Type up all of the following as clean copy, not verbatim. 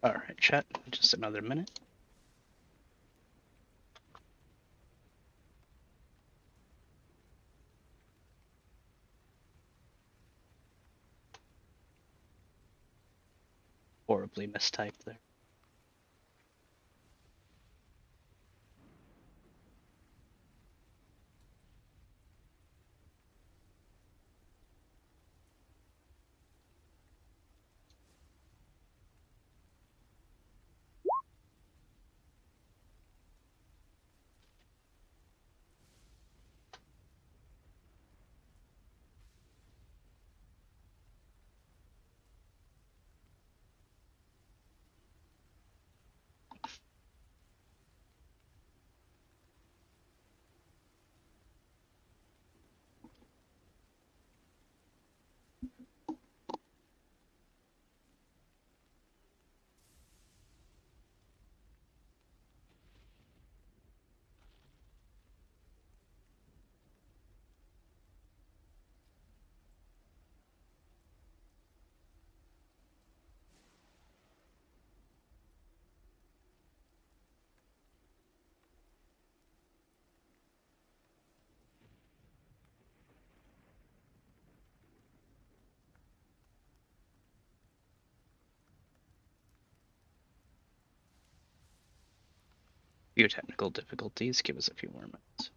Alright, chat, just another minute. Horribly mistyped there. Few technical difficulties, give us a few more minutes.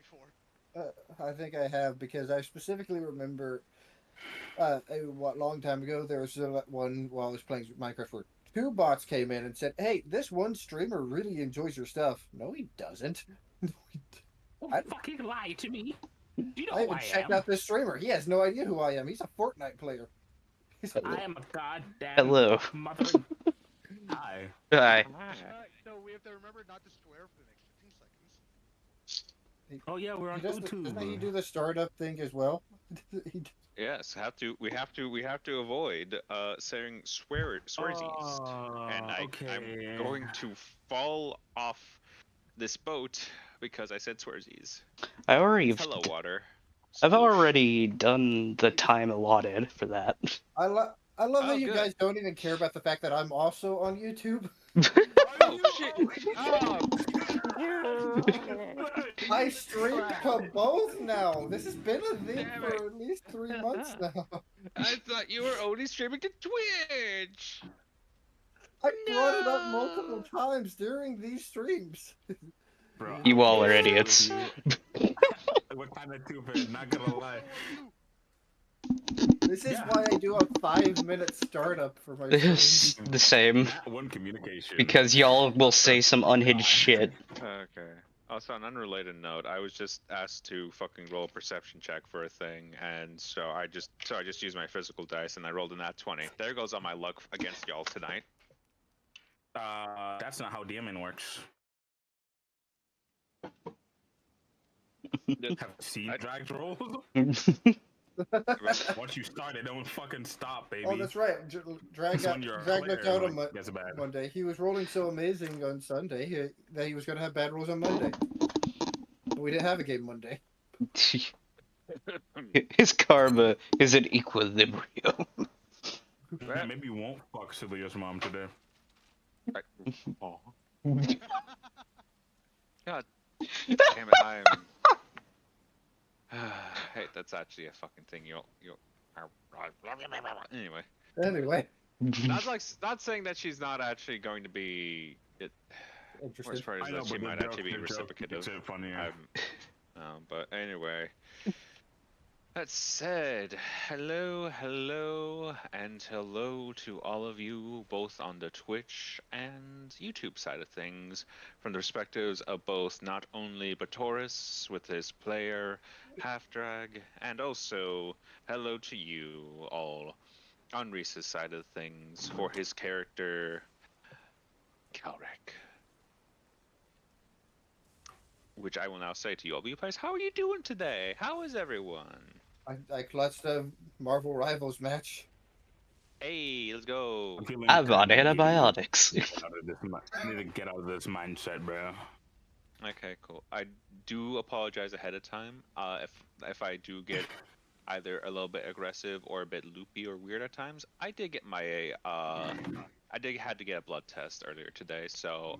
before. I think I have because I specifically remember a long time ago there was one while I was playing Minecraft where two bots came in and said, "Hey, this one streamer really enjoys your stuff." No, he doesn't. Don't I, fucking lie to me. You know I who even I checked am. out this streamer. He has no idea who I am. He's a Fortnite player. I am a goddamn Hello. mother. Hi. Hi. We have to remember not to swear for the next 15 seconds. Oh yeah, we're on YouTube. Doesn't he do the startup thing as well? Yes, we have to avoid saying swearsies. And Okay. I'm going to fall off this boat because I said swearsies. Hello, water. I've Sploosh. already done the time allotted for that. I love how you good. guys don't even care about the fact that I'm also on YouTube. Oh shit! Oh. I stream to both now. This has been a thing for at least 3 months now. I thought you were only streaming to Twitch. I brought it up multiple times during these streams. Bro, You all are idiots. We're kind of stupid, not gonna lie. This is why I do a 5-minute startup for my streams. The same. That one communication. Because y'all will say some unhinged shit. Okay. Also, on an unrelated note, I was just asked to fucking roll a perception check for a thing, and so I just used my physical dice and I rolled a nat 20. There goes all my luck against y'all tonight. That's not how DMing works. Have seed drags rolls? Once you start, it don't fucking stop, baby. Oh, that's right. Drag looked out on bad. Monday. He was rolling so amazing on Sunday that he was going to have bad rolls on Monday. But we didn't have a game Monday. His karma is in equilibrium. Maybe you won't fuck Sylvia's mom today. Oh. God damn it, hey, that's actually a fucking thing. Anyway. Not saying that she's not actually going to be Interesting. Worst part is that she might actually be reciprocative. It's funny. But anyway. That said, hello, and hello to all of you, both on the Twitch and YouTube side of things, from the perspectives of both not only Batoris with his player, Half-Drag, and also hello to you all on Reese's side of things for his character, Calric. Which I will now say to you all, players, how are you doing today? How is everyone? I clutched a Marvel Rivals match. Hey, let's go. I'm on antibiotics. I need to get out of this mindset, bro. Okay, cool. I do apologize ahead of time. If I do get either a little bit aggressive or a bit loopy or weird at times, I did get my had to get a blood test earlier today, so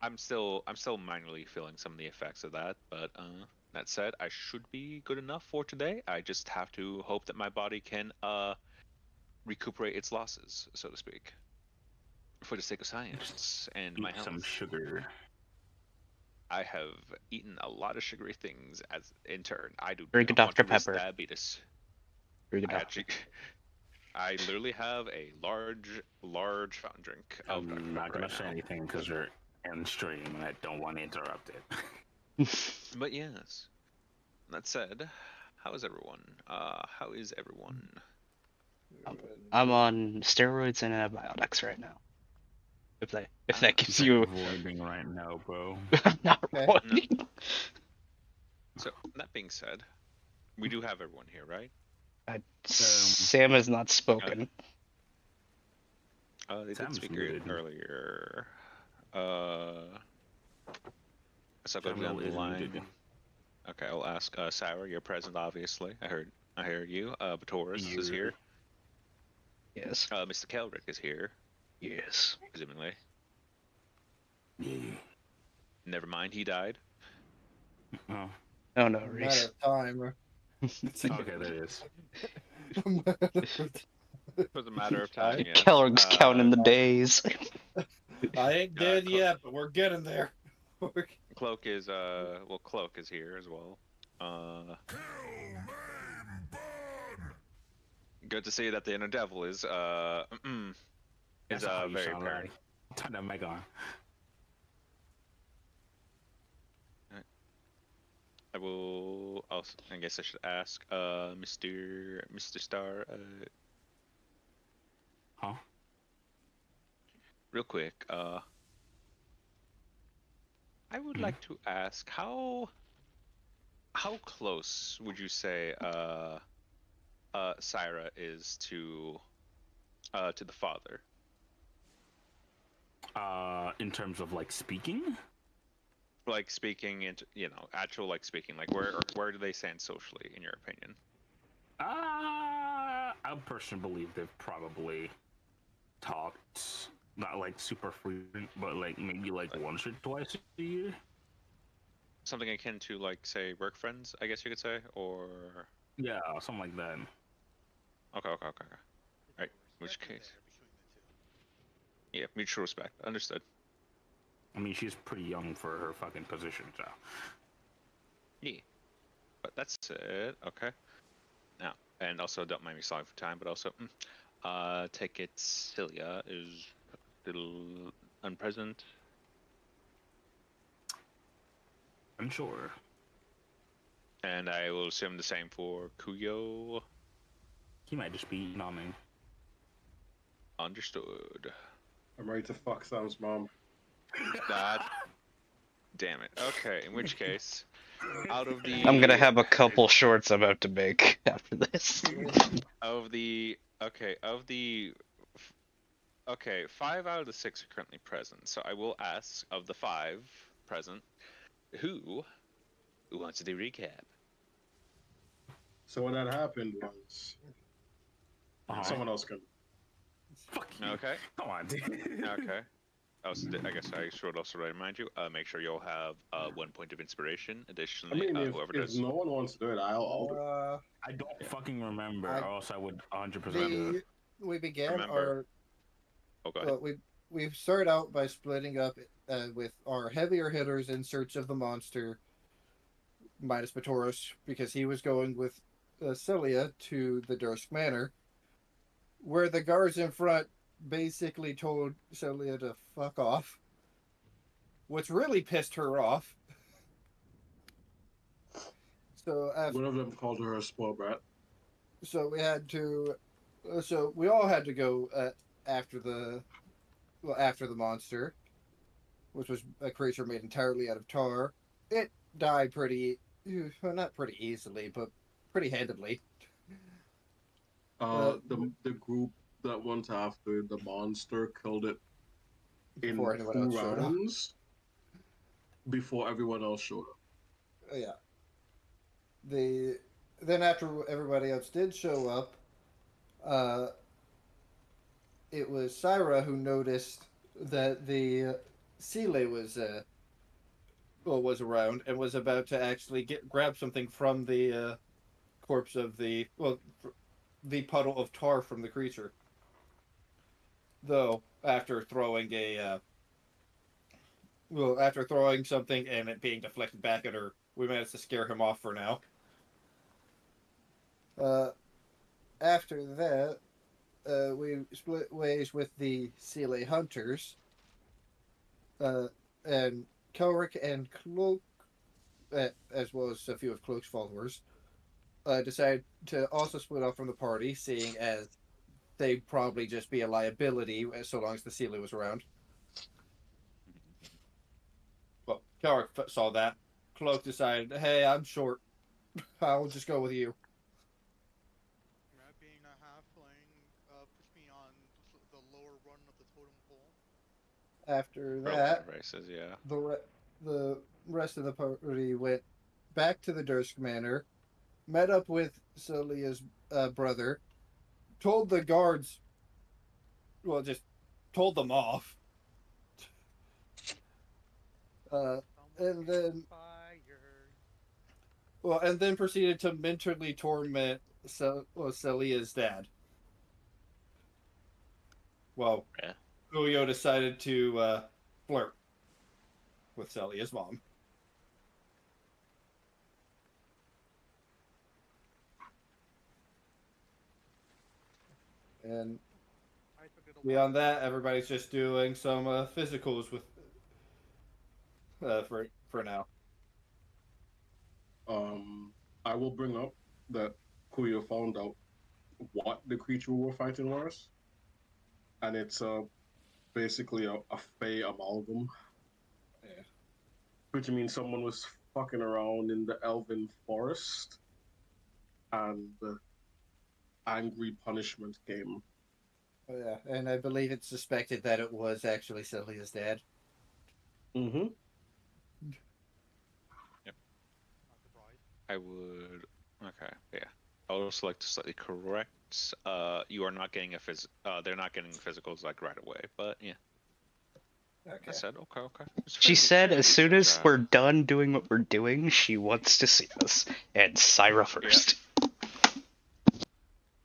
I'm still minorly feeling some of the effects of that, but that said, I should be good enough for today. I just have to hope that my body can recuperate its losses, so to speak, for the sake of science and my health. Some sugar. I have eaten a lot of sugary things as in turn. I do Drink a not want Dr. to risk Pepper. diabetes. Drink a Dr. I literally have a large fountain drink of Dr. I'm not Pepper gonna right say now. anything because you're in stream and I don't want to interrupt it. But yes, that said, how is everyone? How is everyone? I'm on steroids and antibiotics right now. If that gives you Avoiding right now, bro. I'm not Okay. avoiding. So that being said, we do have everyone here, right? Sam has not spoken. They did Sam's speak muted. earlier. So I'll go Sam down the is line. muted. Okay, I'll ask Sour. You're present, obviously. I heard you. Batoris is here. Yes. Mr. Kelrick is here, Yes. presumably. Yeah. Never mind, he died. Oh. Oh no, Matter Reese. of time. Okay, there it is. It was a matter of time. Yes. Kellog's counting the days. I ain't dead yet, but we're getting there. Cloak is Cloak is here as well. Good to see that the inner devil is That's how you very sound apparent. like. Turn that mic on. I will also. I guess I should ask, Mr. Star, Huh? real quick. I would like to ask how close would you say Syra is to the father? In terms of like speaking? Like speaking into, actual like speaking, like where do they stand socially in your opinion? I personally believe they've probably talked, not like super frequent, but like maybe like once or twice a year. Something akin to like say work friends, I guess you could say, or Yeah, something like that. okay. Right, in which case, yeah, mutual respect, understood. I mean, she's pretty young for her fucking position, so. Yeah, but that's it. Okay. Now, and also don't mind me stalling for time, but also, take it Cilia is still unpresent. Unsure. And I will assume the same for Kuyo. He might just be nomming. Understood. I'm ready to fuck Sam's mom. That. Damn it. Okay, in which case, out of the. I'm gonna have a couple shorts I'm about to make after this. Okay, 5 out of the 6 are currently present. So I will ask, of the 5 present, who wants to do recap? So what had happened was someone else can. Fuck you. Okay. Come on, dude. Okay. Also, I guess I should also remind you. Make sure you'll have 1 point of inspiration. I Additionally, mean, whoever if does. no one wants to do it, I'll do it. I don't fucking remember, I- or else I would 100%. We began Remember- Oh, go ahead. we started out by splitting up with our heavier hitters in search of the monster, minus Batoros, because he was going with Celia to the Dursk Manor, where the guards in front basically told Celia to fuck off, which really pissed her off. So One of them called her a spoiled brat. so we had to, so we all had to go after the monster, which was a creature made entirely out of tar. It died well, not pretty easily, but pretty handedly. The group that went after the monster killed it in Before anyone 2 else showed up. rounds. Before everyone else showed up. Yeah. Then after everybody else did show up, it was Syra who noticed that the Sile was around and was about to actually grab something from the corpse of the puddle of tar from the creature. Though after throwing after throwing something and it being deflected back at her, we managed to scare him off for now. After that, we split ways with the Sile hunters, and Kelric and Cloak, as well as a few of Cloak's followers, decided to also split off from the party, seeing as they'd probably just be a liability so long as the Sile was around. Well, Kelric saw that. Cloak decided, hey, I'm short. I'll just go with you. Being a halfling, puts me on the lower run of the totem pole. After For a lot that, of races, yeah. the rest of the party went back to the Dursk Manor, met up with Celia's brother, told the guards, well, just told them off. And then, and then proceeded to mentally torment Celia's dad. Well, Yeah. Julio decided to flirt. with Celia's mom. And I took it a beyond that, everybody's just doing some physicals with for now. I will bring up that Kuya found out what the creature we were fighting was, and it's basically a fey amalgam, Yeah. which means someone was fucking around in the elven forest, and angry punishment came. Oh, yeah, and I believe it's suspected that it was actually Celia's dad. Mm-hmm. not surprised. I would. Okay, yeah. I would also like to slightly correct. You are not getting a they're not getting physicals like right away, but yeah. I Okay. said okay. It's She fairly- said fairly as soon as recent, we're done doing what we're doing, she wants to see us. And Syra first.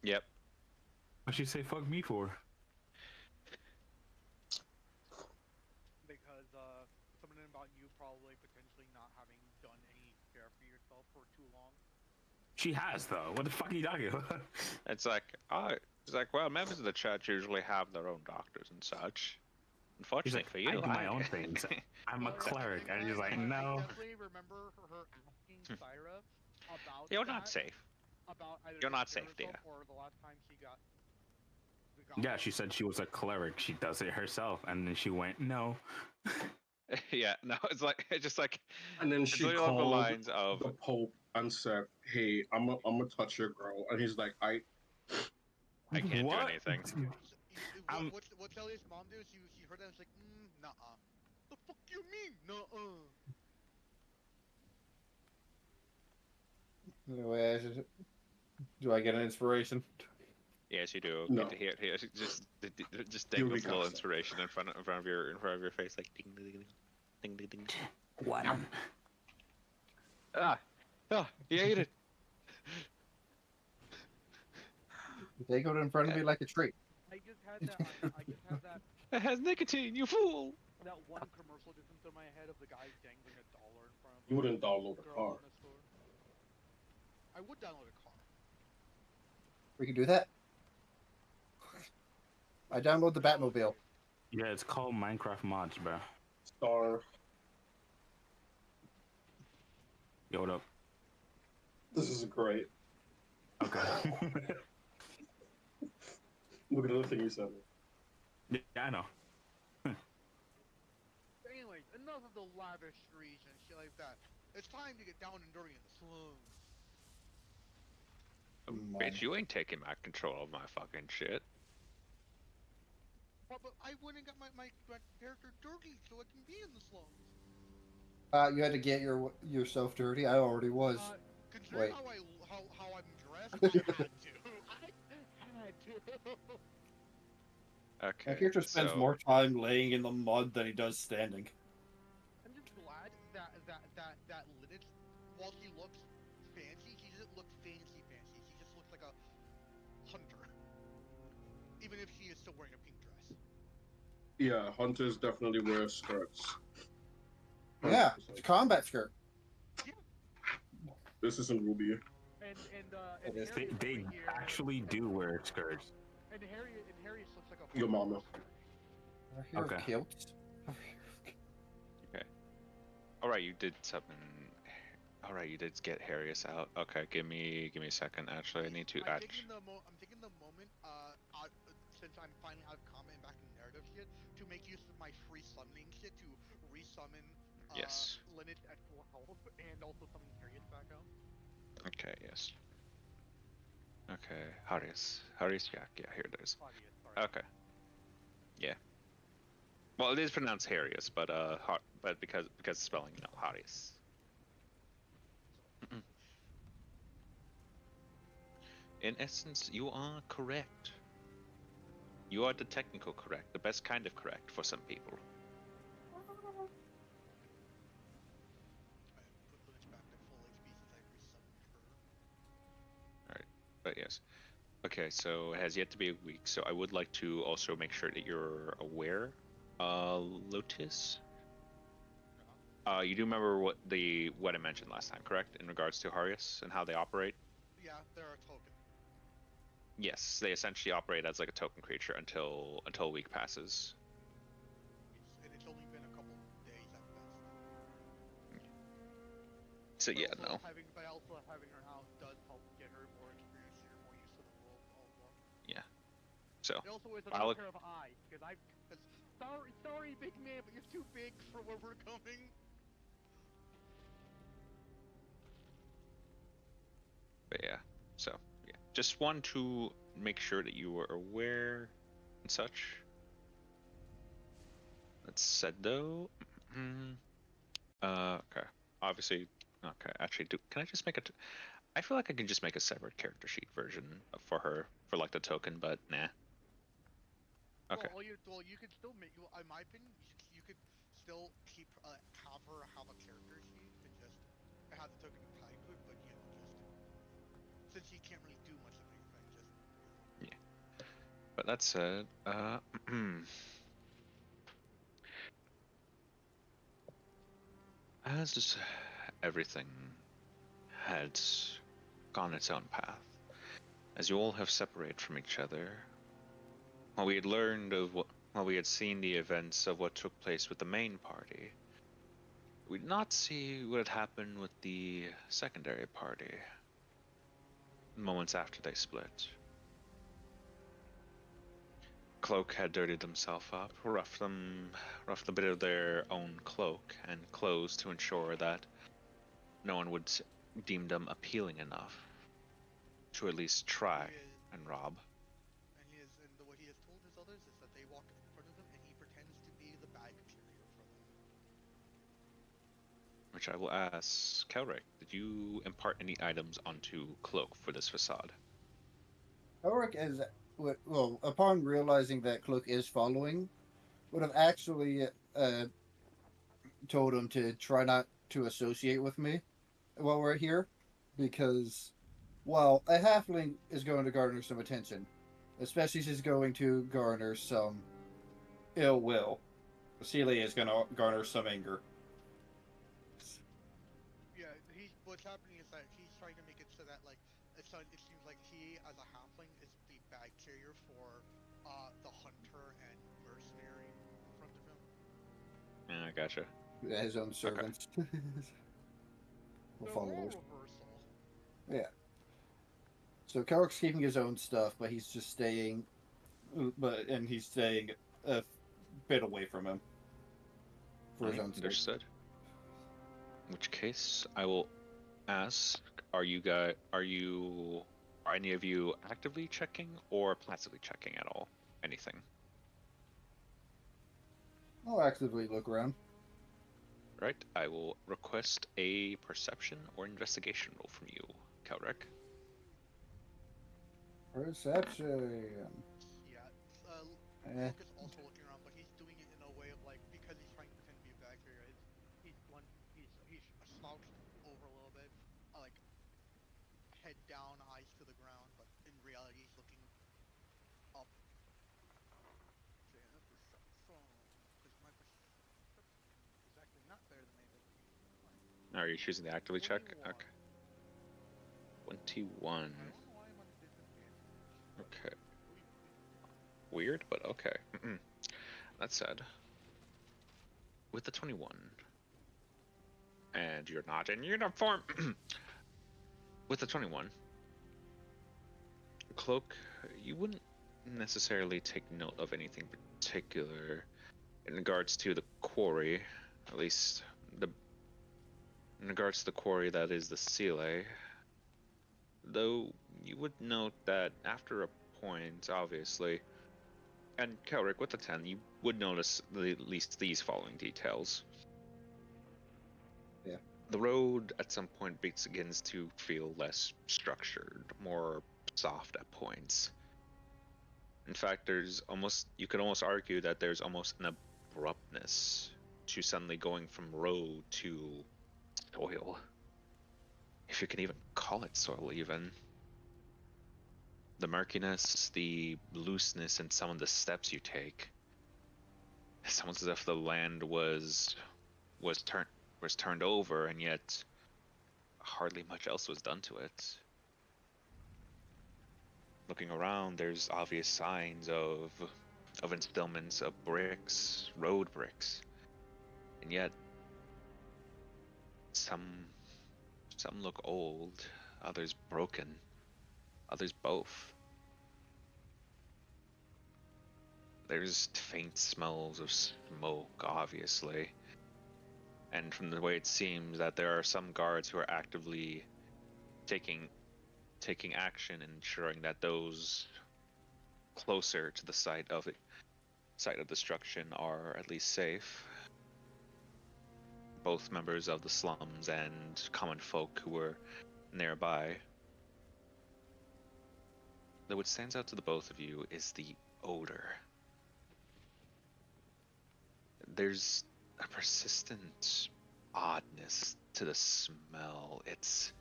Yep. What'd she say fuck me for? Because something about you probably potentially not having done any care for yourself for too long. She has though. What the fuck are you talking about? It's like, it's like, well, members of the church usually have their own doctors and such. Unfortunately like, for you, I do my own things. I'm a Well, cleric. And he's like, I no. definitely remember her asking Syra about You're that, not safe. about either You're not taking safe, care of dear. herself or the last time she got the Yeah, goblin. she said she was a cleric. She does it herself. And then she went, no. Yeah, no, it's just like, And then it's she literally along the called lines of, the Pope and said, "Hey, I'm gonna touch your girl," and he's like, "I." I can't do What? anything. I'm- What Celia's mom did? She heard that and was like, nuh-uh. The fuck you mean, nuh-uh? Anyway, do I get an inspiration? Yes, you do. No. Okay, here, just You'll dangles be a little constant. inspiration in front of your face, like ding ding ding ding ding ding. What? You ate it. They go in front of me like a tree. I just had that. I just had that. It has nicotine, you fool. That one commercial just went through my head of the guy dangling $1 in front of You wouldn't download the a girl car. in the store. I would download a car. We can do that. I download the Batmobile. Yeah, it's called Minecraft mods, bro. Star. Yo, what up? This is great. Okay. Look at the other thing you sent me. Yeah, I know. Anyways, enough of the lavishries and shit like that. It's time to get down and dirty in the slums. Bitch, you ain't taking back control of my fucking shit. But I went and got my character dirty so it can be in the slums. You had to get yourself dirty. I already was. Considering Wait. how I'm dressed, I had to. I had to. Okay. My character spends so- more time laying in the mud than he does standing. I'm just glad that Lineage, while she looks fancy, she doesn't look fancy. She just looks like a hunter. Even if she is still wearing a pink dress. Yeah, hunters definitely wear skirts. Yeah, it's a combat skirt. This isn't Ruby. And It is. Harriet They over here- actually do wear skirts. And Harriet looks like a Your mama. Our hero Okay. kilts. Alright, you did something. Alright, you did get Harrius out. Okay, give me a second. Actually, I need to I'm add. taking the moment, since I'm finally out of comment and back in narrative shit, to make use of my free summoning shit to resummon Yes. Lineage at full health and also summon Harriet back out. Okay, yes. Okay, Harrius. Harrius Jack. Yeah, here it is. Claudius, sorry. Okay. Yeah. Well, it is pronounced Harrius, but but because spelling, Harrius. In essence, you are correct. You are the technical correct, the best kind of correct for some people. I put Lineage back to full HP since I resummoned her. But yes. Okay, so it has yet to be a week, so I would like to also make sure that you're aware, Lotus. You do remember what I mentioned last time, correct? In regards to Harius and how they operate? Yeah, they're a token. Yes, they essentially operate as like a token creature until a week passes. And it's only been a couple days at best. So yeah, no. But also having her house does help get her more experience here, more used to the role also. Yeah. So It also is I'll another pair of eyes, because sorry, big man, but you're too big for where we're coming. But yeah, so yeah, just want to make sure that you were aware and such. That said, though, okay, obviously, okay. Actually, can I just make it? I feel like I can just make a separate character sheet version for her for like the token, but nah. Okay. Well, you could still make. Well, in my opinion, you could still keep have her have a character sheet and just have the token tied to it, but just since she can't really do much of anything, just Yeah. But that said, as everything had gone its own path, as you all have separated from each other, while we had learned of while we had seen the events of what took place with the main party, we did not see what had happened with the secondary party moments after they split. Cloak had dirtied himself up, roughed a bit of their own cloak and clothes to ensure that no one would deem them appealing enough to at least try and rob. and what he has told his others is that they walk in front of him and he pretends to be the bag carrier for them. Which I will ask Kelric, did you impart any items onto Cloak for this facade? Ulrich is well, upon realizing that Cloak is following, would have actually told him to try not to associate with me while we're here, because while a halfling is going to garner some attention, especially if she's going to garner some ill will, Celia is going to garner some anger. Yeah, what's happening is that he's trying to make it so that it seems like he as a halfling is the bag carrier for the hunter and mercenary in front of him. Yeah, I gotcha. His own servants. The Followers. role reversal. Yeah. So Kelrick's keeping his own stuff, but he's just staying, he's staying a bit away from him for his own sake. Understood. In which case, I will ask: are any of you actively checking or passively checking at all? Anything? I'll actively look around. Right. I will request a perception or investigation roll from you, Kelric. Perception. Yeah, Luke is also looking around, but he's doing it in a way of because he's trying to pretend to be a bag carrier. He's slouched over a little bit, head down, eyes to the ground, but in reality he's looking up. Because my perception is actually not better than my investigation. Are you choosing to actively check? 21. Okay. 21. I don't know why I'm on disadvantage. Okay. Weird, but okay. That said, with the 21, and you're not in uniform, with the 21, Cloak, you wouldn't necessarily take note of anything particular in regards to the quarry, at least in regards to the quarry that is the Sile, though you would note that after a point, obviously, and Kelric, with the 10, you would notice at least these following details. Yeah. The road at some point begins to feel less structured, more soft at points. In fact, you could almost argue that there's almost an abruptness to suddenly going from road to soil. If you can even call it soil, even. The murkiness, the looseness in some of the steps you take. It's almost as if the land was was turned over, and yet hardly much else was done to it. Looking around, there's obvious signs of installments of bricks, road bricks, and yet some look old, others broken, others both. There's faint smells of smoke, obviously, and from the way it seems that there are some guards who are actively taking action and ensuring that those closer to the site of destruction are at least safe. Both members of the slums and common folk who were nearby. Though what stands out to the both of you is the odor. There's a persistent oddness to the smell. It's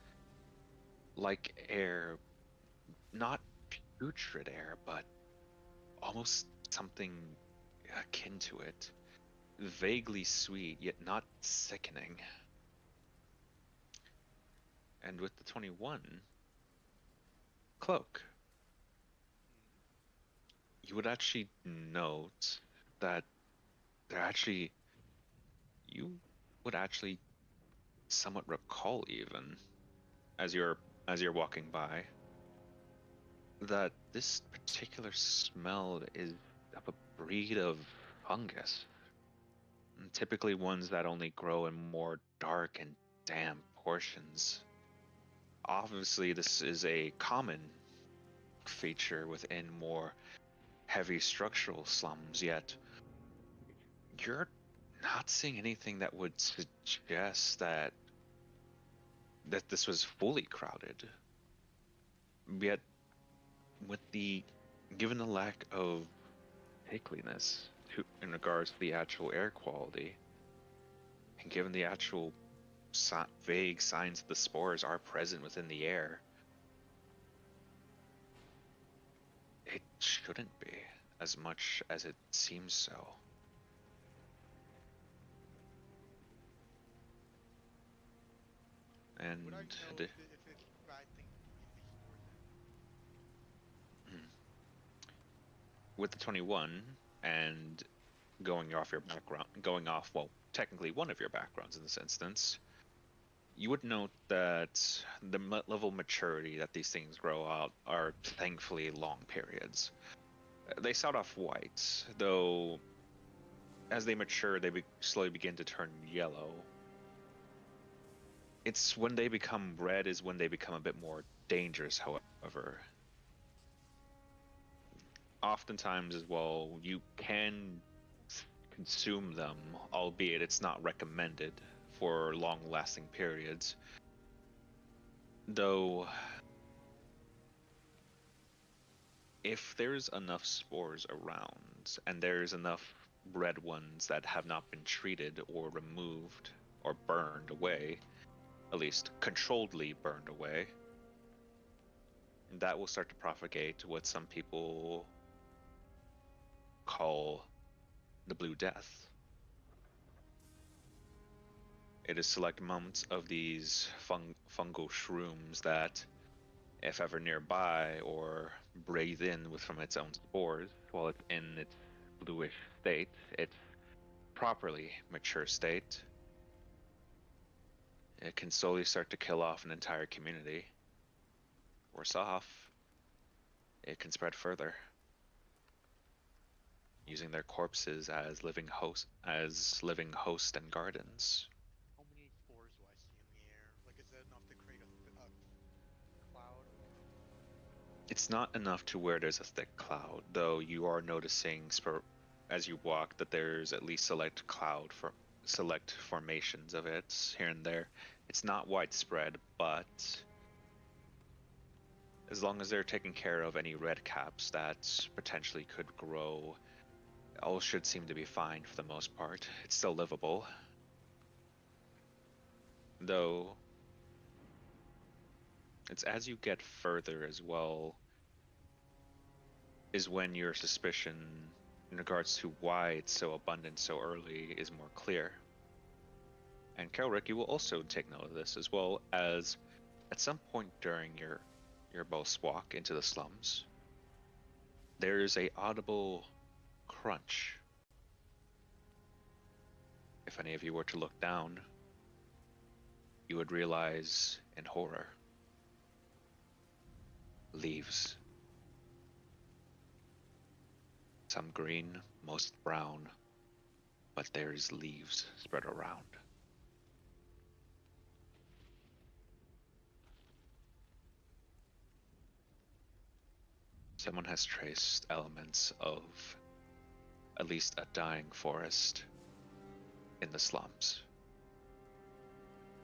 like air, not putrid air, but almost something akin to it. Vaguely sweet, yet not sickening. And with the 21 cloak, you would actually note that you would actually somewhat recall, even as you're walking by, that this particular smell is of a breed of fungus, and typically ones that only grow in more dark and damp portions. Obviously, this is a common feature within more heavy structural slums, yet you're not seeing anything that would suggest that this was fully crowded. Yet, given the lack of tickliness in regards to the actual air quality, and given the actual vague signs that the spores are present within the air, it shouldn't be as much as it seems so. And Would I know if it's bad thing to get these spores in? with the 21 and going off, well, technically one of your backgrounds in this instance, you would note that the level of maturity that these things grow out are thankfully long periods. They start off white, though as they mature, they slowly begin to turn yellow. It's when they become red is when they become a bit more dangerous, however. Oftentimes as well, you can consume them, albeit it's not recommended for long-lasting periods. Though, if there's enough spores around, and there's enough red ones that have not been treated or removed or burned away, at least controlledly burned away, that will start to propagate what some people call the Blue Death. It is select amounts of these fungal shrooms that, if ever nearby or breathe in from its own spores while it's in its bluish state, its properly mature state, it can slowly start to kill off an entire community. Worse off, it can spread further, using their corpses as living host and gardens. How many spores do I see in the air? Like, is that enough to create a cloud? It's not enough to where there's a thick cloud, though you are noticing as you walk that there's at least select formations of it here and there. It's not widespread, but as long as they're taking care of any red caps that potentially could grow, all should seem to be fine for the most part. It's still livable. Though, it's as you get further as well is when your suspicion in regards to why it's so abundant so early is more clear. And Kelrick, you will also take note of this, as well as at some point during your both walk into the slums, there's a audible crunch. If any of you were to look down, you would realize in horror, leaves. Some green, most brown, but there's leaves spread around. Someone has traced elements of at least a dying forest in the slums.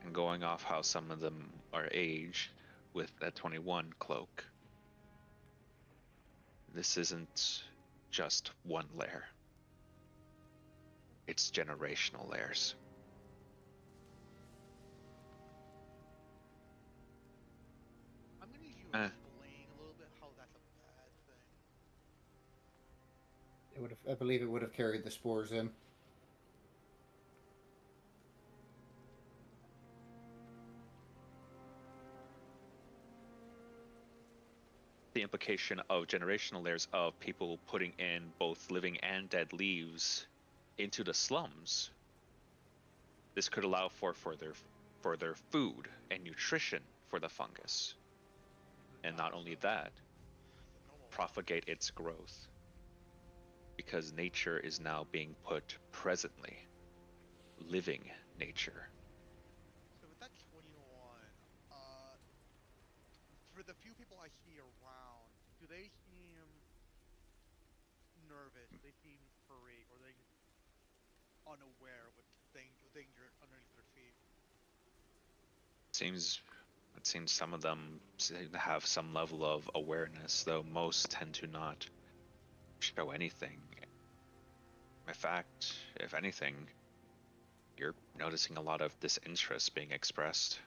And going off how some of them are aged with that 21 cloak, this isn't just one lair. It's generational lairs. I'm gonna need you to explain a little bit how that's a bad thing. It would have, I believe, it would have carried the spores in. The implication of generational layers of people putting in both living and dead leaves into the slums. This could allow for further food and nutrition for the fungus. And not only that, propagate its growth. Because nature is now being put presently. Living nature. So with that 21, for the few people I see around, do they seem nervous? Do they seem hurried? Or are they unaware with danger underneath their feet? It seems some of them seem to have some level of awareness, though most tend to not show anything. In fact, if anything, you're noticing a lot of disinterest being expressed.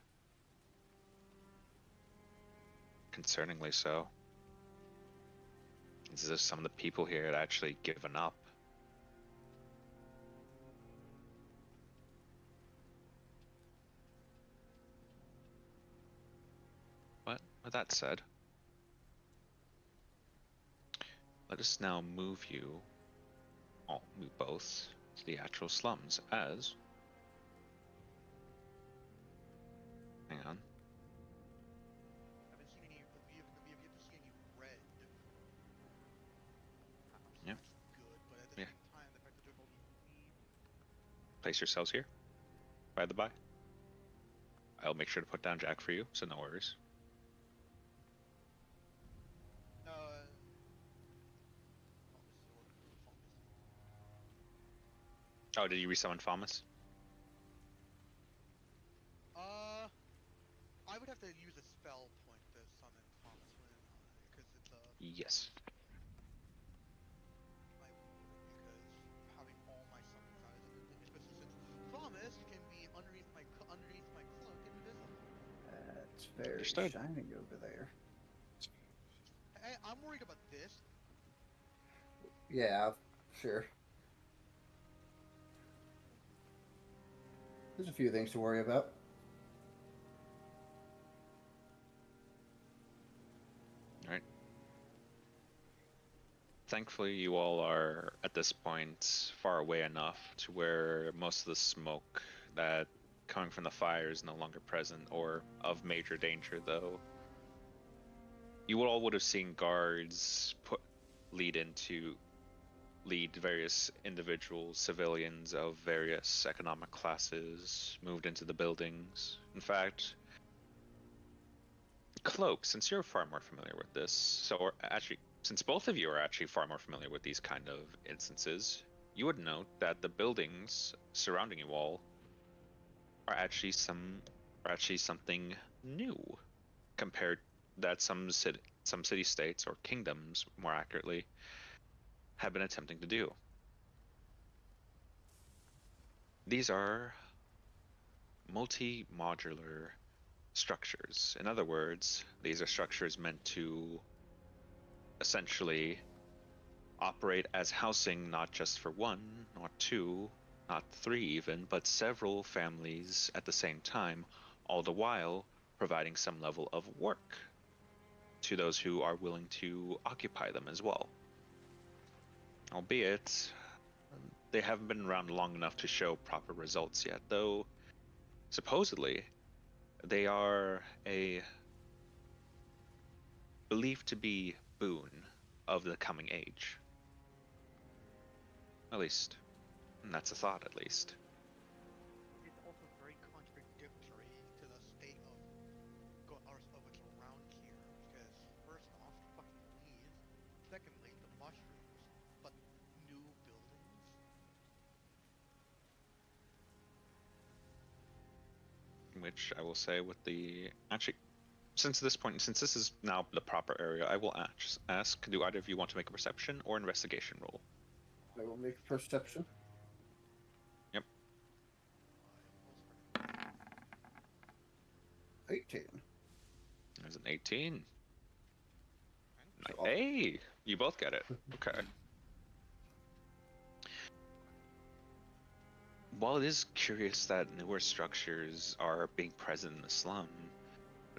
Concerningly so. As if some of the people here had actually given up. But with that said, let us now move both to the actual slums as... Hang on. I haven't seen any. Have you yet to see any red? Yeah. That's good, but at the Yeah. same time, the fact that there's only leaves. Place yourselves here, by the by. I'll make sure to put down Jack for you, so no worries. Oh, did you resummon Thomas? I would have to use a spell point to summon Thomas because it's a. Yes. I would, because having all my summons out is a good thing, especially since Thomas can be underneath my cloak invisible. That's very Understood. shining over there. Hey, I'm worried about this. Yeah, sure. There's a few things to worry about. Alright. Thankfully, you all are, at this point, far away enough to where most of the smoke that coming from the fire is no longer present or of major danger, though. You all would have seen guards lead various individuals, civilians of various economic classes, moved into the buildings. In fact, Cloak, since you're far more familiar with this, so actually, since both of you are actually far more familiar with these kind of instances, you would note that the buildings surrounding you all are actually something new compared that some city states or kingdoms, more accurately, have been attempting to do. These are multi-modular structures. In other words, these are structures meant to essentially operate as housing not just for one or two, not three even, but several families at the same time, all the while providing some level of work to those who are willing to occupy them as well. Albeit, they haven't been around long enough to show proper results yet, though supposedly they are a believed to be boon of the coming age. At least, that's a thought, at least. It's also very contradictory to the state of what's around here. Because first off, fucking weeds. Secondly, the mushrooms. But new buildings. Which I will say with the actually, since this is now the proper area, I will ask, do either of you want to make a perception or investigation roll? I will make perception. Yep. 18. There's an 18. So Hey, you both get it. Okay. While it is curious that newer structures are being present in the slum,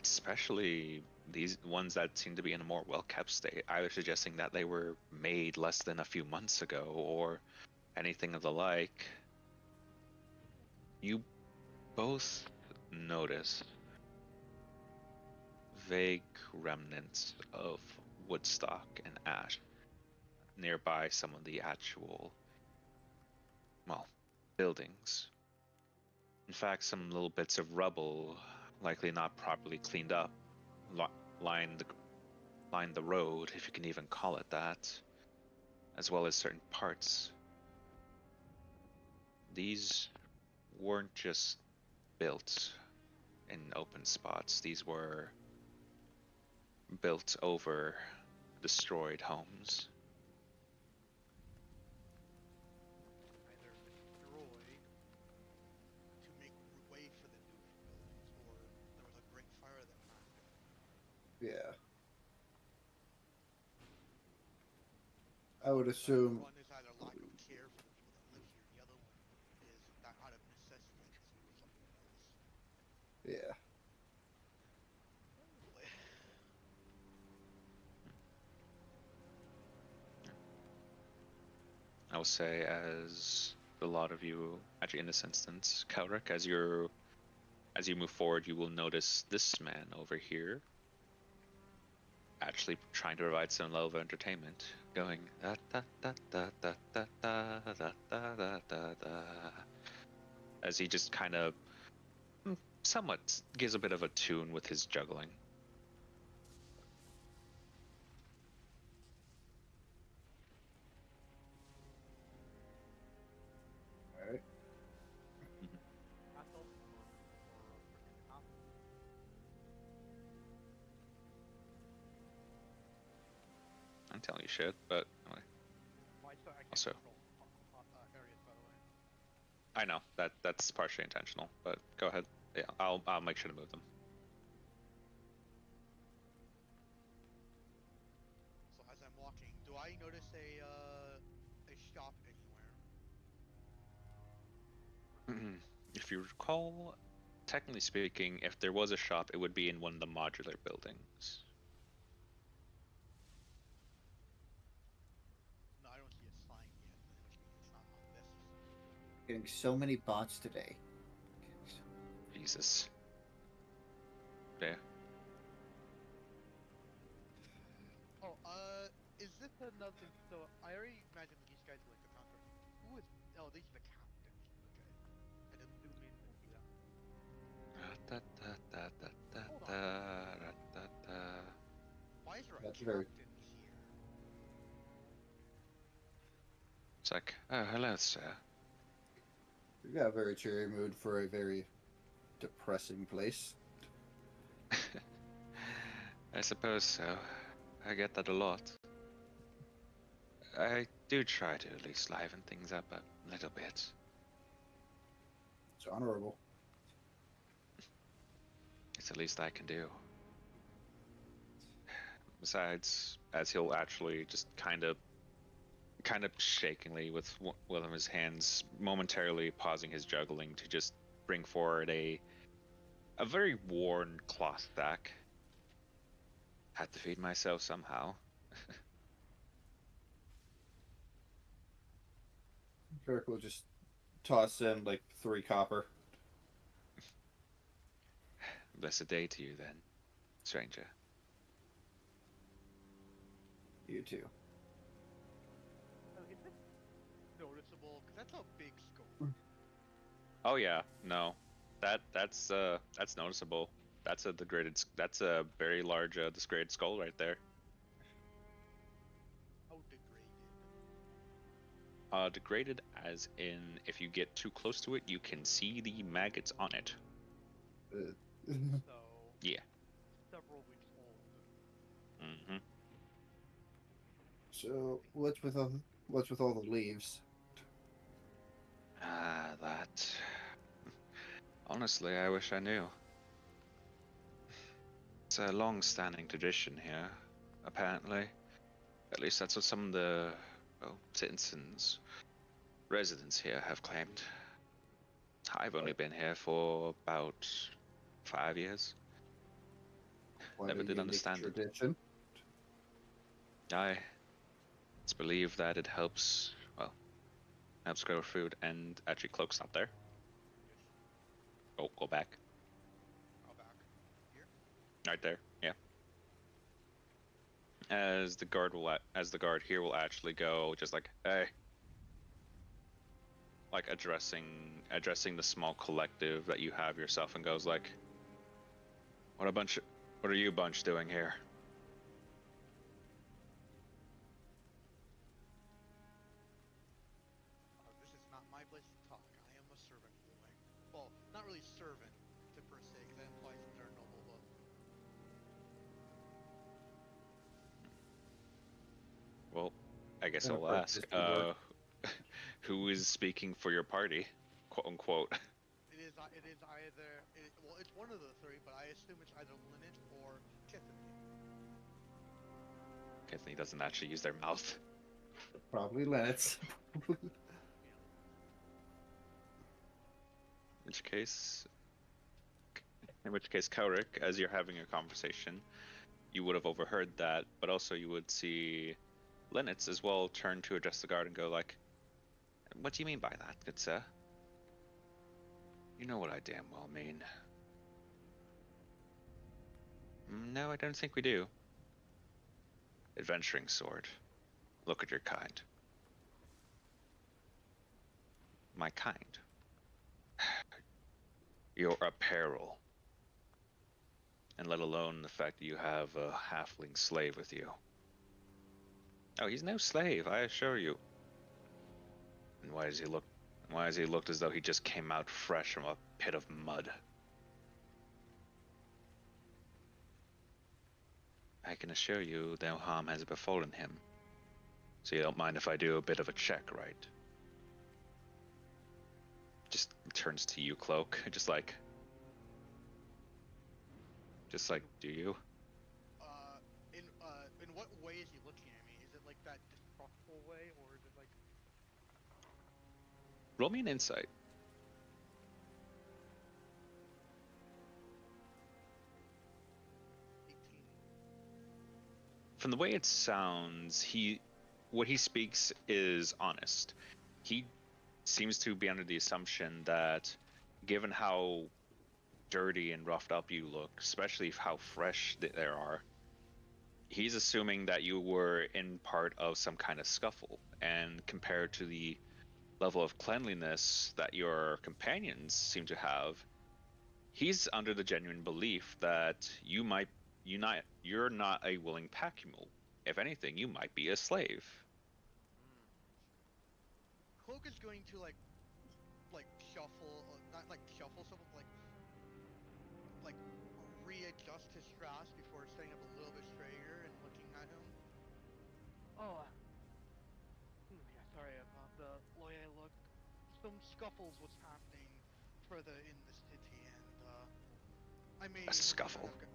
especially these ones that seem to be in a more well-kept state, either suggesting that they were made less than a few months ago or anything of the like, you both notice vague remnants of woodstock and ash nearby some of the actual, well, buildings. In fact, some little bits of rubble, likely not properly cleaned up, line the road, if you can even call it that, as well as certain parts. These weren't just built in open spots. These were built over destroyed homes. Either destroyed to make way for the new buildings, or there was a great fire that happened. yeah. I would assume. One is either lack of care for the people that live here, the other one is that out of necessity for something else. Yeah. Boy. I will say, as a lot of you, actually in this instance, Kelric, as you move forward, you will notice this man over here actually trying to provide some level of entertainment, going da da da da da da da da da da da da, as he just kind of somewhat gives a bit of a tune with his juggling. All right. I'm telling you shit, but anyway. I can't Also, control areas, by the way. I know that's partially intentional, but go ahead. Yeah, I'll make sure to move them. So as I'm walking, do I notice a shop anywhere? If you recall, technically speaking, if there was a shop, it would be in one of the modular buildings. No, I don't see a sign yet, which means it's not on this. Getting so many bots today. Jesus. Yeah. Oh, is this another? So I already imagine these guys are like the counter. Who is? Oh, these are the captains. Okay. I didn't zoom in to see that. Hold on. Why is there a That's captain very. here? It's like, oh, hello, sir. We got a very cheery mood for a very depressing place. I suppose so. I get that a lot. I do try to at least liven things up a little bit. It's honorable. It's the least I can do. Besides, as he'll actually just kind of kind of shakingly with one of his hands, momentarily pausing his juggling to just bring forward a very worn cloth sack. Had to feed myself somehow. Kirk will just toss in like 3 copper. Blessed day to you then, stranger. You too. Oh, is it noticeable? Because that's a big scope. Oh yeah, no, that's noticeable. That's a degraded. That's a very large disgraded skull right there. How degraded. Degraded as in if you get too close to it, you can see the maggots on it. So. Yeah. Several weeks old. Mm-hmm. So what's with all the leaves? Ah, that. Honestly, I wish I knew. It's a long-standing tradition here, apparently. At least that's what some of the citizens, residents here have claimed. I've only been here for about 5 years. Quite Never a did unique understand it. tradition. It's believed that it helps, helps grow food and actually cloak's not there. Oh, go back. How back? Here? Right there, yeah. As the guard here will actually go just like, hey. Like addressing the small collective that you have yourself and goes like, what are you bunch doing here? This is not my place to talk. I am a servant boy. Well, not really servant to per se, because that implies that they're noble, but Well, I guess And I'll approach ask, this door. who is speaking for your party, quote unquote? it is either well, it's one of the 3, but I assume it's either Lineage or Tiffany. Tiffany doesn't actually use their mouth. Probably Lennox. In which case, Kaurik, as you're having a conversation, you would have overheard that, but also you would see Linitz as well turn to address the guard and go like, what do you mean by that, good sir? You know what I damn well mean. No, I don't think we do. Adventuring sword. Look at your kind. My kind. Your apparel. And let alone the fact that you have a halfling slave with you. Oh, he's no slave, I assure you. And why does he look as though he just came out fresh from a pit of mud? I can assure you no harm has befallen him. So you don't mind if I do a bit of a check, right? Just turns to you, Cloak. Just like, do you? In what way is he looking at me? Is it like that distrustful way, or is it like... Roll me an insight. 18? From the way it sounds, what he speaks is honest. He seems to be under the assumption that, given how dirty and roughed up you look, especially how fresh there are, he's assuming that you were in part of some kind of scuffle, and compared to the level of cleanliness that your companions seem to have, he's under the genuine belief that you're not a willing pack mule. If anything, you might be a slave. Cloak is going to like shuffle, not like shuffle, something like readjust his straps before standing up a little bit straighter and looking at him. Oh, yeah, sorry about the way I look. Some scuffles was happening further in the city, and I may A scuffle? have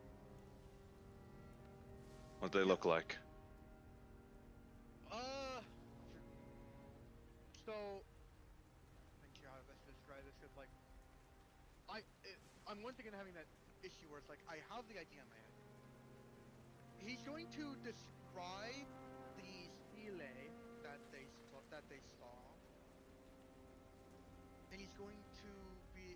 What do they look like? I'm once again having that issue where it's like I have the idea in my head. He's going to describe the stele that they saw, and he's going to be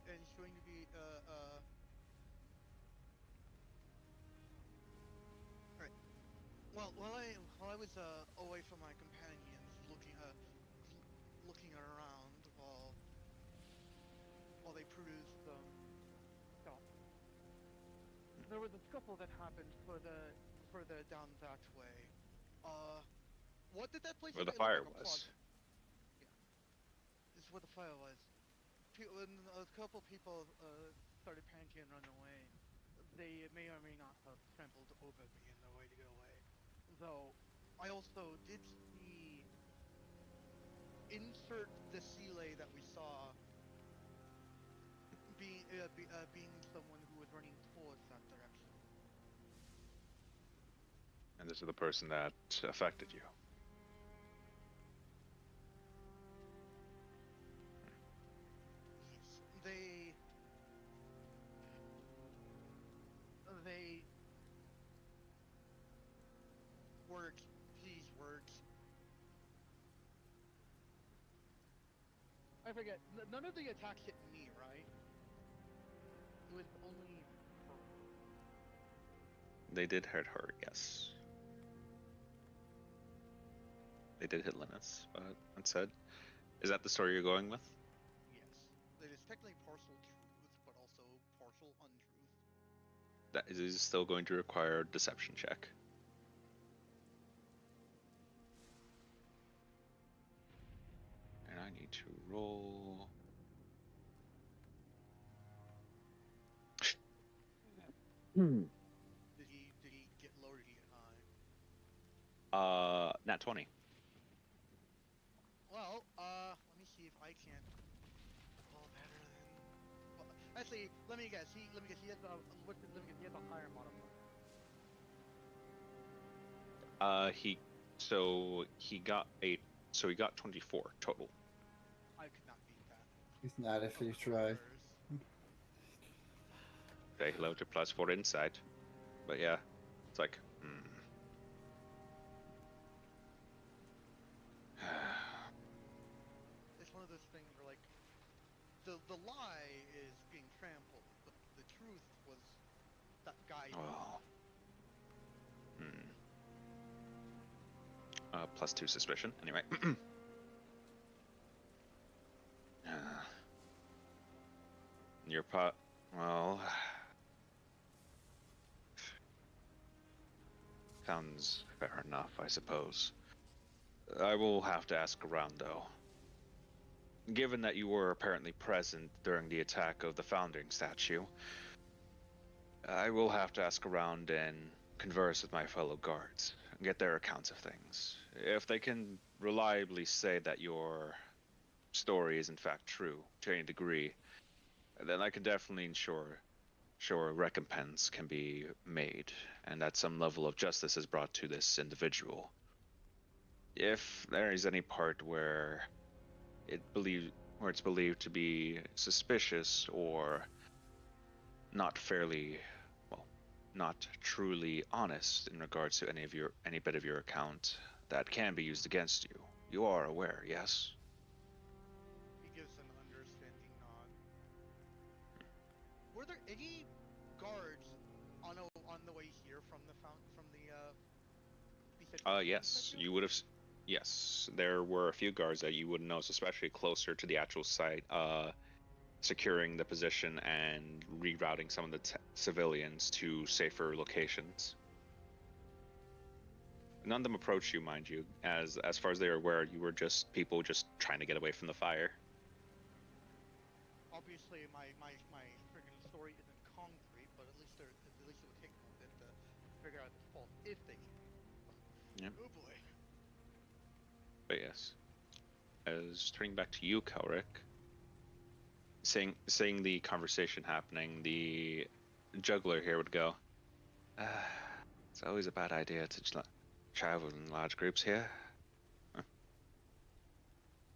Right. Well, while I was away from my companions, looking around while they produced stuff, there was a scuffle that happened further down that way. What did that place Where look the like? It looked fire like a was. plaza. Yeah, this is where the fire was. When a couple people started panicking and running away, they may or may not have trampled over me in their way to get away. Though, I also did see insert the Sele that we saw being someone who was running towards that direction. And this is the person that affected you. Yes, they words, please words. I forget. None of the attacks hit me, right? It was only her. They did hurt her, yes. They did hit Linus, but that said, is that the story you're going with? Yes. It is technically partial truth, but also partial untruth. That is still going to require a deception check. And I need to roll. Did he get low or did he get high? Nat 20. Well, let me see if I can roll better than. Well, actually, let me guess. He has a he has a higher modifier. He got 24 total. I could not beat that. He's not if Oh, he of tries. course. Very low to +4 insight. But yeah, it's like, It's one of those things where like the lie is being trampled, but the truth was that guy. well, +2 suspicion. Anyway. Your pot. Well, sounds fair enough, I suppose. I will have to ask around, though. Given that you were apparently present during the attack of the founding statue, I will have to ask around and converse with my fellow guards and get their accounts of things. If they can reliably say that your story is in fact true to any degree, then I can definitely ensure recompense can be made and that some level of justice is brought to this individual. If there is any part where it's believed to be suspicious or not fairly, well, not truly honest in regards to any bit of your account that can be used against you. You are aware, yes? He gives an understanding nod. Were there any guards on the way here from the he said founding Yes, statue? you would have. Yes, there were a few guards that you would notice, especially closer to the actual site, securing the position and rerouting some of the civilians to safer locations. None of them approached you, mind you, as far as they were aware, you were just people just trying to get away from the fire. Obviously, my friggin' story isn't concrete, but at least it would take them a bit to figure out this fault if they can. Yep. Oh boy. But yes, as turning back to you, Kelric, seeing the conversation happening, the juggler here would go, it's always a bad idea to travel in large groups here. Huh?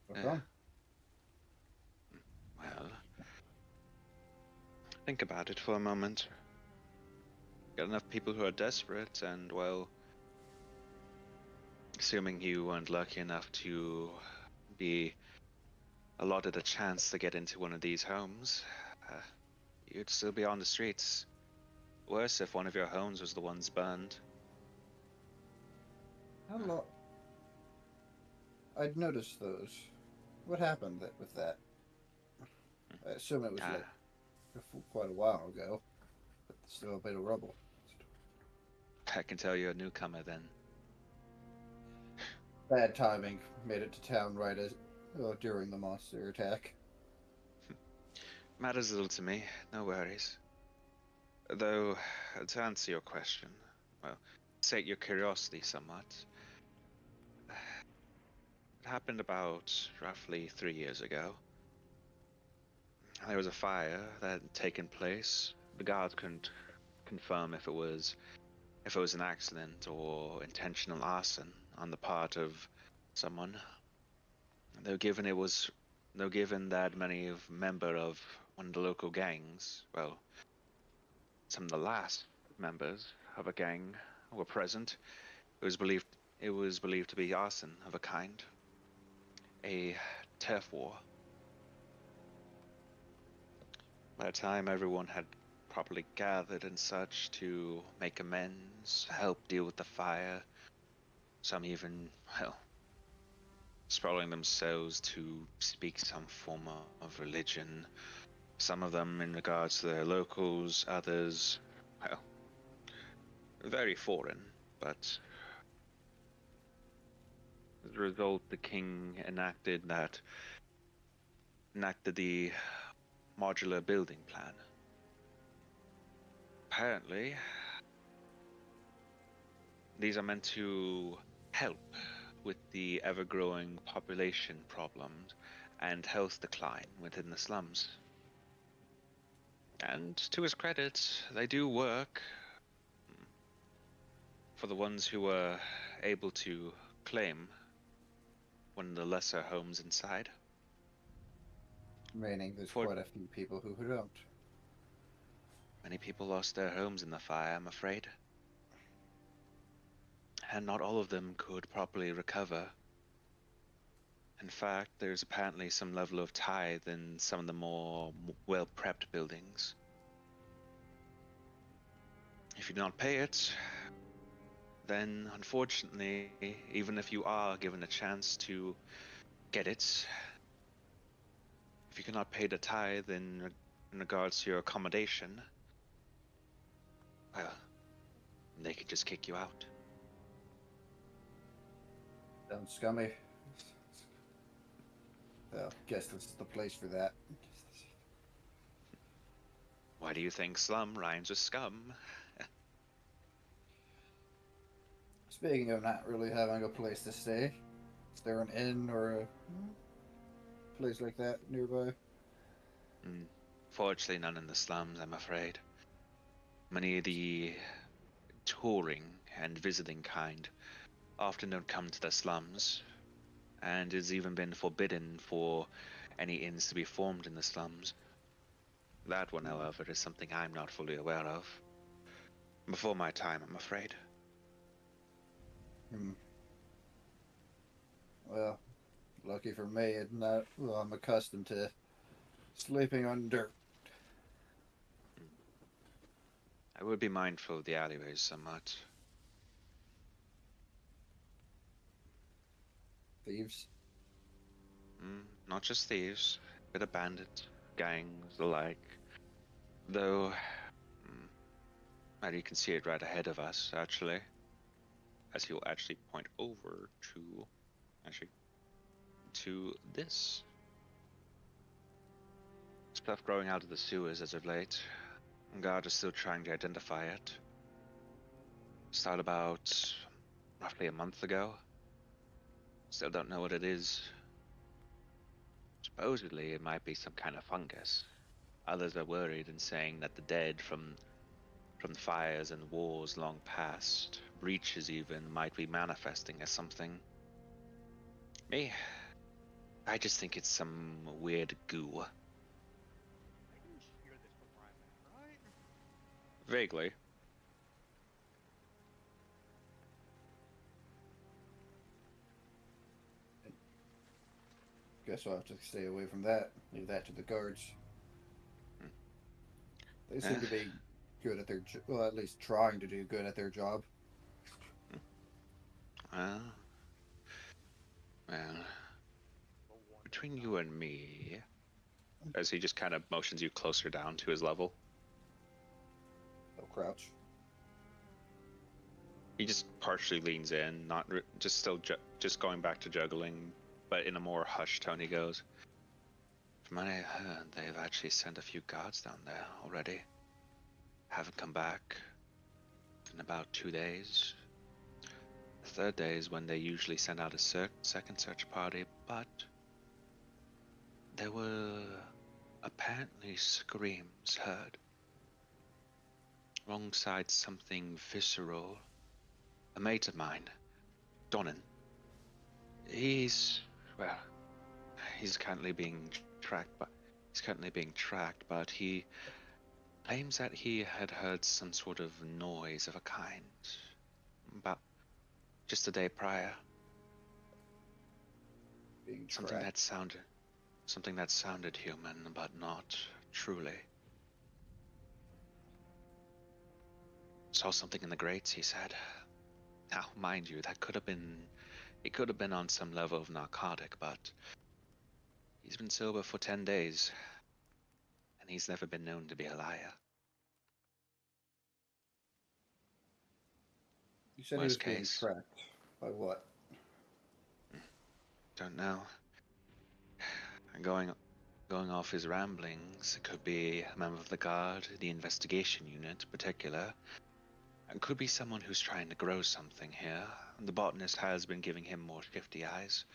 What's wrong? Well, Think about it for a moment. Got enough people who are desperate, and well, assuming you weren't lucky enough to be allotted a chance to get into one of these homes, you'd still be on the streets. Worse if one of your homes was the ones burned. How long? I'd noticed those. What happened with that? I assume it was Ah, like quite a while ago, but still a bit of rubble. I can tell you're a newcomer then. Bad timing. Made it to town right as during the monster attack. Matters little to me, no worries. Though, to answer your question, well, sate your curiosity somewhat. It happened about roughly 3 years ago. There was a fire that had taken place. The guards couldn't confirm if it was an accident or intentional arson on the part of someone. Though given that many of member of one of the local gangs, well, some of the last members of a gang were present, it was believed to be arson of a kind, a turf war. By the time everyone had properly gathered and such to make amends, help deal with the fire, some even, well, sprawling themselves to speak some form of religion, some of them in regards to their locals, others, well, very foreign, but as a result, the king enacted the modular building plan. Apparently, these are meant to help with the ever-growing population problems and health decline within the slums. And to his credit, they do work for the ones who were able to claim one of the lesser homes inside. Meaning there's For quite a few people who don't. many people lost their homes in the fire, I'm afraid. And not all of them could properly recover. In fact, there's apparently some level of tithe in some of the more well-prepped buildings. If you do not pay it, then unfortunately, even if you are given a chance to get it, if you cannot pay the tithe in regards to your accommodation, well, they could just kick you out. Sounds scummy. Well, guess this is the place for that. Why do you think slum rhymes with scum? Speaking of not really having a place to stay, is there an inn or a place like that nearby? Fortunately, none in the slums, I'm afraid. Many of the touring and visiting kind often don't come to the slums, and it's even been forbidden for any inns to be formed in the slums. That one, however, is something I'm not fully aware of. Before my time, I'm afraid. Well, lucky for me, I'm accustomed to sleeping on dirt. I would be mindful of the alleyways somewhat. Thieves. Not just thieves, but of bandits, gangs, the like. Though, and you can see it right ahead of us, actually. As he'll actually point over to this stuff growing out of the sewers as of late. God is still trying to identify it. Started about roughly a month ago. Still don't know what it is. Supposedly it might be some kind of fungus. Others are worried and saying that the dead from the fires and wars long past, breaches even, might be manifesting as something. Me, I just think it's some weird goo. I can hear this from where I'm at. Vaguely. Guess I'll have to stay away from that. Leave that to the guards. They seem to be good at their, well, at least trying to do good at their job. Well, well, between you and me, as he just kind of motions you closer down to his level, They'll crouch. he just partially leans in, not just still just going back to juggling, but in a more hushed tone he goes, "From what I heard, they've actually sent a few guards down there already. Haven't come back in about 2 days. The third day is when they usually send out a second search party, but there were apparently screams heard alongside something visceral. A mate of mine, Donnan, he's, well, he's currently being tracked, but he claims that he had heard some sort of noise of a kind about just a day prior. Being Something tracked. that sounded human, but not truly. Saw something in the grates, he said. Now, mind you, it could have been on some level of narcotic, but he's been sober for 10 days, and he's never been known to be a liar. You said he was Worst being case, tracked. By what? don't know. Going off his ramblings, it could be a member of the guard, the investigation unit in particular. It could be someone who's trying to grow something here. The botanist has been giving him more shifty eyes.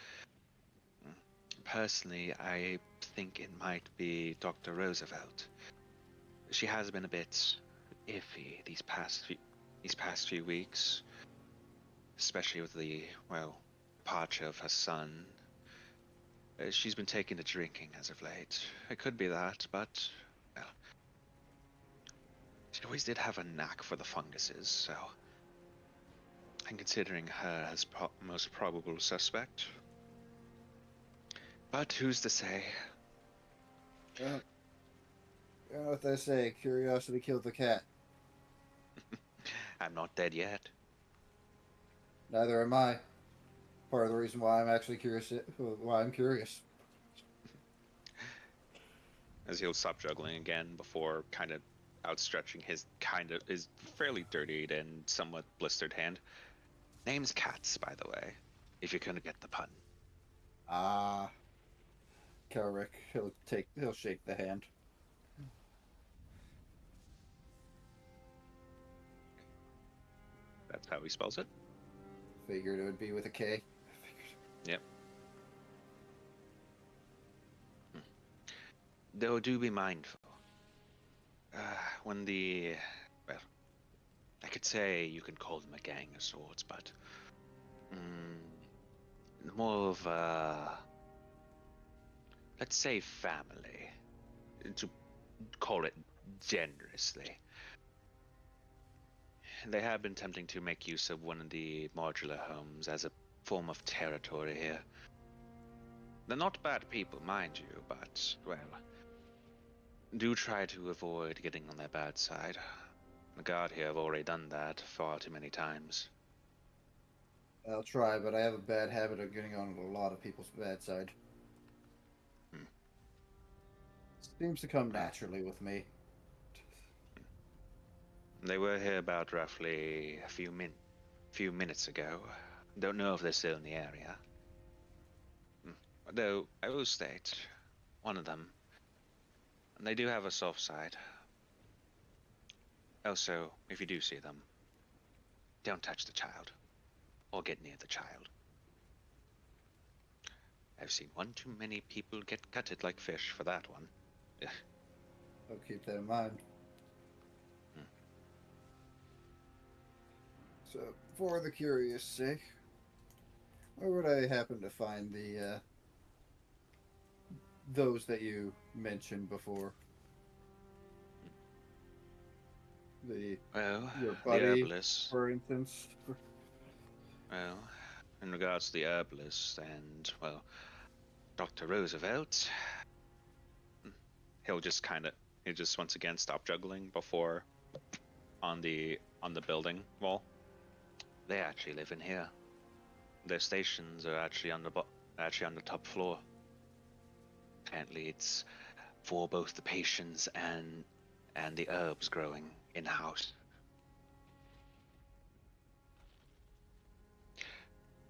Personally, I think it might be Dr. Roosevelt. She has been a bit iffy these past few weeks, especially with the, well, departure of her son. She's been taking to drinking as of late. It could be that, but, well, she always did have a knack for the funguses, so I'm considering her as most probable suspect. But who's to say? Well, you know what they say, curiosity killed the cat. I'm not dead yet. Neither am I. Part of the reason why I'm actually curious, why I'm curious. As he'll stop juggling again before kind of outstretching his fairly dirtied and somewhat blistered hand. Name's Katz, by the way, if you're gonna get the pun. Ah, Kelrick, he'll shake the hand. That's how he spells it. Figured it would be with a K. Yep. Though do be mindful. When the, well, I could say you can call them a gang of sorts, but more of a, let's say, family, to call it generously. They have been attempting to make use of one of the modular homes as a form of territory here. They're not bad people, mind you, but, well, do try to avoid getting on their bad side. The guard here have already done that far too many times. I'll try, but I have a bad habit of getting on a lot of people's bad side. Seems to come naturally with me. They were here about roughly a few minutes ago. Don't know if they're still in the area. Though, I will state, one of them, and they do have a soft side. Also, if you do see them, don't touch the child, or get near the child. I've seen one too many people get gutted like fish for that one. I'll keep that in mind. So, for the curious sake, where would I happen to find the, those that you mentioned before? The Well, your the buddy, herbalist. for instance. Well, in regards to the herbalist and, well, Dr. Roosevelt, he'll just he just once again stop juggling before on the building wall. They actually live in here. Their stations are actually actually on the top floor. Apparently, it's for both the patients and the herbs growing in house.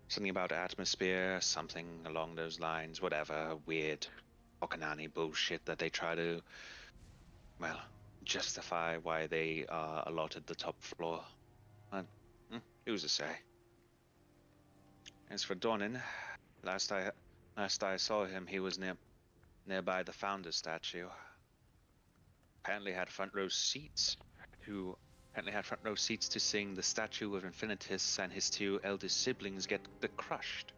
Something about atmosphere, something along those lines, whatever weird Okanani bullshit that they try to, well, justify why they allotted the top floor. But who's to say? As for Donin, last I last I saw him, he was nearby the founder's statue. Apparently had front row seats to seeing the statue of Infinitus and his two eldest siblings get crushed.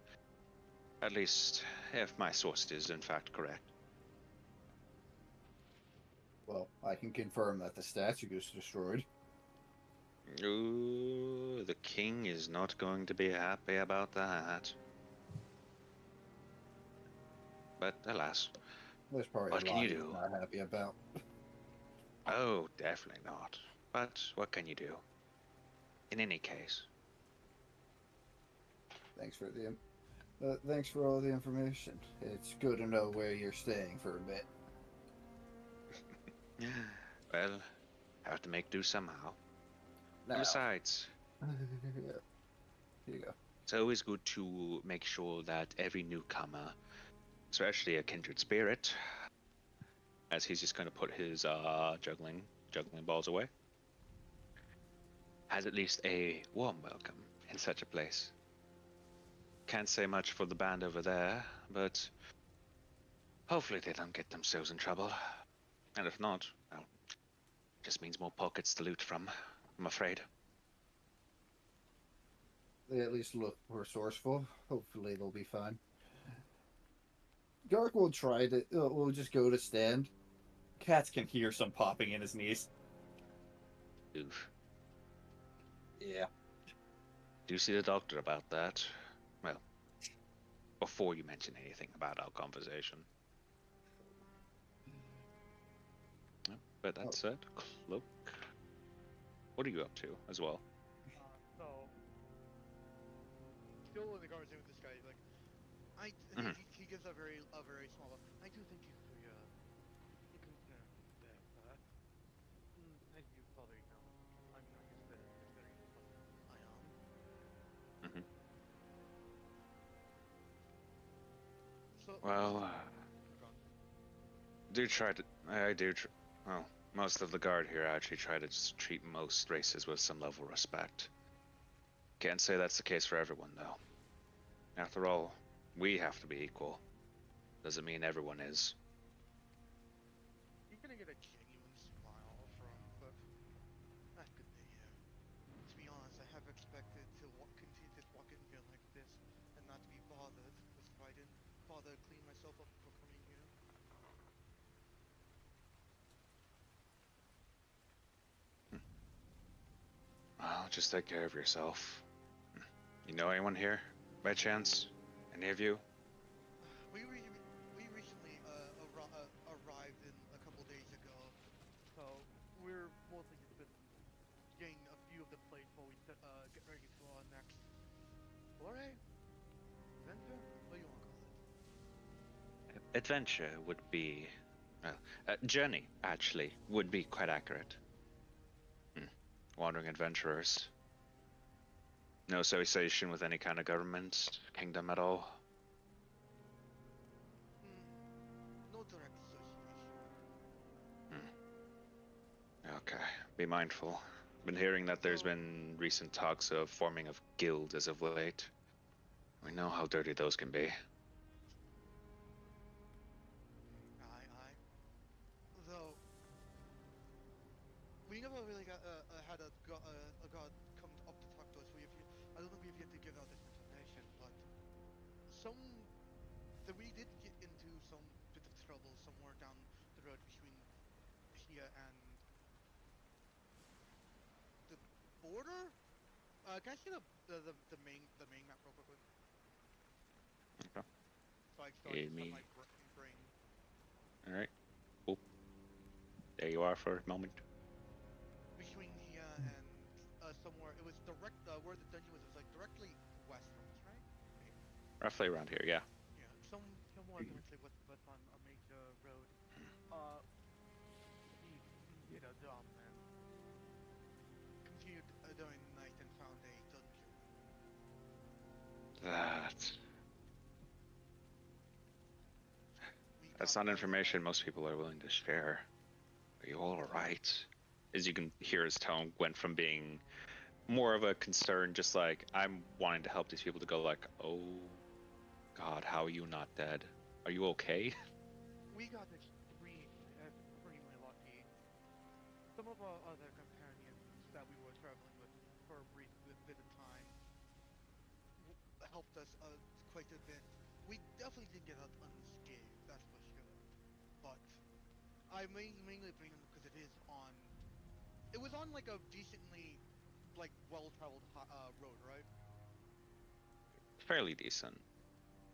At least, if my source is in fact correct. Well, I can confirm that the statue was destroyed. Ooh, the king is not going to be happy about that. But alas, There's probably what a can lot you he's do? not happy about. Oh, definitely not. But what can you do? In any case. Thanks for all the information. It's good to know where you're staying for a bit. Well, have to make do somehow. Now, And besides, here you go. it's always good to make sure that every newcomer, especially a kindred spirit, as he's just going to put his juggling balls away, has at least a warm welcome in such a place. Can't say much for the band over there, but hopefully they don't get themselves in trouble. And if not, well, just means more pockets to loot from, I'm afraid. They at least look resourceful. Hopefully they'll be fine. Gark will try to. We'll just go to stand. Cats can hear some popping in his knees. Oof. Yeah. Do see the doctor about that. Well, before you mention anything about our conversation. But that said, Cloak, what are you up to as well? So, still in the conversation with this guy, like, he gives a very small. I do thank you for your concern there, sir. As you probably know, I'm not just very I am. So. Well, well, most of the guard here actually try to just treat most races with some level of respect. Can't say that's the case for everyone, though. After all, we have to be equal. Doesn't mean everyone is. You're gonna get a genuine smile from Cliff. That's good to hear. To be honest, I have expected to continue to walk in here like this and not to be bothered, because if I didn't bother to clean myself up before coming here. Well, just take care of yourself. You know anyone here, by chance? Any of you? We recently arrived in a couple days ago, so we're mostly just been getting a view of the place while we get ready for our next foray? Adventure? What do you want to call it? Adventure would be, well, journey actually would be quite accurate. Wandering adventurers. No association with any kind of government, kingdom at all. No direct association. Okay, be mindful. Been hearing that there's been recent talks of forming of guilds as of late. We know how dirty those can be. Aye. Though we never really had a god come up to talk to us. I don't know if we've yet to give out this information, but we did get into some bit of trouble somewhere down the road between here and border. Can I see the main map real quickly? Okay. So I can Give set me. my brain. All right. Cool. There you are for a moment. Between here and somewhere, it was direct. Where the dungeon was, it was like directly west from us, right? Maybe. Roughly around here, yeah. Yeah, somewhere I can say what's on a major road. He did a job, man. Continued during the night and found a dungeon. We got That's not past information that. most people are willing to share. Are you all right? As you can hear, his tone went from being more of a concern, just like I'm wanting to help these people, to go like, oh God, how are you not dead? Are you okay? We got extremely lucky. Some of our other companions that we were traveling with for a brief bit of time helped us quite a bit. We definitely didn't get out unscathed, that's for sure. But I mainly bring them because it is on. It was on like a decently, like well-traveled road, right? Fairly decent.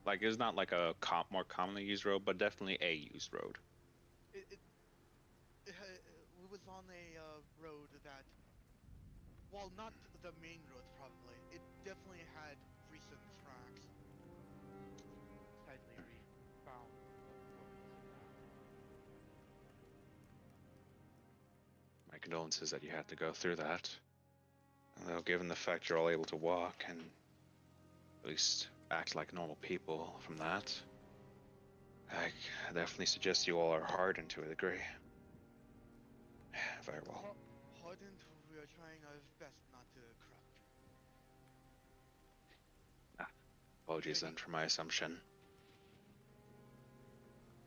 Like it's not like a more commonly used road, but definitely a used road. It it, it was on a road that, while not the main road probably, it definitely had recent tracks. Sadly, we found evidence of that. My condolences that you had to go through that. Although, given the fact you're all able to walk and at least act like normal people from that, I definitely suggest you all are hardened to a degree. Very well. Hardened, we are trying our best not to crack. Apologies then for my assumption.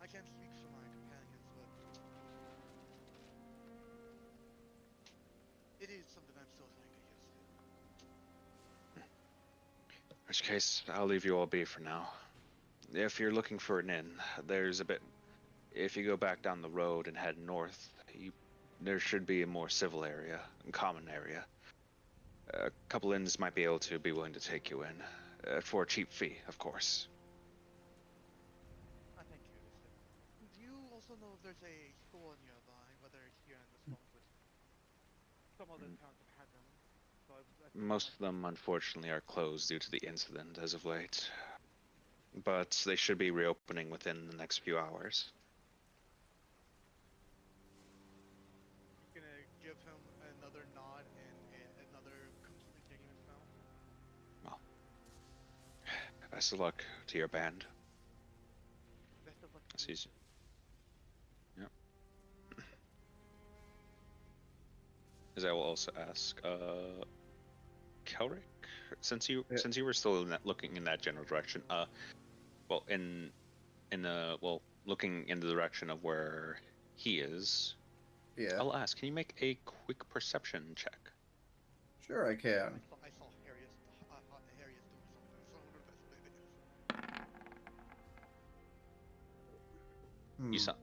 I can't speak for my companions, but it is something I'm still trying to get used to. In which case, I'll leave you all be for now. If you're looking for an inn, there's a bit. If you go back down the road and head north, there should be a more civil area, a common area. A couple inns might be able to be willing to take you in, for a cheap fee, of course. Thank you. Do you also know if there's a store nearby, whether it's here in the slums, which some other towns have had them? So I figured Most of them, unfortunately, are closed due to the incident as of late. But they should be reopening within the next few hours. You're gonna give him another nod and another completely genuine smile? Well, best of luck to your band. Best of luck to That's you. easy. Yep. As I will also ask, Kelric, since you were still looking in that general direction, well, looking in the direction of where he is, Yeah, I'll ask, can you make a quick perception check? sure I can. I saw Harrius doing something, so I wonder if that's what it is. You saw.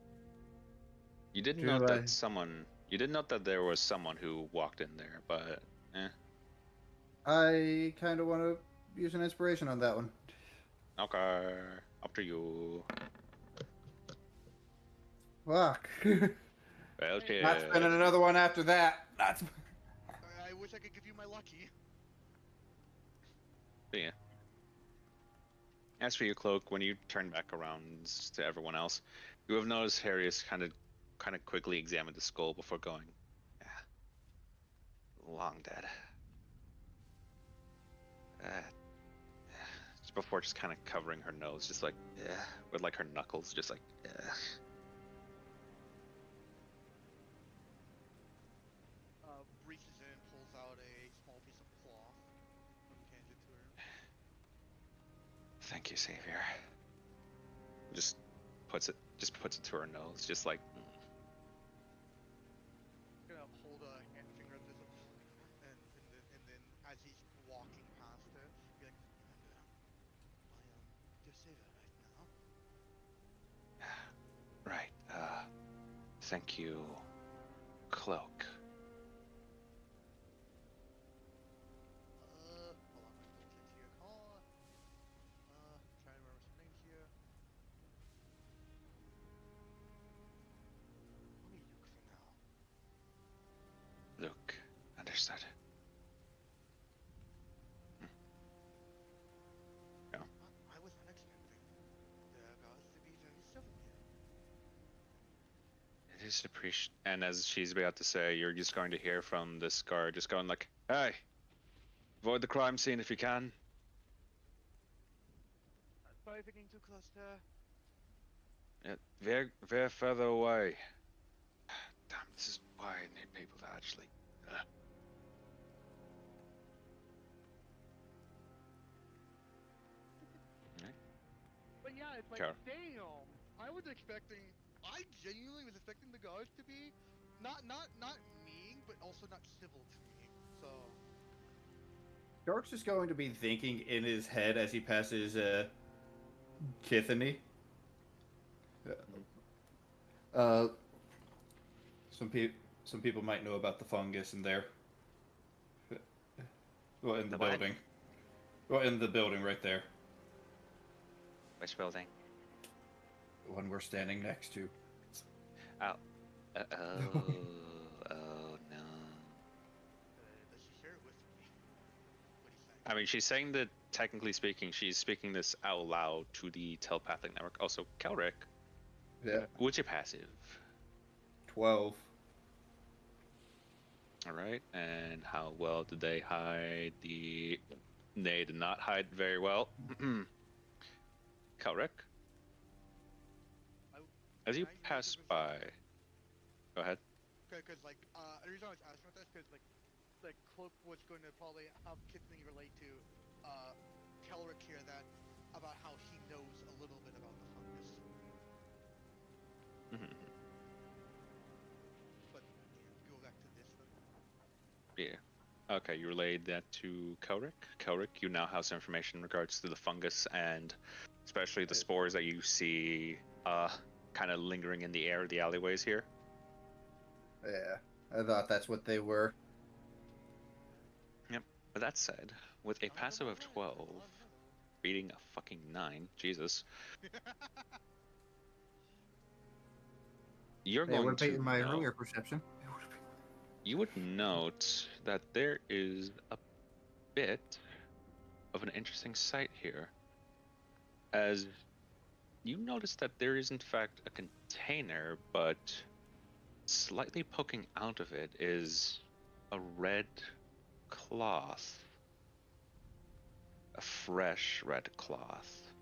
You did Do note I? that someone. You did note that there was someone who walked in there, but I kind of want to use an inspiration on that one. okay, up to you. Fuck. Well, Hey, Not spending another one after that. Not. I wish I could give you my lucky. Yeah. As for you, Cloak, when you turn back around to everyone else, you have noticed Harrius kind of quickly examined the skull before going, yeah, long dead. Just before just kind of covering her nose, just like, yeah, with like her knuckles, just like, yeah. Reaches in, pulls out a small piece of cloth, and hands it to her. Thank you, Savior. Just puts it to her nose, just like. Gonna hold a finger up, and then as he's walking past her, be like, I am your savior right now. Right. Thank you, Cloak. Understood. Yeah. I was unexpecting the gods to be very civil here. It is appreciated. And as she's about to say, you're just going to hear from this guard just going like, "Hey, avoid the crime scene if you can." Sorry for getting too close to. Yeah, very further away. Damn, this is why I need people to actually. Right. But yeah, it's like, Sure. damn. I genuinely was expecting the guards to be not mean, but also not civil to me. So. George is going to be thinking in his head as he passes Kithany. Uh, some people might know about the fungus in there. Well, in the what? building. Well, in the building right there. Which building? The one we're standing next to. Oh. Oh. Oh no. Does she share it with me? What do you think? I mean, she's saying that technically speaking, she's speaking this out loud to the telepathic network. Also, Kelric, Yeah. what's your passive? 12. All right, and how well did they hide the? They did not hide very well. Kelric, as you Can I use pass it as by, go ahead. Because like, the reason I was asking about this because like Cloak was going to probably have Kithany relate to Kelric here that about how he knows a little bit about the fungus. Mhm. But go back to this then. Yeah. Okay, you relayed that to Kelric. Kelric, you now have some information in regards to the fungus and especially the spores that you see kind of lingering in the air of the alleyways here. Yeah. I thought that's what they were. Yep. But that said, with a passive of 12, beating a fucking 9, Jesus, you're It would going have to been my know. earlier perception. You would note that there is a bit of an interesting sight here. As you notice that there is in fact a container, but slightly poking out of it is a red cloth. A fresh red cloth.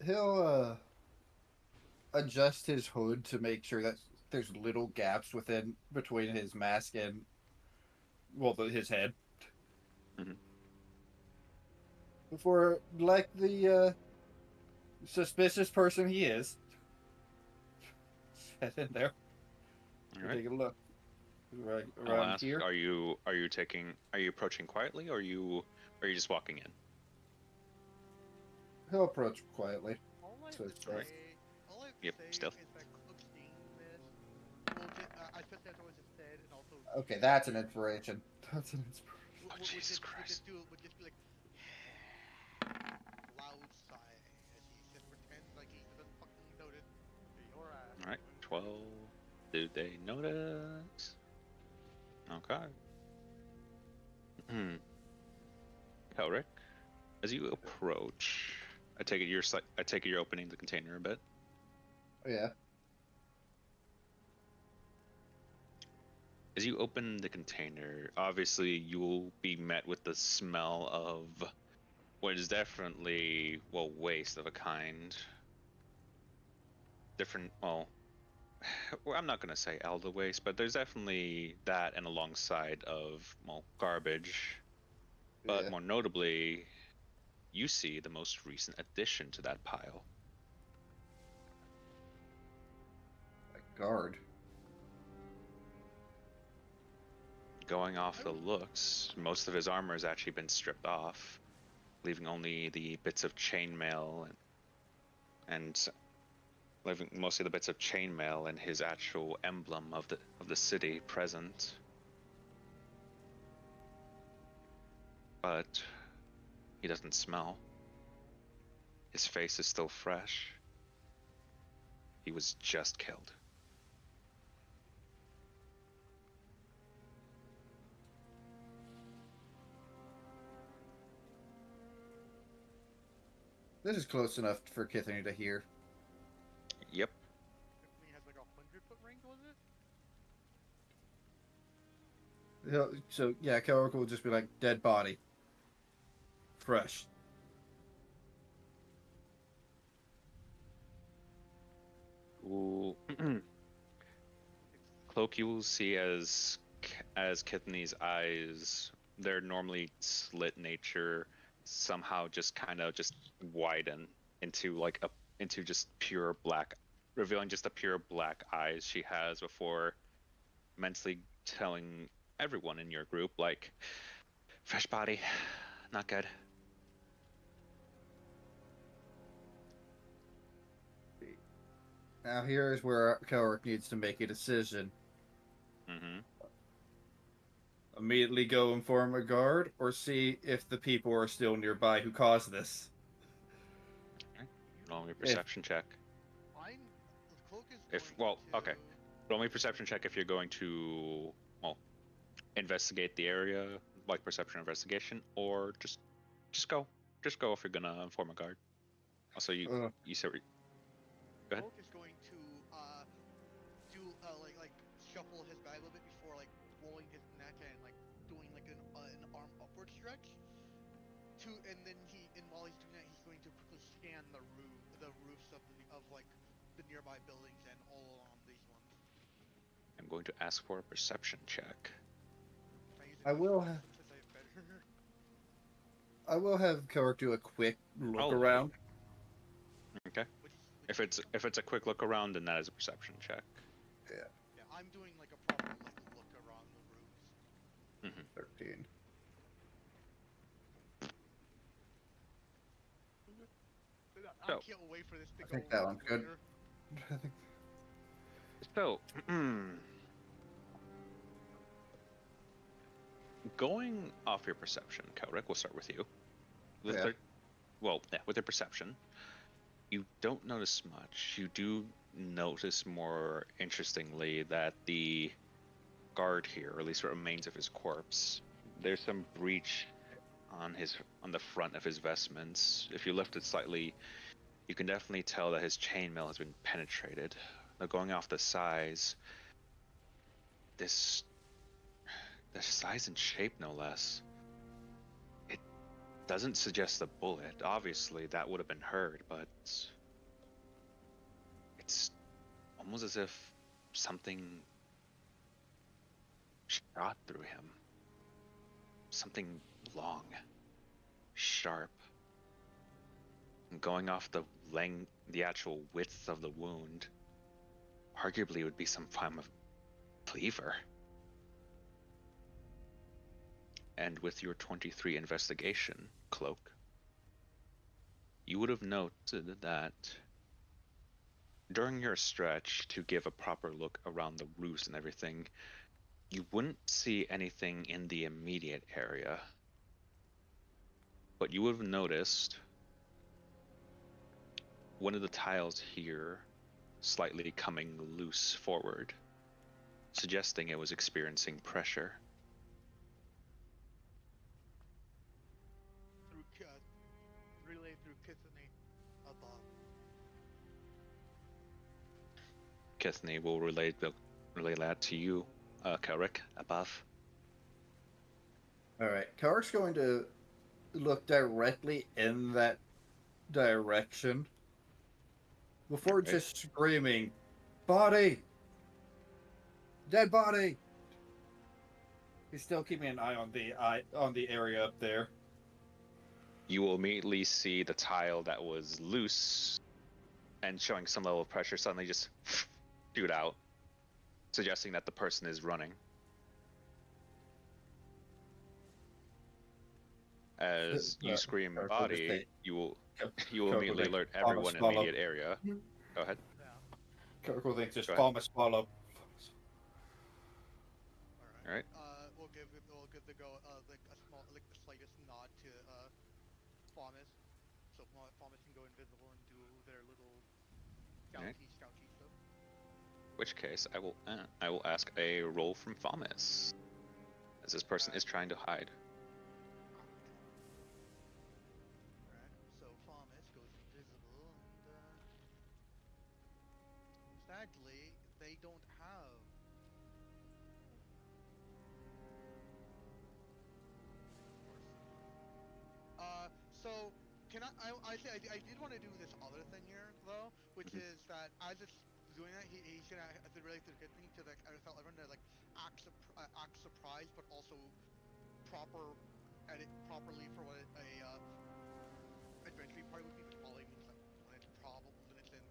He'll adjust his hood to make sure that there's little gaps within between his mask and His head. Mhm. before, like the suspicious person he is. Head in there. All right. Take a look. Right I'll around ask: here. Are you approaching quietly, or are you just walking in? He'll approach quietly. All I So have it's to right. say, all I have to Yep, say stealth. is that Cloak seeing this will just, especially after what was just said, and also Okay, that's an inspiration. That's an inspiration. Oh, Jesus would Christ. would just be like loud sigh as he just pretends like he doesn't fucking notice your ass. All right, 12. Do they notice? Okay. Kelric, as you approach, I take it you're opening the container a bit. Yeah. As you open the container, obviously you will be met with the smell of what is definitely, well, waste of a kind. Different, well, I'm not gonna say elder waste, but there's definitely that, and alongside of, well, garbage. But Yeah. more notably, you see the most recent addition to that pile. A guard. Going off the looks, most of his armor has actually been stripped off, leaving only the bits of chainmail and leaving mostly the bits of chainmail and his actual emblem of the city present. But He doesn't smell. His face is still fresh. He was just killed. This is close enough for Kithany to hear. Yep. Tiffany has like a 100-foot range, was it? So yeah, Kelric will just be like, dead body. Fresh. Ooh. Cloak, you will see as Kithany's eyes, their normally slit nature, somehow just kind of just widen into just pure black, revealing just the pure black eyes she has before mentally telling everyone in your group, like, fresh body, not good. Now here is where Kelric needs to make a decision. Mm-hmm. Immediately go inform a guard, or see if the people are still nearby who caused this. Roll me a perception check. I'm. The cloak is. If going to... okay. Roll me a perception check if you're going to, well, investigate the area, like perception investigation, or just go. Just go if you're gonna inform a guard. Also, you said. Go ahead. Cloak is going to do like shuffle his bag a little bit before like rolling his neck and like doing like an arm upward stretch. And while he's doing that, he's going to quickly scan the roofs of like the nearby buildings and all along these ones. I'm going to ask for a perception check. I will have Kelric do a quick look around. Okay. If it's a quick look around, then that is a perception check. Yeah, I'm doing like a proper like look around the roofs. 13. I can't wait for this to I go. think that one's good. So, going off your perception, Kelric, we'll start with you. With your perception, you don't notice much. You do notice more interestingly that the guard here, or at least what remains of his corpse, there's some breach on the front of his vestments. If you lift it slightly, you can definitely tell that his chainmail has been penetrated. Now, going off the size, the size and shape no less, it doesn't suggest a bullet. Obviously, that would have been heard, but it's almost as if something shot through him. Something long, sharp. And going off the actual width of the wound, arguably it would be some form of cleaver. And with your 23 investigation, Cloak, you would have noted that during your stretch to give a proper look around the roofs and everything, you wouldn't see anything in the immediate area. But you would have noticed one of the tiles here slightly coming loose forward, suggesting it was experiencing pressure. Relay through Kithany above. Kithany will relay that to you, Kelric, above. Alright, Kelric's going to look directly in that direction before just screaming, "Body! Dead body!" He's still keeping an eye on the area up there. You will immediately see the tile that was loose and showing some level of pressure suddenly just shoot out, suggesting that the person is running. As you scream "body," you will immediately alert everyone in the immediate area. Go ahead. Kelric will think just Go ahead. palm a swallow. All right. We'll give the go like a small, like the slightest nod to Thomas, so Thomas can go invisible and do their little Alright. scouty stuff. In which case, I will ask a roll from Thomas, as this person is trying to hide. Alright, so Thomas goes invisible, and sadly, they don't have. So can I did want to do this other thing here though, which Mhm. is that as it's doing that, he's gonna as it relates to the good thing to like I felt everyone to like act surprised, but also proper edit properly for what a adventuring party would be, which probably means that when it's in,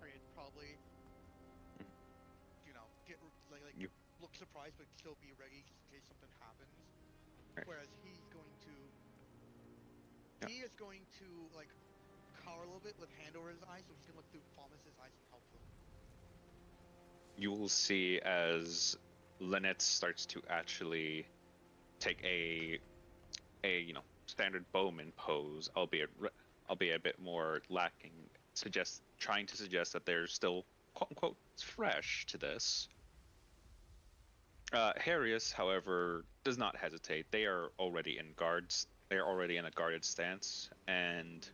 it's probably get like You look surprised but still be ready just in case something happens. Right. Whereas he's going to Yeah. he is going to like cower a little bit with hand over his eyes, so he's gonna look through Thomas's eyes and help him. You will see as Lynette starts to actually take a standard bowman pose, albeit a bit more lacking, trying to suggest that they're still quote unquote fresh to this. Harrius, however, does not hesitate. They are already in guards. They are already in a guarded stance, and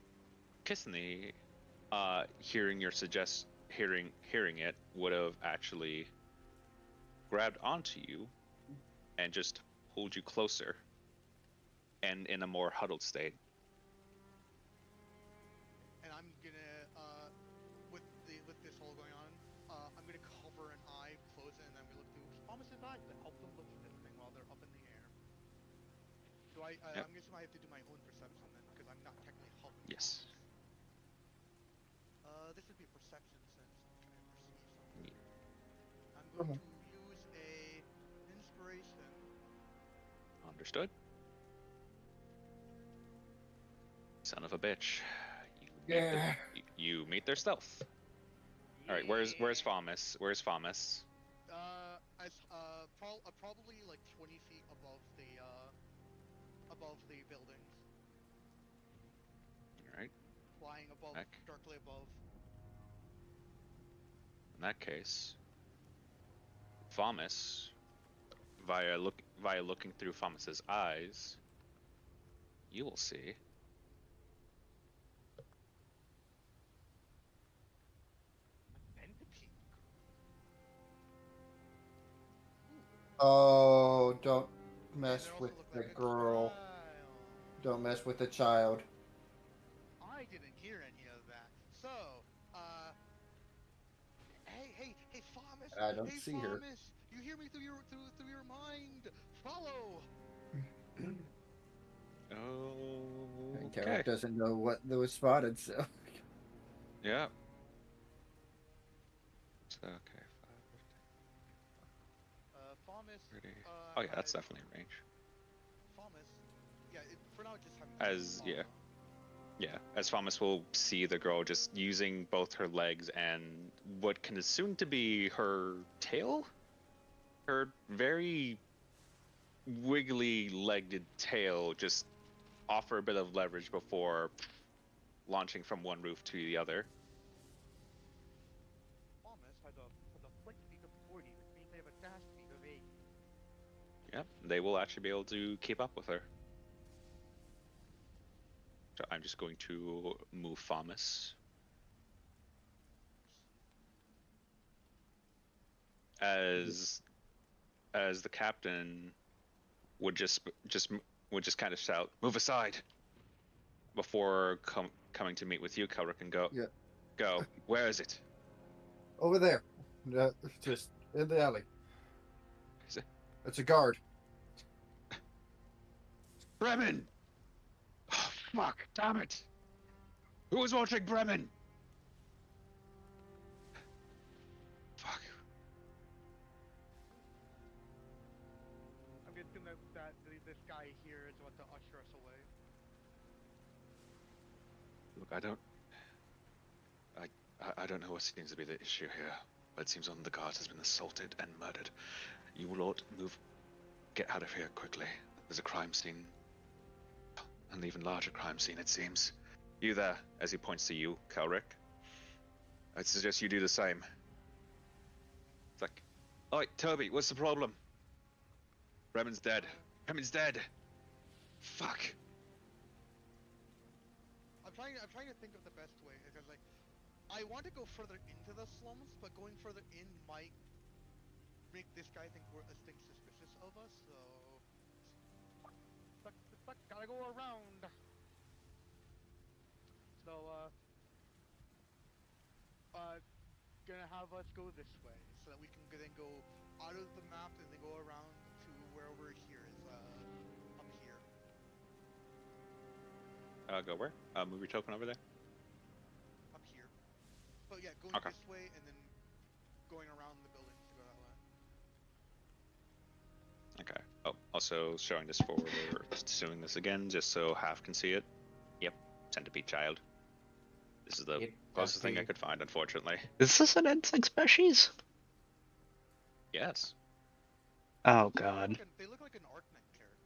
Kissany, hearing hearing it, would have actually grabbed onto you and just pulled you closer, and in a more huddled state. And I'm gonna with this whole going on, I'm gonna cover an eye, close it, and then we look through Thomas's eyes to help them look through this thing while they're up in the air. Do I? Yep. I'm guessing I have to do my own perception then, because I'm not technically helping. Yes. This would be perception since I'm trying to perceive something. Yeah. I'm going to use a inspiration. Understood. Son of a bitch. You meet their stealth. All right, where's Thomas? Where's Thomas? Probably like 20 feet above the buildings. All right. Flying above, directly above. In that case, Thomas, via looking through Thomas's eyes, you will see Oh, don't mess And with look the like a girl. child. Don't mess with the child. I didn't hear any of that. So, hey, Thomas. I don't Hey, see Thomas. her. You hear me through your mind. Follow. Oh. And Carrot doesn't know what was spotted, so. Yeah. So, okay. Thomas. Oh yeah, that's definitely a range. Thomas. Yeah. For now, just having. As Thomas will see the girl just using both her legs and what can assume to be her tail, her very wiggly-legged tail, just offer a bit of leverage before launching from one roof to the other. Thomas has a flight speed of 40, which means they have a dash speed of 8. Yep, they will actually be able to keep up with her. So I'm just going to move Thomas. As the captain would just kind of shout, "Move aside!" before coming to meet with you, Kelrick, and go. Yeah. Go. Where is it? Over there. Just in the alley. Is it? It's a guard. Bremen! Oh, fuck! Damn it! Who was watching Bremen? Fuck. I'm gonna assume that this guy here is what to usher us away. Look, I don't know what seems to be the issue here, but it seems one of the guards has been assaulted and murdered. You will all get out of here quickly. There's a crime scene, and an even larger crime scene, it seems. You there, as he points to you, Kelric. I'd suggest you do the same. It's like, alright, Toby, what's the problem? Bremen's dead. Bremen's dead. Fuck. I'm trying to think of the best way, because like, I want to go further into the slums, but going further in might make this guy think suspicious of us. So, gotta go around. So, gonna have us go this way, so that we can then go out of the map and then go around to wherever here is. I'm here. Go where? Move your token over there. Up here. But yeah, going Okay. this way and then going around the buildings to go that way. Okay. Oh, also showing this for doing this again, just so Half can see it. Yep, centipede child. This is the closest thing I could find, unfortunately. Is this an insect species? Yes. Oh god. They look like an Arknight character.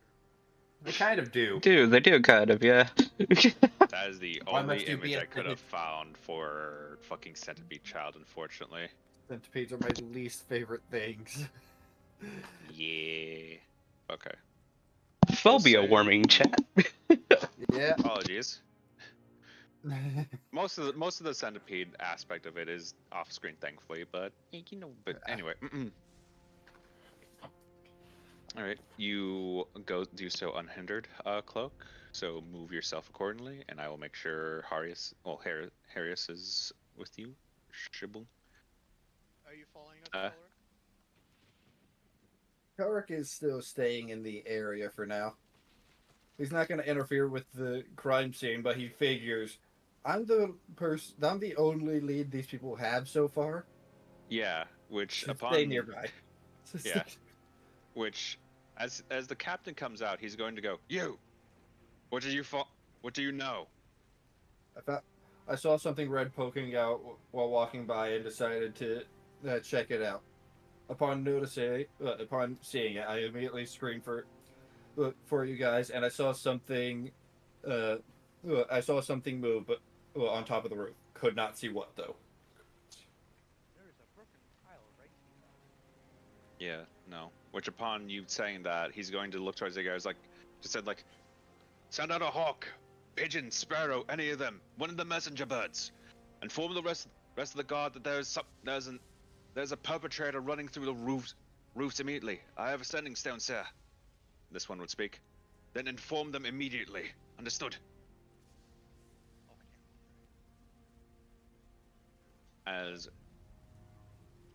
They kind of do. Dude, they do kind of, yeah. That is the Why only must you be image a I could have found for fucking centipede child, unfortunately. Centipedes are my least favorite things. Yeah. Okay. Phobia say- warming chat. Yeah. Apologies. Most of the centipede aspect of it is off screen, thankfully, but you know. But anyway. All right, you go do so unhindered, Cloak. So move yourself accordingly, and I will make sure Harrius is with you. Shibble. Are you following us, Kelric is still staying in the area for now. He's not going to interfere with the crime scene, but he figures, I'm the only lead these people have so far. Yeah, which So upon stay nearby. Yeah. Which, as the captain comes out, he's going to go, "You, what do you know?" I saw something red poking out while walking by and decided to check it out. Upon seeing it, I immediately screamed for you guys, and I saw something. I saw something move, but on top of the roof. Could not see what though. There is a broken tile right here. Yeah, no. Which upon you saying that, he's going to look towards the guys just said send out a hawk, pigeon, sparrow, any of them, one of the messenger birds, inform the rest of the guard that there's a perpetrator running through the roofs immediately. I have a sending stone, sir. This one would speak. Then inform them immediately. Understood? Oh, I can't.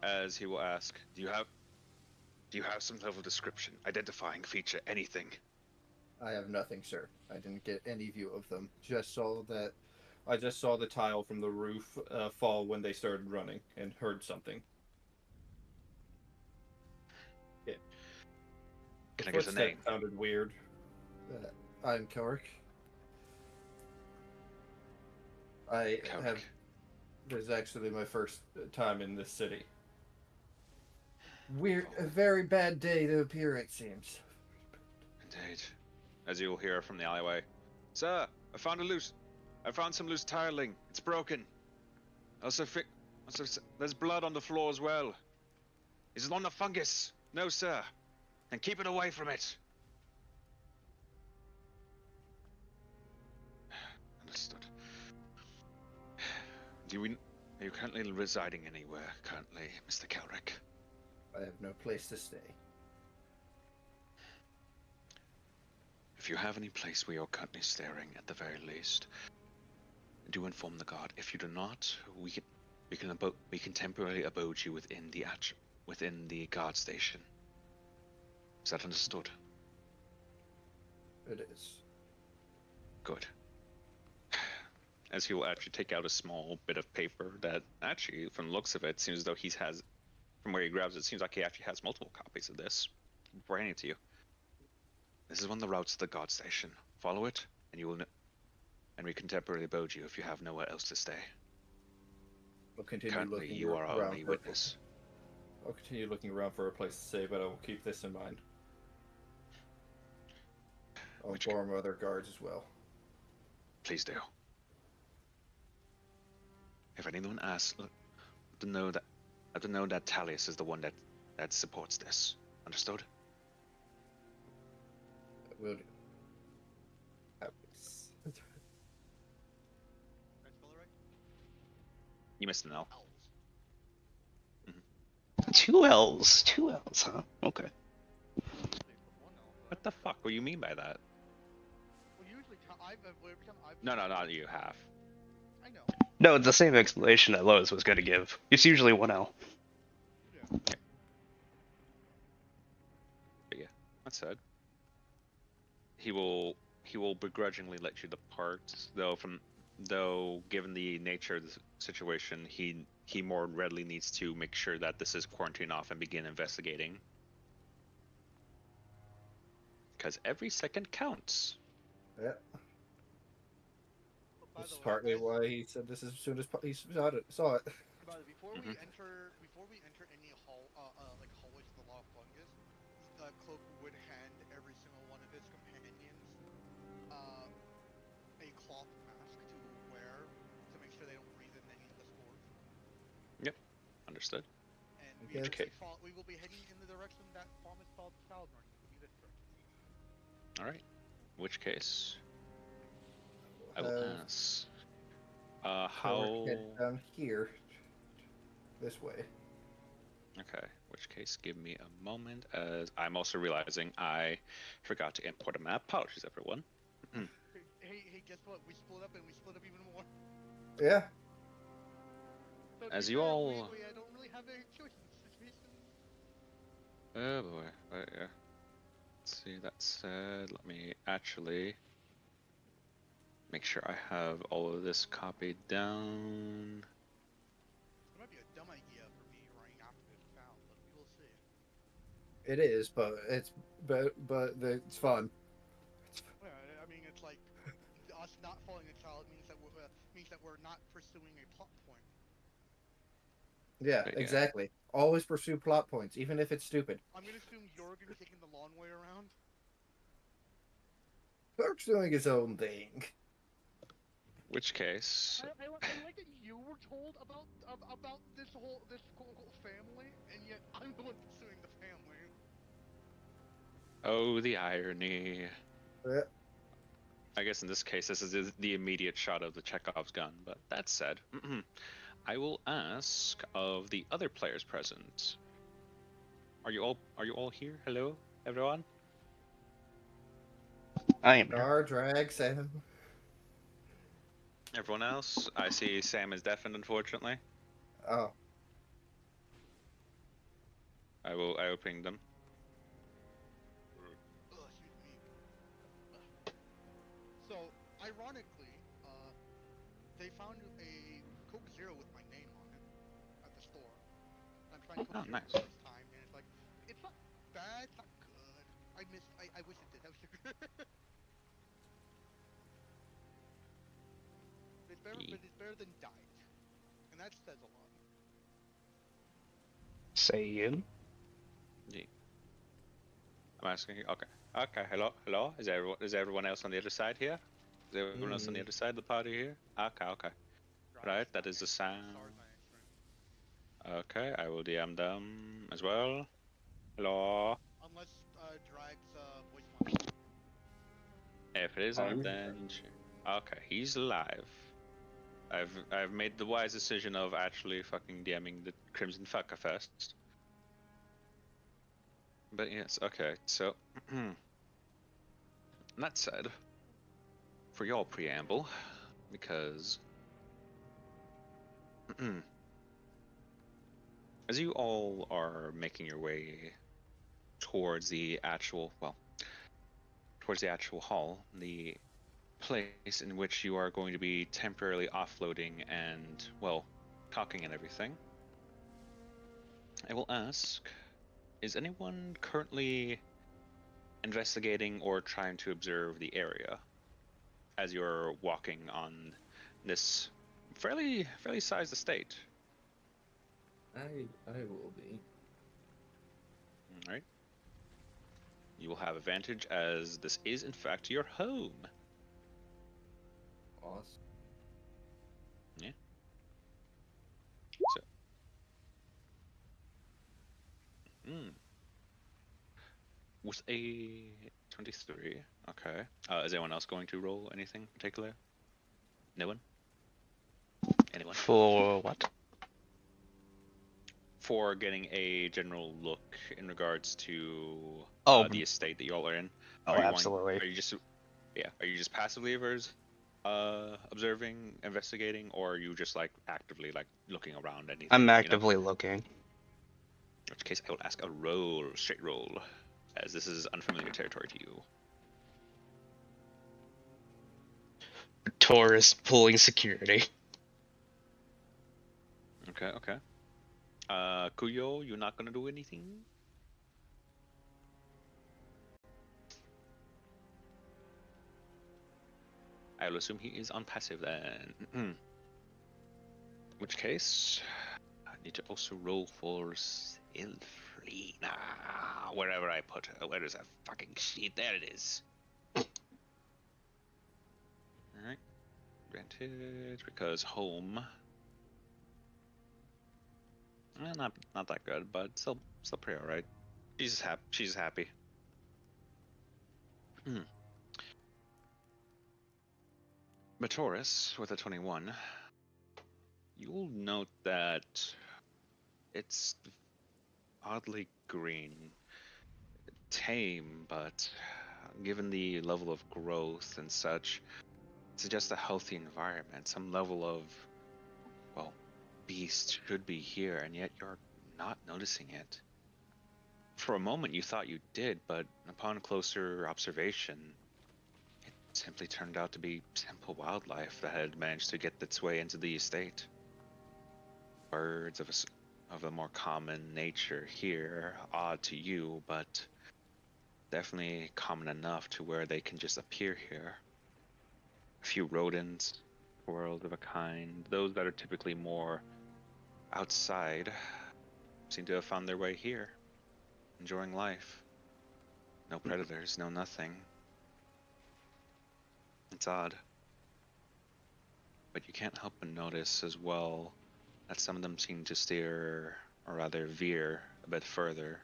As he will ask, do you have some level of description, identifying feature, anything? I have nothing, sir. I didn't get any view of them. I just saw the tile from the roof fall when they started running and heard something. Yeah. Can I get a name? Sounded weird. I'm Kelric. This is actually my first time in this city. A very bad day to appear, it seems. Indeed. As you will hear from the alleyway. Sir, I found some loose tiling. It's broken. Also, there's blood on the floor as well. Is it on the fungus? No, sir. And keep it away from it. Understood. Are you currently residing anywhere, Mr. Kelric? I have no place to stay. If you have any place where you're currently staring, at the very least, do inform the guard. If you do not, we can temporarily abode you within the guard station. Is that understood? It is. Good. As he will actually take out a small bit of paper that actually, from the looks of it, seems as though from where he grabs it, seems like he actually has multiple copies of this. Bringing it to you. This is one of the routes to the guard station. Follow it, and we can temporarily abode you if you have nowhere else to stay. I'll continue Currently, looking you are our around only for- witness. I'll continue looking around for a place to stay, but I will keep this in mind. I'll Which- inform other guards as well. Please do. If anyone asks, to know that Talius is the one that supports this. Understood? Will do. Did I spell it right? You missed an L. L's. Two L's. Two L's, huh? Okay. Usually put one L, but What the fuck? What do you mean by that? well, usually every time I've No, not you. Half. I know. No, it's the same explanation that Lois was going to give. It's usually one L. Yeah. But yeah, that said, he will begrudgingly let you depart, though given the nature of the situation, he more readily needs to make sure that this is quarantine off and begin investigating. Because every second counts. Yeah. But by This the is way, partly guys, why he said this as soon as he saw it. by the way, before we Mhm. enter any like hallways of the Law of Fungus, Cloak would hand every single one of his companions a cloth mask to wear to make sure they don't breathe in any of the spores. Understood. And Okay. we will be heading in the direction that Thomas called Salazar. You will be this direction. All right. In which case, I will ask. How? Head down here. This way. Okay. In which case, give me a moment, as I'm also realizing I forgot to import a map. Apologies, everyone. Hey, guess what? We split up and we split up even more. Yeah. So to As be you fair, all- we don't really have a choice in this situation. Oh boy. But yeah. Let's see. That said, let me actually make sure I have all of this copied down. It might be a dumb idea for me running after this town, but we will see. It is, but it's fun. Yeah, I mean, it's like us not following the child means that we're not pursuing a plot point. Yeah, But yeah. exactly. Always pursue plot points, even if it's stupid. I'm gonna assume you're gonna be taking the long way around. Clark's doing his own thing. Which case, I like that you were told about this quote unquote family, and yet I'm the one pursuing the family. oh, the irony. Yeah. I guess in this case, this is the immediate shot of the Chekhov's gun. But that said, I will ask of the other players present. Are you all here? Hello, everyone. I am here. Car drag Sam. Everyone else? I see Sam is deafened, unfortunately. Oh. I will ping them. Excuse me. So, ironically, they found a Coke Zero with my name on it at the store. I'm trying Coke Oh, Zero nice. for the first time, and it's like, it's not bad, it's not good. I wish it did have sugar. But it's better than diet, and that says a lot. Say in. I'm asking. Okay. Hello. Is everyone else on the other side here? Is everyone else on the other side of the party here? Okay. Right, that is the sound. Stars not answering. Okay, I will DM them as well. Hello. Unless Drag's voicemail. If it isn't, then okay, he's alive. I've made the wise decision of actually fucking DMing the Crimson Fucker first. But yes, okay, so that said, for your preamble, because as you all are making your way towards the actual hall, the place in which you are going to be temporarily offloading and, well, talking and everything, I will ask, is anyone currently investigating or trying to observe the area as you're walking on this fairly sized estate? I will be. All right. You will have advantage as this is in fact your home. boss. So, with a 23, okay. Is anyone else going to roll anything particular? No one? Anyone? For what? For getting a general look in regards to Oh, the estate that you all are in. oh, absolutely. Are you just passively observing, investigating, or are you just like actively like looking around anything? I'm You know? actively looking. In which case, I will ask a straight roll, as this is unfamiliar territory to you. Tourist pulling security. Okay. Kuyo, you're not gonna do anything? I will assume he is on passive then. In which case, I need to also roll for stealthily. Nah, wherever I put her. Where is that fucking sheet? There it is. Alright. Advantage, because home. Not that good, but still pretty alright. She's happy. She's happy. Matoris with a 21. You'll note that it's oddly green, tame, but given the level of growth and such, it suggests a healthy environment. Some level of, well, beast should be here, and yet you're not noticing it. For a moment you thought you did, but upon closer observation, it simply turned out to be simple wildlife that had managed to get its way into the estate. Birds of a more common nature here, odd to you, but definitely common enough to where they can just appear here. A few rodents, squirrels of a kind, those that are typically more outside, seem to have found their way here, enjoying life. No predators, no nothing. It's odd. But you can't help but notice as well that some of them seem to steer, or rather veer, a bit further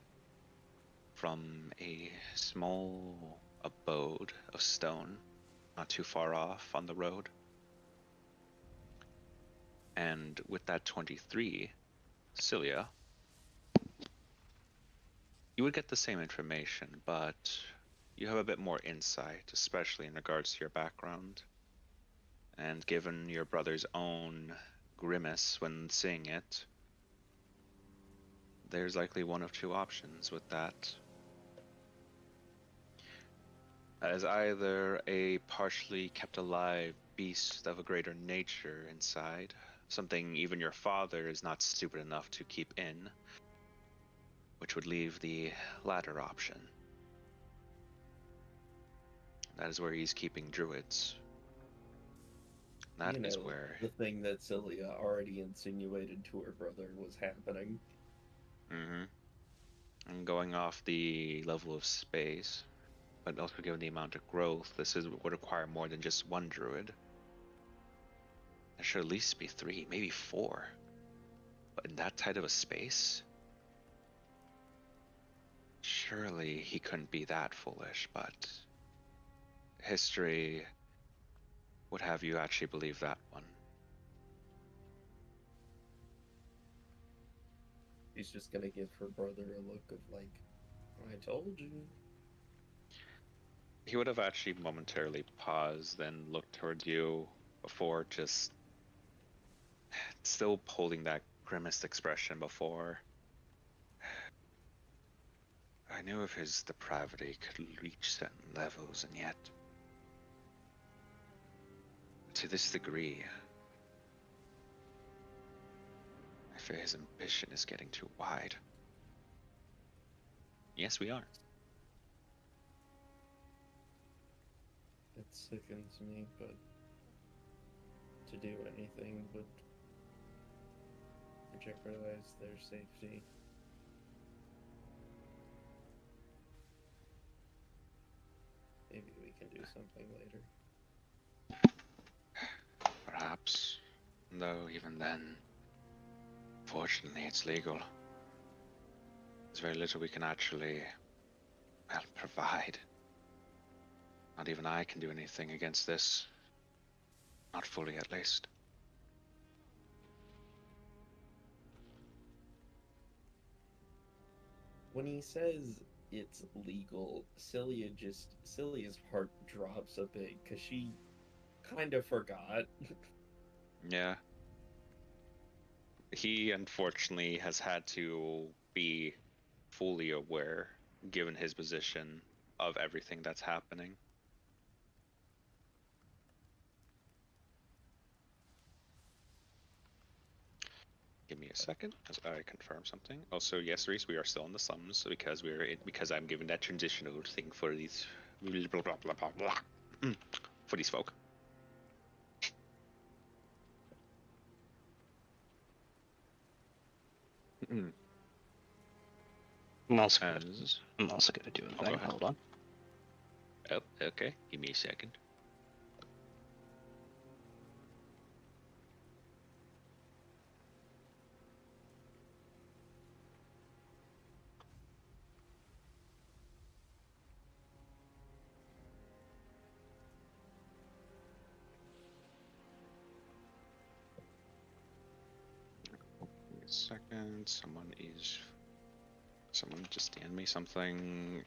from a small abode of stone, not too far off on the road. And with that 23, Cilia, you would get the same information, but you have a bit more insight, especially in regards to your background. And given your brother's own grimace when seeing it, there's likely one of two options with that. As either a partially kept alive beast of a greater nature inside, something even your father is not stupid enough to keep in, which would leave the latter option. That is where he's keeping druids. That is where the thing that Cilia already insinuated to her brother was happening. And going off the level of space, but also given the amount of growth, would require more than just one druid. There should at least be 3, maybe 4. But in that tight of a space? Surely he couldn't be that foolish, but history would have you actually believe that one. She's just gonna give her brother a look of like, I told you. He would have actually momentarily paused, then looked towards you before just still holding that grimaced expression before. I knew if his depravity could reach certain levels, and yet, to this degree, I fear his ambition is getting too wide. Yes, we are. It sickens me, but to do anything would jeopardize their safety. Maybe we can do something later. Though, even then, fortunately, it's legal. There's very little we can actually, well, provide. Not even I can do anything against this. Not fully, at least. When he says it's legal, Celia's heart drops a bit because she kind of forgot. Yeah. He, unfortunately, has had to be fully aware, given his position, of everything that's happening. Give me a second as I confirm something. Also, yes, Reese, we are still in the slums because I'm giving that transitional thing for these blah blah blah blah blah for these folk. I'm also gonna, As I'm also gonna do a go thing. ahead. Hold on. Oh, okay. Give me a second. Give me a second. Someone just hand me something.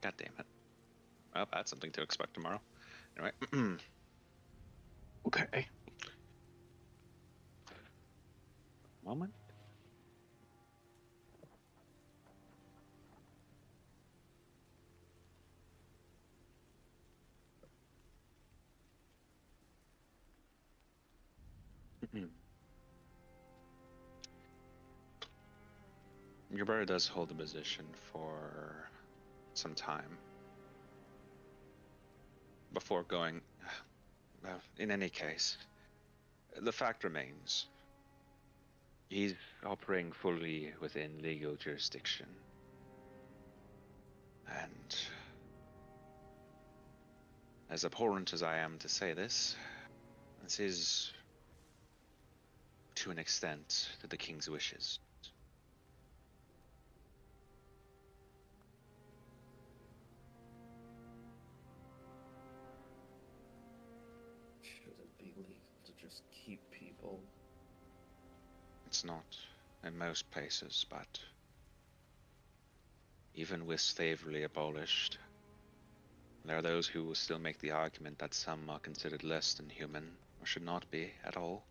God damn it. Well, that's something to expect tomorrow. Anyway. Okay. Moment. Your brother does hold the position for some time before going. Well, in any case, the fact remains he's operating fully within legal jurisdiction. And as abhorrent as I am to say this is, to an extent, to the king's wishes. Should it be legal to just keep people? It's not in most places, but even with slavery abolished, there are those who will still make the argument that some are considered less than human, or should not be at all.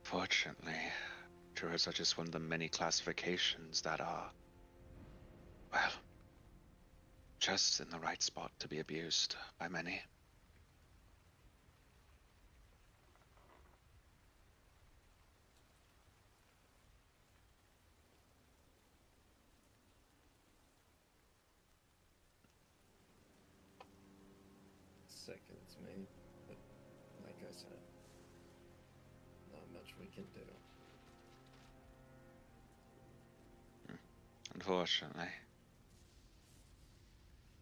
Fortunately, jurors are just one of the many classifications that are, well, just in the right spot to be abused by many. Seconds, maybe. But like I said, not much we can do. Unfortunately.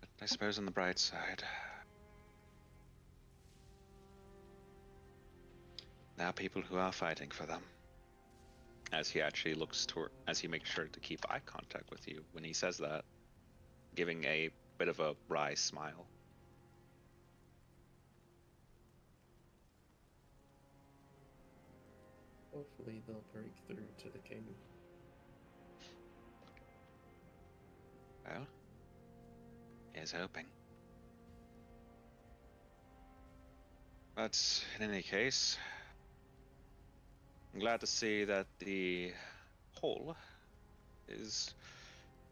But I suppose on the bright side, there are people who are fighting for them. As he actually as he makes sure to keep eye contact with you when he says that, giving a bit of a wry smile. Hopefully they'll break through to the king. Well, here's hoping. But in any case, I'm glad to see that the hole is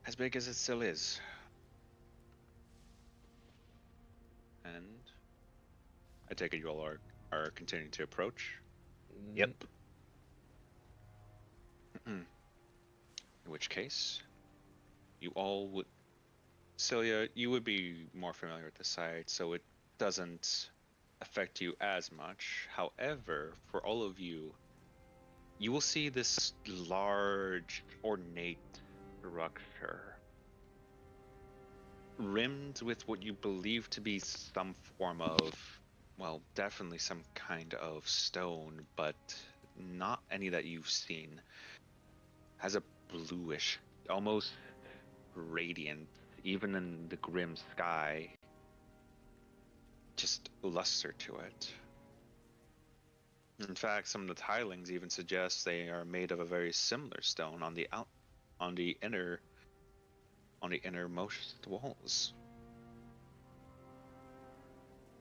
as big as it still is. And I take it you all are continuing to approach. Yep. In which case, you all would... Celia, you would be more familiar with the site, so it doesn't affect you as much. However, for all of you, you will see this large, ornate structure rimmed with what you believe to be some form of, well, definitely some kind of stone, but not any that you've seen. Has a bluish, almost radiant, even in the grim sky, just luster to it. In fact, some of the tilings even suggest they are made of a very similar stone on the innermost walls.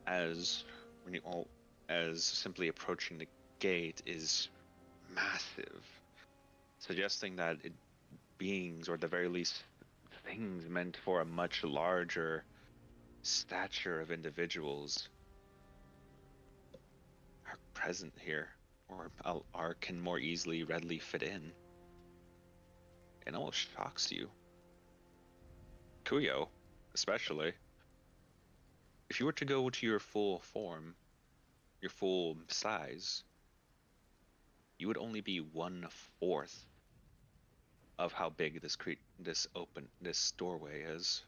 As when you all as simply approaching the gate is massive, suggesting that beings, or at the very least things meant for a much larger stature of individuals, are present here, or can more easily, readily fit in. It almost shocks you, Kuyo, especially. If you were to go to your full form, your full size, you would only be 1/4 of how big this doorway is.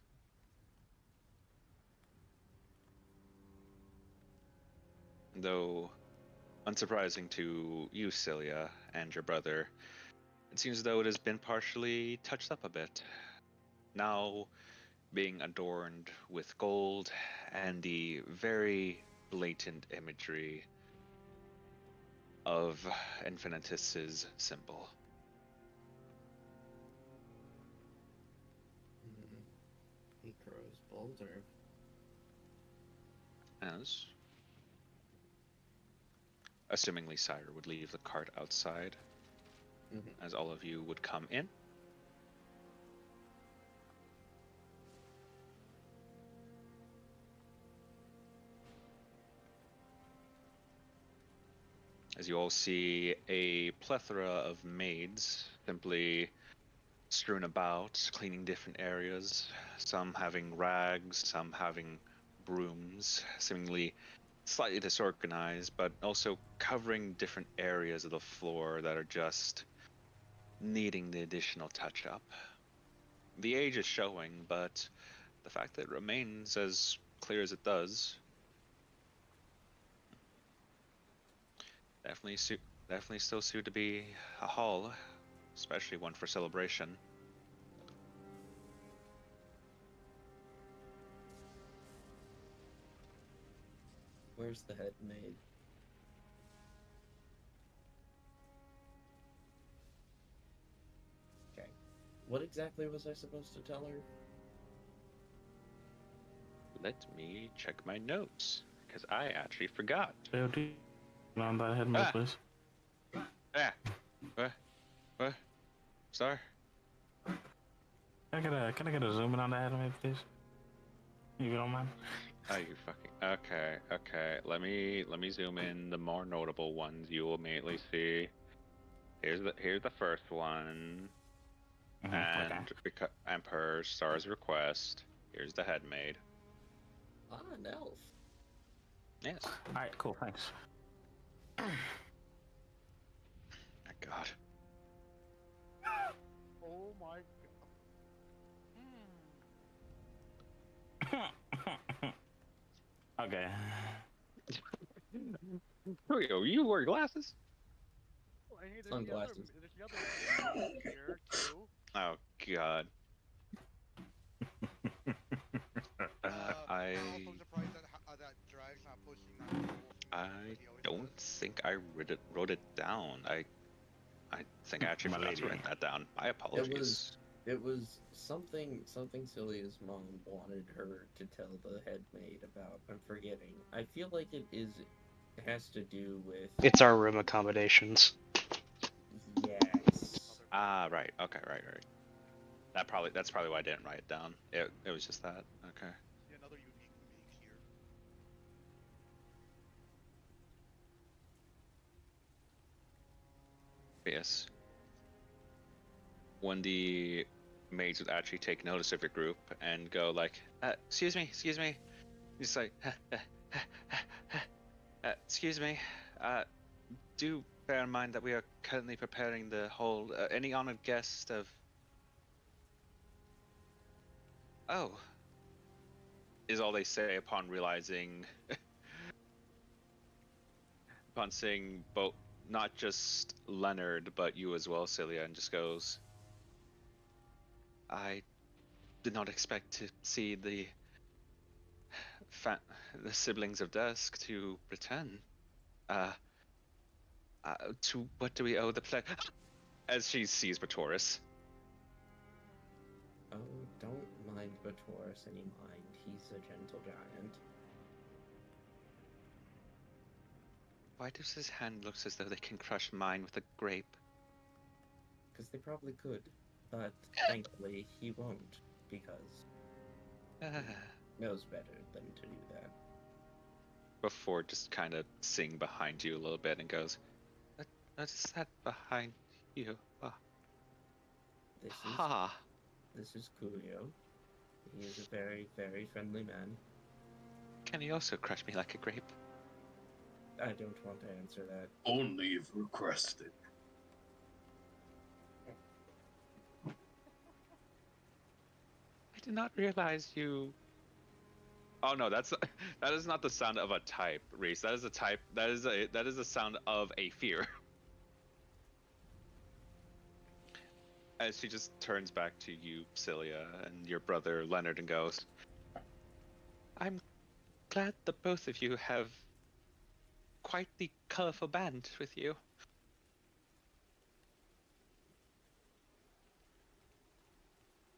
Though unsurprising to you, Cilia, and your brother, it seems as though it has been partially touched up a bit. Now being adorned with gold and the very blatant imagery of Infinitus's symbol. He grows bolder. As assumingly Sire would leave the cart outside, as all of you would come in. As you all see a plethora of maids simply strewn about, cleaning different areas, some having rags, some having brooms, seemingly slightly disorganized, but also covering different areas of the floor that are just needing the additional touch-up. The age is showing, but the fact that it remains as clear as it does, definitely still suited to be a hall, especially one for celebration. Where's the head maid? Okay. What exactly was I supposed to tell her? Let me check my notes, because I actually forgot. LD, on that head mate, please. Ah! What? Sorry? Can I get a zoom in on that head mate, please? If you don't mind. Oh, you fucking... Okay. Let me zoom in the more notable ones you will immediately see. Here's the first one. And Okay. and per Star's request, here's the head maid. Ah, an elf. Yes. Alright, cool, thanks. My God. Oh my god. Okay. Yo, you wear glasses? Oh, hey, there's Sunglasses. the other here too. Oh God. I'm also surprised that Drag's not posting that. I don't think I wrote it down. I think I actually My forgot to lady. write that down. My apologies. It was something Celia's mom wanted her to tell the head maid about. I'm forgetting. I feel like it has to do with. It's our room accommodations. Yes. Ah, right. Okay, right. That's probably why I didn't write it down. It was just that. Okay. See another unique mage here. Yes. When the maids would actually take notice of your group and go like, excuse me. Just like, excuse me. Do bear in mind that we are currently preparing the whole. Any honored guest of Oh, is all they say upon realizing, upon seeing both, not just Leonard, but you as well, Celia, and just goes, I did not expect to see fa- the siblings of Dusk to return. Uh, to what do we owe the pleasure? As she sees Batoris. Oh, don't mind Batoris any mind. He's a gentle giant. Why does his hand look as though they can crush mine with a grape? Because they probably could. But thankfully, he won't. Because he knows better than to do that. Before just kind of seeing behind you a little bit and goes, what is that behind you? This Ha! is Kuyo. He is a very, very friendly man. Can he also crush me like a grape? I don't want to answer that. Only if requested. I did not realize you. Oh no, that is not the sound of a type, Reese. That is a type. That is a sound of a fear. As she just turns back to you, Cilia, and your brother Leonard, and goes, I'm glad that both of you have quite the colorful band with you.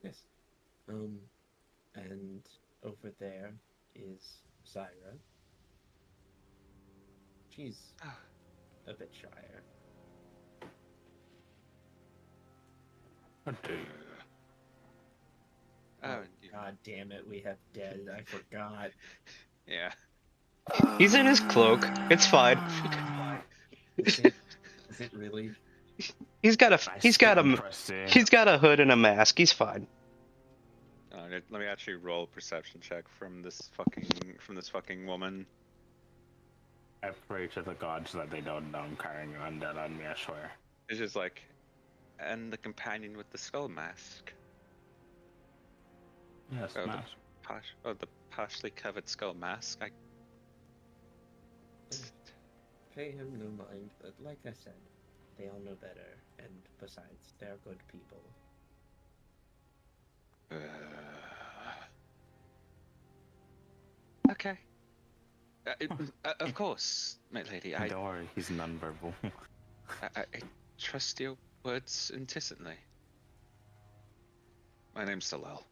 Yes. And over there is Zyra. She's a bit shyer. Oh, God damn it, we have dead. I forgot. yeah. He's in his cloak. It's fine. Is it really? He's got a hood and a mask. He's fine. Let me actually roll a perception check from this fucking woman. I pray to the gods that they don't know I'm carrying an undead on me, I swear. It's just like, and the companion with the skull mask. Yes, Oh, mask. the partially covered skull mask. Pay him no mind, but like I said, they all know better, and besides, they're good people. Okay. Of course, my lady. Don't worry, he's nonverbal. I trust your words implicitly. My name's Salel.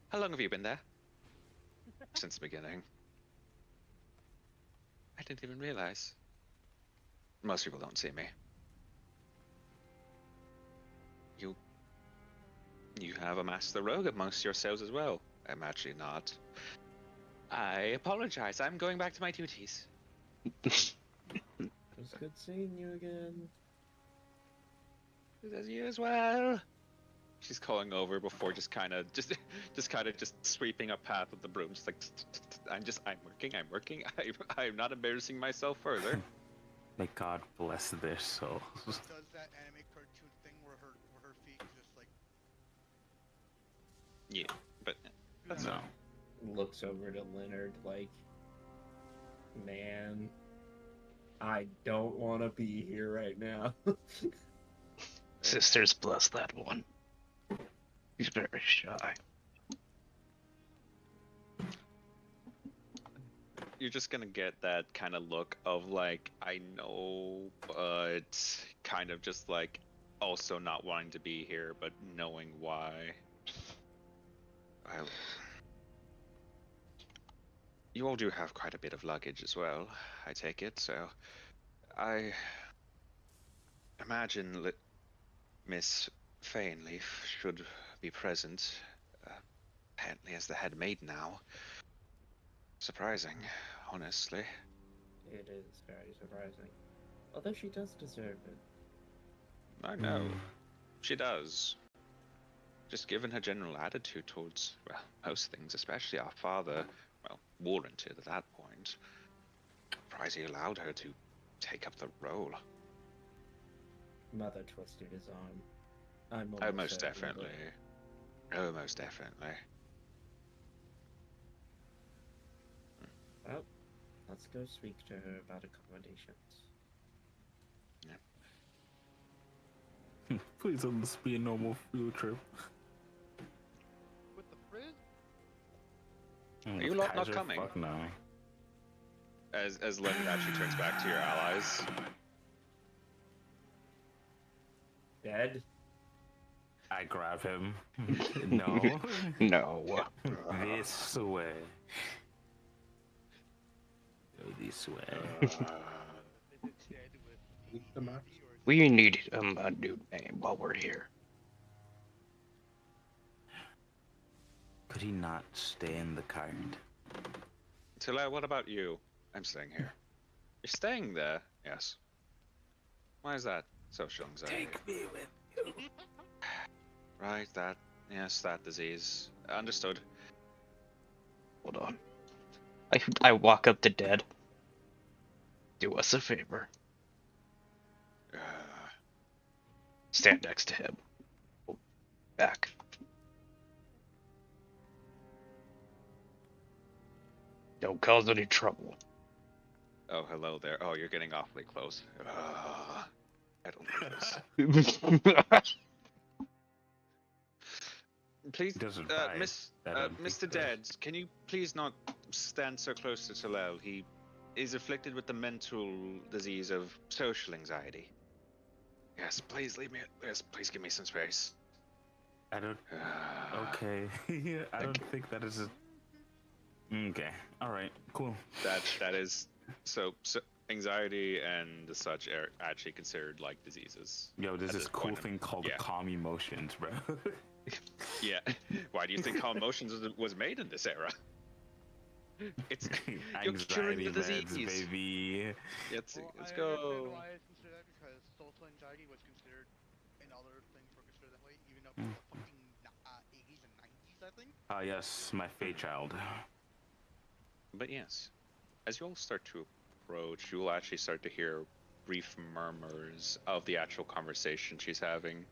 How long have you been there? Since the beginning. I didn't even realize. Most people don't see me. You have a Master Rogue amongst yourselves as well. I'm actually not. I apologize. I'm going back to my duties. It was good seeing you again. It was you as well. She's calling over before just kind of sweeping a path with the broom. Just like, I'm working. I'm not embarrassing myself further. May God bless their souls. Does that anime cartoon thing where her feet just like Yeah, but that's No. Looks over to Leonard like, man, I don't want to be here right now. Sisters bless that one. He's very shy. You're just gonna get that kind of look of like, I know, but kind of just like also not wanting to be here, but knowing why. You all do have quite a bit of luggage as well, I take it, so I imagine Miss Fainleaf should be present, apparently as the head maid now. Surprising, honestly. It is very surprising. Although she does deserve it. I know. She does. Just given her general attitude towards, well, most things, especially our father, well, warranted at that point. Surprised he allowed her to take up the role. Mother twisted his arm. I'm Oh, most certain definitely. Oh, most definitely. Well, let's go speak to her about accommodations. Please let this be a normal field trip. With the frizz? Are you lot not Kaiser? coming? Fuck no. As Leonard actually turns back to your allies. Dad? I grab him. No. No. This way. Go this way. Is it dead with Eat the map. ADHD or is it We need a new name while we're here. Could he not stay in the kind? Tila, what about you? I'm staying here. You're staying there? Yes. Why is that? Social anxiety. Take me with you. Right, that. Yes, that disease. Understood. Hold on. I walk up to Dad. Do us a favor. Stand next to him. Back. Don't cause any trouble. Oh, hello there. Oh, you're getting awfully close. I don't like this. Please, Doesn't bite. Mr. Dead, can you please not stand so close to Talal? He is afflicted with the mental disease of social anxiety. Yes, please leave me. Yes, please give me some space. I don't. Okay. I don't think that is a. Okay. All right. Cool. That is so anxiety and such are actually considered like diseases. Yo, there's at this cool point. thing called Yeah. calm emotions, bro. Yeah. Why do you think Calm Emotions was made in this era? It's you're curing Anxiety the meds, disease. baby. Let's Well, let's I go. understand why it's considered that because social anxiety was considered, and other things were considered that way, even up to the fucking 80s and 90s, I think. Ah, yes, my fate child. But yes, as you all start to approach, you will actually start to hear brief murmurs of the actual conversation she's having.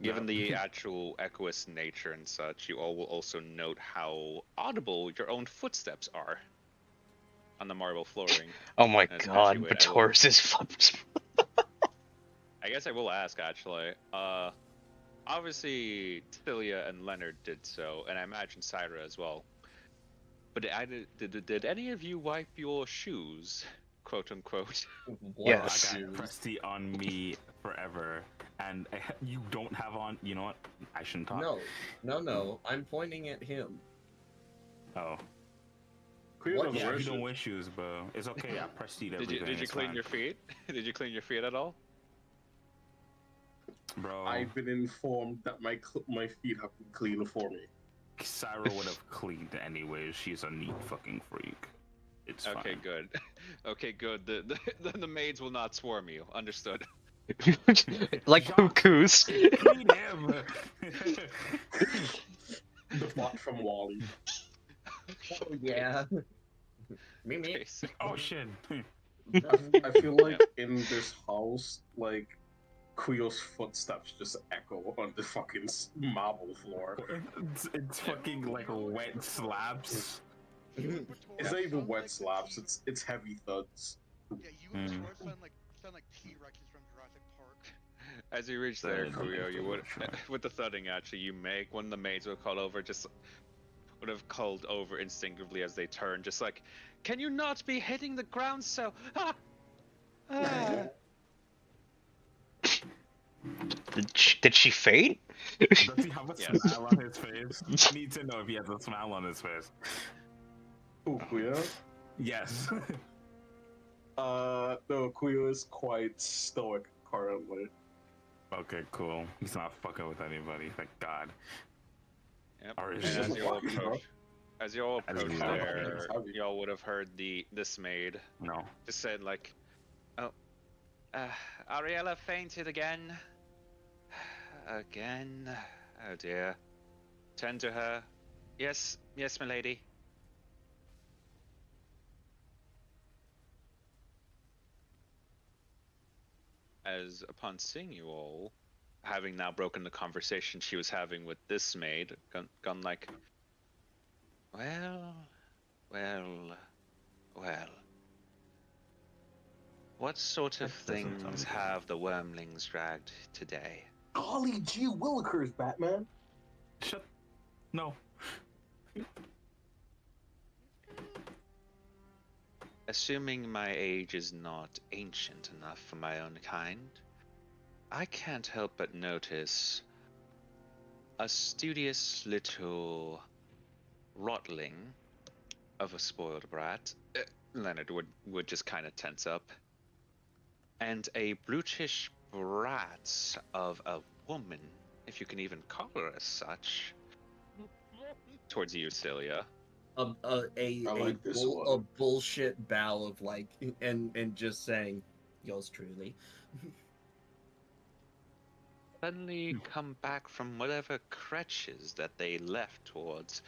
Given the actual echoous nature and such, you all will also note how audible your own footsteps are on the marble flooring. Oh my As god, actually, Batoris is fucked. I guess I will ask actually. Obviously, Tilia and Leonard did so, and I imagine Syra as well. But did any of you wipe your shoes, quote unquote? What? Yes. I got Presty on me forever, and you don't have on. You know what? I shouldn't talk. No. I'm pointing at him. Oh. Queen What? doesn't Yeah, wear you don't shoes. wear shoes, bro. It's okay. I Prested everything. Did you it's clean fine. your feet? Did you clean your feet at all? Bro? I've been informed that my feet have been cleaned for me. Syra would have cleaned anyways. She's a neat fucking freak. It's Okay, fine. good. Okay, good. The maids will not swarm you. Understood. Like cuckoos. Clean him. The bot from Wally. Oh yeah. Me. Basic. Oh shit. I feel like in this house, like Quio's footsteps just echo on the fucking marble floor. It's fucking like wet slabs. You and It's Batora not even sound wet like slaps. It's heavy thuds. Yeah, you and Mm. Batora sound like T-Rexes from Jurassic Park. As you reach That there, is Kuyo, you would, sure. with the thudding actually you make, one of the maids would call over, just would have called over instinctively as they turn, just like, can you not be hitting the ground so? Ah! Ah! Did she faint? Does he have a Yes. smile on his face? I need to know if he has a smile on his face. Who, Quio? Yes. No, Quio is quite stoic currently. Okay, cool. He's not fucking with anybody. Thank God. Yep. Or And is as he? you all Walking, approach, As there, he's heavy. y'all would have heard this maid No. just said like, oh, Ariella fainted again. Again. Oh dear. Tend to her. Yes, my lady. As upon seeing you all, having now broken the conversation she was having with this maid, gone like, well, well, well. What sort of That doesn't sound things good. have the wormlings dragged today? Golly gee willikers, Batman. Shut. No. Assuming my age is not ancient enough for my own kind, I can't help but notice a studious little rotling of a spoiled brat. Leonard would just kind of tense up. And a brutish brat of a woman, if you can even call her as such, towards you, Celia. A like this one. a bullshit bow of like and just saying, yours truly. Suddenly come back from whatever crutches that they left towards,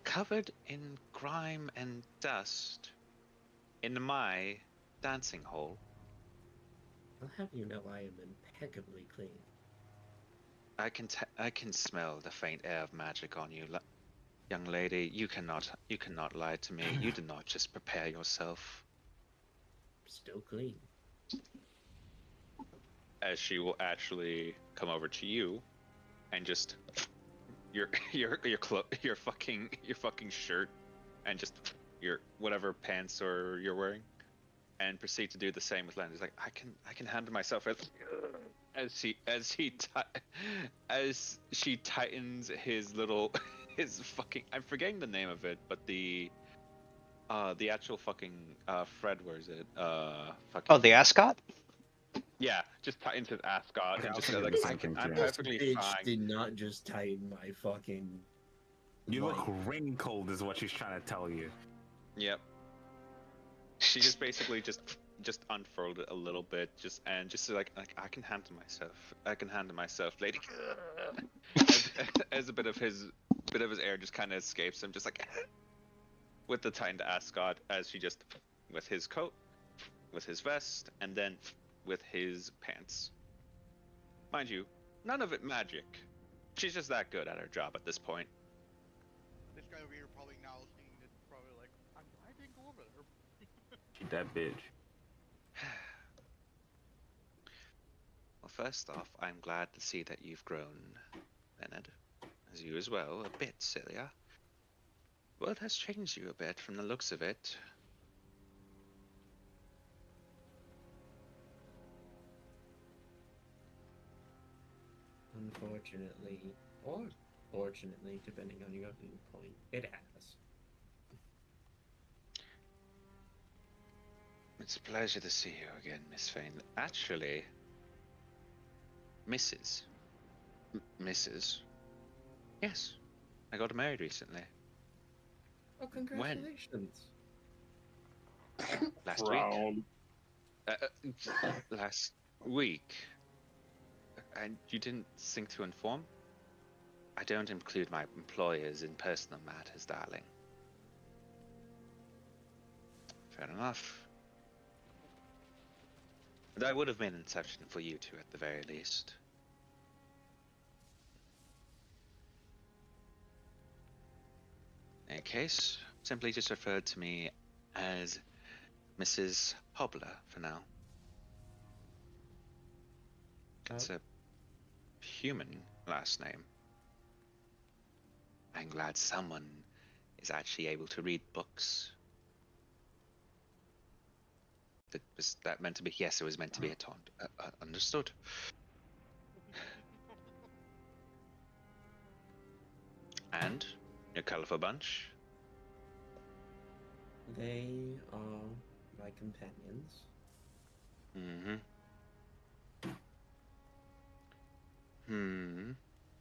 covered in grime and dust, in my dancing hall. I'll have you know I am impeccably clean. I can smell the faint air of magic on you, young lady. You cannot lie to me. You did not just prepare yourself. Still clean. As she will actually come over to you, and just your fucking shirt, and just your whatever pants or you're wearing, and proceed to do the same with Leonard. He's like, I can handle myself as she tightens his little his fucking, I'm forgetting the name of it, but the actual fucking Fred, where is it? Fucking, Oh, the ascot? yeah, just tightens his ascot Okay, and I just was says thinking like, the same I'm thing, too. perfectly Bitch fine. did not just tighten my fucking. You look like, wrinkled, is what she's trying to tell you. Yep. She just basically just unfurled it a little bit, just like I can handle myself. I can handle myself, lady. as a bit of his air just kind of escapes him, just like with the tightened ascot, as she just with his coat, with his vest, and then with his pants. Mind you, none of it magic. She's just that good at her job at this point. This guy over here probably now seeing this, probably like, why didn't go over there? She that bitch. Well, first off, I'm glad to see that you've grown, Leonard. As you as well, a bit, Celia. World has changed you a bit from the looks of it. Unfortunately, or fortunately, depending on your viewpoint, it has. It's a pleasure to see you again, Miss Fane. Actually, Mrs. Mrs. Yes, I got married recently. Oh, congratulations! Last Brown. week. Last week. And you didn't think to inform? I don't include my employers in personal matters, darling. Fair enough. But I would have been an exception for you two at the very least. In any case, simply just refer to me as Mrs. Hobbler for now. It's a human last name. I'm glad someone is actually able to read books. Was that meant to be? Yes, it was meant to be a taunt. Understood. And your colorful bunch? They are my companions. Mm-hmm.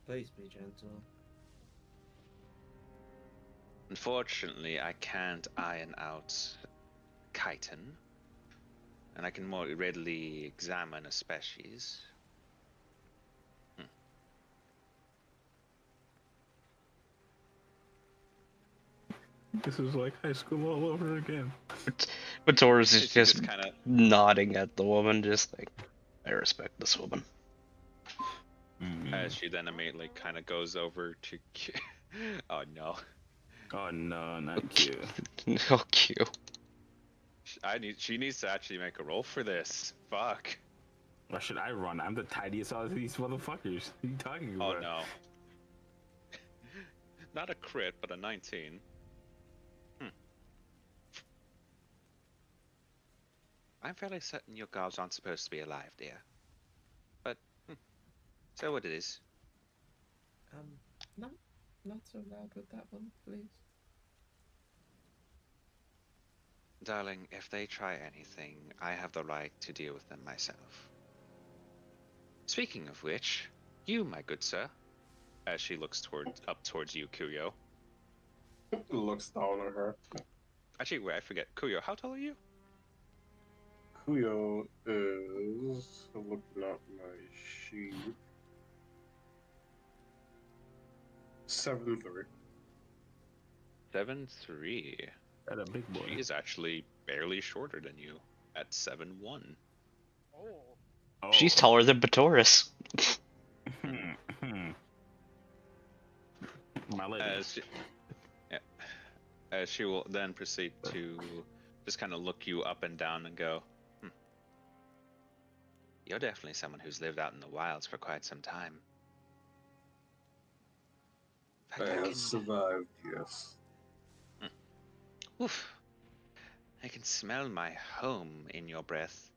Please be gentle. Unfortunately, I can't iron out chitin, and I can more readily examine a species. This is like high school all over again. But Taurus is She just kind of nodding at the woman, just like, I respect this woman. As she then immediately kind of goes over to. Oh no. Oh no, not cute. Oh, cute. She needs to actually make a roll for this. Fuck. Why should I run? I'm the tiniest out of these motherfuckers. What are you talking Oh about? no. Not a crit, but a 19. I'm fairly certain your guards aren't supposed to be alive, dear. But, so what it is. Not, not so loud with that one, please. Darling, if they try anything, I have the right to deal with them myself. Speaking of which, you, my good sir, as she looks up towards you, Kuyo. Looks down at her. Actually, wait, I forget. Kuyo, how tall are you? Kuyo is looking at my sheet. 7'3". 7'3". That a big boy. She is actually barely shorter than you at 7'1". Oh. Oh. She's taller than Batoris. My lady. As she will then proceed to just kind of look you up and down and go, You're definitely someone who's lived out in the wilds for quite some time. In I fact, have survived, yes. Oof. I can smell my home in your breath.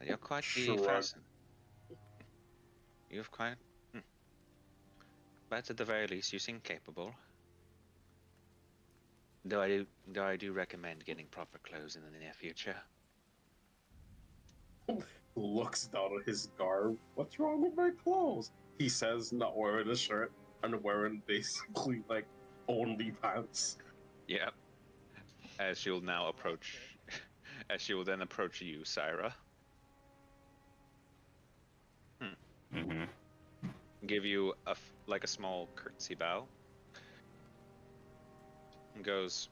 You're quite the Sure. person. You've quite... But at the very least, you seem capable. Though I do recommend getting proper clothes in the near future. Looks down at his garb. What's wrong with my clothes? He says, not wearing a shirt and wearing basically like only pants. Yep. As she'll now approach... As she will then approach you, Syra. Give you a small curtsy bow. And goes,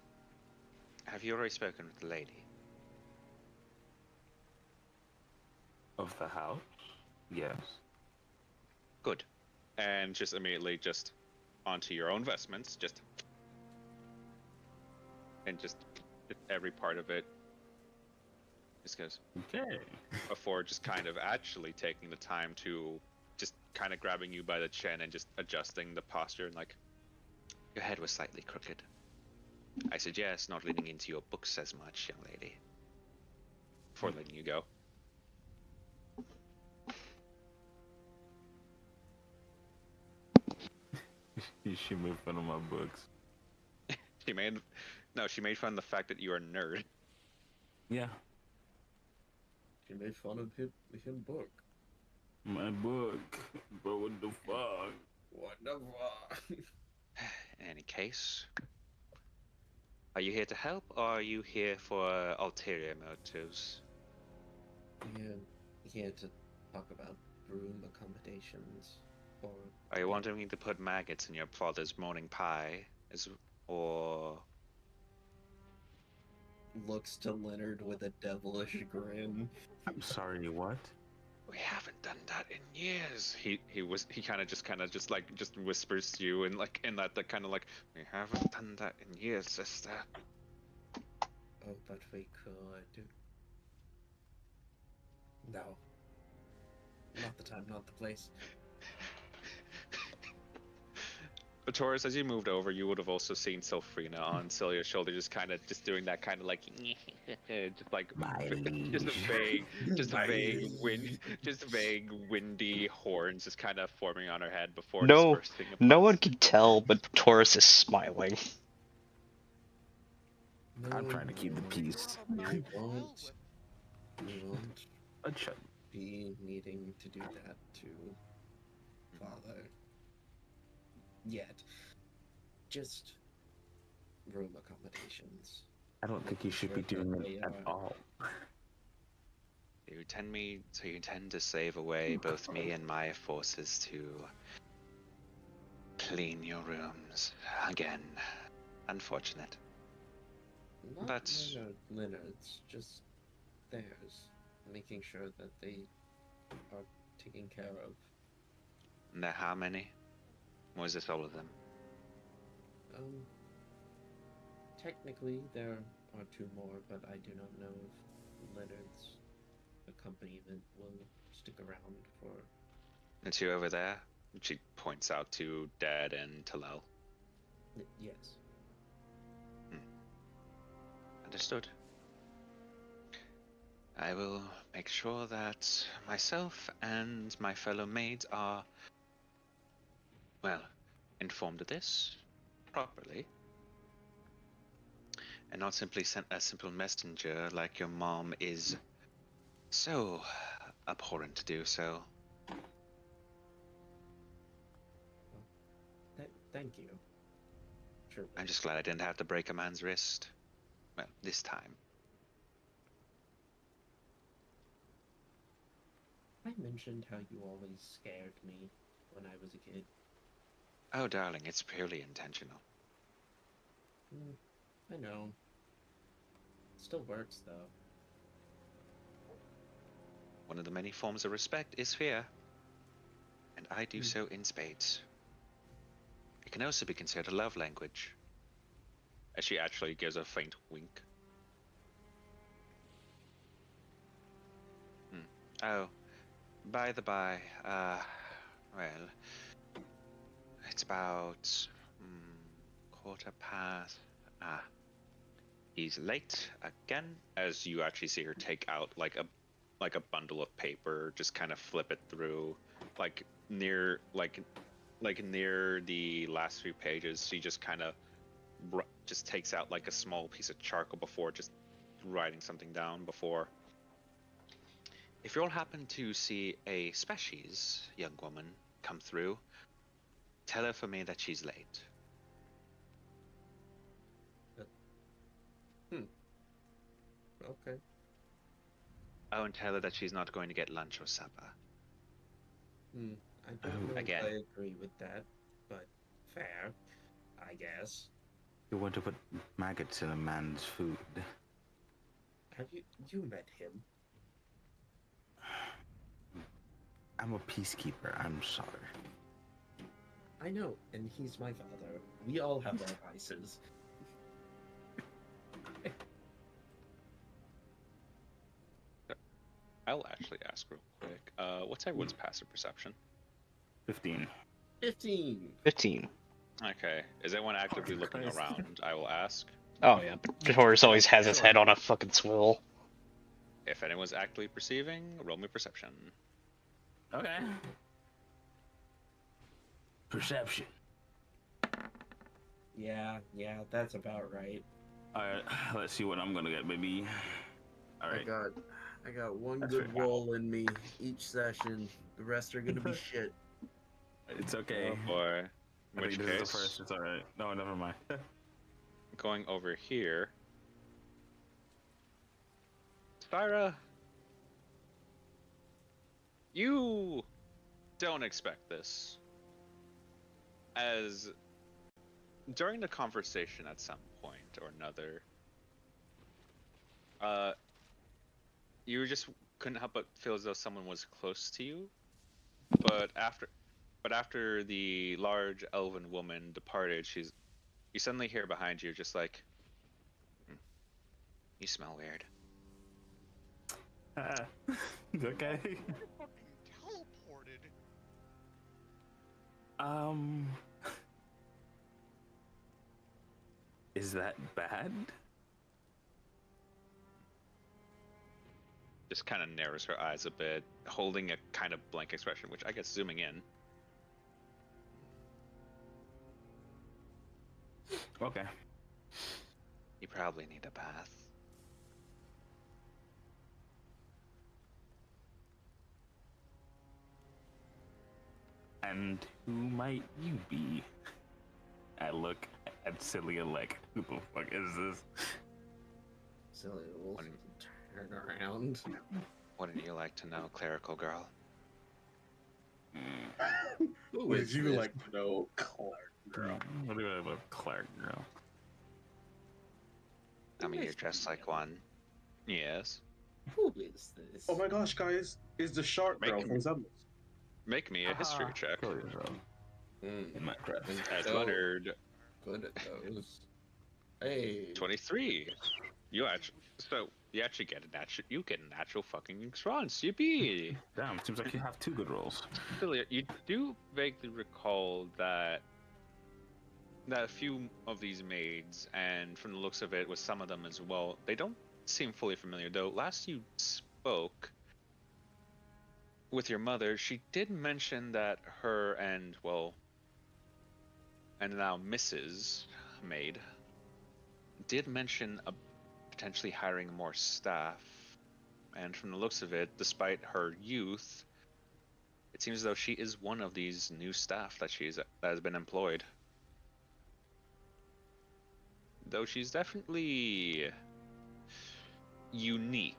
have you already spoken with the lady? Of the house? Yes. Good. And just immediately just onto your own vestments, just every part of it. Just goes, Okay. before just kind of actually taking the time to just kind of grabbing you by the chin and just adjusting the posture and like, your head was slightly crooked. I suggest not leaning into your books as much, young lady, before letting you go. She made fun of my books. She made fun of the fact that you're a nerd. Yeah. She made fun of him book. My book. But what the fuck? What the fuck? In any case, are you here to help, or are you here for ulterior motives? We're here to talk about room accommodations. Or Are you wanting me to put maggots in your father's morning pie, or... looks to Leonard with a devilish grin. I'm sorry, what? We haven't done that in years. He kind of just whispers to you and like in that kind of like, we haven't done that in years, sister. Oh, but we could. No. Not the time, not the place. But Taurus, as you moved over, you would have also seen Sylphrina on Celia's shoulder, just doing that kind of like, just like, just a vague windy horns just kind of forming on her head before No, dispersing. no one can tell, but Taurus is smiling. I'm trying to keep the peace. We won't Shut. be needing to do that to Father yet. Just room accommodations. I don't think you should be doing it at all. You intend to save away both me and my forces to clean your rooms again. Unfortunate. Not But- Leonard's, just theirs. Making sure that they are taken care of. And there how many? Or is this all of them? Um, Technically, there are two more, but I do not know if Leonard's accompaniment will stick around for. The two over there? She points out to Dad and Talal. Yes. Understood. I will make sure that myself and my fellow maids are, well, informed of this properly. And not simply sent a simple messenger like your mom is so abhorrent to do so. Thank you. Sure. I'm just glad I didn't have to break a man's wrist. Well, this time. I mentioned how you always scared me when I was a kid. Oh, darling, it's purely intentional. I know. Still works, though. One of the many forms of respect is fear. And I do so in spades. It can also be considered a love language. As she actually gives a faint wink. Oh, by the by, well, it's about 1:15. He's late again. As you actually see her take out like a bundle of paper, just kind of flip it through, like near the last few pages. She just kind of just takes out like a small piece of charcoal before just writing something down before. If you all happen to see a species young woman come through, tell her for me that she's late. Okay. Oh, and tell her that she's not going to get lunch or supper. I don't know Again. if I agree with that, but fair, I guess. You want to put maggots in a man's food? Have you met him? I'm a peacekeeper. I'm sorry. I know, and he's my father. We all have our vices. I'll actually ask real quick. What's everyone's passive perception? 15. 15. 15. Okay. Is anyone actively looking Christ. around? I will ask. Oh yeah, but Horace always has his head on a fucking swivel. If anyone's actively perceiving, roll me perception. Okay. Perception. Yeah, that's about right. Alright, let's see what I'm gonna get, baby. Alright. I got one That's good fair. roll in me each session. The rest are gonna be shit. It's okay. Or, in I which think this case, is the first. It's alright. No, never mind. going over here. Spyra, you don't expect this. As during the conversation at some point or another, you just couldn't help but feel as though someone was close to you. But after the large elven woman departed, you suddenly hear behind you just like, you smell weird. Okay. Fucking teleported. Is that bad? Just kind of narrows her eyes a bit, holding a kind of blank expression, which I guess zooming in. Okay. You probably need a bath. And who might you be? I look at Celia like, who the fuck is this? Silly will turn around. Wouldn't you like to know, clerical girl? Who Would is you this? like to know, Clark girl? What do I have a Clark girl? I mean, you're dressed like one. Yes. Who is this? Oh my gosh, guys, is the shark girl Make from me, Zemnis. make me a history Haha, check. kill yourself in Minecraft. And As so Leonard, good at those. Hey. 23. You actually get a natural fucking response. Yippee! Damn, seems like you have two good rolls. Still, you do vaguely recall that a few of these maids, and from the looks of it, with some of them as well, they don't seem fully familiar. Though last you spoke with your mother, she did mention that her and now Mrs. Maid did mention potentially hiring more staff. And from the looks of it, despite her youth, it seems as though she is one of these new staff that has been employed. Though she's definitely unique.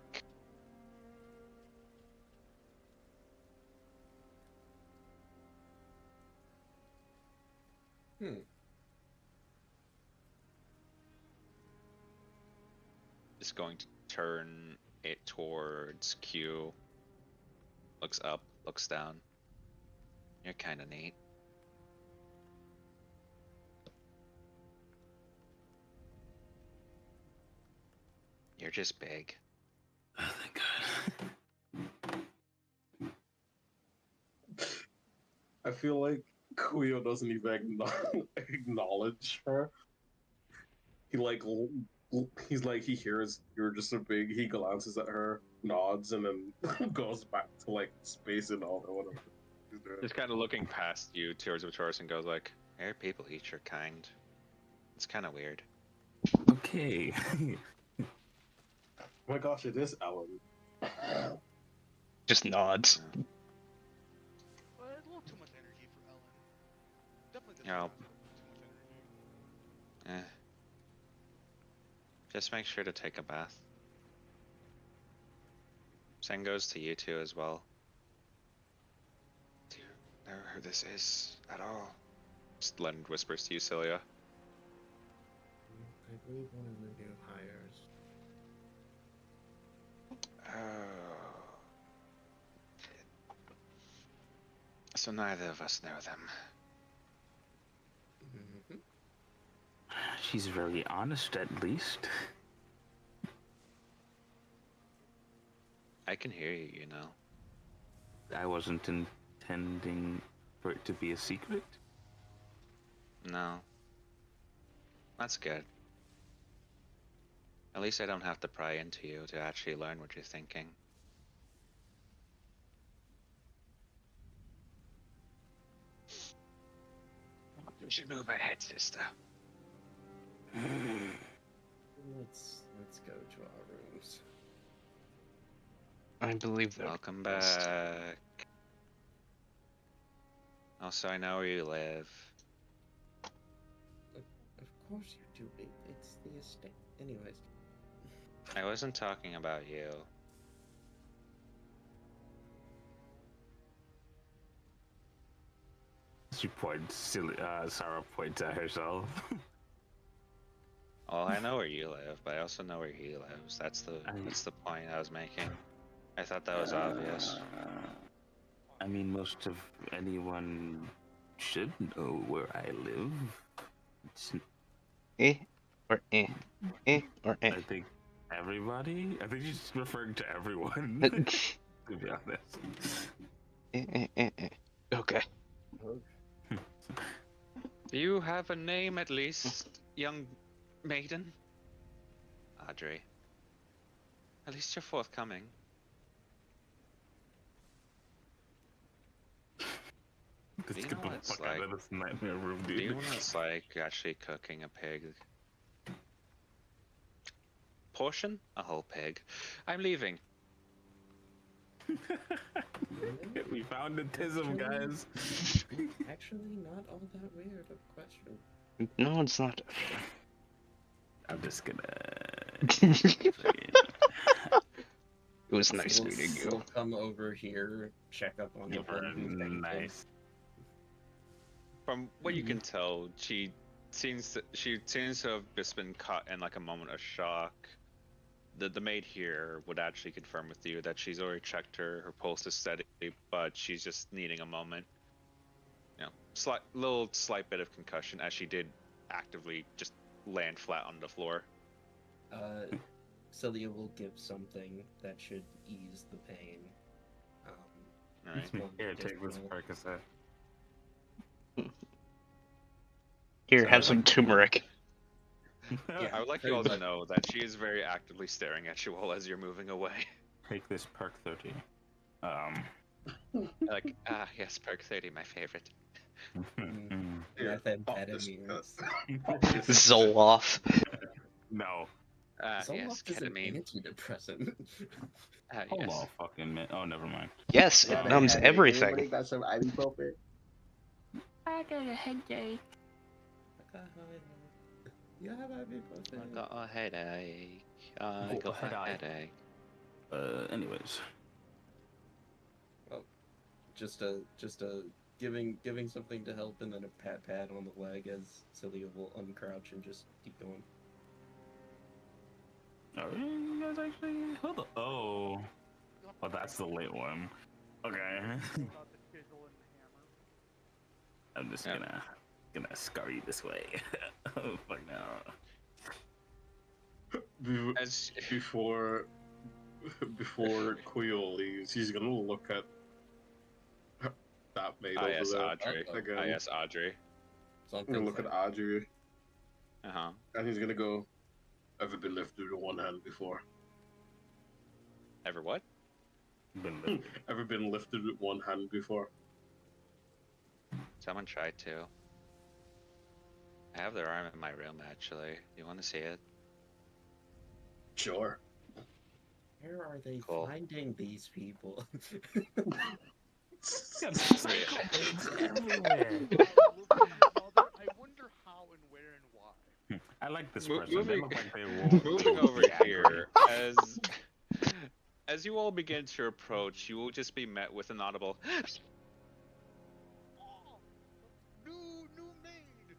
Just going to turn it towards Q. Looks up, looks down. You're kind of neat. You're just big. Oh, thank God. I feel like Kuyo doesn't even acknowledge her. He he's like he hears you're just so big. He glances at her, nods, and then goes back to like space and all or whatever he's doing. Just kind of looking past you towards Vitoris and goes like, "Air people eat your kind." It's kind of weird. Okay. Oh my gosh, it is Ellen. Just nods. But a little too much energy for Ellen. Definitely doesn't Yeah. have too much energy. Just make sure to take a bath. Same goes to you two as well. Do you know who this is at all? Just Leonard whispers to you, Celia. I believe one of the new hires. Oh. So neither of us know them. Mm-hmm. She's very honest, at least. I can hear you, you know. I wasn't intending for it to be a secret. No. That's good. At least I don't have to pry into you to actually learn what you're thinking. We should move ahead, sister. Let's go to our rooms. I believe that. Welcome back. Also, I know where you live. Of course you do. It's the estate. Anyways. I wasn't talking about you. She points, Sarah points at herself. Well, I know where you live, but I also know where he lives. That's the point I was making. I thought that was obvious. I mean, most of anyone should know where I live. It's, Eh or eh. Eh or eh. I think everybody. I think she's referring to everyone. To be honest. Okay. Do you have a name at least, young maiden? Audrey. At least you're forthcoming. Let's Do you get know the what it's fuck out like? of this nightmare room, Do you know dude. what it's like actually cooking a pig? Portion? A whole pig. I'm leaving. We found a tism, guys. Actually, not all that weird of a question. No, it's not. I'm just gonna. It was nice We'll meeting you. We'll come over here, check up on the Give her one a who's thankful. nice. From what you can tell, she seems to have just been caught in like a moment of shock. the maid here would actually confirm with you that she's already checked her pulse is steady, but she's just needing a moment. You know, slight bit of concussion as she did actively just land flat on the floor. Celia will give something that should ease the pain. All right. It's one Here, take this additional- Percocet. Here, So have I'd some like- turmeric. Yeah, I would like you all to know that she is very actively staring at you all as you're moving away. Take this perk 30. Like, yes, perk 30, my favorite. Here, pop this. Methamphetamines. Zoloft. No. Yes, Zoloft is an ketamine. antidepressant. Hold Yes. on, fucking minute. Oh, never mind. Yes, it numbs everything. got some ibuprofen? I got a headache. You have ibuprofen. I got a headache. I Oh, got a headache. headache. Anyways. Just a giving something to help, and then a pat on the leg as Celia will uncrouch and just keep going. Oh, you guys actually? Hold on. Oh. Well, that's the late one. Okay. About the chisel and the hammer. I'm just Yeah. gonna scurry this way. Oh, fuck no. As Before Quill leaves, he's gonna look at that maid over yes, there Audrey. again. Yes, Audrey. He's Something gonna look at Audrey, Uh-huh. and he's gonna go, "Ever been lifted with one hand before? Ever what? Been lifted. Ever been lifted with one hand before?" Someone tried to. I have their arm in my room, actually. You want to see it? Sure. Where are they Cool. finding these people? Everywhere. I wonder how and where and why. I like this Mo- person. moving- They look like they will. Moving over here, as you all begin to approach, you will just be met with an audible. Oh, new maid.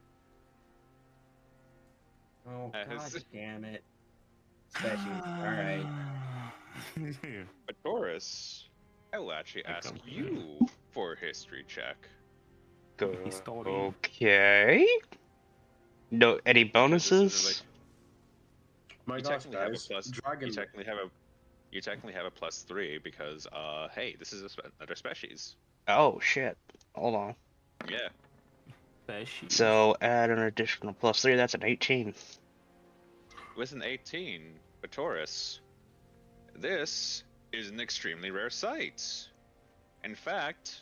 Oh As- god damn it. Special. Alright. But Doris, I will actually ask Okay. you for a history check. He's story. Okay. No, any bonuses? My You gosh, technically have a guys! plus. Dragon. You technically have a +3 because hey, this is another species. Oh shit. Hold on. Yeah. So add an additional +3. That's an 18. With an 18, but Taurus, this is an extremely rare sight. In fact,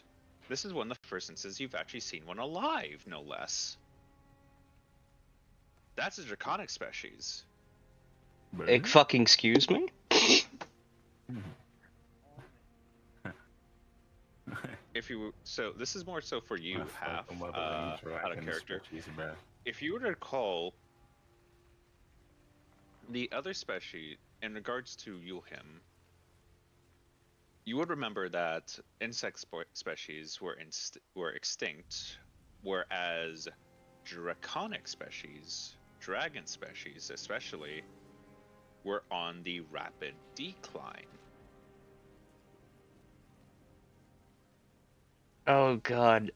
this is one of the first instances you've actually seen one alive, no less. That's a draconic species. Fucking excuse me? If you so, this is more so for you, half out of character. If you were to recall, the other species, in regards to Yulhim, you would remember that insect species were extinct, whereas draconic species, dragon species especially, were on the rapid decline. Oh god.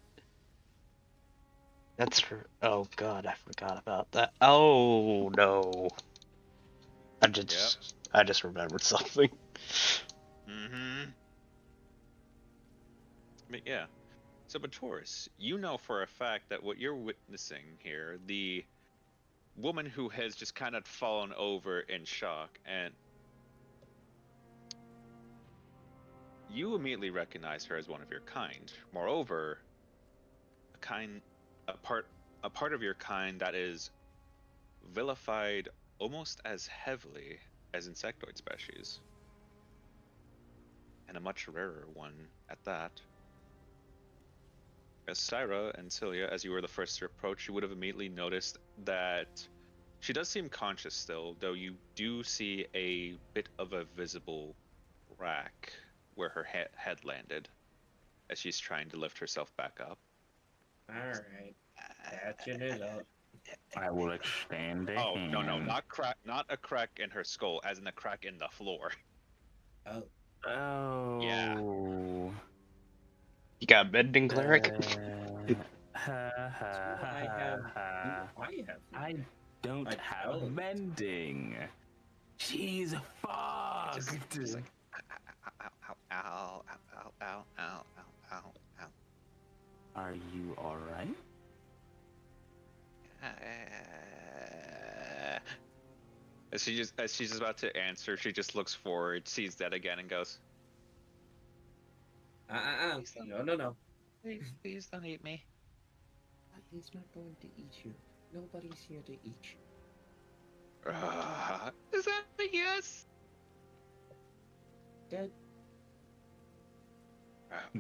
Oh god, I forgot about that. Oh no. I just remembered something. Mm-hmm. But yeah. So, but Taurus, you know for a fact that what you're witnessing here, the woman who has just kind of fallen over in shock, and you immediately recognize her as one of your kind. Moreover, a part of your kind that is vilified almost as heavily as insectoid species, and a much rarer one at that. As Syra and Cilia, as you were the first to approach, you would have immediately noticed that she does seem conscious still, though you do see a bit of a visible crack where her head landed as she's trying to lift herself back up. Alright. Patching it up. I will extend a Oh, no, hand. not a crack in her skull, as in a crack in the floor. Oh, Oh. Yeah. You got bending cleric? Ha, ha, do I ha, have? ha. Do I have? I don't I have don't. mending. She's Just fucked. like ow, ow, ow, ow, ow, ow, ow, ow, ow, ow. Are you alright? As she's just about to answer, she just looks forward, sees that again, and goes, No. please don't eat me." He's not going to eat you. Nobody's here to eat you. Is that a yes? Dead.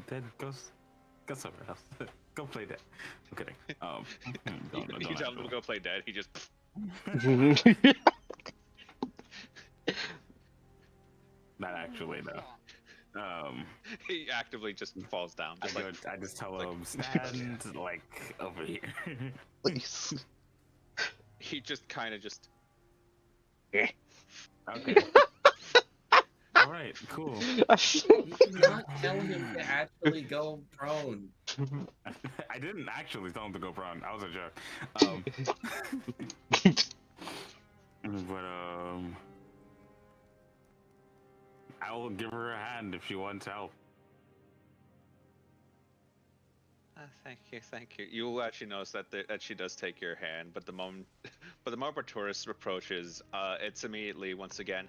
Then go somewhere else. Go play that. I'm kidding. You tell him to go play dead. He just. Not actually, no. He actively just falls down. Just I just tell him stand like over here. Please. He just kind of just. Okay. All right. Cool. You cannot tell him to actually go prone. I didn't actually tell him to go prone. I was a joke. But I will give her a hand if she wants help. Thank you. You'll actually notice that she does take your hand, but the moment Bartoris approaches, it's immediately once again.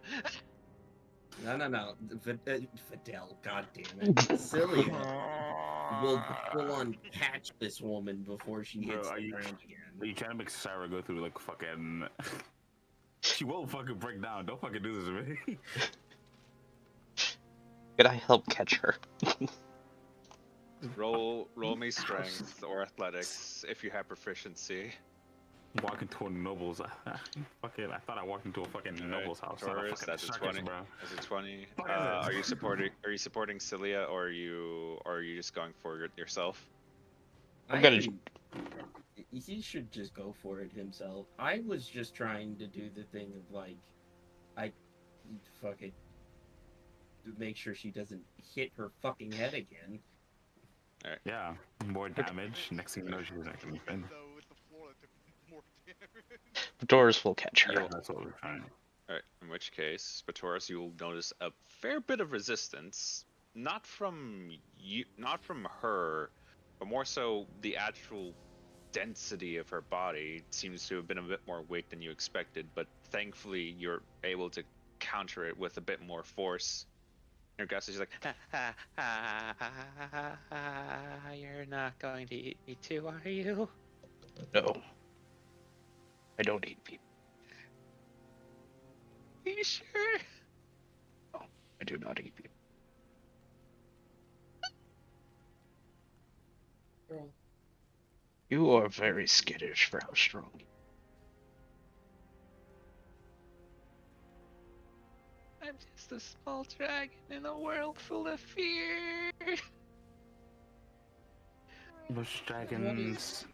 No. Fidel, goddamn it. Celia will full on catch this woman before she hits the ground again. Are you trying to make Sarah go through like fucking? She won't fucking break down. Don't fucking do this to me. Could I help catch her? Roll me strength or athletics if you have proficiency. Walk into a noble's. Fucking, I thought I walked into a fucking noble's house. Taurus, that's a 20. Bro. That's a 20. Fuck is Are it? you supporting Cilia, or are you just going for yourself? I'm gonna. He should just go for it himself. I was just trying to do the thing of like, fuck it, make sure she doesn't hit her fucking head again. Alright. Yeah, more damage. Next thing you know, she's actually defend. Though it's the floor that took more damage. The doors will catch her. Yeah, that's what we're trying. Alright, in which case, Spatoris, you'll notice a fair bit of resistance. Not from her, but more so the actual density of her body seems to have been a bit more weight than you expected, but thankfully you're able to counter it with a bit more force. Your guess is like, you're not going to eat me too, are you? No. I don't eat people. Are you sure? No, I do not eat people. Girl. You are very skittish for how strong you I'm just a small dragon in a world full of fear. Bush dragons.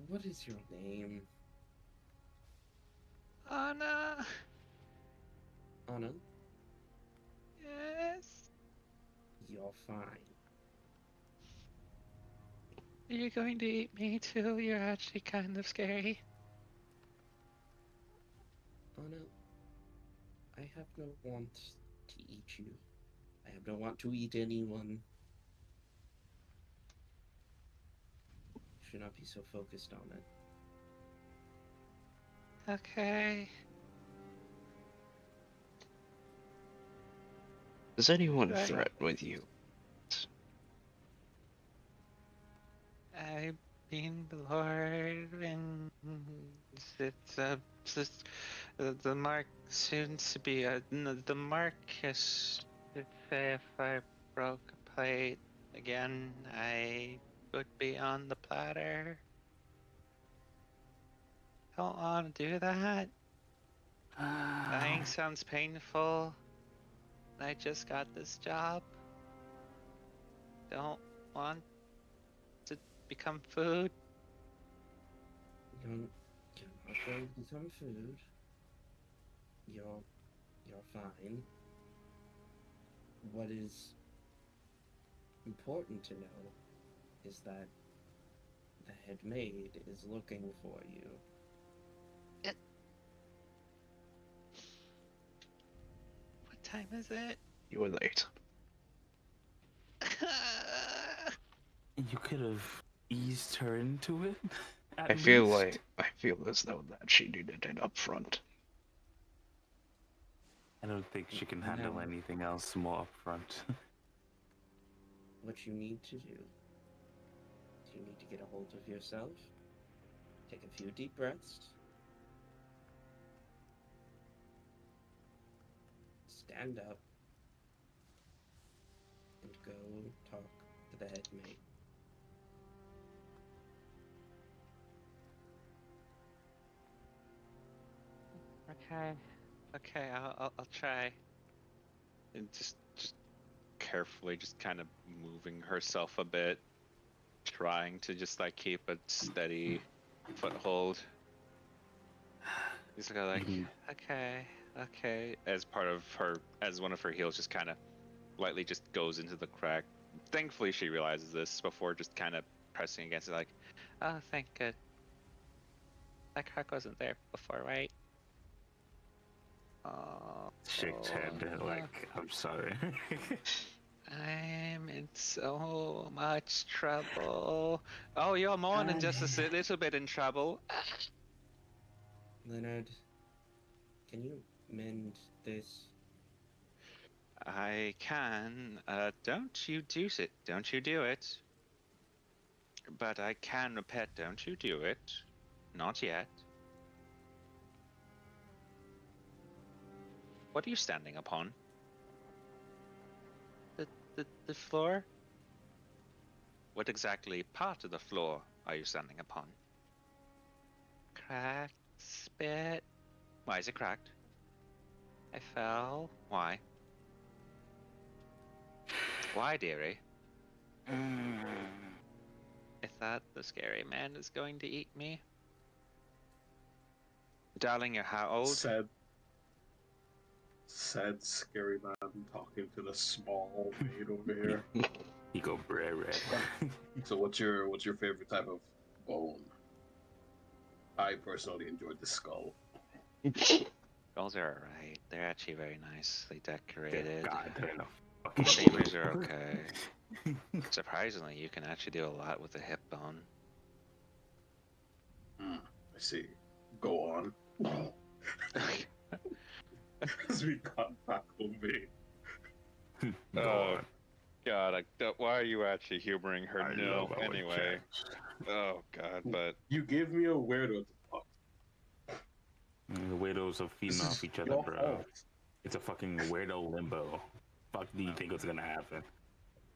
What is your name? Anna. Anna? Yes. You're fine. You're going to eat me too. You're actually kind of scary. Anna, I have no want to eat you. I have no want to eat anyone. You should not be so focused on it. Okay. Does anyone Right. threaten with you? I mean, the Lord, and it's the mark seems to be the Marcus. If I broke a plate again, I would be on the platter. Don't want to do that. Dying sounds painful. I just got this job. Don't want to become food. I'll go get some food. You're fine. What is important to know is that the head maid is looking for you. What time is it? You were late. You could have eased her into it. At I feel least. I feel as though that she needed it up front. I don't think she can handle No. anything else more upfront. What you need to do is you need to get a hold of yourself, take a few deep breaths, stand up, and go talk to the head maid. Okay, I'll try. And just carefully, just kind of moving herself a bit, trying to just like keep a steady foothold. He's like, okay. As part of her, as one of her heels just kind of lightly just goes into the crack. Thankfully, she realizes this before just kind of pressing against it, like, oh, thank good. That crack wasn't there before, right? Shakes head like, I'm sorry. I'm in so much trouble. Oh, you're more than just a little bit in trouble. Leonard, can you mend this? I can. Don't you do it. Don't you do it. But I can repeat, don't you do it. Not yet. What are you standing upon? The floor? What exactly part of the floor are you standing upon? Cracked spit. Why is it cracked? I fell. Why? Why, dearie? I thought the scary man is going to eat me. Darling, you're how old? Sad, scary man talking to the small maid over here. He go red. So what's your favorite type of bone? I personally enjoyed the skull. Skulls are alright. They're actually very nicely decorated. God, they're no fucking Sabers are okay. Surprisingly, you can actually do a lot with the hip bone. I see. Go on. As we got back on me. Go on. God, why are you actually humoring her? I No, love our anyway. chats. Oh God, but You give me a weirdo to talk. The widows are feeding This off is each other, your bro. fault. It's a fucking weirdo limbo. Fuck do you think was gonna happen?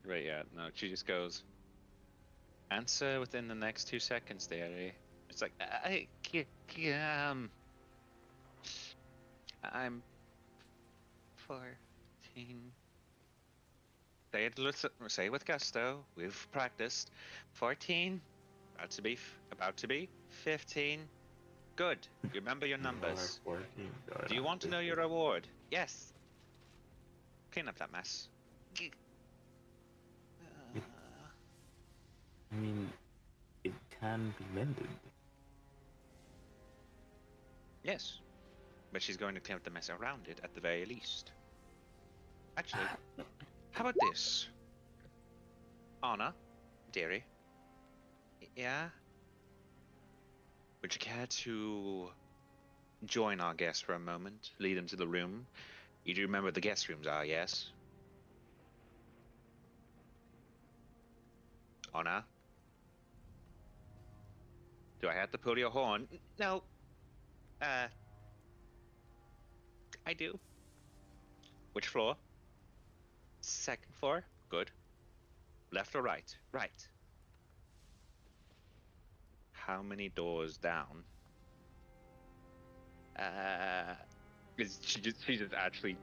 right, yeah, no, she just goes. Answer within the next 2 seconds, Daddy. It's like I'm 14. Say it with gusto. We've practiced. 14. About to be 15. Good. You remember your numbers. Do you want to know your reward? Yes. Clean up that mess. I mean, it can be mended. Yes. But she's going to clean up the mess around it at the very least. Actually, how about this? Anna, dearie. Yeah? Would you care to join our guests for a moment? Lead them to the room? You do remember the guest rooms are, yes? Anna? Do I have to pull your horn? No. I do. Which floor? Second floor? Good. Left or right? Right. How many doors down? She just actually,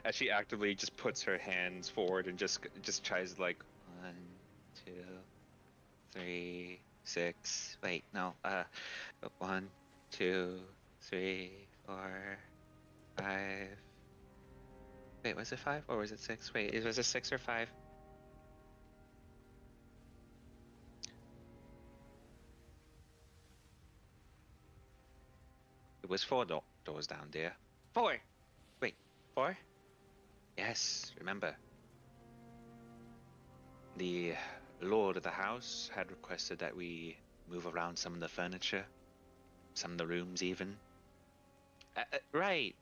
as she actively just puts her hands forward and just tries like 1, 2, 3, 6. Wait, no. 1, 2, 3, 4, 5. Wait, was it 5 or was it 6? Wait, was it 6 or 5? It was 4 doors down, dear. 4! Wait, 4? Yes, remember. The lord of the house had requested that we move around some of the furniture, some of the rooms even. Right.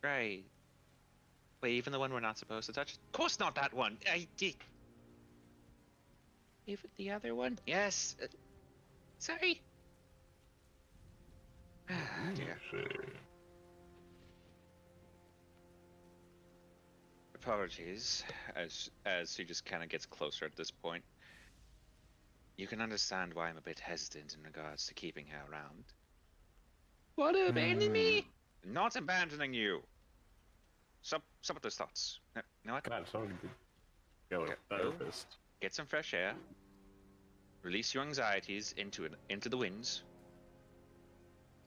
Wait, even the one we're not supposed to touch? Of course not that one! I did. Even the other one? Yes. Sorry. Dear. Apologies, as she just kind of gets closer at this point. You can understand why I'm a bit hesitant in regards to keeping her around. Want to abandon me? Not abandoning you. Stop with those thoughts. No, you know what? God, sorry, go to therapist. Get some fresh air. Release your anxieties into the winds.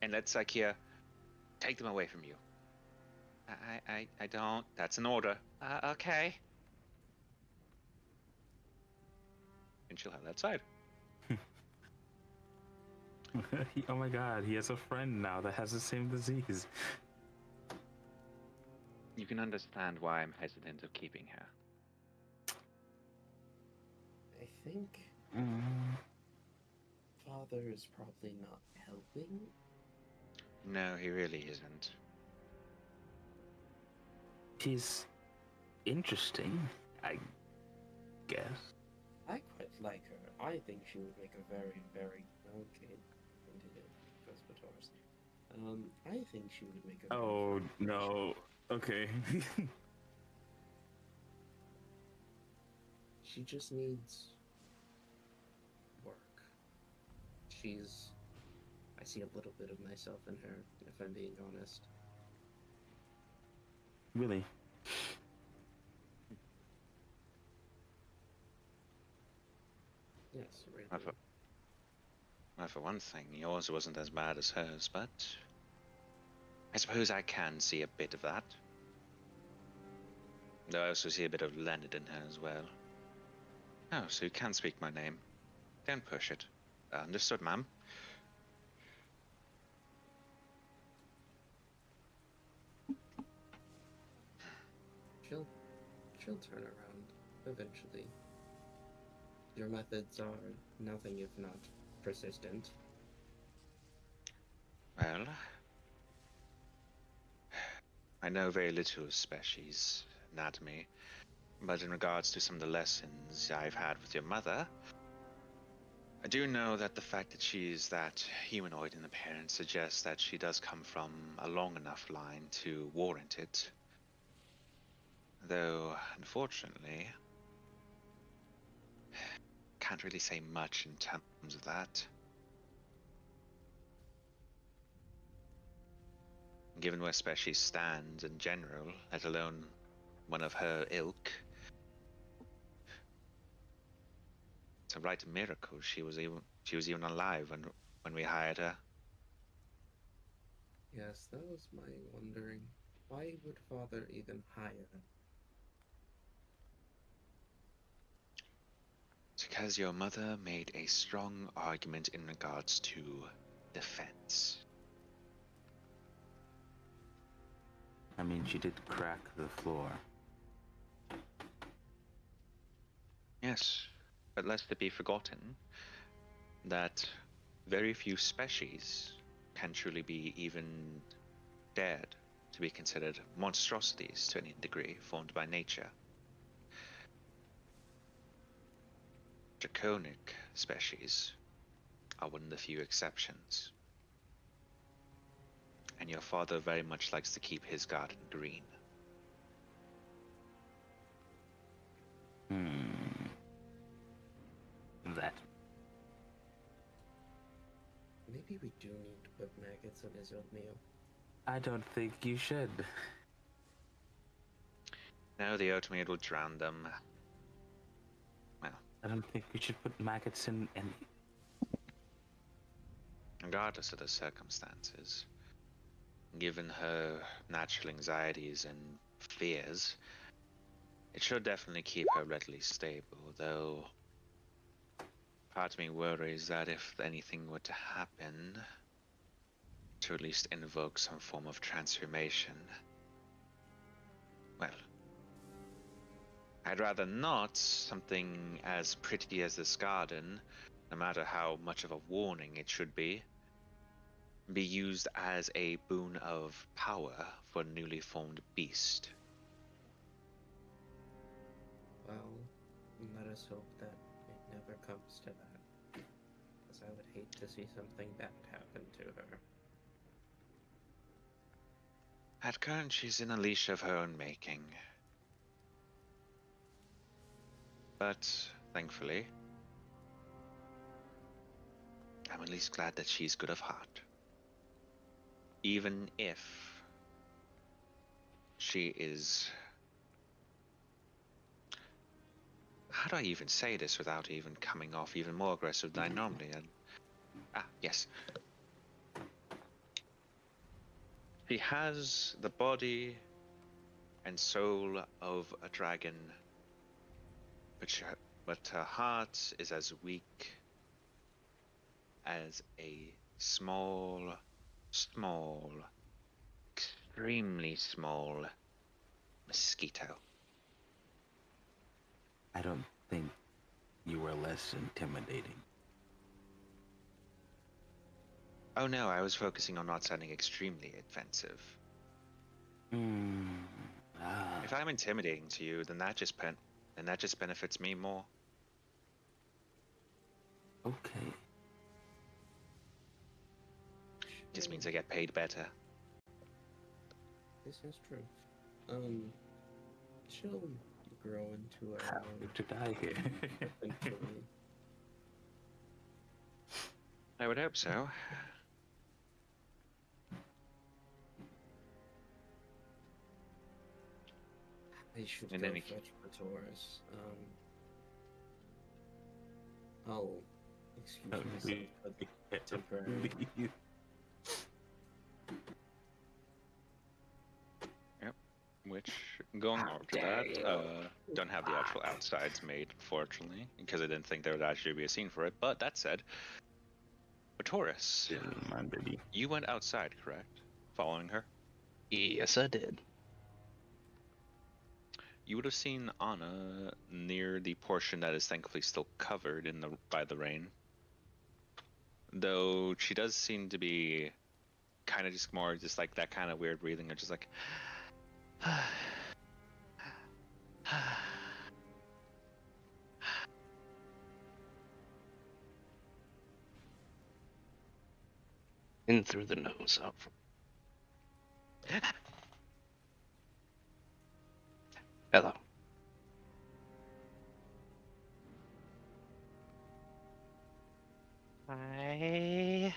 And let Psyche take them away from you. I don't. That's an order. Okay. And she'll have that side. Oh my god, he has a friend now that has the same disease. You can understand why I'm hesitant of keeping her. I think father is probably not helping. No, he really isn't. He's interesting, I guess. I quite like her. I think she would make a very, very okay candidate for Spitors. I think she would make a. Oh no. Okay. She just needs work. I see a little bit of myself in her, if I'm being honest. Really? Yes, really. Well, for one thing, yours wasn't as bad as hers, but I suppose I can see a bit of that. Though I also see a bit of Leonard in her as well. Oh, so you can speak my name. Don't push it. Understood, ma'am. She'll turn around eventually. Your methods are nothing if not persistent. Well, I know very little of species anatomy, but in regards to some of the lessons I've had with your mother, I do know that the fact that she's that humanoid in appearance suggests that she does come from a long enough line to warrant it. Though, unfortunately, can't really say much in terms of that. Given where species stands in general, let alone one of her ilk, it's a right miracle she was even alive when we hired her. Yes, that was my wondering. Why would father even hire her? It's because your mother made a strong argument in regards to defense. I mean, she did crack the floor. Yes, but lest it be forgotten that very few species can truly be even dared to be considered monstrosities to any degree formed by nature. Draconic species are one of the few exceptions. And your father very much likes to keep his garden green. That. Maybe we do need to put maggots on his oatmeal. I don't think you should. No, the oatmeal will drown them. Well, I don't think we should put maggots in any. regardless of the circumstances. Given her natural anxieties and fears, it should definitely keep her readily stable, though part of me worries that if anything were to happen, to at least invoke some form of transformation, well, I'd rather not something as pretty as this garden, no matter how much of a warning it should be used as a boon of power for a newly formed beast. Well, let us hope that it never comes to that, because I would hate to see something bad happen to her. At current, she's in a leash of her own making. But, thankfully, I'm at least glad that she's good of heart. Even if she is... How do I even say this without even coming off even more aggressive than I normally am? Ah, yes. She has the body and soul of a dragon, but her heart is as weak as a small, extremely small mosquito. I don't think you were less intimidating. Oh no, I was focusing on not sounding extremely offensive. If I'm intimidating to you, then that just benefits me more. Okay. Just means I get paid better. This is true. She'll grow into a Happy to die here. eventually. I would hope so. I should In go any fetch Taurus. I'll excuse myself for the temporary. Which, going over to that, don't have the actual outsides made, fortunately, because I didn't think there would actually be a scene for it. But that said, Taurus, Man, baby. you went outside, correct? Following her? Yes, I did. You would have seen Anna near the portion that is thankfully still covered by the rain. Though she does seem to be kind of just like that kind of weird breathing, or just like In through the nose, out from. Hello. Hi.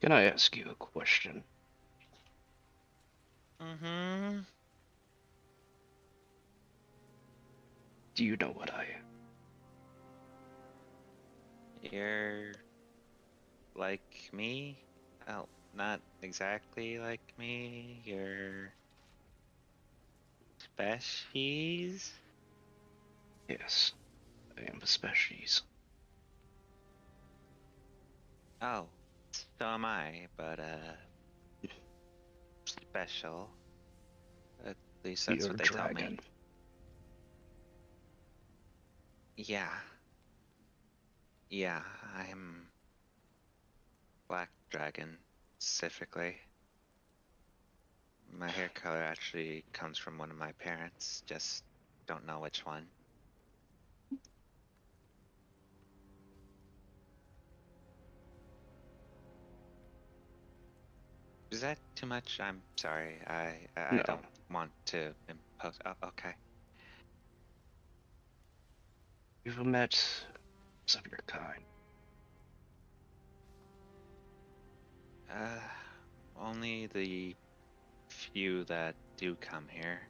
Can I ask you a question? Mm-hmm. Do you know what I am? You're like me? Oh, not exactly like me. You're species? Yes, I am a species. Oh, so am I, but special. At least that's You're what a they tell me. dragon. Yeah. Yeah, I'm black dragon, specifically. My hair color actually comes from one of my parents, just don't know which one. Is that too much? I'm sorry. I No. don't want to impose. Oh, okay. You've met some of your kind. Only the few that do come here.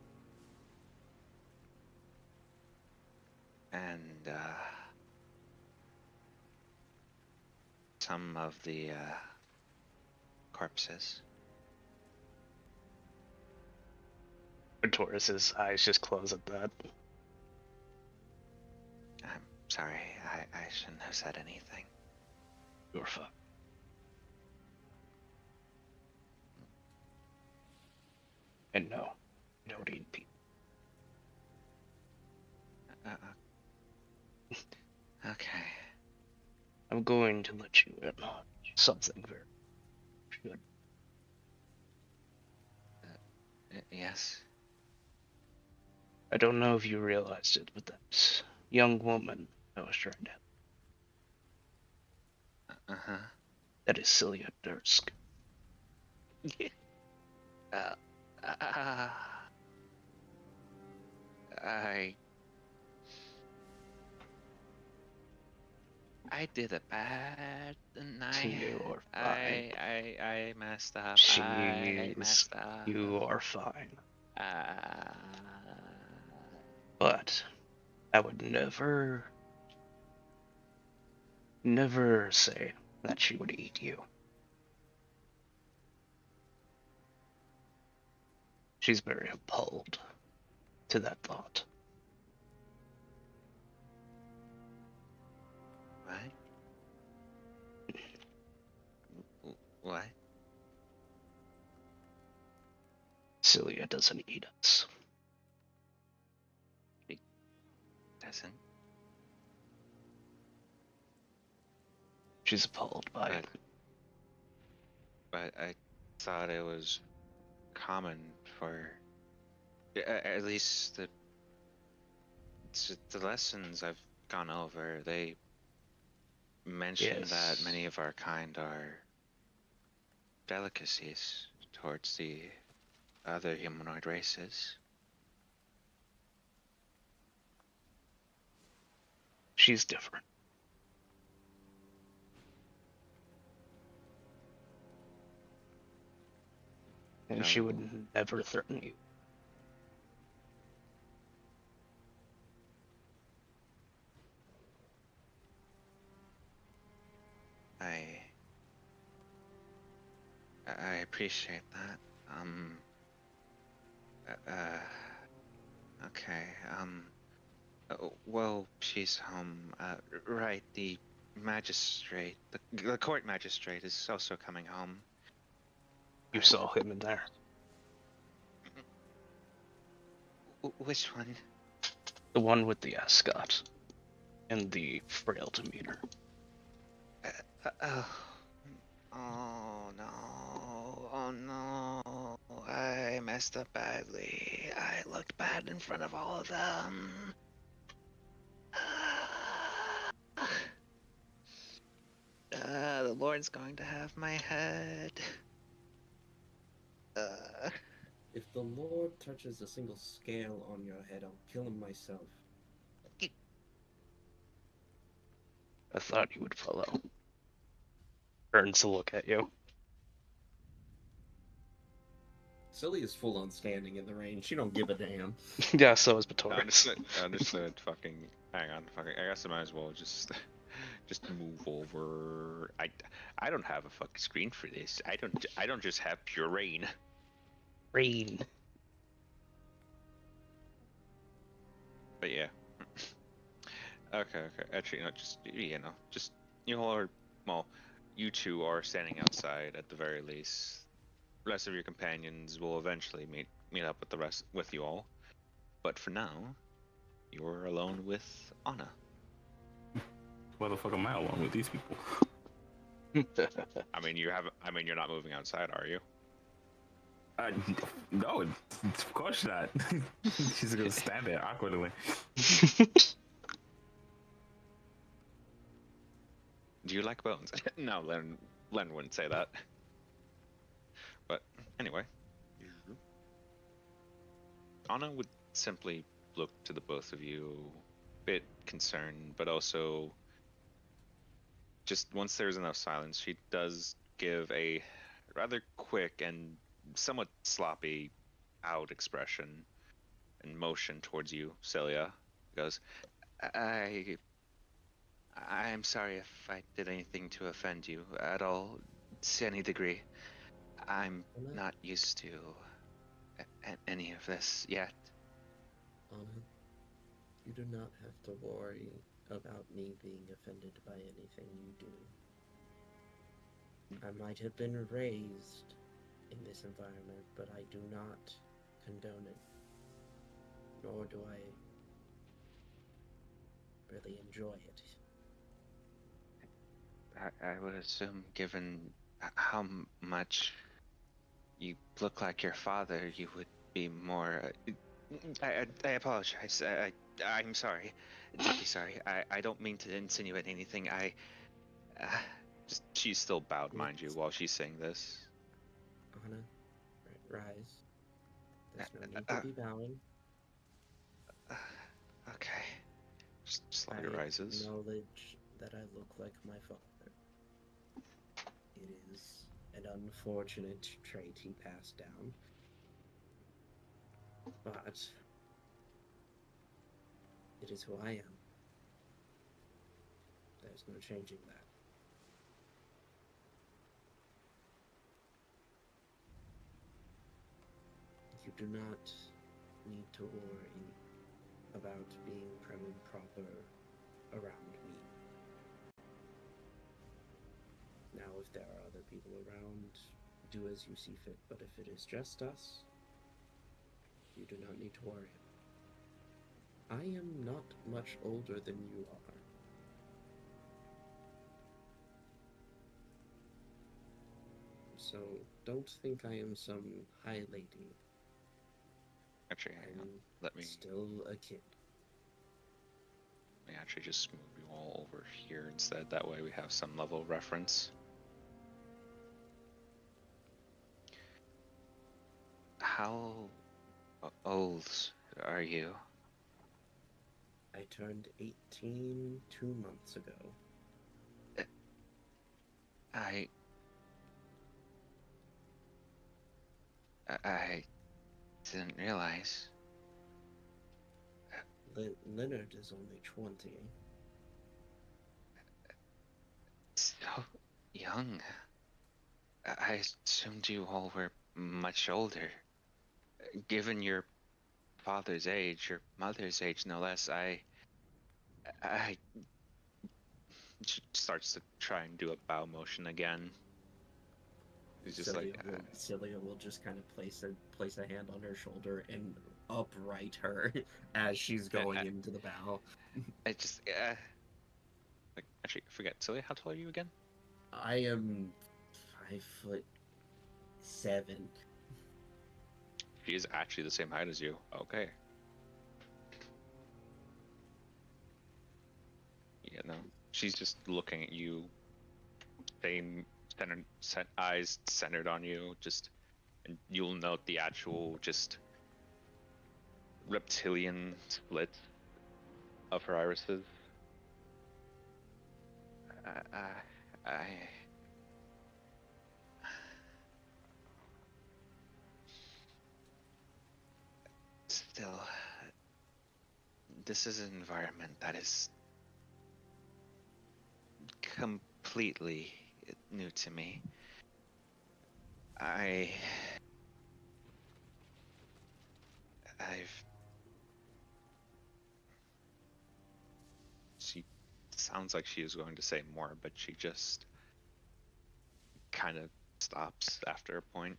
And some of the corpses. Taurus's eyes just close at that. I'm sorry, I shouldn't have said anything. You're fine. And no, you don't eat people. Okay. I'm going to let you in on something very good. Yes. I don't know if you realized it, but that young woman I was trying to help, Uh-huh. that is Celia Dursk. uh, uh, I did it bad, and You're fine. I messed up. I She's. messed up. You are fine. Uh, But I would never say that she would eat you. She's very appalled to that thought. what? Celia doesn't eat us. Doesn't. She's appalled by it. But I thought it was common for, at least the lessons I've gone over. They mention that many of our kind are delicacies towards the other humanoid races. She's different. And she would never threaten you. I appreciate that. Okay. Well, she's home. Right. The magistrate, the court magistrate, is also coming home. You saw him in there. Which one? The one with the ascot and the frail demeanor. Oh no. Oh no. I messed up badly. I looked bad in front of all of them. The Lord's going to have my head. If the Lord touches a single scale on your head, I'll kill him myself. I thought you would follow. Turns to look at you. Silly is full on standing in the rain. She don't give a damn. Yeah, so is Batori. Understood. Fucking. Hang on. Fucking. I guess I might as well just move over. I don't have a fucking screen for this. I don't just have pure rain. Rain. But yeah. Okay. Actually, just you all are. Well, you two are standing outside at the very least. The rest of your companions will eventually meet up with you all. But for now, you're alone with Anna. Why the fuck am I alone with these people? I mean, you're not moving outside, are you? No, of course not. She's gonna stand there awkwardly. Do you like bones? No, Len wouldn't say that. But anyway, Anna would simply look to the both of you, a bit concerned, but also just once there's enough silence, she does give a rather quick and somewhat sloppy out expression and motion towards you, Celia. Goes, I'm sorry if I did anything to offend you at all, to any degree. I'm Anna, not used to any of this yet. Anna, you do not have to worry about me being offended by anything you do. I might have been raised in this environment, but I do not condone it. Nor do I really enjoy it. I would assume, given how much you look like your father, you would be more. I apologize. I'm sorry. Deeply sorry. I don't mean to insinuate anything. Uh, she's still bowed, mind you, while she's saying this. Anna, rise. There's no need Uh, to be bowing. Okay. Just slowly I rises. acknowledge that I look like my father. It is an unfortunate trait he passed down. But it is who I am. There's no changing that. You do not need to worry about being prim and proper around me. Now, if there are other people around, do as you see fit, but if it is just us, you do not need to worry. I am not much older than you are. So don't think I am some high lady. Actually, hang on. I'm Let me still a kid. actually just move you all over here instead. That way we have some level of reference. How old are you? I turned 18 2 months ago. I didn't realize. Leonard is only 20. So young. I assumed you all were much older. Given your father's age, your mother's age, no less, I she starts to try and do a bow motion again. He's just Celia will just kind of place a hand on her shoulder and upright her as she's going into the bow. I just like, actually forget. Celia, how tall are you again? I am 5'7". She is actually the same height as you. Okay. Yeah, no. She's just looking at you. Same eyes centered on you. Just, and you'll note the actual just reptilian split of her irises. I still, this is an environment that is completely new to me. I've she sounds like she is going to say more, but she just kind of stops after a point.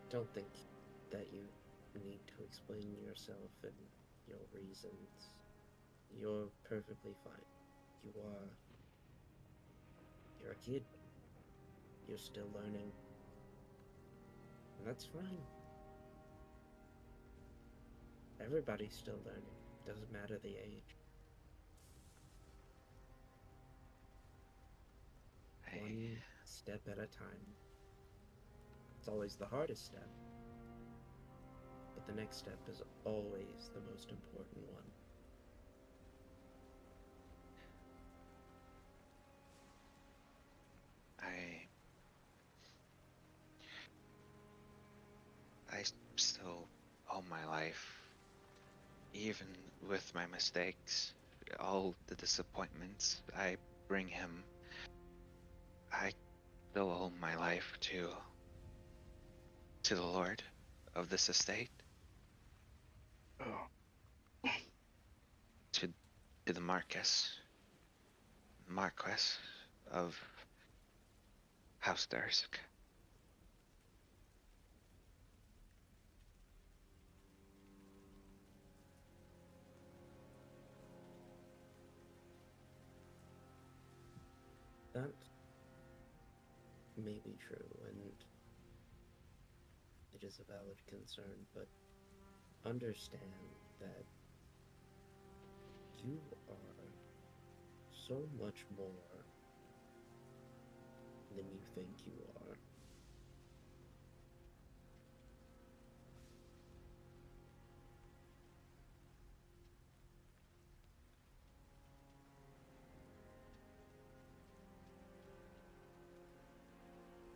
Don't think that you need to explain yourself and your reasons. You're perfectly fine. You're a kid. You're still learning. And that's fine. Everybody's still learning. Doesn't matter the age. One step at a time. It's always the hardest step. But the next step is always the most important one. even with my mistakes, all the disappointments, I bring him. I still owe my life to the Lord of this estate, to the Marquess of House Dursk. That may be true, and it is a valid concern, but understand that you are so much more than you think you are.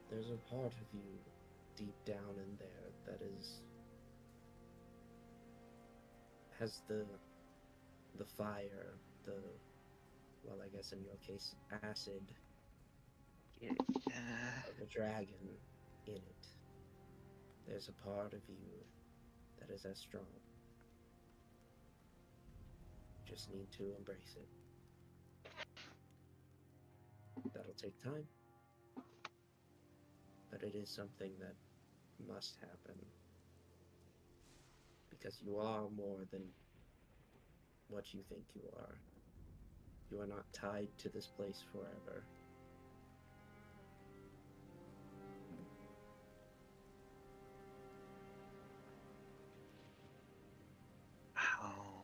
There's a part of you deep down in there that has the fire, well, I guess in your case, acid of a dragon in it. There's a part of you that is as strong. You just need to embrace it. That'll take time, but it is something that must happen. Because you are more than what you think you are. You are not tied to this place forever. How?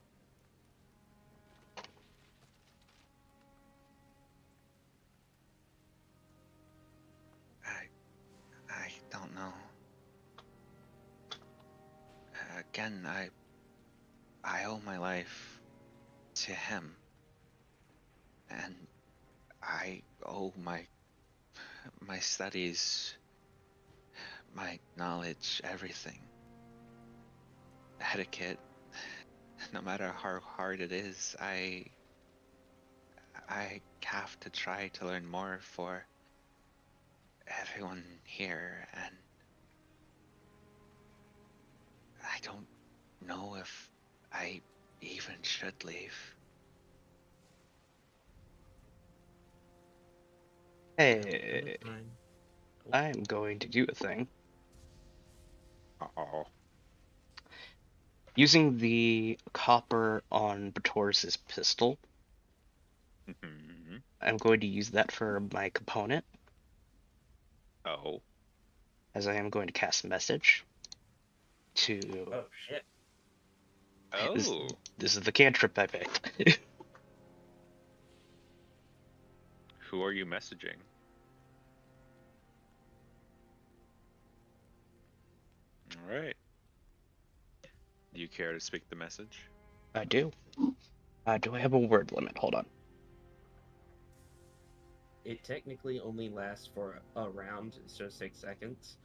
I don't know. Again, I owe my life to him, and I owe my studies, my knowledge, everything. Etiquette, no matter how hard it is, I have to try to learn more for everyone here, and I don't know if I even should leave. Hey, Fine. I'm going to do a thing. Uh-oh. Using the copper on Bators's pistol, Mhm. I'm going to use that for my component, Oh. as I am going to cast message to. Oh shit. This, Oh. this is the cantrip I picked. Who are you messaging? All right. Do you care to speak the message? I do. Do I have a word limit? Hold on. It technically only lasts for a round, so 6 seconds.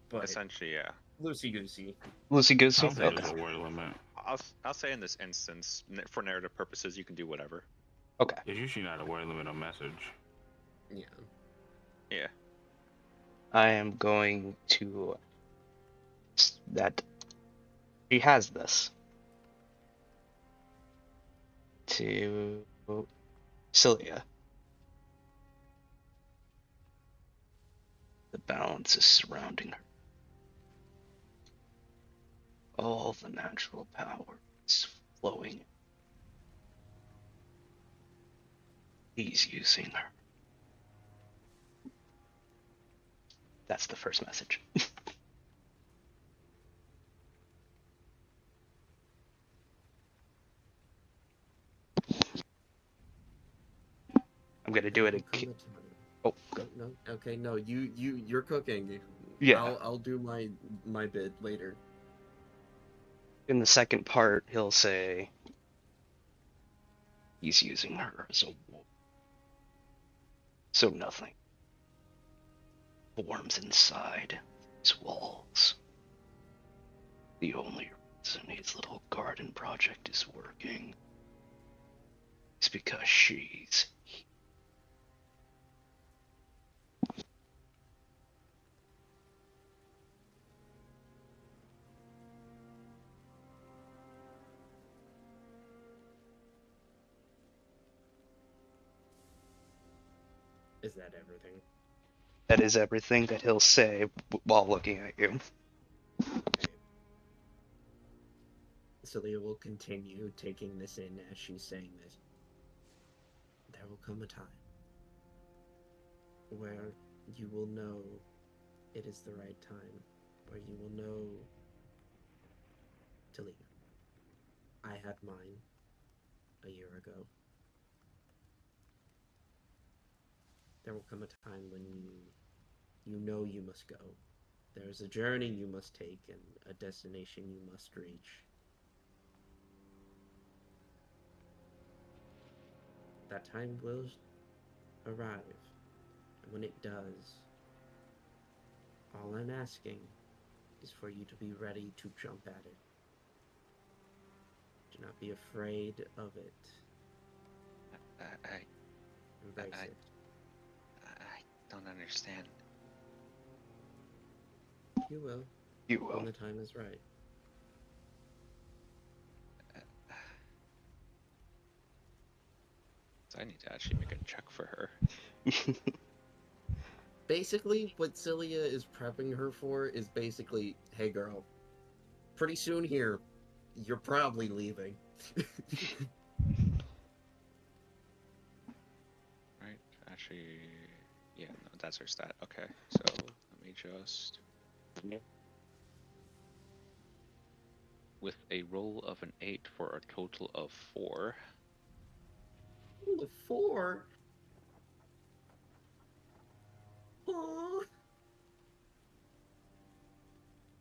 But Essentially, yeah. loosey goosey. Loosey goosey? I'll say Okay. there's a word limit. I'll say in this instance, for narrative purposes, you can do whatever. Okay. There's usually not a word limit on message. Yeah. Yeah. I am going to. That. She has this. To. Cilia. The balance is surrounding her. All the natural power is flowing. He's using her. That's the first message. I'm gonna do it again. Oh, go. No. Okay. No. You're cooking. Yeah. I'll do my bit later. In the second part, he'll say he's using her as a wall. So nothing forms inside these walls. The only Sydney's little garden project is working, it's because she's. Is that everything? That is everything that he'll say while looking at you. Okay. Celia will continue taking this in as she's saying this. There will come a time where you will know it is the right time, where you will know to leave. I had mine a year ago. There will come a time when you know you must go. There is a journey you must take and a destination you must reach. That time will arrive, and when it does, all I'm asking is for you to be ready to jump at it. Do not be afraid of it. I Embrace I- it. don't understand. You will, You when will. the time is right. So I need to actually make a check for her. Basically, what Celia is prepping her for is basically, hey girl, pretty soon here, you're probably leaving. Right? Actually, yeah, no, that's her stat. Okay, so let me just. With a roll of an 8 for a total of 4. The 4? Aww.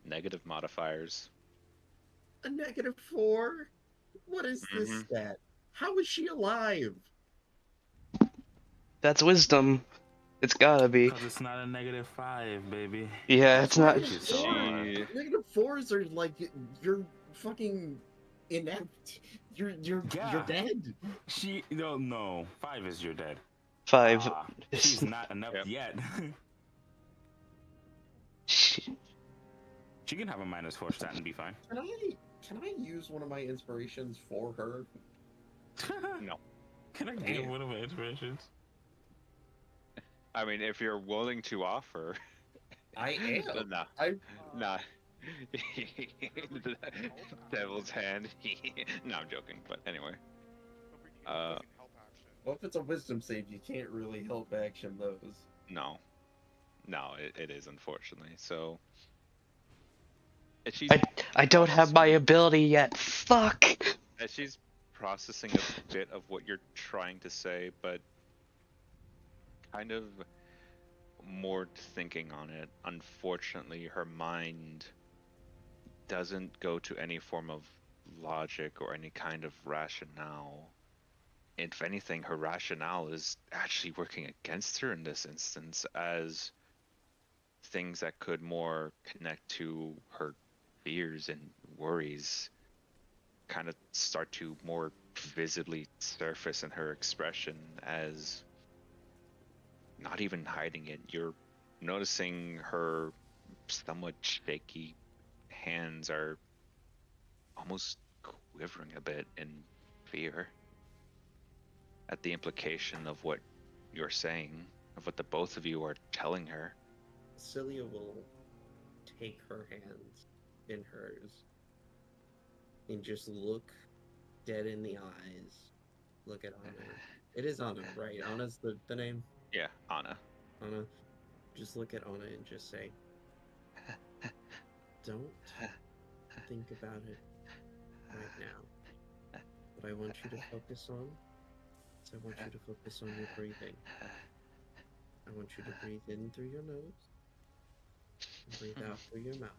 Negative modifiers. A -4? What is this Mhm. stat? How is she alive? That's wisdom. It's gotta be. Because it's not a -5, baby. Yeah, That's it's what not. I'm so hard. She. -4s are like you're fucking inept. You're Yeah. dead. She no 5 is you're dead. 5. She's not enough Yep. yet. She- She can have a -4 stat and be fine. Can I use one of my inspirations for her? No. Can I Damn. give one of my inspirations? I mean, if you're willing to offer. I am. Nah. I Nah. Devil's hand. No, I'm joking, but anyway. Help action. well, if it's a wisdom save, you can't really help action those. No. No, it is, unfortunately. So. If she's I don't have my ability yet. Fuck. as she's processing a bit of what you're trying to say, but kind of more thinking on it. Unfortunately, her mind doesn't go to any form of logic or any kind of rationale. If anything, her rationale is actually working against her in this instance, as things that could more connect to her fears and worries kind of start to more visibly surface in her expression, as not even hiding it. You're noticing her somewhat shaky hands are almost quivering a bit in fear at the implication of what you're saying, of what the both of you are telling her. Celia will take her hands in hers and just look dead in the eyes. Look at Anna. It is Anna, right? Anna's the name? Yeah, Anna. Anna. Just look at Anna and just say, don't think about it right now. What I want you to focus on is I want you to focus on your breathing. I want you to breathe in through your nose and breathe out through your mouth.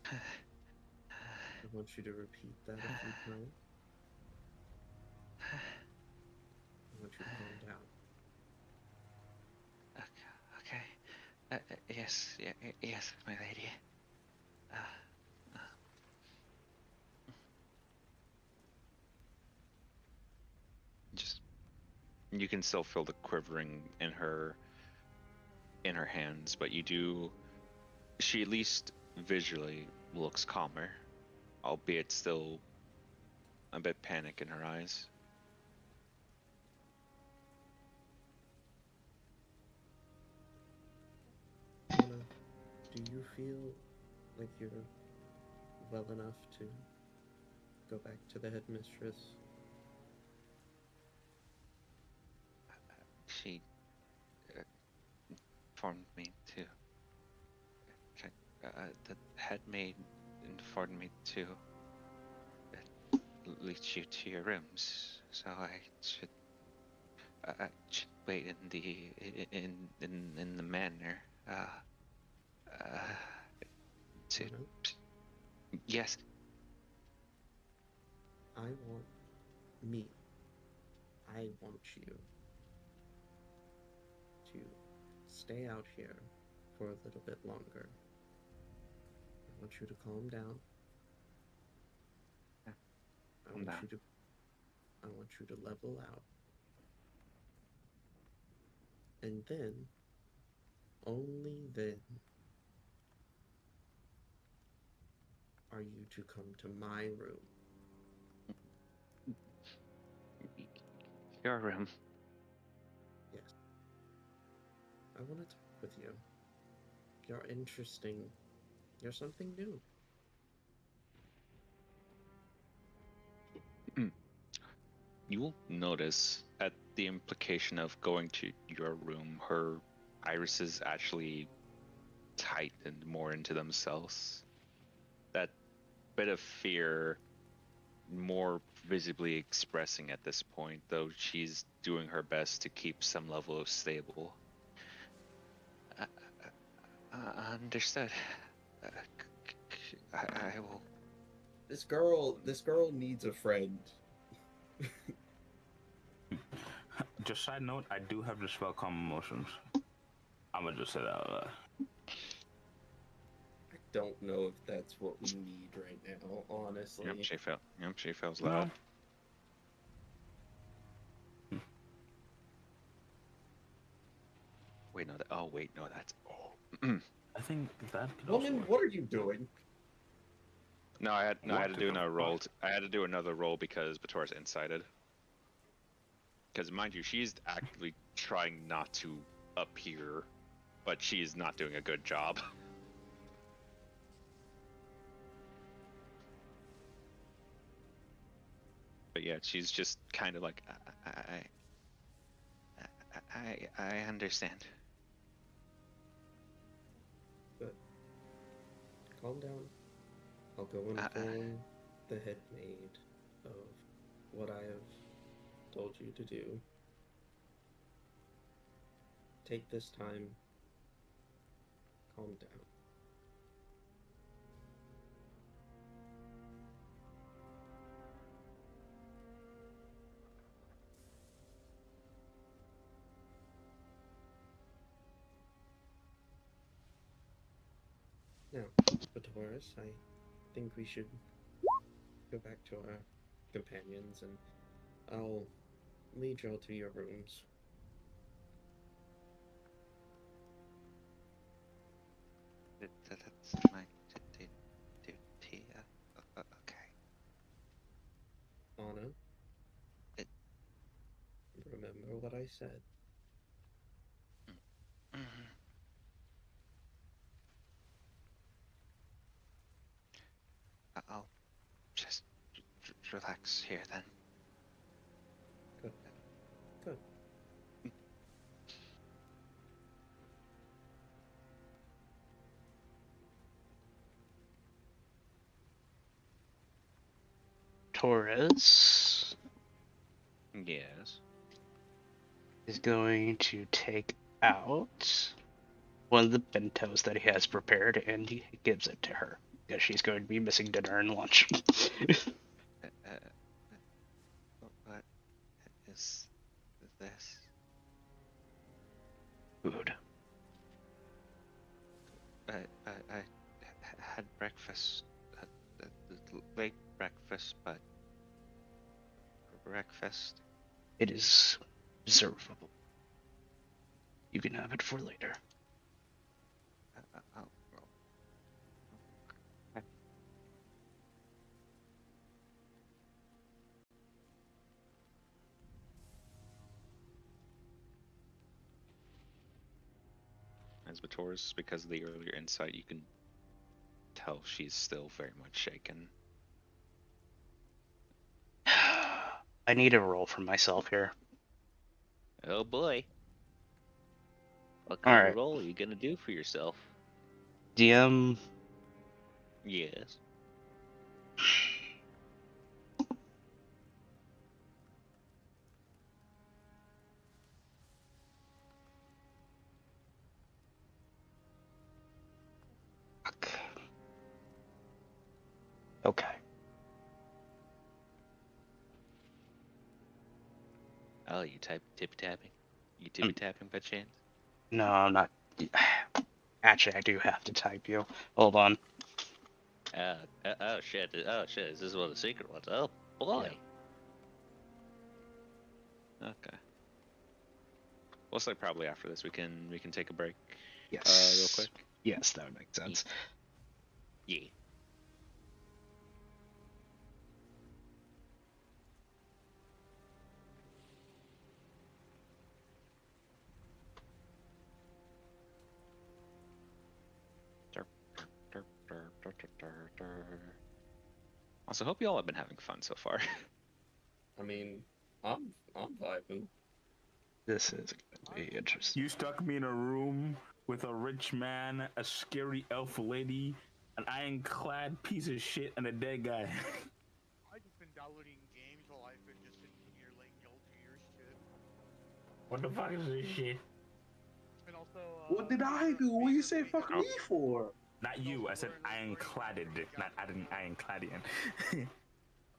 I want you to repeat that a few times. I want you to calm down. Okay. Yes, yes, my lady. You can still feel the quivering in her hands, but you do. She at least visually looks calmer, albeit still a bit panic in her eyes. Anna, do you feel like you're well enough to go back to the headmistress? She informed me to. The head maid informed me to lead you to your rooms, so I should wait in the manor. To Anna, yes, I want me. I want you to stay out here for a little bit longer. I want you to calm down. Yeah, I calm want down. I want you to level out. And then, only then, are you to come to my room. Your room. Yes. I want to talk with you. You're interesting. You're something new. You'll notice at the implication of going to your room, her irises actually tightened more into themselves. That bit of fear more visibly expressing at this point, though she's doing her best to keep some level of stable. Understood. I will. This girl needs a friend. Just side note, I do have the spell Calm Emotions. I'm gonna just say that out loud. I don't know if that's what we need right now, honestly. Yep, she fell. Yep, she feels No. loud. Wait, no. Oh, wait, no. That's. Oh. I think that could also Woman, work. what are you doing? No, I had What to the do another fuck? roll. I had to do another roll because Batora's incited. Because mind you, she's actively trying not to appear, but she's not doing a good job. But yeah, she's just kind of like, I understand. But calm down. I'll go inform the head maid of what I have told you to do. Take this time. Calm down. Now, Batoris, I think we should go back to our companions, and I'll lead y'all to your rooms. That's my duty. Okay. Anna, It- remember what I said. Mhm. I'll just relax here then. Good. Good. Torres yes. is going to take out one of the bentos that he has prepared, and he gives it to her because she's going to be missing dinner and lunch. What is this? Food. I had breakfast, late breakfast, but breakfast. It is Observable. You can have it for later. Oh, as Vatoris, because of the earlier insight, you can tell she's still very much shaken. I need a roll for myself here. Oh boy. What All kind right. of role are you gonna do for yourself? DM. Yes. Okay. Oh, you tippy tapping? You tippy tapping by chance? No, I'm not. Actually, I do have to type you. Hold on. Oh shit! Oh shit! Is this one of the secret ones? Oh boy. Okay. Well, it's like probably after this we can take a break. Yes. Real quick. Yes, that would make sense. Yeah. Also, hope you all have been having fun so far. I mean, I'm vibing. This is gonna be interesting. You stuck me in a room with a rich man, a scary elf lady, an ironclad piece of shit, and a dead guy. I've just been downloading games while I've been just sitting here letting y'all do your shit. What the fuck is this shit? And also, What did I do? What you say fuck me for? Not you, I said ironcladded, not adding ironcladian.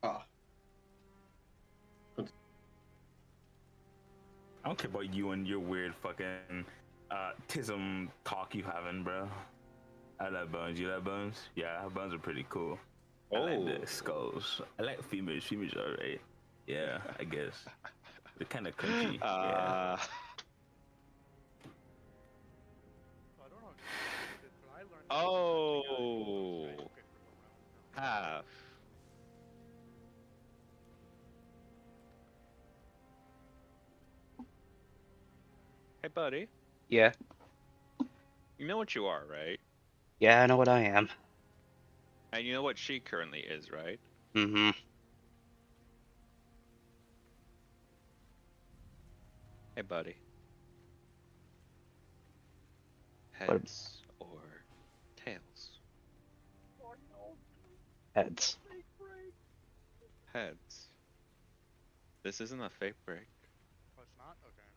Ah. I don't care about you and your weird fucking tism talk you having, bro. I like bones. You like bones? Yeah, bones are pretty cool. I like the skulls. I like females. Females are alright. Yeah, I guess. They're kind of crunchy. Yeah. I don't know if you did this, but I learned that Oh. Half. Hey, buddy. Yeah. You know what you are, right? Yeah, I know what I am. And you know what she currently is, right? Mm-hmm. Hey, buddy. What? Heads or tails? Heads. Heads. This isn't a fake break. Oh, it's not? Okay.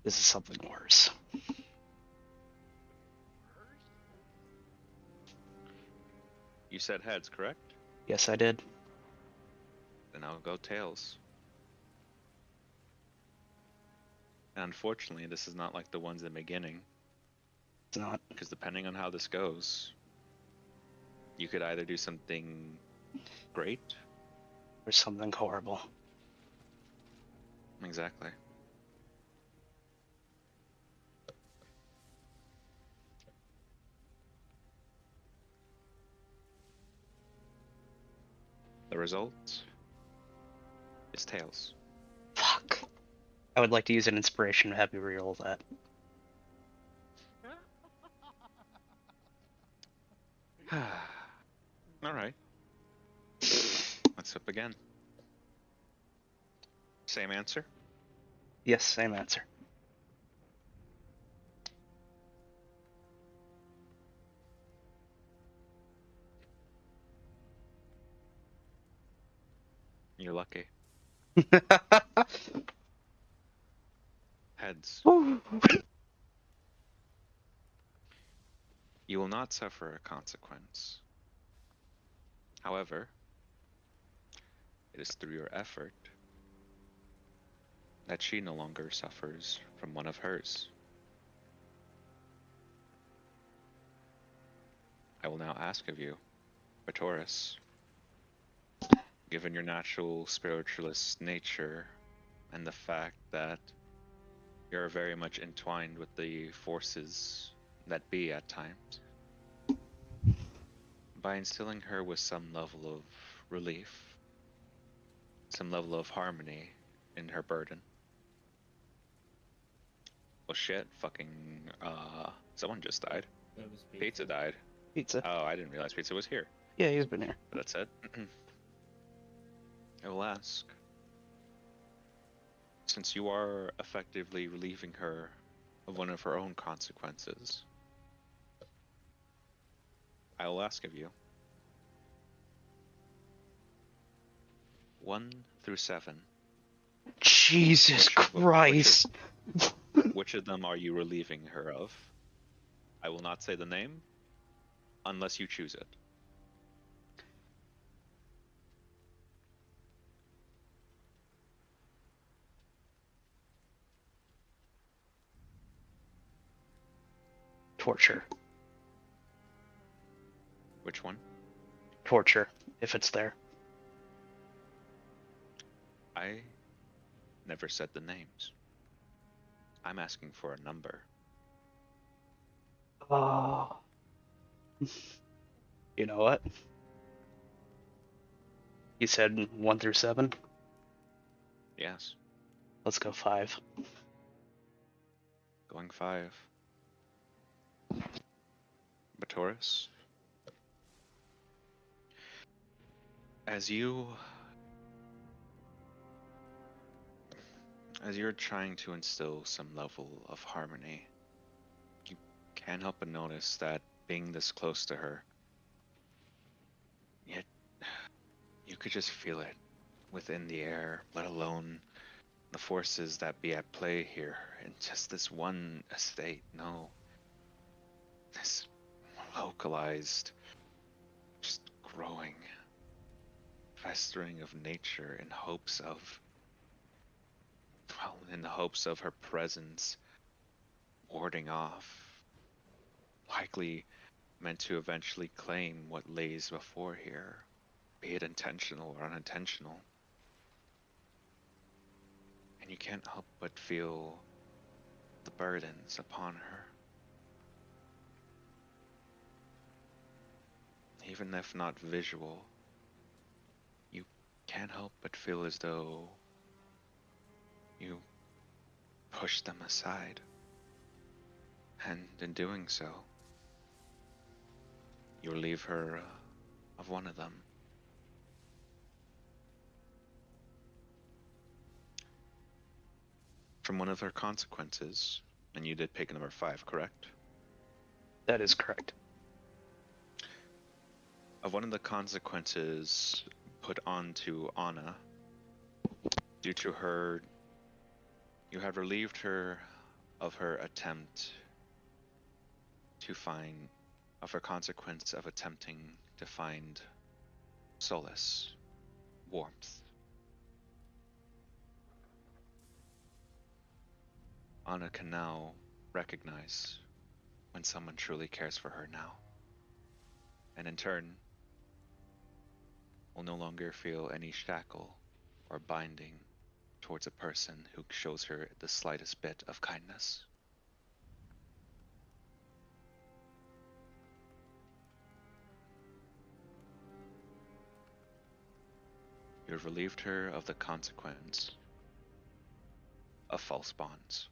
This is something worse. You said heads, correct? Yes, I did. Then I'll go tails. And unfortunately, this is not like the ones in the beginning. It's not. Because depending on how this goes, you could either do something great. Or something horrible. Exactly. The result is tails. Fuck. I would like to use an inspiration to have you reroll that. Alright. Let's flip again. Same answer? Yes, same answer. You're lucky. Heads. You will not suffer a consequence. However, it is through your effort that she no longer suffers from one of hers. I will now ask of you, Batoris, given your natural spiritualist nature, and the fact that you're very much entwined with the forces that be at times. By instilling her with some level of relief, some level of harmony in her burden. Oh shit, fucking, someone just died. That was Pizza died. Pizza. Oh, I didn't realize Pizza was here. Yeah, he's been here. But that's it. I will ask, since you are effectively relieving her of one of her own consequences, I will ask of you, 1 through 7. Jesus Christ! Which of them are you relieving her of? I will not say the name, unless you choose it. Torture. Which one? Torture, if it's there. I never said the names. I'm asking for a number. Oh. You know what? You said 1 through 7? Yes. Let's go 5. Going 5. Batoris, as you're trying to instill some level of harmony, you can't help but notice that being this close to her, yet you could just feel it within the air, let alone the forces that be at play here in just this one estate. No, this localized, just growing, festering of nature in hopes of, well, in the hopes of her presence warding off, likely meant to eventually claim what lays before here, be it intentional or unintentional. And you can't help but feel the burdens upon her. Even if not visual, you can't help but feel as though you push them aside. And in doing so, you relieve her of one of them. From one of her consequences, and you did pick number 5, correct? That is correct. Of one of the consequences put onto Anna, due to her, you have relieved her of her attempt to find, of her consequence of attempting to find solace, warmth. Anna can now recognize when someone truly cares for her now, and in turn, will no longer feel any shackle or binding towards a person who shows her the slightest bit of kindness. You have relieved her of the consequence of false bonds.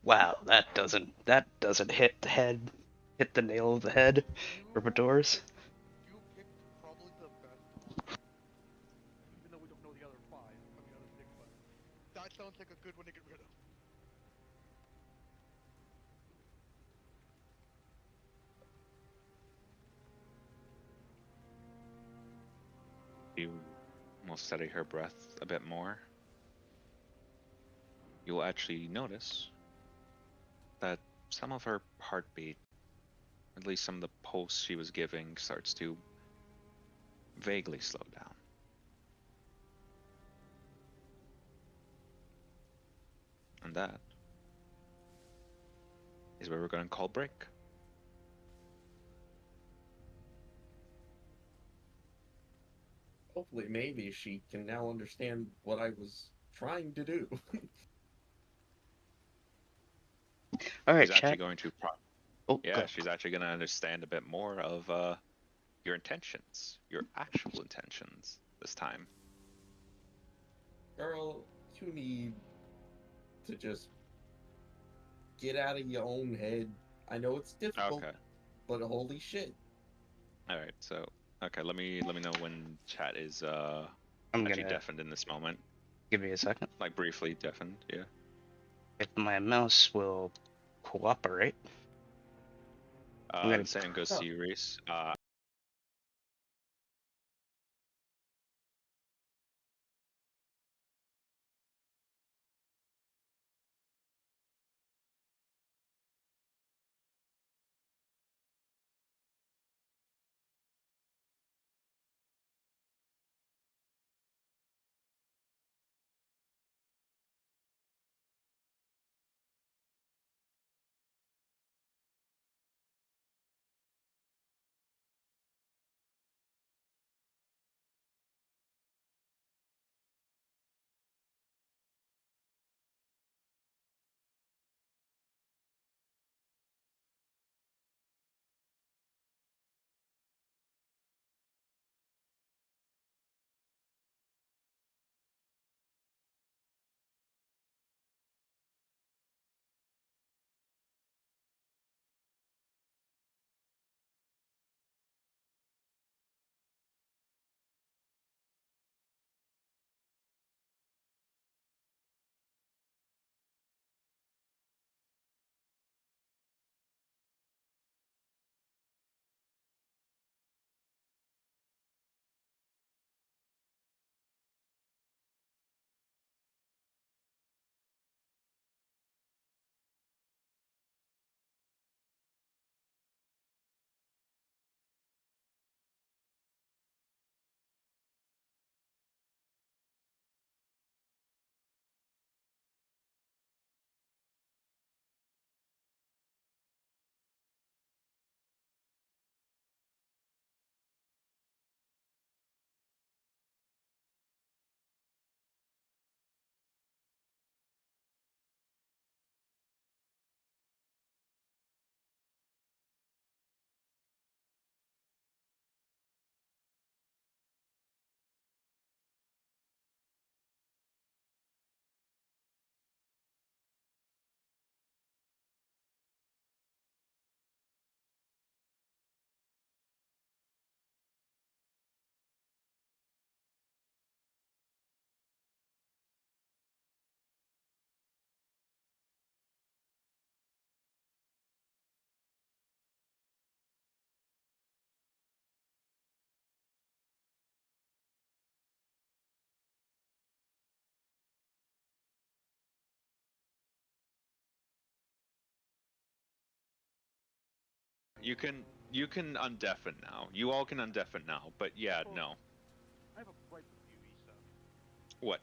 Wow, that doesn't hit the nail of the head for Batoris. You picked probably the best one, even though we don't know the other 5, I mean other 6, but that sounds like a good one to get rid of. You will steady her breath a bit more. You will actually notice that some of her heartbeat, at least some of the pulse she was giving, starts to vaguely slow down. And that is where we're going to call break. Hopefully, maybe she can now understand what I was trying to do. All right, She's actually chat. going to Oh, yeah, go. she's actually going to understand a bit more of your intentions, your actual intentions this time. Girl, you need to just get out of your own head. I know it's difficult, Okay. but holy shit. All right. So, okay, let me know when chat is I'm actually gonna deafened in this moment. give me a second. Like briefly deafened, yeah. If my mouse will cooperate, I'm gonna. The same goes to you, Reese. You can undeafen now. You all can undeafen now. But yeah, no. I have a gripe with you, Issa. What?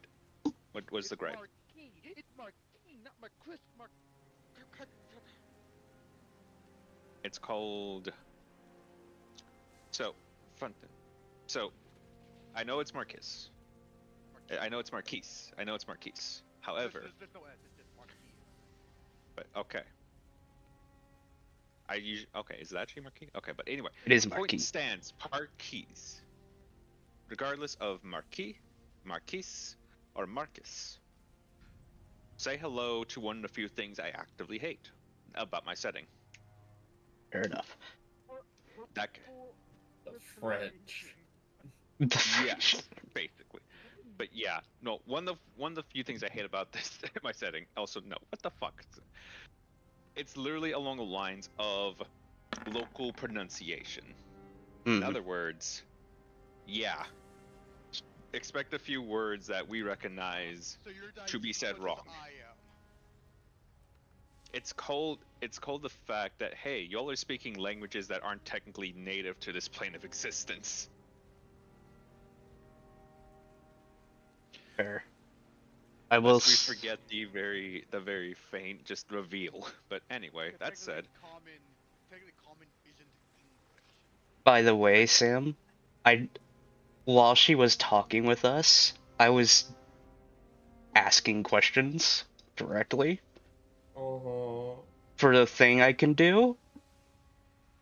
What was the gripe? Marquis. It's Marquis, not Marquis. It's called. So, Funton. So, I know it's Marcus. I know it's Marquise. I know it's Marquise. However, There's no S. It's just Marquis. but okay. Okay. Is it actually Marquis? Okay, but anyway, It is point Marquis. stands. Marquise. Regardless of Marquis, Marquise, or Marcus, say hello to one of the few things I actively hate about my setting. Fair enough. That. The French. Yes, basically. But yeah, no. One of the few things I hate about this my setting. Also, no. What the fuck? It's literally along the lines of local pronunciation. In other words, yeah. Expect a few words that we recognize So you're to be said wrong. I am. It's called the fact that hey, y'all are speaking languages that aren't technically native to this plane of existence. Fair. I will. Lest we forget the very faint just reveal. But anyway, that said. Technically, common isn't English. By the way, Sam, while she was talking with us, I was asking questions directly Uh-huh. for the thing I can do.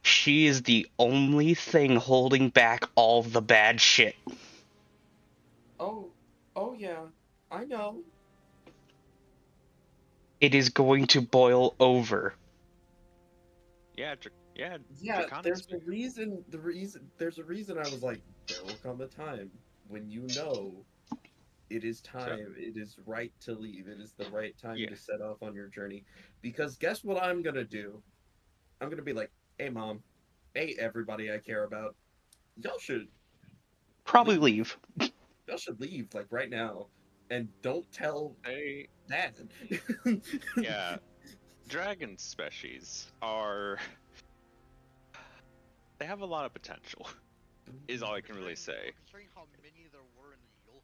She is the only thing holding back all the bad shit. Oh, oh yeah, I know. It is going to boil over. Yeah, Yeah, Draconics. there's a reason. There's a reason I was like, there will come a time when you know it is So, time. It is right to leave. It is the right time yeah. to set off on your journey. Because guess what I'm gonna do? I'm gonna be like, hey mom, hey everybody I care about, y'all should Probably leave. leave. Y'all should leave like right now, and don't tell They, dad. yeah, dragon species are. They have a lot of potential, is all I can really say. Considering how many there were in the Yulham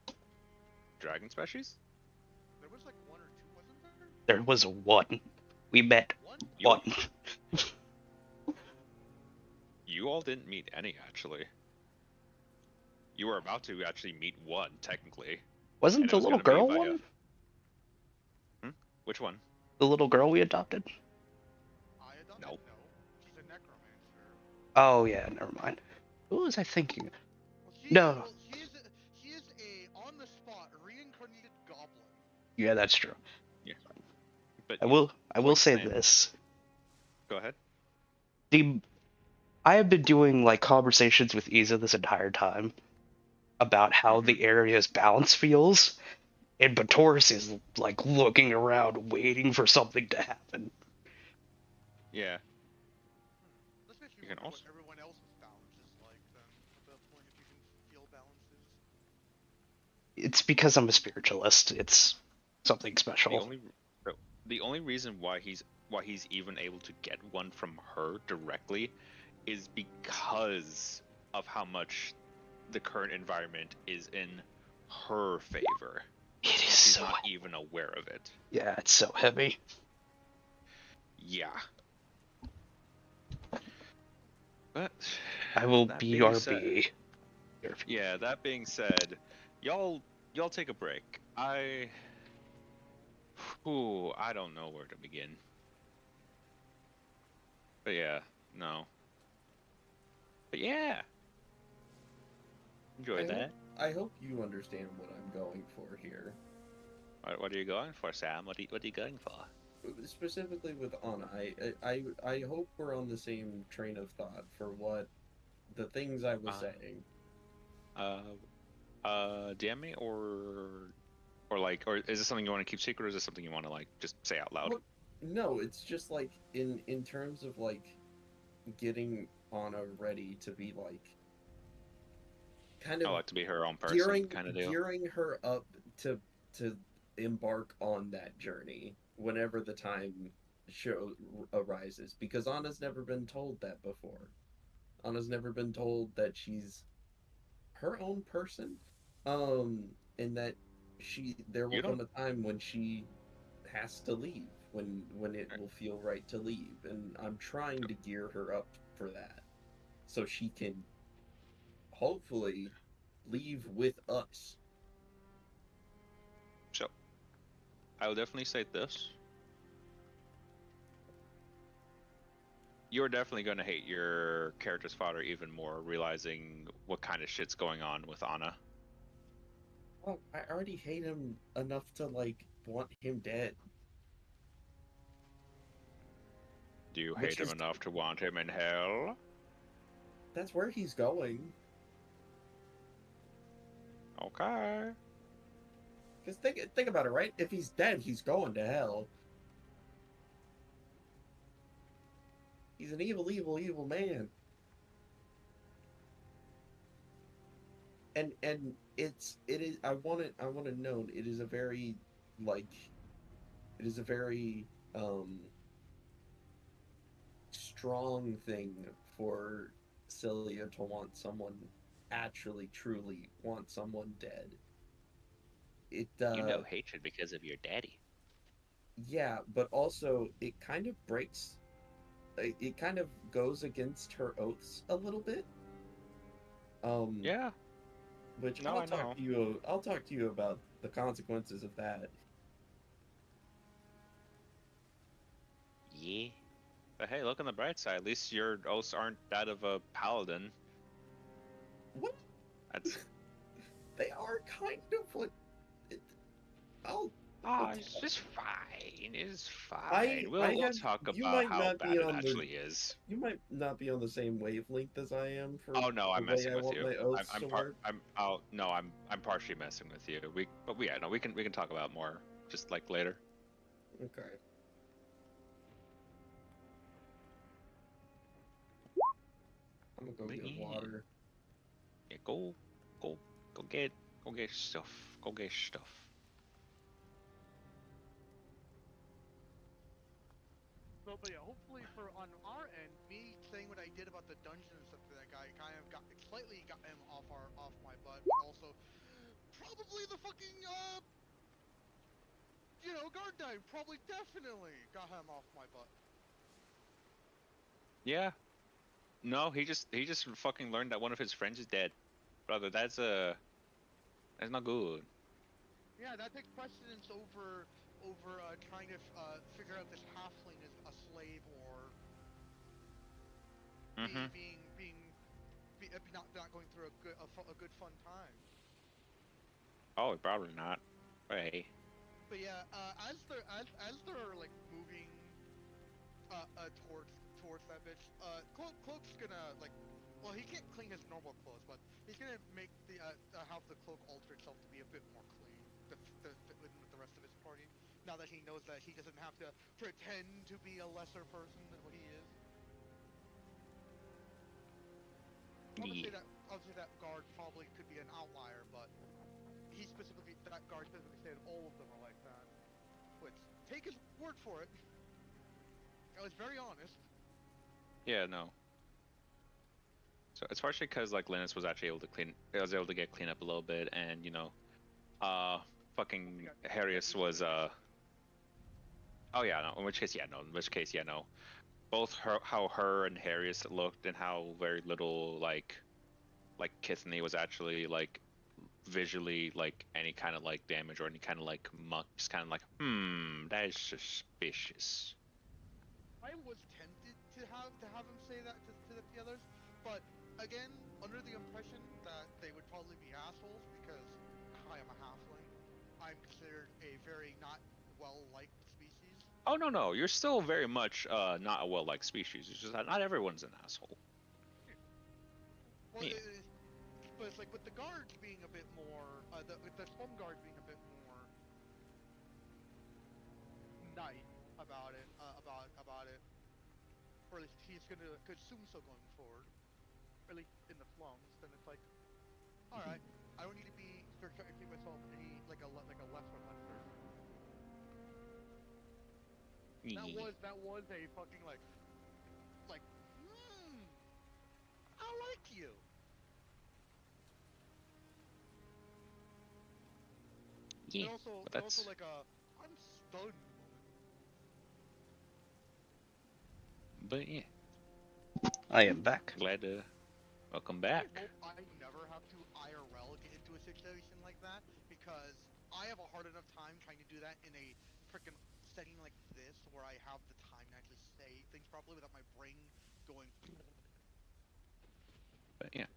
campaign. Dragon species? There was like one or two, wasn't there? There was one. We met One? one. You all didn't meet any, actually. You were about to actually meet one, technically. Wasn't And it the was little going to be girl via. one? Which one? The little girl we adopted? I adopted? Nope. No. She's a necromancer. Oh yeah, never mind. Who was I thinking? No. She is a on the spot reincarnated goblin. Yeah, that's true. Yeah. But I will point say stand. this. Go ahead. I have been doing like conversations with Isa this entire time about how the area's balance feels, and Batoris is like looking around waiting for something to happen. Yeah. This makes me You can wonder what also. everyone else's balance is like then, at that point, if you can feel balances. It's because I'm a spiritualist. It's something The special. only. The only reason why he's even able to get one from her directly is because of how much the current environment is in her favor. It is She's so not even aware of it. Yeah, it's so heavy. Yeah. But I will that be being said, RB. yeah, that being said, y'all take a break. I don't know where to begin. But yeah, no. But yeah. Enjoy that. I hope you understand what I'm going for here. What are you going for, Sam? What are you going for? Specifically with Anna, I hope we're on the same train of thought for what the things I was saying. DM me or is this something you want to keep secret, or is this something you want to like just say out loud? Well, no, it's just like in terms of like getting Anna ready to be like kind of I like to be her own person, kind of deal. gearing her up to embark on that journey whenever the time arises, because Anna's never been told that before. Anna's never been told that she's her own person, and that there will come a time when she has to leave, when it will feel right to leave, and I'm trying to gear her up for that so she can hopefully leave with us. So, I will definitely say this. You're definitely going to hate your character's father even more, realizing what kind of shit's going on with Anna. Well, I already hate him enough to like want him dead. Do you hate him enough to want him in hell? That's where he's going. Okay. Because think about it, right? If he's dead, he's going to hell. He's an evil, evil, evil man. And it is I want to know it is a very strong thing for Celia to want someone, actually truly want someone dead. It You know hatred because of your daddy. Yeah, but also it kind of breaks, it kind of goes against her oaths a little bit. Yeah. Which No, I know. I'll talk to you about the consequences of that. Yeah. But hey, look on the bright side. At least your oaths aren't that of a paladin. What? That's They are kind of like. I'll. it's just fine. It's I fine. I We'll have. talk You about might how not be bad it on the. actually is. You might not be on the same wavelength as I am for Oh no, the I'm way messing I with want you. my oaths to work. I'm partially messing with you. Yeah, no, we can talk about more just like later. Okay. I'm gonna go But get yeah, water. yeah, go, go get stuff. Go get stuff. So, but yeah, hopefully for on our end, me saying what I did about the dungeon and stuff to that guy kind of slightly got him off my butt, but also probably the fucking guard dive probably definitely got him off my butt. Yeah. No, he just fucking learned that one of his friends is dead. Brother, that's not good. Yeah, that takes precedence over trying to figure out this halfling is a slave or Mm-hmm. not going through a good fun time. Oh, probably not. Hey. But yeah, as they're like moving towards that bitch, Cloak's gonna like, well, he can't clean his normal clothes, but he's gonna make have the cloak alter itself to be a bit more clean to fit with the rest of his party. Now that he knows that he doesn't have to pretend to be a lesser person than what he is. Yeah. Obviously that guard probably could be an outlier, but that guard specifically said all of them are like that. Which, take his word for it. I was very honest. Yeah, no. So it's partially because like Linus was actually able to get clean up a little bit, and fucking Harrius was Oh yeah, no. In which case, yeah, no. In which case, yeah, no. Both how her and Harrius looked, and how very little like Kithany was actually like visually like any kind of like damage or any kind of like muck, just kind of like that is suspicious. I was tempted to have him say that to the others, but again, under the impression that they would probably be assholes because I am a halfling. I'm considered a very not well-liked species. Oh no, you're still very much not a well-liked species. It's just that not everyone's an asshole. Well, Yeah. but it's like with the guards being a bit more, the slum guards being a bit more nice about it, or at least he's gonna assume so going forward, or at least in the slums. Then it's like, all right, I don't need to be subjecting myself any like a lesser. That was a fucking like, I like you. Yeah. But also like I'm stunned. But yeah. I am back. Glad to welcome back. I hope I never have to IRL get into a situation like that, because I have a hard enough time trying to do that in a freaking setting like this where I have the time to actually say things properly without my brain going. But yeah.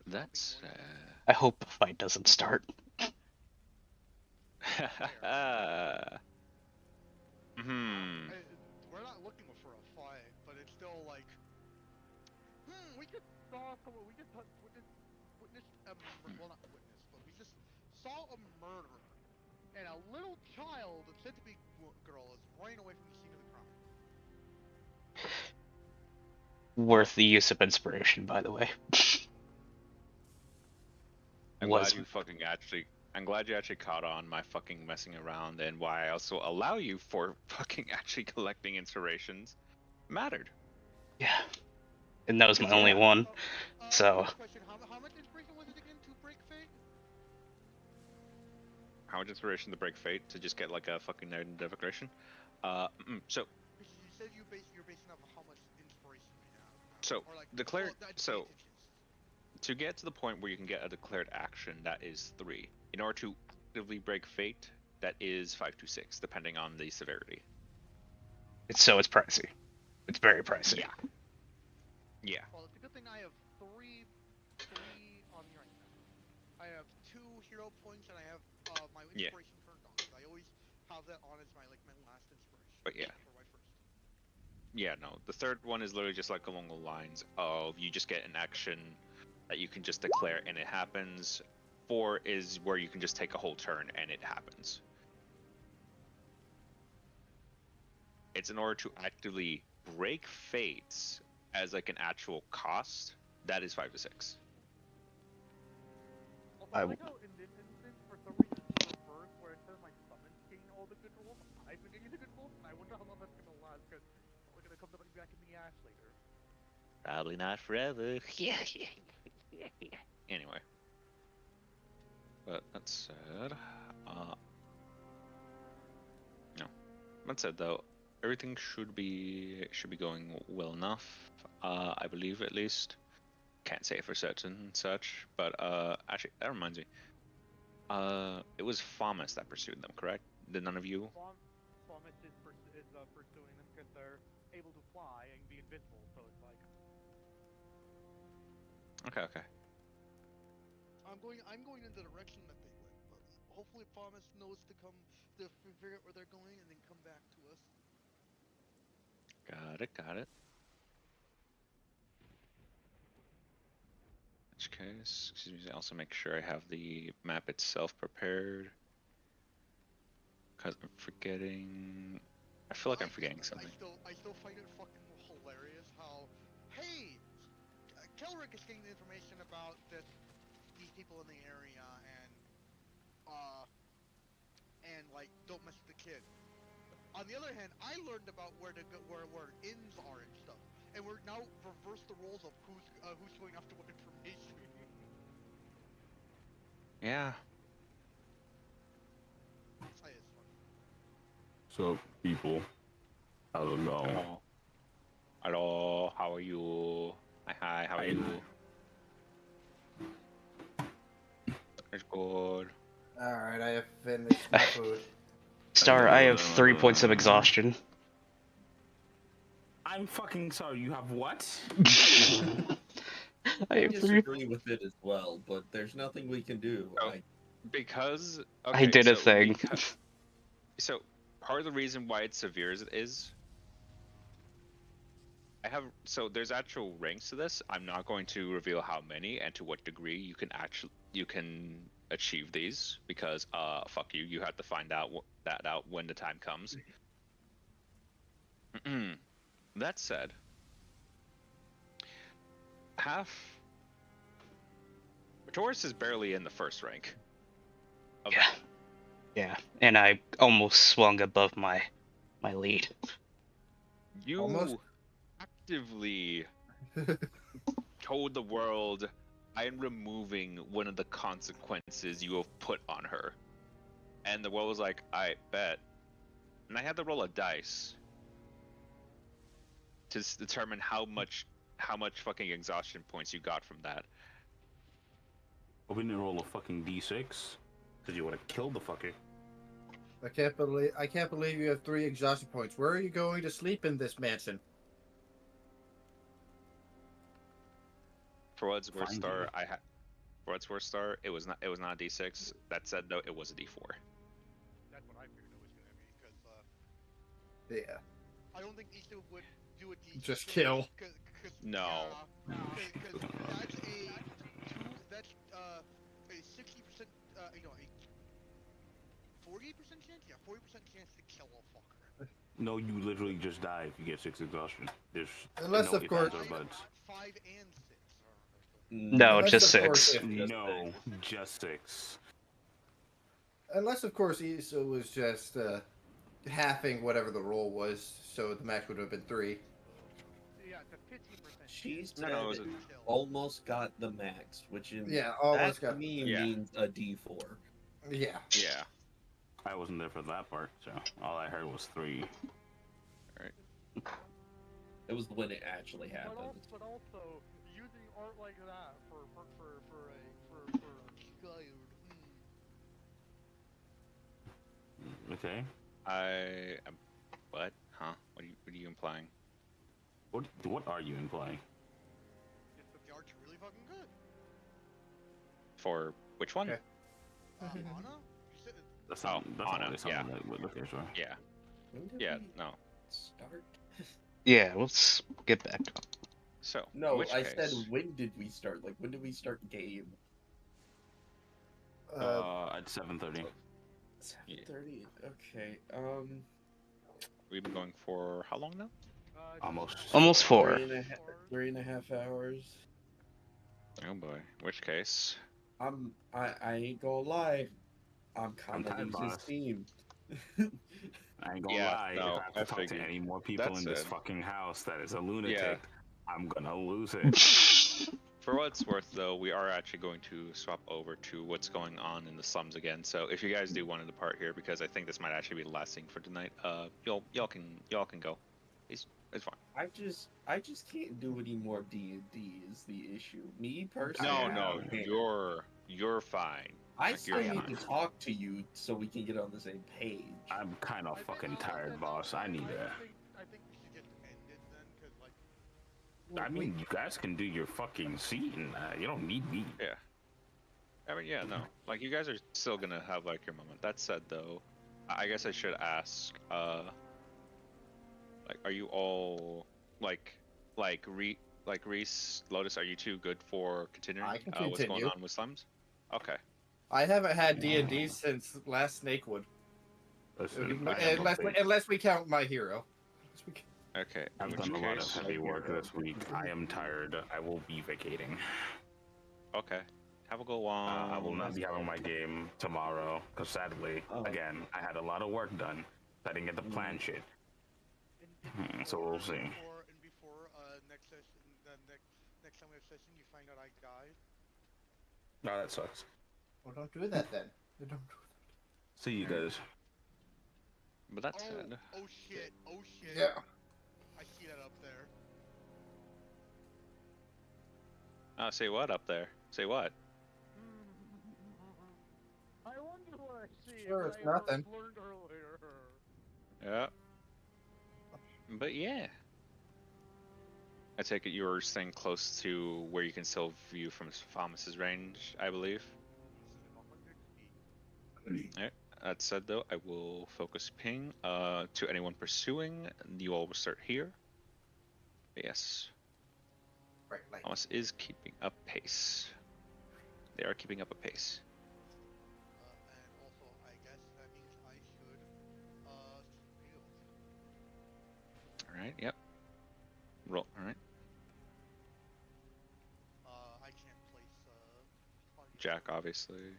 That's I hope the fight doesn't start. We're not looking for a fight, but it's still like, we just saw someone, we just witnessed well, not witnessed, but we just saw a murder, and a little child, said to be girl, is running away from the scene of the crime. Worth the use of inspiration, by the way. I'm glad you actually caught on my fucking messing around, and why I also allow you for fucking actually collecting inspirations mattered. Yeah. And that was my only one. So. Question, how much inspiration was it again to break fate? How much inspiration to break fate to just get like a fucking identification? So. You said you're basing off of how much inspiration you have. So or like, declare to get to the point where you can get a declared action, that is 3. In order to actively break fate, that is 5 to 6, depending on the severity. It's pricey. It's very pricey. Yeah. Yeah. Well, it's a good thing I have three on me right now. I have 2 hero points, and I have my Yeah. inspiration turned on. I always have that on as my last inspiration. But yeah. Or my first. Yeah, no. The third one is literally just like along the lines of you just get an action that you can just declare and it happens. 4 is where you can just take a whole turn and it happens. It's in order to actively break fates as like an actual cost. That is 5 to 6. Also, I like how in this instance, for some reason, it's reversed, where instead of my summons getting all the good rolls, I've been getting the good rolls, and I wonder how long that's gonna last, because we're gonna come to back in the ass later. Probably not forever. Anyway. But that said, no. That said, though, everything should be going well enough. I believe, at least. Can't say for certain and such, but actually, that reminds me. It was Famas that pursued them, correct? Did none of you? Famas is pursuing them because they're able to fly and be invisible, so it's like... Okay. I'm going in the direction that they went, but hopefully Famas knows to figure out where they're going and then come back to us. Got it. In which case, excuse me, also make sure I have the map itself prepared. Because I'm forgetting... I feel like I'm forgetting something. I still find it fucking hilarious how, hey, Kelrick is getting the information about these people in the area and like don't mess with the kid. On the other hand, I learned about where inns are and stuff, and we're now reversed the roles of who's going after what information. Yeah. So, people, how's it going? Hello, how are you? Hi, how are you? It's good. Alright, I have finished my food. Star, I have 3 points of exhaustion. I'm fucking sorry, you have what? I disagree with it as well, but there's nothing we can do. Because... I Okay, did a so thing. So, part of the reason why it's severe as it is... So there's actual ranks to this. I'm not going to reveal how many and to what degree you can achieve these, because fuck you, you have to find out out when the time comes. That said, Taurus is barely in the first rank. Yeah, and I almost swung above my lead. You Almost. actively told the world, I am removing one of the consequences you have put on her. And the world was like, I bet. And I had to roll a dice to determine how much fucking exhaustion points you got from that. We didn't roll a fucking d6, because you would have killed the fucker. I can't believe you have 3 exhaustion points. Where are you going to sleep in this mansion? For what's worth, Star, for what's worth, Star, it was not a D6. That said, though, it was a D4. That's what I figured it was gonna be, because Yeah. I don't think Issa would do a D6. Just kill. No. Because that's a 60%, a 40% chance? Yeah, 40% chance to kill a fucker. No, you literally just die if you get 6 exhaustion. There's Unless, no of course- ifs, ands, or buts. 5 and 6. No, Unless, just of course, 6. No, just 6. Unless, of course, Issa was just halving whatever the roll was, so the max would have been 3. Yeah, it's a 50%. She said No, it was a... almost got the max, which in almost that got. to me Yeah. means a D4. Yeah. Yeah. I wasn't there for that part, so all I heard was 3. It was when it actually happened. But also, using art like that for Okay. I what? Huh? What are you implying? What are you implying? The art's really fucking good. For which one? Okay. Anna? You said That's Oh, something. That's Anna, not something like we're looking for. Yeah. When did Yeah. we No. start? Yeah, let's get back. So in No, which I case, said when did we start? Like when did we start game? At 7:30. 7:30. Okay. we've been going for how long now? Almost. Almost 4. 3.5 hours. Oh boy. In which case, I ain't gonna lie. I'm kind of tired, losing boss. steam. I ain't gonna Yeah, lie. no, if I have I to talk to figured. any more people That in this said, fucking house that is a yeah. lunatic, I'm gonna lose it. For what it's worth, though, we are actually going to swap over to what's going on in the slums again. So if you guys do want to depart here, because I think this might actually be the last thing for tonight, y'all can go. It's fine. I just can't do any more D&D is the issue. Me personally. No, I can't. you're fine. I Like, still you're need fine. to talk to you so we can get on the same page. I'm kind of fucking tired, boss. I need a. I think we should just end it then, because like. I mean, you guys can do your fucking scene. You don't need me. Yeah. I mean, yeah, no. Like, you guys are still gonna have like your moment. That said, though, I guess I should ask. Like, are you all like Reese, Lotus? Are you two good for continuing? I can What's going continue. on with Slums? Okay. I haven't had D&D since last Snakewood. Listen, I am a big- Unless we count my hero. Okay. In I've which done a lot of case, heavy work this week. I am tired. I will be vacating. okay. Have a go on. I will not be having my game tomorrow because sadly, again, I had a lot of work done setting at the plan shit. So we'll see. And before next session, next time we have session, you find out I died. No, that sucks. Well, don't do that then. Don't do See you guys. But that said, Oh shit! Oh shit! Yeah. I see that up there. say what up there? Say what? I wonder what I see. Sure, it's nothing. Learned earlier. Yeah. But yeah. I take it you were staying close to where you can still view from Thomas's range, I believe. Alright. That said, though, I will focus ping to anyone pursuing. You all will start here. Yes. Right, like. Thomas is keeping up pace. They are keeping up a pace. And also, I guess that means I should heal. Alright, yep. Roll, alright. I can't place Jack, obviously.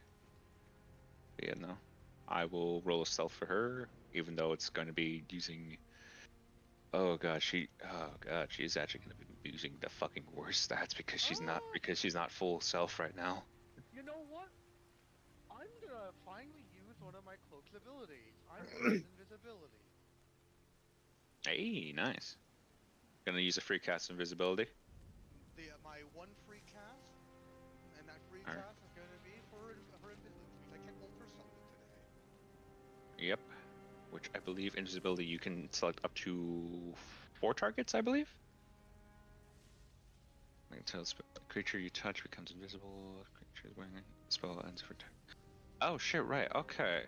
But yeah, no. I will roll a stealth for her, even though it's going to be using. Oh god, she's actually going to be using the fucking worst stats because she's not full self right now. You know what? I'm gonna finally use one of my cloak's abilities. I'm gonna use invisibility. Hey, nice. Gonna use a free cast invisibility. My one free cast, and that free Alright. cast is gonna be for her invisibility. I can alter something today. Yep. Which I believe invisibility you can select up to 4 targets, I believe. Until the creature you touch becomes invisible. Creature is wearing spell ends for turn. Oh shit! Right. Okay.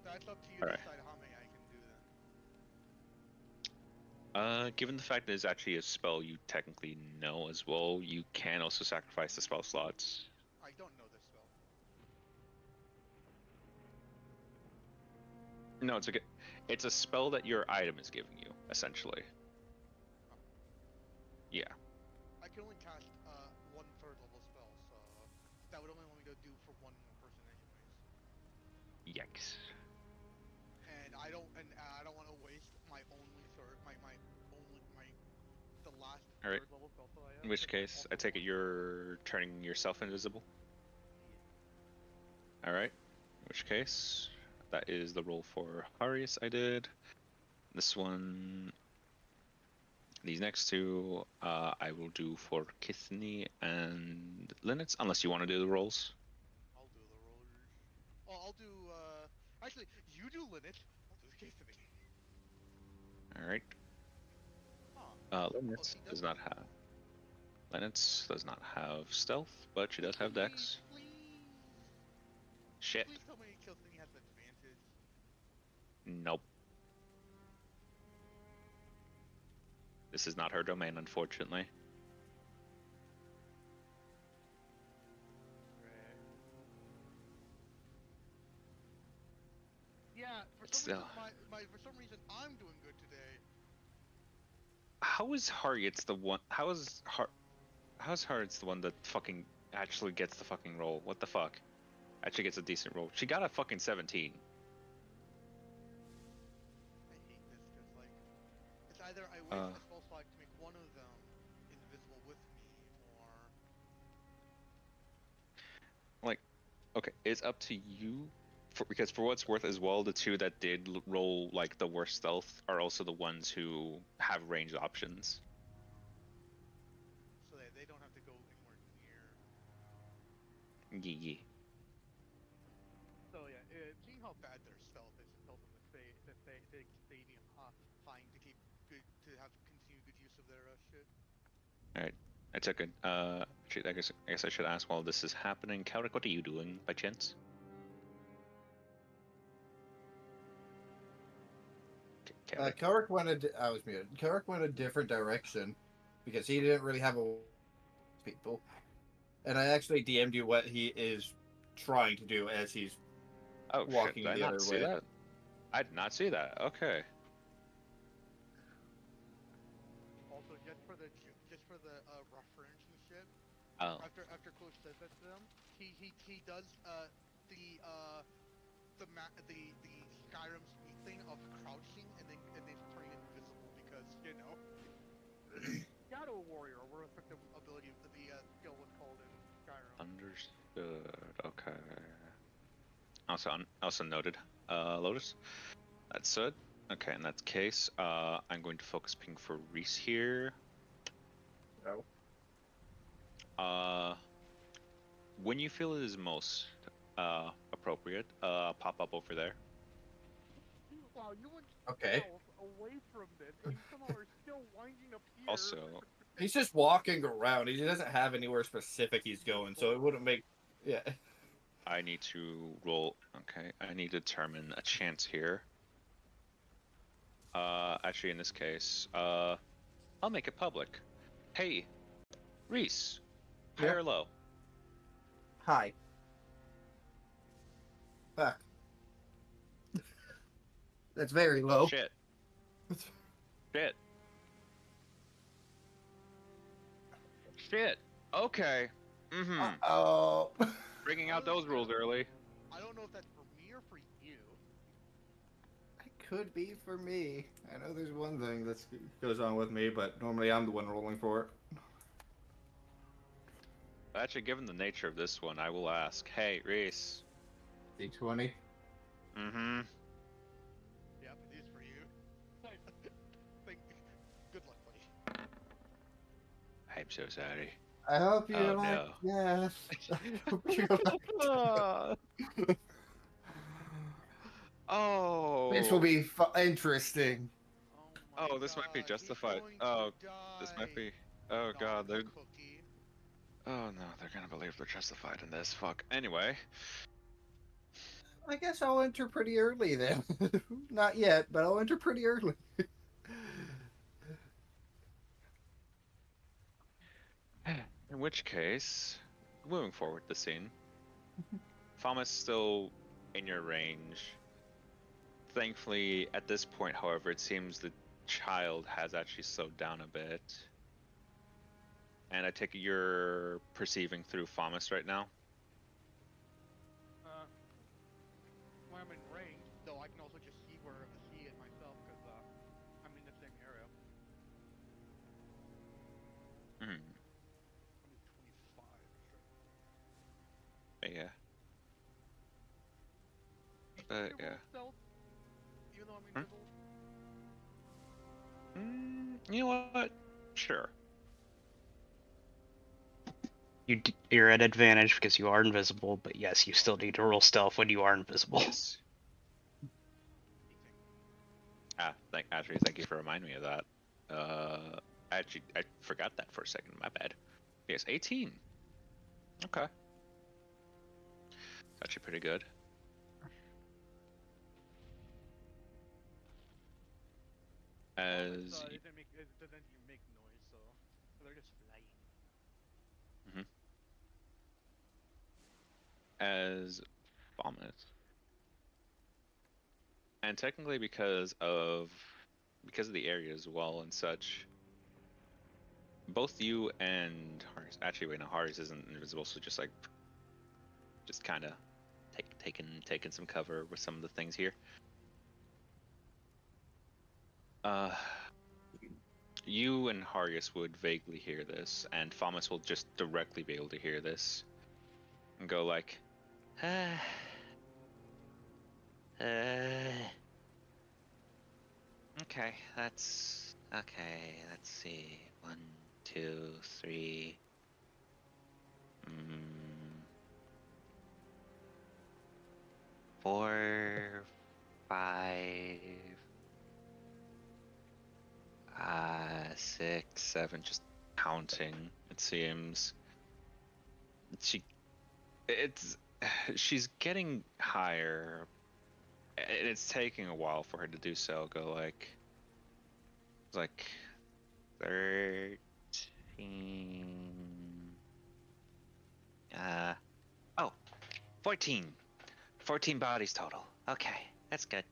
That's up to you All to right. decide how many I can do then. Given the fact that it's actually a spell you technically know as well, you can also sacrifice the spell slots. I don't know this spell. No, it's a spell that your item is giving you, essentially. Yeah. I can only cast 1/3 level spell, so that would only let me go do for one person anyways. Yikes. And I don't want to waste my only the last All right. 3rd level spell I have. In which case, I take it you're turning yourself invisible. All right. In which case, that is the roll for Harius I did. This one, these next two, I will do for Kithne and Linux, unless you want to do the rolls. I'll do the rollers. Oh, I'll do Actually, you do lineage. I'll do the quesadilla. All right. Huh. Linus She does not have. Linus does not have stealth, but she does have dex. Please. Shit. Please tell me kill thing has an advantage. Nope. This is not her domain, unfortunately. Yeah, for It's some reason, for some reason, I'm doing good today. How is Harriet's the one? How's Harriet's the one that fucking actually gets the fucking roll? What the fuck? Actually gets a decent roll. She got a fucking 17. I hate this because like, it's either I waste a spell slot to make one of them invisible with me, or Like, okay, it's up to you. Because for what's worth as well, the two that did roll like the worst stealth are also the ones who have range options. so they don't have to go anywhere near. Yee. So yeah, seeing how bad their stealth is, it tells them that they need fine to keep good to have continued good use of their shit. All right, that's a good. I guess I should ask while this is happening. Kaurik, what are you doing by chance? Karik I was muted. Karik went a different direction because he didn't really have a people, and I actually DM'd you what he is trying to do as he's walking shit, the other way. That? I did not see that. Okay. Also, just for the reference and shit. Oh. After Close says that to them, he does the Skyrim speed thing of crouching and then turning invisible because Shadow Warrior, or respective ability, the skill was called in Skyrim. Understood. Okay. Also noted. Lotus. That's it. Okay, in that case, I'm going to focus ping for Reese here. Oh. When you feel it is most appropriate, pop up over there. Wow, you went away from this, and you somehow are still winding up here. Also, he's just walking around. He doesn't have anywhere specific he's going, so it wouldn't make. Yeah. I need to roll. Okay, I need to determine a chance here. Actually, in this case, I'll make it public. Hey, Reese, high or low? Hi. Fuck. That's very low. Shit. Shit. Shit. Okay. Mm-hmm. Oh. Bringing out those rules early. I don't know if that's for me or for you. It could be for me. I know there's one thing that goes on with me, but normally I'm the one rolling for it. Actually, given the nature of this one, I will ask. Hey, Reese. D20. Mm-hmm. Yep, it is for you. Good luck, buddy. I'm so sorry. I hope you Oh, like. no. Yes. I hope you like. Oh. This will be interesting. Oh, this might be justified. Oh, this might be. Oh god, they're. Oh no, they're gonna believe they're justified in this. Fuck. Anyway. I guess I'll enter pretty early then. Not yet, but I'll enter pretty early. In which case, moving forward the scene. Famas still in your range. Thankfully, at this point, however, it seems the child has actually slowed down a bit. And I take it you're perceiving through Famas right now? When I'm in range, though I can also just see it myself, because I'm in the same area. Mm-hmm. I'm 25, Yeah. Yeah. Stealth, even though I'm invisible? You know what? Sure. You're at advantage because you are invisible, but yes, you still need to roll stealth when you are invisible. Yes. Thank you for reminding me of that. Actually, I forgot that for a second. My bad. Yes, 18. Okay. It's actually pretty good. As it doesn't even make noise, so they're just flying. as Vomit. And technically because of the area as well and such, both you and Haris, actually wait, no, Haris isn't invisible, so just kind of taking some cover with some of the things here. You and Harius would vaguely hear this, and Famas will just directly be able to hear this and go like, okay, let's see. 1, 2, 3. 4, 5, 6, 7, just counting, it seems. She's getting higher. It's taking a while for her to do so. Go like 13. 14. 14 bodies total. Okay, that's good.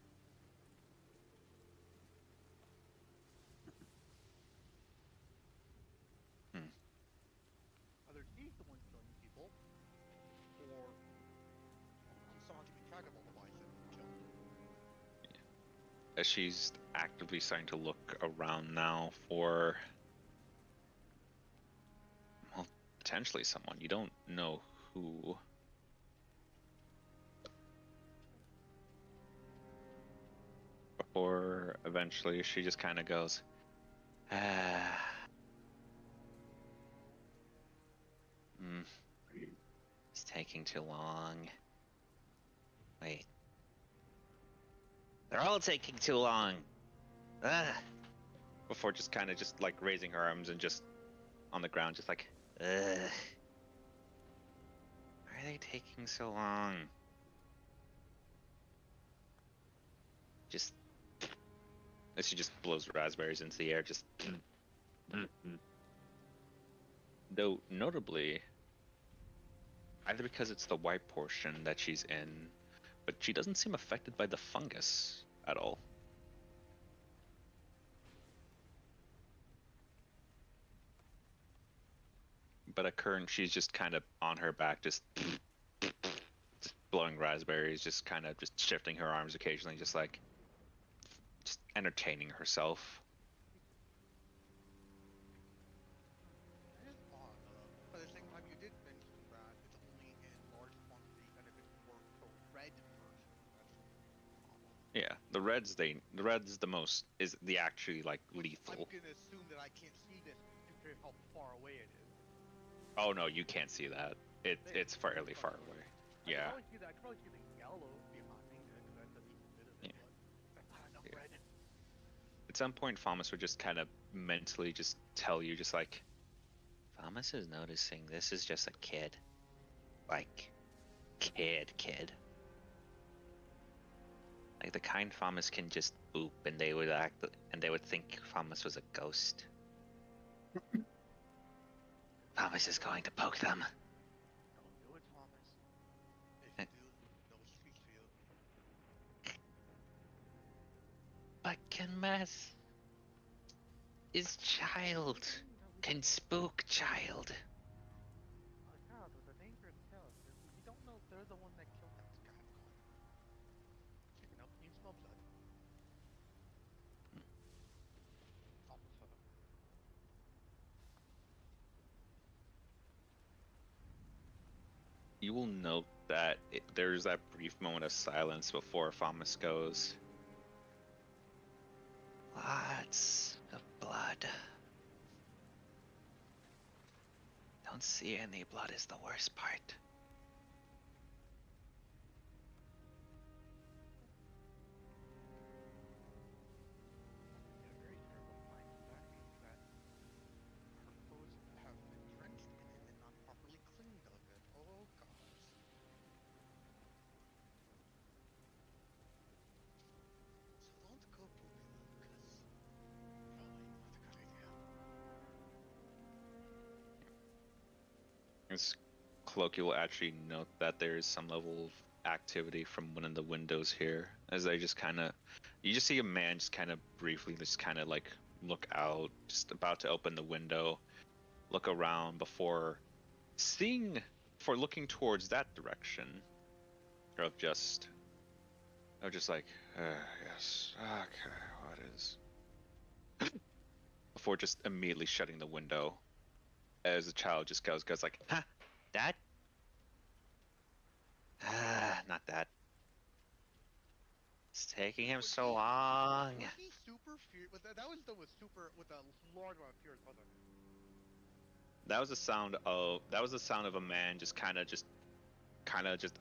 Either he's the one killing people, or he's somehow keeping track of all the bodies that have been killed. As she's actively starting to look around now for, well, potentially someone. You don't know who. Before eventually she just kind of goes, it's taking too long. Wait. They're all taking too long. Before just kind of just like raising her arms and just on the ground, just like, why are they taking so long? Just, as she just blows raspberries into the air, just. Though notably, either because it's the white portion that she's in, but she doesn't seem affected by the fungus at all. But at current, she's just kind of on her back, just blowing raspberries, just kind of just shifting her arms occasionally, just entertaining herself. That is odd, but at the same time, you did mention that it's only in large quantities, and if it's for the red version, that's awful. Yeah, the red's the most is the actually like lethal. I'm gonna assume that I can't see this compared to how far away it is. Oh no, you can't see that. It's fairly far away. Yeah. I could probably see the yellow behind it because that's a decent bit of it, but not enough red. At some point, Famas would just kind of mentally just tell you, just like, Famas is noticing this is just a kid. Like, kid. Like the kind Famas can just boop and they would think Famas was a ghost. Famas is going to poke them. Don't do it, Thomas. If you do, they'll speak to you. But can mess is child. Can spook child. Yeah, the dangerous child. You don't know if they're the one that killed that guy. Checking out you smell blood. You will note that there's that brief moment of silence before Famas goes, Lots of blood. Don't see any blood is the worst part. things, Cloak, you will actually note that there is some level of activity from one of the windows here, as they just kind of, you just see a man just kind of briefly just kind of like look out, just about to open the window, look around before looking towards that direction, of just like, yes, okay, what is, before just immediately shutting the window, as the child just goes like, huh, Dad? Not that. It's taking him so long. Was he super fear? That was done with super with a large amount of fear as well. That was the sound of a man just kind of just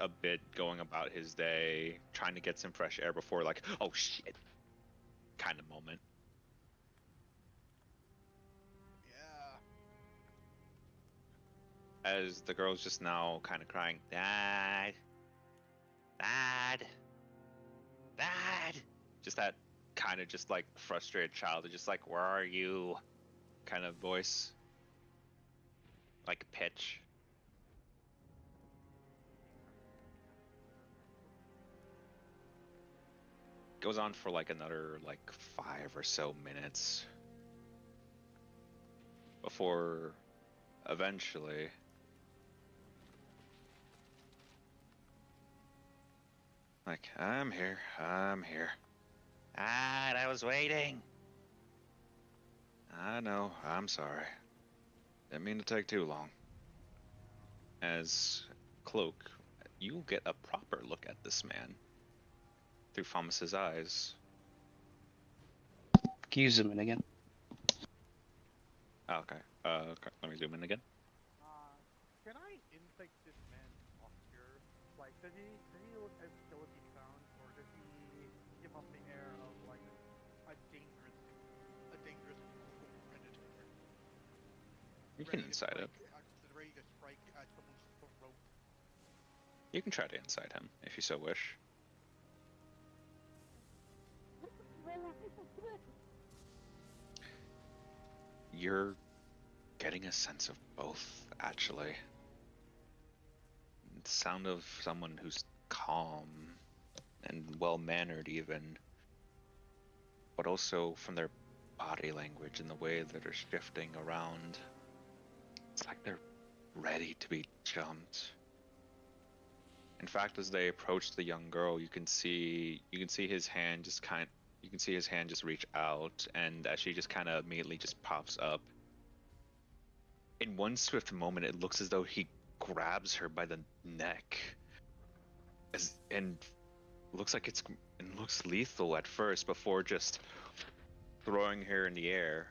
a bit going about his day, trying to get some fresh air before like, oh shit, kind of moment. Yeah. As the girl's just now kind of crying, Dad, Dad, Dad. Just that kind of just like frustrated child, just like, where are you? Kind of voice, like pitch. Goes on for like another like 5 or so minutes before eventually like, I'm here. Dad, I was waiting. I know, I'm sorry. Didn't mean to take too long. As Cloak, you get a proper look at this man through Thomas's eyes. Can you zoom in again? Oh, okay. Let me zoom in again. Can I insight this man's posture? Like, does he look as skeleton sound, or does he give off the air of like a dangerous predator? You can insight it. Ready to strike at someone's throat. You can try to insight him if you so wish. You're getting a sense of both, actually. The sound of someone who's calm and well-mannered even, but also from their body language and the way that they're shifting around. It's like they're ready to be jumped. In fact, as they approach the young girl, you can see his hand just reach out, and as she just kind of immediately just pops up. In one swift moment, it looks as though he grabs her by the neck, and looks lethal at first before just throwing her in the air.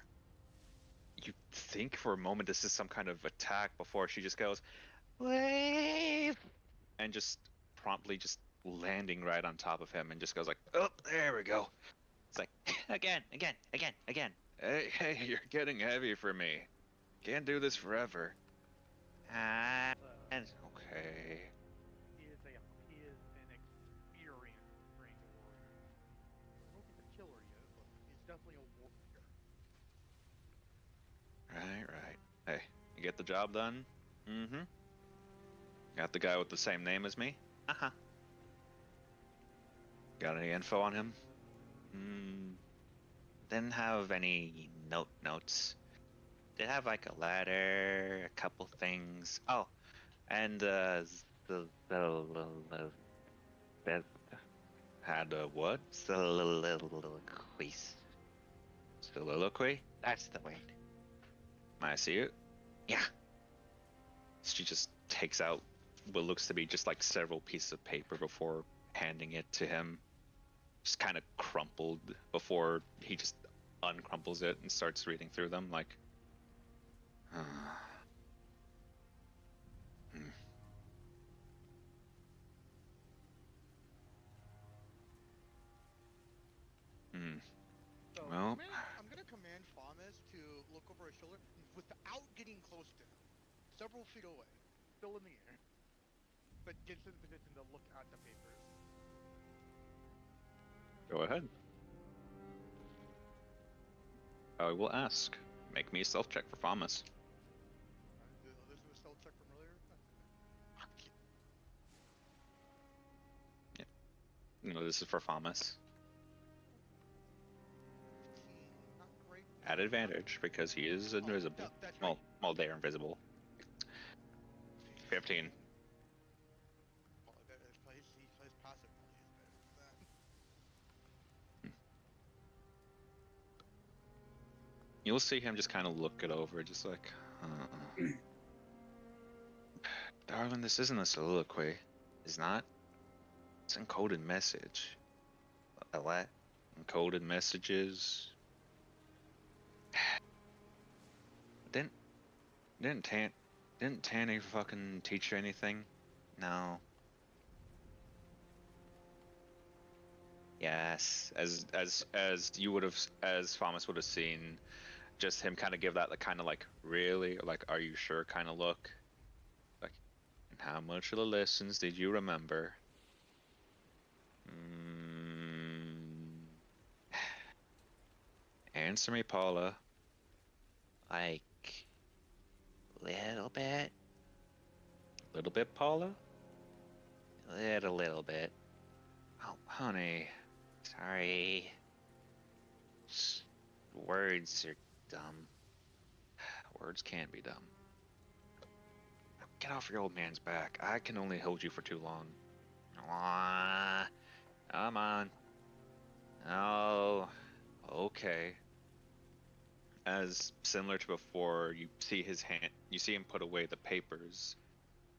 You think for a moment this is some kind of attack before she just goes, "Leave!" and just promptly just landing right on top of him and just goes like, "Oh, there we go." It's like, again. Hey, you're getting heavy for me. Can't do this forever. And okay. He is an experienced trained warrior. I don't think he's a killer yet, but he's definitely a warrior. Right. Hey, you get the job done? Mm-hmm. Got the guy with the same name as me? Uh-huh. Got any info on him? Didn't have any notes. Did have like a letter, a couple things. Oh, and the had a what? Soliloquy? That's the word. I see it. Yeah. She just takes out what looks to be just like several pieces of paper before handing it to him. Just kind of crumpled before he just uncrumples it and starts reading through them like, So Well, I'm gonna command Thomas to look over his shoulder without getting close to him, several feet away, still in the air, but gets in the position to look at the papers. go ahead. I will ask. Make me a stealth check for Thomas. This is a stealth check from earlier. No, this is for Famas. 16, not great. At advantage because he is invisible. No, that's right. Well, they're invisible. 15. Well, it's probably his passive probably is better than that. You'll see him just kind of look it over, just like, darling, this isn't a soliloquy. It's not. It's encoded message. A what? Encoded messages. Didn't didn't Tanny fucking teach you anything? No. Yes, as you would have, as Thomas would have seen, just him kind of give that kind of like, really, like, are you sure kind of look. Like, and how much of the lessons did you remember? Answer me, Paula. Like, little bit, Little bit, Paula? little bit. Oh, honey. Sorry. Words are dumb. Words can be dumb. Get off your old man's back. I can only hold you for too long. Aw, Come on. no. Okay. As similar to before, you see his hand. You see him put away the papers,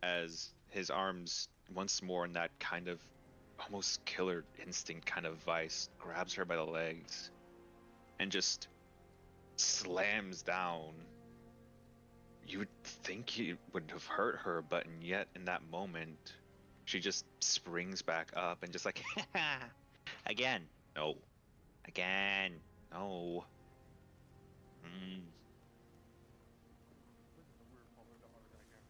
as his arms once more in that kind of almost killer instinct kind of vice grabs her by the legs, and just slams down. You would think he would have hurt her, but yet in that moment, she just springs back up and just like, Again. no, Again. no. This is a weird father to daughter dynamic.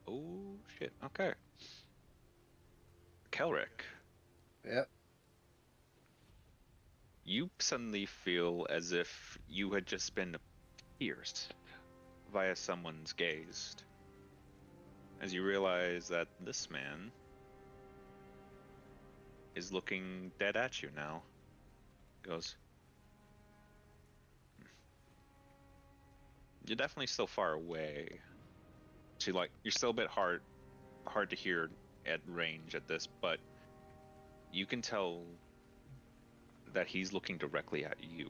Oh shit. Okay. Kelrick, Yep. you suddenly feel as if you had just been pierced via someone's gaze, as you realize that this man is looking dead at you now. Goes, you're definitely still far away. So like, you're still a bit hard to hear at range at this, but you can tell that he's looking directly at you.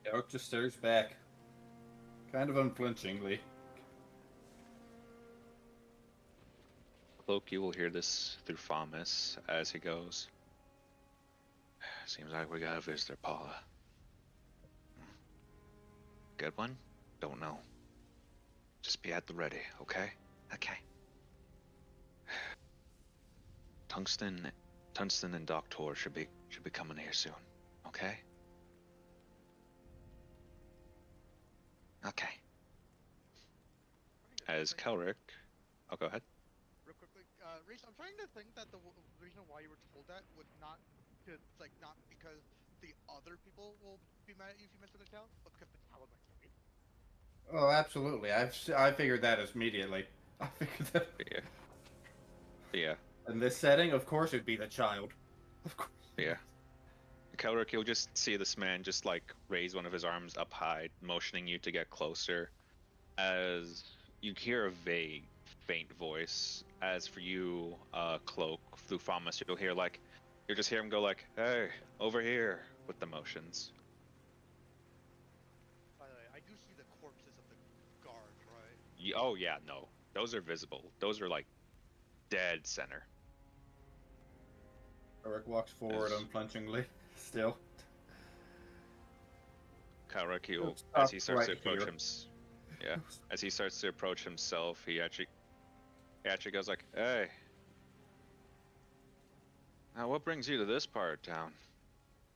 Eric just stares back, kind of unflinchingly. Cloak, you will hear this through Famas as he goes. Seems like we got a visitor, Paula. Good one? Don't know. Just be at the ready, okay? Okay. Tungsten and Doctor should be coming here soon, okay? Okay. As Kelrick, oh, go ahead. Real quickly, Reese, I'm trying to think that the reason why you were told that was not not because the other people will be mad at you if you mess with the child, but because the child might kill you. Oh, absolutely. I figured that immediately. I figured that. Yeah. Yeah. In this setting, of course, it'd be the child. Of course. Yeah. Kelrick, you'll just see this man just like raise one of his arms up high, motioning you to get closer, as you hear a vague, faint voice. As for you, Cloak, through Famas, you'll just hear him go like, "Hey, over here," with the motions. By the way, I do see the corpses of the guards, right? Oh yeah, no, those are visible. Those are like dead center. Eric walks forward As- unflinchingly, still. Kelrick, Let's as he stop starts to right approach here. him, yeah, as he starts to approach himself, he actually goes like, "Hey, now what brings you to this part of town?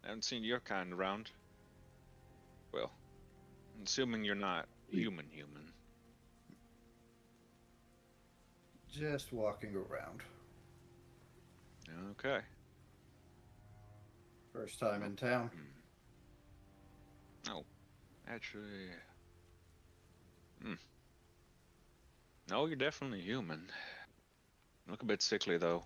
I haven't seen your kind around. Well, assuming you're not human. Just walking around. Okay. First time in town. Oh, actually. No, you're definitely human. Look a bit sickly though.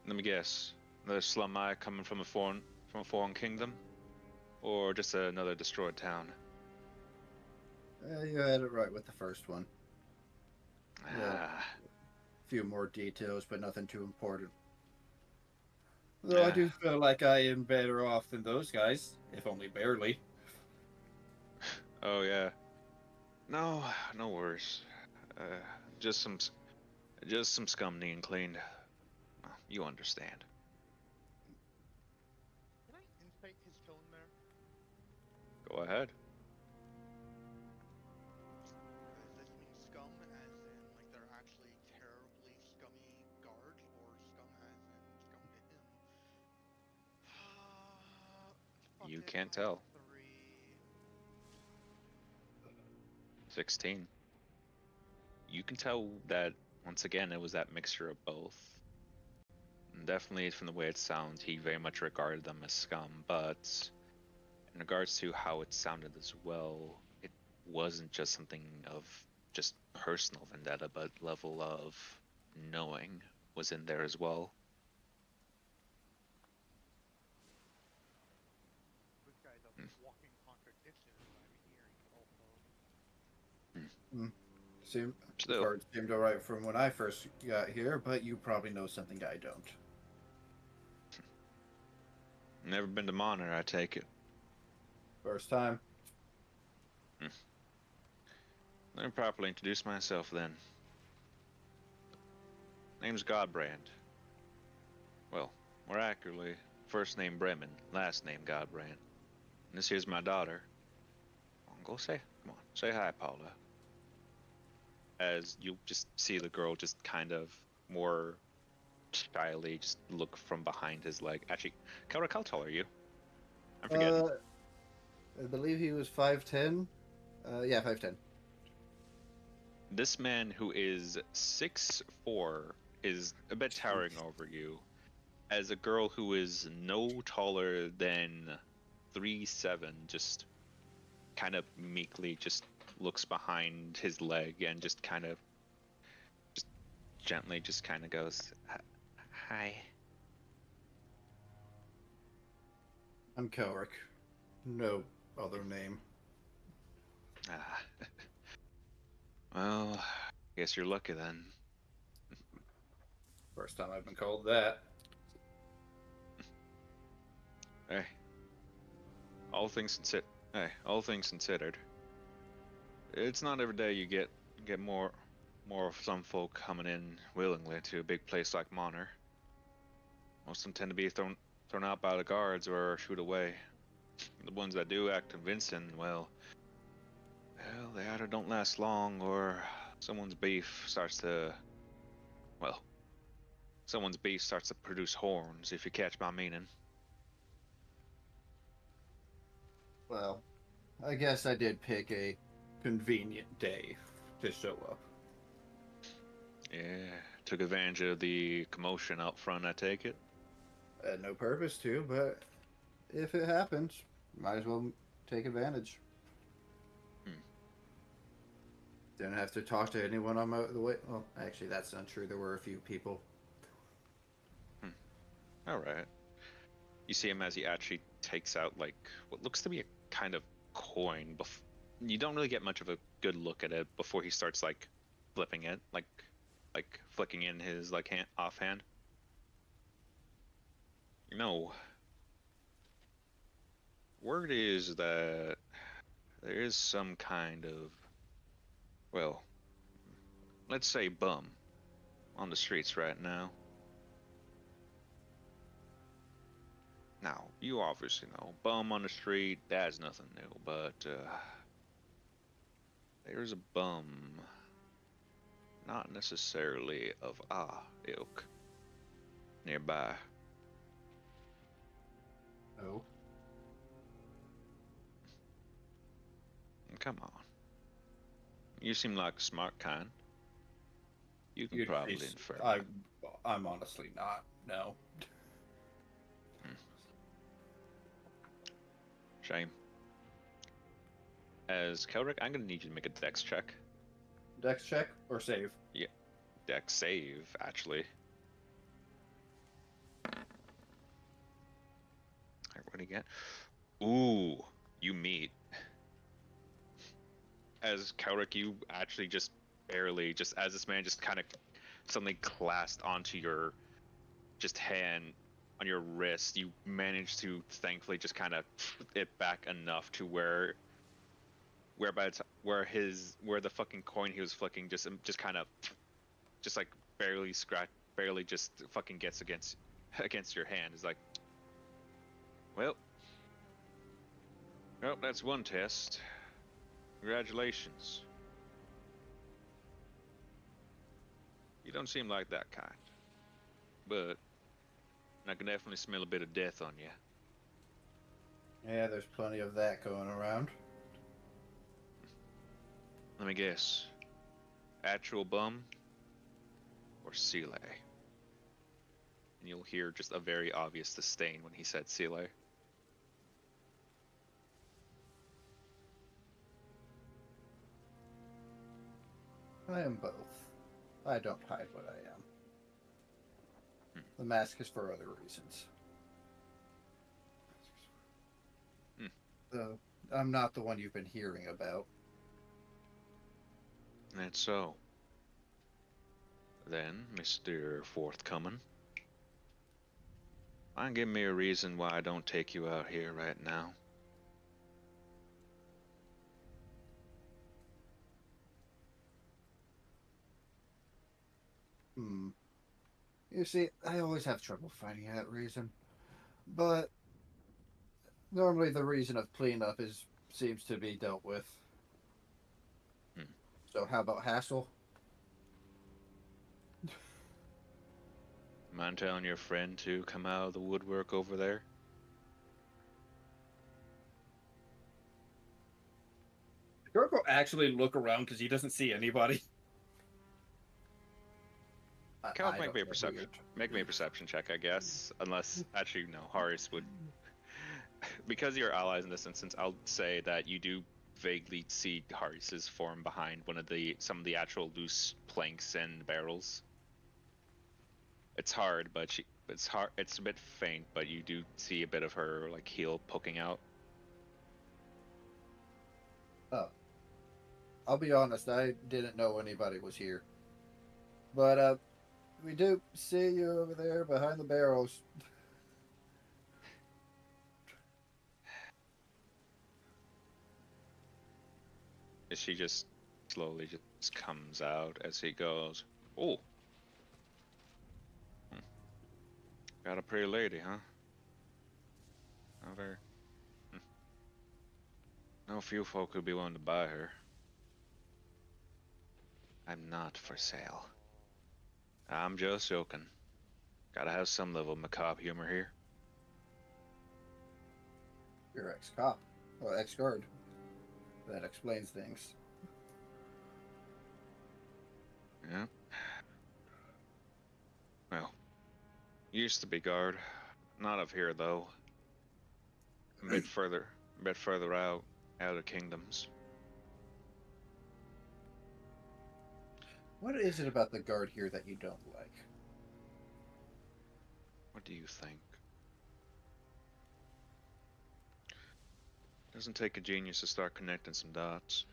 Let me guess. Another slum eye coming from a foreign kingdom, or just another destroyed town. You had it right with the first one. Yeah. Ah, A few more details, but nothing too important. Though I ah. do feel like I am better off than those guys, if only barely. Oh yeah. No, no worries. Uh, just some, just some scum needing cleaned. You understand. Can I insight his tone there? Go ahead. Does this mean scum as in like they're actually terribly scummy guards, or scum as in scum to him? Fuck You it, can't I have tell. 3. 16. You can tell that once again it was that mixture of both. And definitely from the way it sounds, he very much regarded them as scum, but in regards to how it sounded as well, it wasn't just something of just personal vendetta, but level of knowing was in there as well. This guy's a walking contradiction, is what I'm hearing. Also, Still, Cards seemed alright from when I first got here, but you probably know something I don't. never been to Monitor, I take it. First time. Let me properly introduce myself then. Name's Godbrand. Well, more accurately, first name Bremen, last name Godbrand. And this here's my daughter. Come on, say hi, Paula. As you just see the girl just kind of more shyly just look from behind his leg. Actually, Kelrick, how tall are you? I'm forgetting. I believe he was 5'10". Yeah, 5'10". This man who is 6'4" is a bit towering over you. As a girl who is no taller than 3'7", just kind of meekly just looks behind his leg and just kind of just gently just kind of goes, hi. I'm Kelrick. No other name. Ah. Well, guess you're lucky then. First time I've been called that. Hey, all things considered, it's not every day you get more of some folk coming in willingly to a big place like Monner. Most of them tend to be thrown out by the guards or shoot away. The ones that do act convincing, well, they either don't last long or someone's beef starts to produce horns, if you catch my meaning. Well, I guess I did pick a convenient day to show up. Yeah, took advantage of the commotion out front, I take it. I had no purpose to, but if it happens, might as well take advantage. Didn't have to talk to anyone on the way. Well, actually, that's not true. There were a few people. All right. You see him as he actually takes out like what looks to be a kind of coin. You don't really get much of a good look at it before he starts like flipping it, like flicking in his like offhand. You know, word is that there is some kind of, well, let's say bum on the streets right now. Now, you obviously know, bum on the street, that's nothing new, but there's a bum, not necessarily of our ilk, nearby. Oh. Come on. You seem like a smart kind. You can You'd probably be- infer I, that. I'm honestly not. No. Shame. As Kelric, I'm gonna need you to make a dex check. Dex check or save? Yeah, dex save, actually. Alright, what do you get? Ooh, you meet. As Kelric, you actually just barely, just as this man just kind of suddenly clasped onto your just hand on your wrist, you manage to thankfully just kind of it back enough to where the fucking coin he was flicking just kind of just like barely just fucking gets against your hand. It's like, well, that's one test. Congratulations. You don't seem like that kind, but I can definitely smell a bit of death on you. Yeah, there's plenty of that going around. Let me guess. Actual bum or Sile? And you'll hear just a very obvious disdain when he said Sile. I am both. I don't hide what I am. Hmm. The mask is for other reasons. Hmm. I'm not the one you've been hearing about. That's so. Then, Mr. Forthcoming, give me a reason why I don't take you out here right now. You see, I always have trouble finding that reason. But normally the reason of cleanup seems to be dealt with. Hmm. So how about hassle? Mind telling your friend to come out of the woodwork over there? Gorko actually look around because he doesn't see anybody. Cal, make me a perception check, I guess. Unless, actually, no, Horace would. Because you're allies in this instance, I'll say that you do vaguely see Horace's form behind some of the actual loose planks and barrels. It's hard, but it's hard. It's a bit faint, but you do see a bit of her like heel poking out. Oh. I'll be honest, I didn't know anybody was here. But we do see you over there behind the barrels. She just slowly just comes out as he goes. Oh, got a pretty lady, huh? Not very. No few folk would be willing to buy her. I'm not for sale. I'm just joking. Gotta have some level of macabre humor here. You're ex-cop. Or ex-guard. That explains things. Yeah. Well, used to be guard. Not up here though. A bit further out of kingdoms. What is it about the guard here that you don't like? What do you think? Doesn't take a genius to start connecting some dots.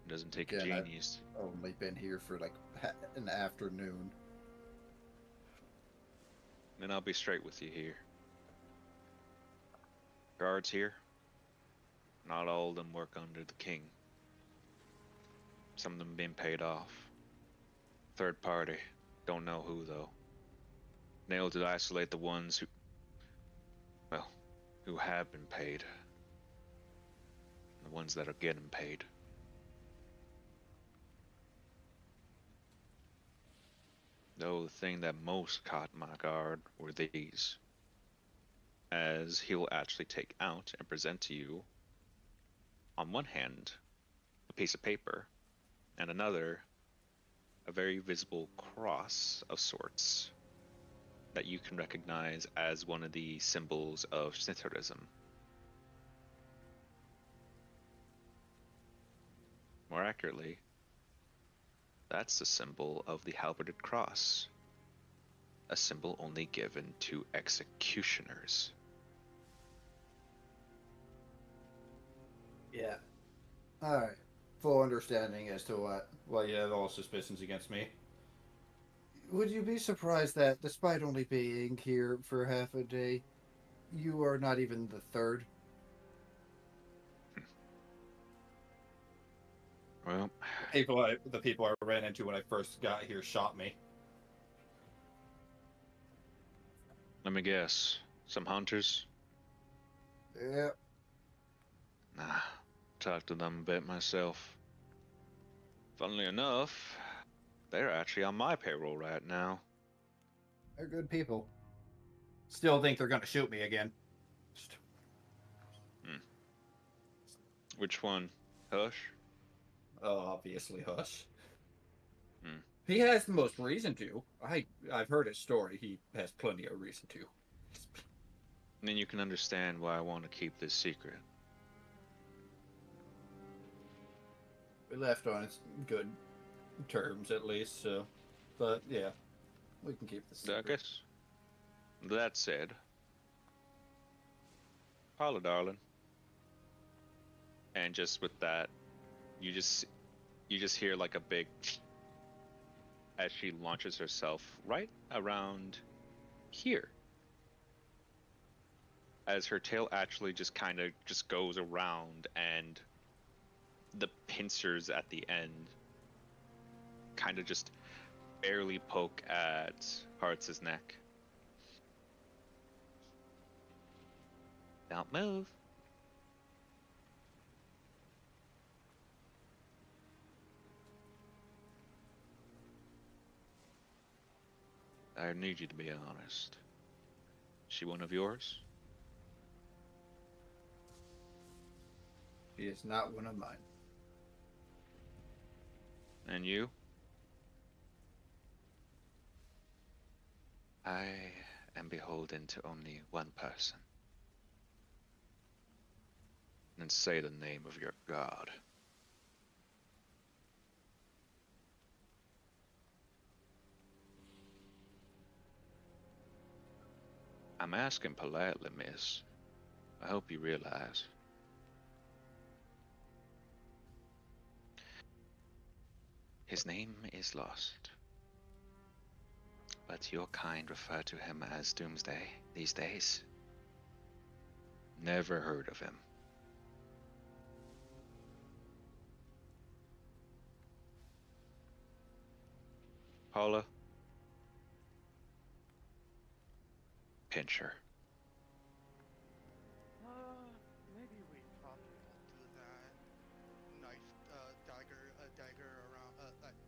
It doesn't take a genius. I've only been here for like an afternoon. Then I'll be straight with you here. Guards here, not all of them work under the king. Some of them being paid off. Third party, don't know who though. Nailed to isolate the ones who have been paid. The ones that are getting paid. Though the thing that most caught my guard were these. As he will actually take out and present to you, on one hand, a piece of paper, and another, a very visible cross of sorts that you can recognize as one of the symbols of Snitterism. More accurately, that's the symbol of the halberded cross, a symbol only given to executioners. Yeah. All right. Full understanding as to why you have all suspicions against me. Would you be surprised that, despite only being here for half a day, you are not even the third? Well, The people I ran into when I first got here shot me. let me guess. Some hunters? Yeah. Nah, talked to them a bit myself. Funnily enough, they're actually on my payroll right now. They're good people. Still think they're gonna shoot me again. Which one? Hush? Oh, obviously, Hush. Hmm. He has the most reason to. I've heard his story. He has plenty of reason to. And then you can understand why I want to keep this secret. We left on good terms, at least. So, but yeah, we can keep this I secret. guess. That said, Paula, darling. And just with that, you just hear like a big as she launches herself right around here. As her tail actually just kind of just goes around, and the pincers at the end kind of just barely poke at Hearts' neck. Don't move. I need you to be honest. She one of yours? He is not one of mine. And you? I am beholden to only one person. And say the name of your god. I'm asking politely, miss. I hope you realize. His name is lost. But your kind refer to him as Doomsday these days. Never heard of him. Paula? Pinch her. Maybe we probably won't do that. Knife, dagger around,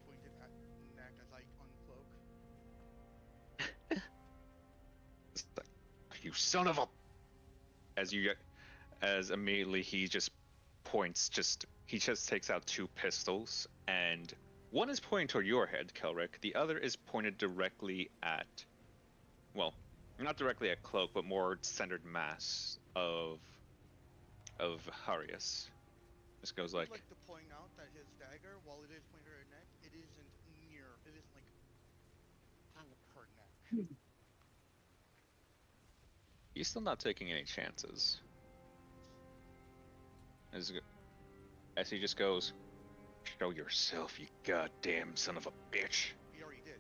pointed at neck as I uncloak. You son of a... As immediately he just points, he just takes out two pistols, and one is pointing toward your head, Kelric. The other is pointed directly at, well, not directly at Cloak, but more centered mass of Harius. This goes I'd like like to point out that his dagger, while it is pointed at her neck, it isn't like out of her neck. he's still not taking any chances. As he just goes, show yourself, you goddamn son of a bitch. He already did.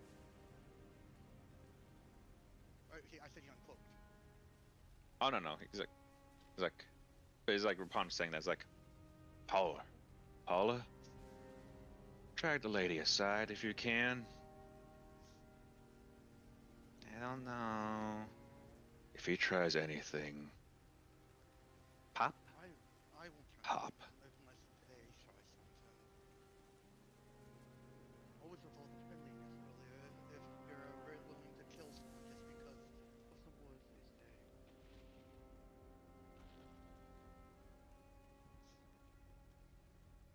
I said he uncloaked. Oh no, he's like upon saying that, he's like, Paula, drag the lady aside if you can. I don't know. If he tries anything, pop, I won't try pop. unless they try something. Always with all the friendliness earlier, if you're very willing to kill someone just because of the wars these days.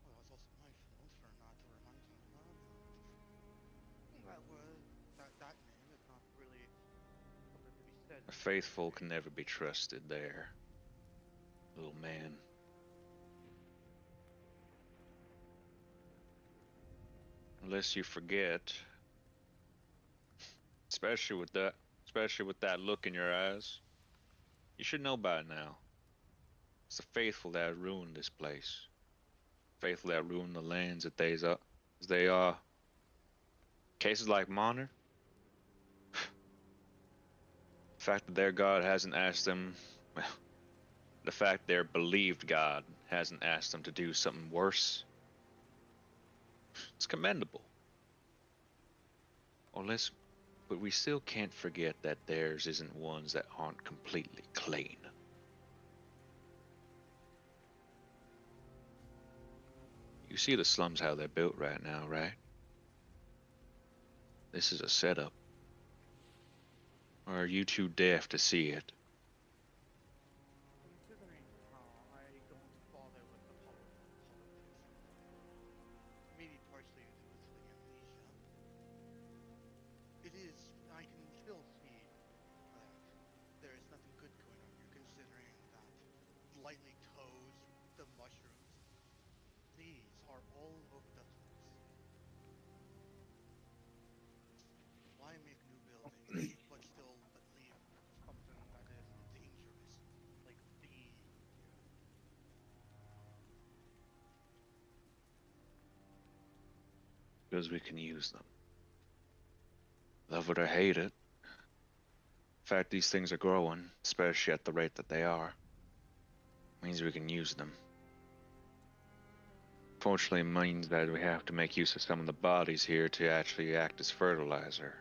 Well, that's also my fault for not reminding him of that. The faithful can never be trusted there, little man. Unless you forget, especially with that look in your eyes. You should know by now. It's the faithful that have ruined this place. Faithful that ruined the lands that they are. Cases like Monner, the fact that their God hasn't asked them, well, the fact their believed God hasn't asked them to do something worse, it's commendable. But we still can't forget that theirs isn't ones that aren't completely clean. You see the slums how they're built right now, right? This is a setup. Or are you too deaf to see it? Considering how I don't bother with the politics, maybe partially due to the amnesia, I can still see that there is nothing good going on here, considering that lightly toes, the mushrooms, these are all over the place. Why make new buildings, but still leave something that is dangerous, like being here? Because we can use them. Love it or hate it. The fact these things are growing, especially at the rate that they are, means we can use them. Fortunately, it means that we have to make use of some of the bodies here to actually act as fertilizer.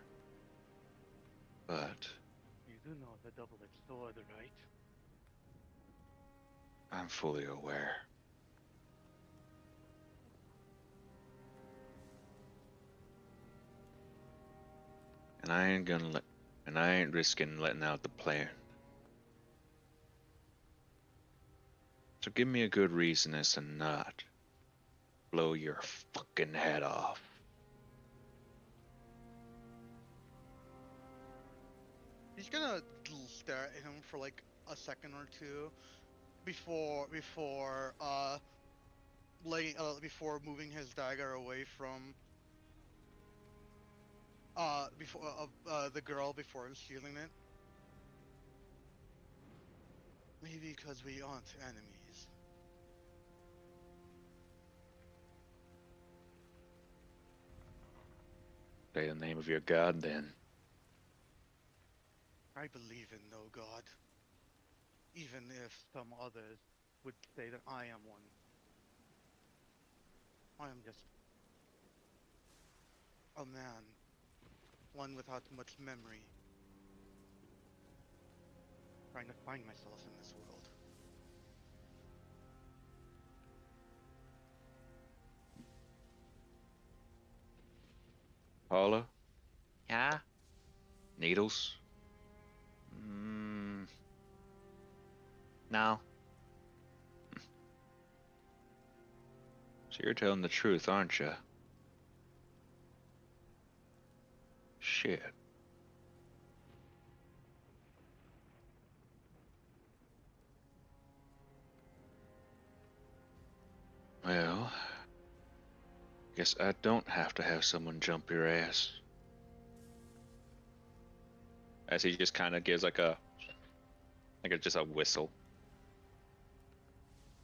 But You do know the double-edged sword, right? I'm fully aware. And I ain't risking letting out the plan. So give me a good reason as to not blow your fucking head off. He's gonna stare at him for like a second or two before moving his dagger away from the girl before stealing it. Maybe because we aren't enemies. Say the name of your god then. I believe in no god, even if some others would say that I am one. I am just a man, one without much memory, trying to find myself in this world. Paula? Yeah? Needles? No. So you're telling the truth, aren't you? Shit. Well, guess I don't have to have someone jump your ass. As he just kind of gives just a whistle.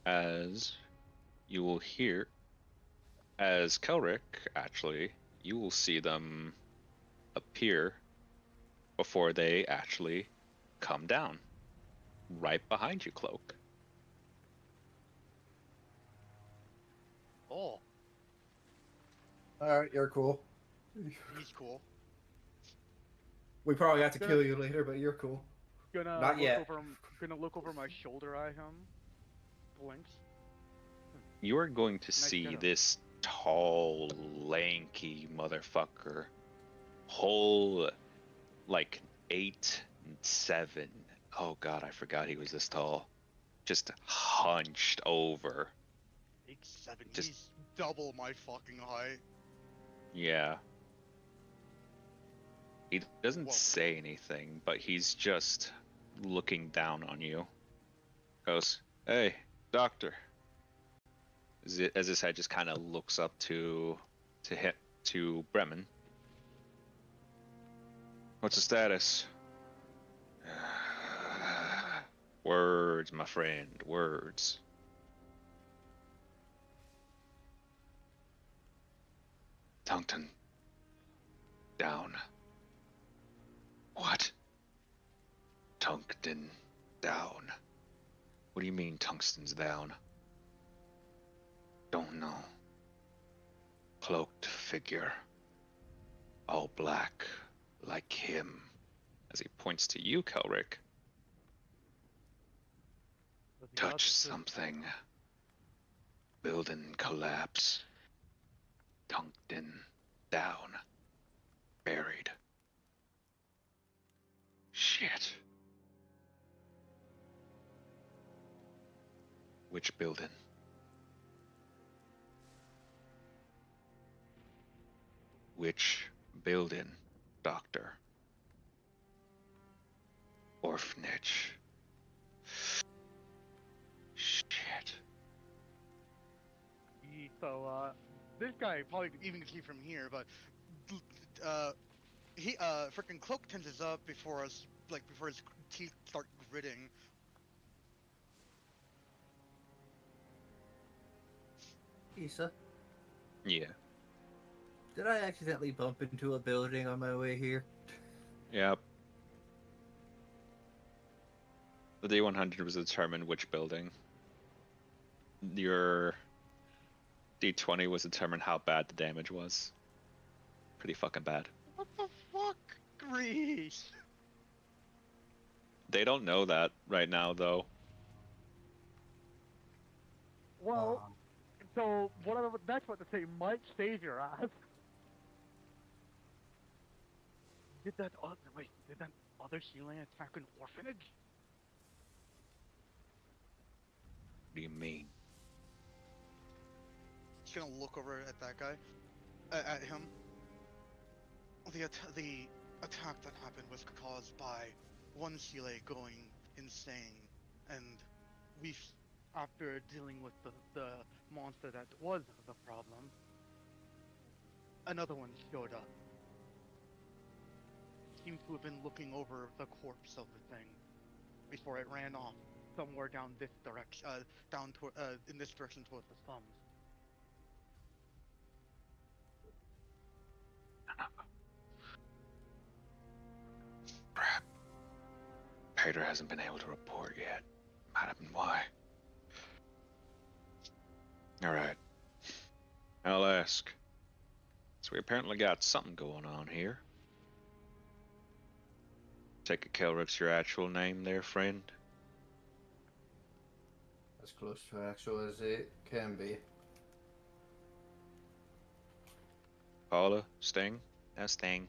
As you will hear, as Kelric, actually, you will see them appear before they actually come down. Right behind you, Cloak. Oh, All right, you're cool. he's cool. We probably have to kill you later, but you're cool. Not yet. Gonna look over my shoulder at him. Blinks. You are going to Nice see setup. this tall, lanky motherfucker, whole like 8 and 7. Oh god, I forgot he was this tall. Just hunched over. 8'7". Just- He's double my fucking height. Yeah. He doesn't Whoa. say anything, but he's just looking down on you. Goes, "Hey, doctor." As his head just kind of looks up to Bremen. What's the status? Words, my friend, words. Tungsten. Down. What? Tungsten down. What do you mean tungsten's down? Don't know. Cloaked figure. All black, like him. As he points to you, Kelric. Touch something. Building collapse. Tungsten down. Buried. Shit. Which building? Which building, Doctor? Orphanage. Shit. So, this guy probably even can see from here, but he freaking cloak tenses up before us, like before his teeth start gritting. Issa, Yeah. did I accidentally bump into a building on my way here? Yep. The D100 was determined which building. Your D20 was determined how bad the damage was. Pretty fucking bad. What the fuck, Grease? They don't know that right now, though. Well, so what I'm next about to say might save your ass. Did that other healing attack an orphanage? What do you mean? He's gonna look over at that guy, at him. The attack that happened was caused by one Chile going insane, and after dealing with the monster that was the problem, another one showed up. Seems to have been looking over the corpse of the thing before it ran off somewhere down this direction, in this direction towards the slums. Crap. Pater hasn't been able to report yet. Might have been why. Alright. I'll ask. So we apparently got something going on here. Take a Kelric's your actual name there, friend? As close to actual as it can be. Paula? Sting? No, Sting.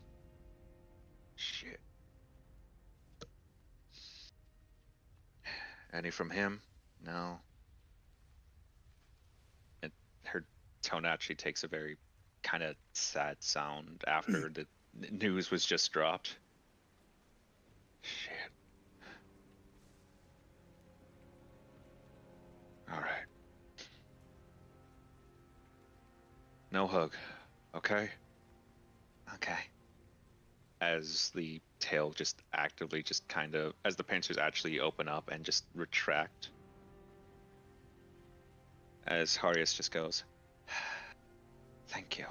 Shit. Any from him? No. Her tone actually takes a very kind of sad sound after the news was just dropped. Shit. Alright. No hug, okay? Okay. As the tail just actively just kind of, as the pincers actually open up and just retract. As Harius just goes, thank you.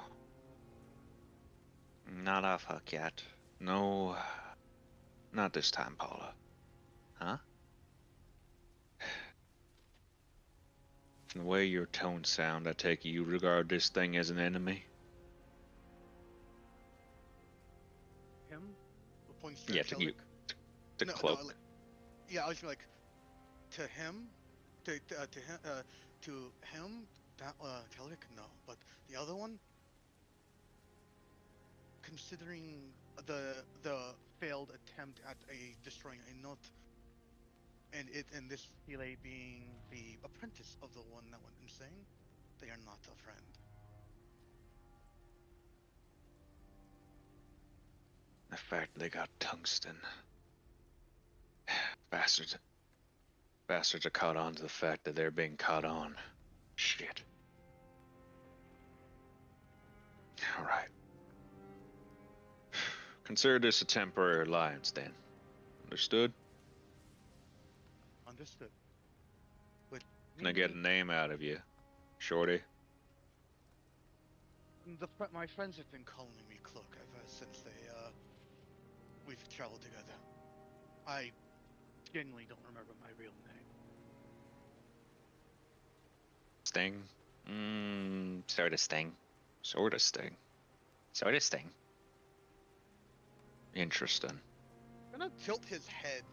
Not off hook yet. No, not this time, Paula. Huh? From the way your tones sound, I take it you regard this thing as an enemy? Him? Points to Yeah, to you. To no, Cloak. No, like, yeah, I was like, to him, to him, that Kelric, no, but the other one, considering the failed attempt at destroying a note, and this Chile being the apprentice of the one that went insane, they are not a friend. A fact they got tungsten. Bastards. Bastards are caught on to the fact that they're being caught on. Shit. Alright. Consider this a temporary alliance then. Understood? Understood. But Can I get a name out of you? Shorty? my friends have been calling me Cloak ever since we've traveled together. I genuinely don't remember my real name. Sting? Sort of Sting. Sort of Sting. Sort of Sting. Interesting. I'm gonna tilt his head.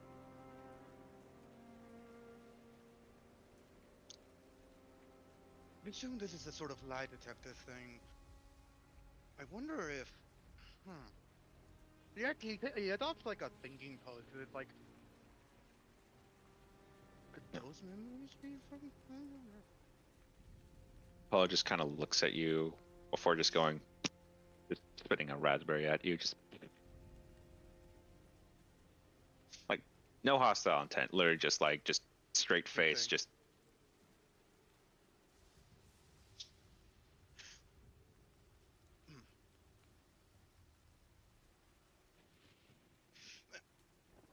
I assume this is a sort of lie detector thing. I wonder if, yeah, he adopts like a thinking pose. It's like, could those memories be from him? Paula just kind of looks at you before just spitting a raspberry at you. Just like no hostile intent. Literally just straight face. Okay. Just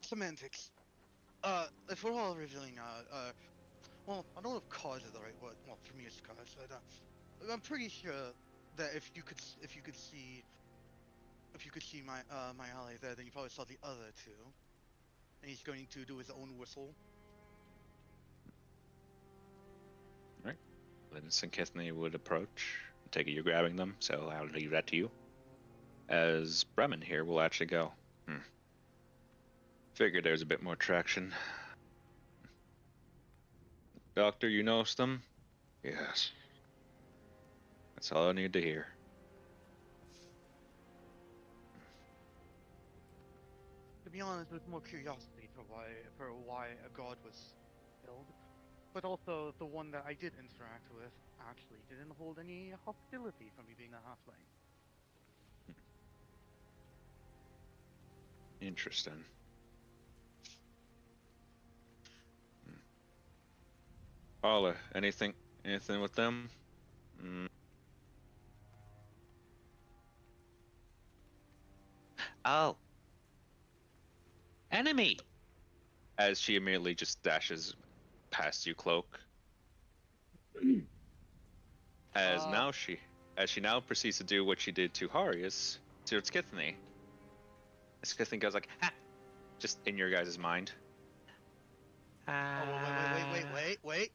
Semantics. If we're all revealing, well, I don't know if cause is the right word. Well, for me it's cause, but I'm pretty sure that if you could see my my ally there, then you probably saw the other two. And he's going to do his own whistle. Alright. Linus and Kithne would approach. Take it you're grabbing them, so I'll leave that to you. As Bremen here will actually go. Figured there's a bit more traction. Doctor, you noticed them? Yes. That's all I need to hear. To be honest, it was more curiosity for why a god was killed, but also the one that I did interact with actually didn't hold any hostility for me being a halfling. Interesting. Paula, anything with them? Oh. Enemy! As she immediately just dashes past you, Cloak. As she now proceeds to do what she did to Harius, to Skithne. Skithne goes like, ha! Just in your guys' mind. Oh, wait.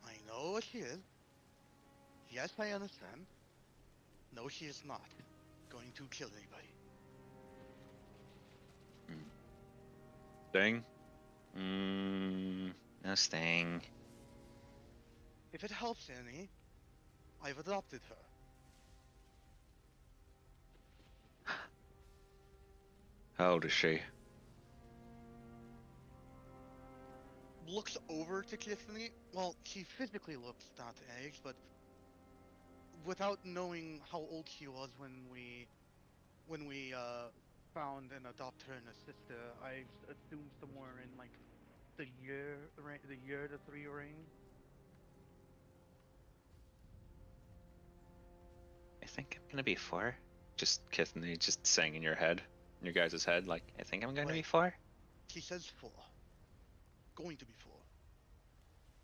I know what she is. Yes, I understand. No, she is not going to kill anybody. Sting? No Sting. If it helps any, I've adopted her. How old is she? Looks over to Tiffany. Well, she physically looks that age, but without knowing how old she was when we found and adopted her and her sister, I assumed somewhere in like the year to 3 range. I think I'm gonna be 4. Just Kithne, just saying in your head, in your guys' head, like, I think I'm gonna be 4. She says 4. Going to be 4.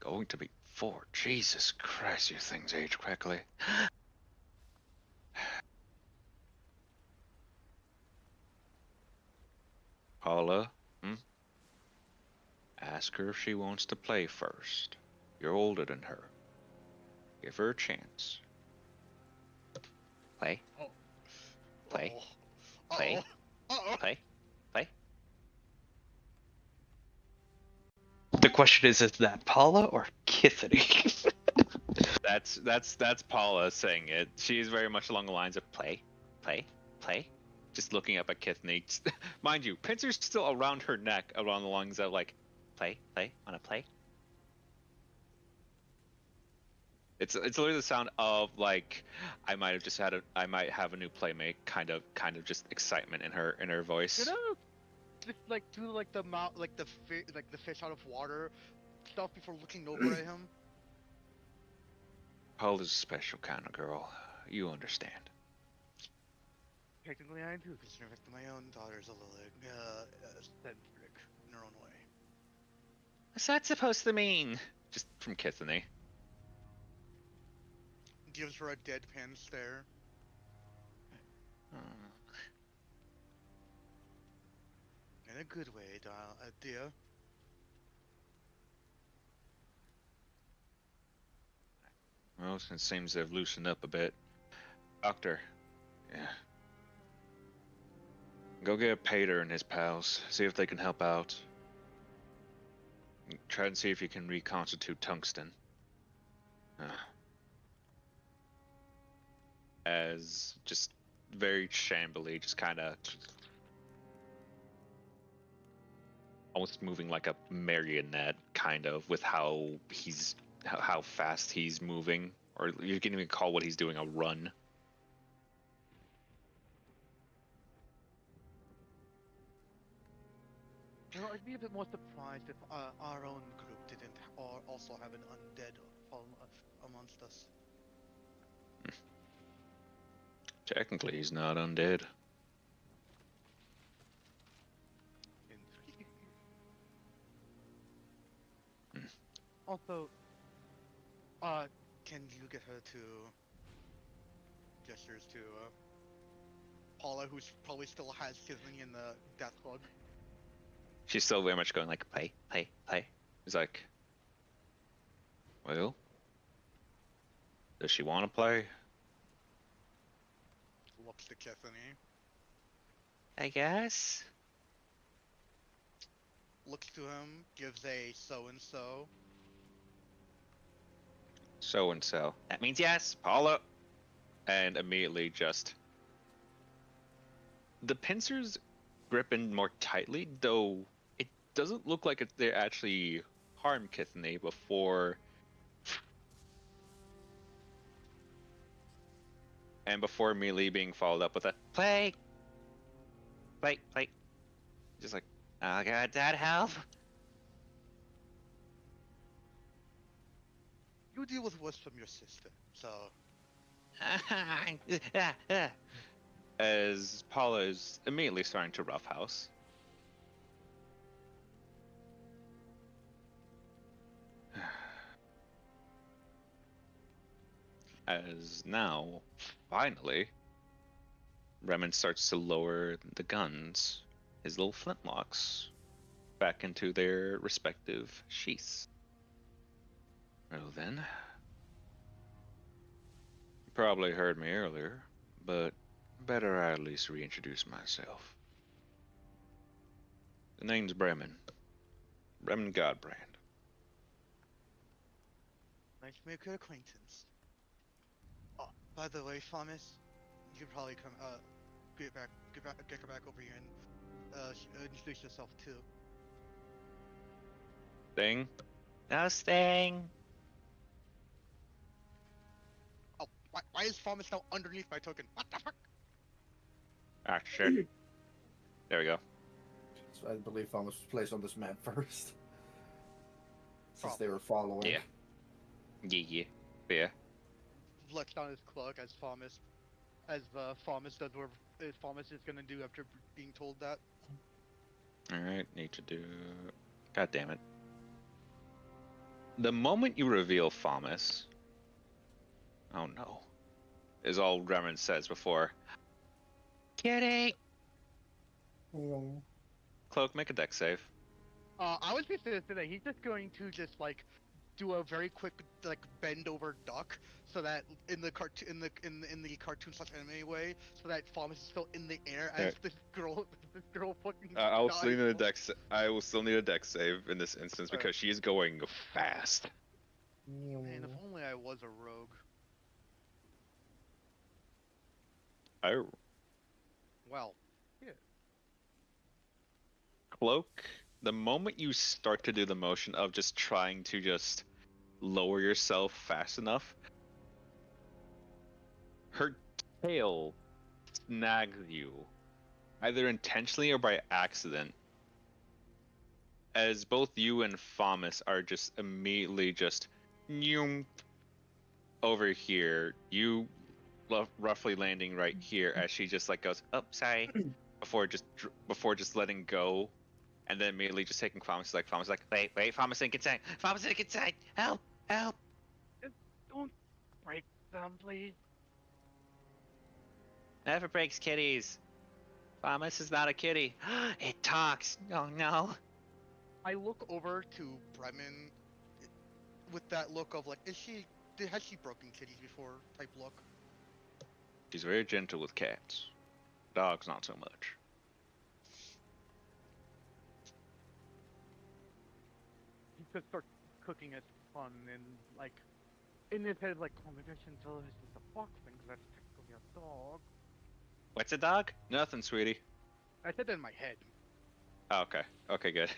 Going to be 4. Jesus Christ, you things age quickly. Paula, ask her if she wants to play first. You're older than her. Give her a chance. Play. Oh. Play. Uh-oh. Play. Uh-oh. Play. Play. The question is that Paula or Kithany? That's Paula saying it. She's very much along the lines of play. Just looking up at Kithne. Mind you, pincer's still around her neck, around the lines of like, play, wanna play? It's literally the sound of like I might have a new playmate kind of just excitement in her voice. You know, just like do like the mouth, like the fish out of water stuff before looking over at him. Paul is a special kind of girl. You understand. Technically, I do consider that my own daughter's a little eccentric in her own way. What's that supposed to mean? Just from Kithany. Gives her a deadpan stare. In a good way, dear. Well, it seems they've loosened up a bit. Doctor. Yeah. Go get Pater and his pals. See if they can help out. Try and see if you can reconstitute tungsten. As just very shambly, just kind of almost moving like a marionette, kind of, with how fast he's moving, or you can even call what he's doing a run. You know, I'd be a bit more surprised if our own group didn't also have an undead amongst us. Technically, he's not undead. Also, can you get her to gestures to Paula, who's probably still has Kizling in the death hug? She's still very much going like, play. He's like, well, does she want to play? Looks to Kithany. I guess. Looks to him, gives a so-and-so. So. That means yes, Paula. And immediately just... The pincers grip in more tightly, though it doesn't look like they actually harm Kithany before... And before immediately being followed up with a play. Just like, oh god, that help? You deal with what's from your sister, so... As Paula is immediately starting to roughhouse. As now, finally, Remen starts to lower the guns, his little flintlocks, back into their respective sheaths. Well then, you probably heard me earlier, but better I at least reintroduce myself. The name's Bremen. Bremen Godbrand. Nice to make your acquaintance. Oh, by the way, Thomas, you could probably come, get her back over here and, introduce yourself too. Sting? No Sting! Oh, why is Thomas now underneath my token? What the fuck? Ah, shit. There we go. So I believe Thomas was placed on this map first. Since Probably. they were following. Yeah. Yeah. Flex on his cloak as Thomas does whatever Thomas is gonna do after being told that. Alright, need to do... God damn it. The moment you reveal Thomas... Oh no. Is all Remen says before... Kitty! Cloak, make a deck save. I was just gonna say that he's just going to just like do a very quick like bend over duck so that in the cartoon in the cartoon slash anime way, so that Thomas is still in the air as this girl fucking I will dies. still need a deck. I will still need a deck save in this instance because she is going fast. Man, if only I was a rogue. Oh. Well, yeah. Cloak. The moment you start to do the motion of just trying to just lower yourself fast enough, her tail snags you, either intentionally or by accident, as both you and Famus are just immediately just "Nyoom," over here. You roughly landing right here as she just like goes, "Oh, sorry," before just letting go, and then immediately just taking Famus like, wait, Famus, think inside, Famus, think inside, help, help. Don't break them, please. Never breaks kitties. Famus is not a kitty. It talks. Oh no. I look over to Bremen with that look of like, has she broken kitties before type look? She's very gentle with cats. Dogs, not so much. He just starts cooking it fun and like in his head like, oh, maybe I shouldn't tell her she's a fox thing because that's technically a dog. What's a dog? Nothing, sweetie. I said that in my head. Oh, okay. Okay, good.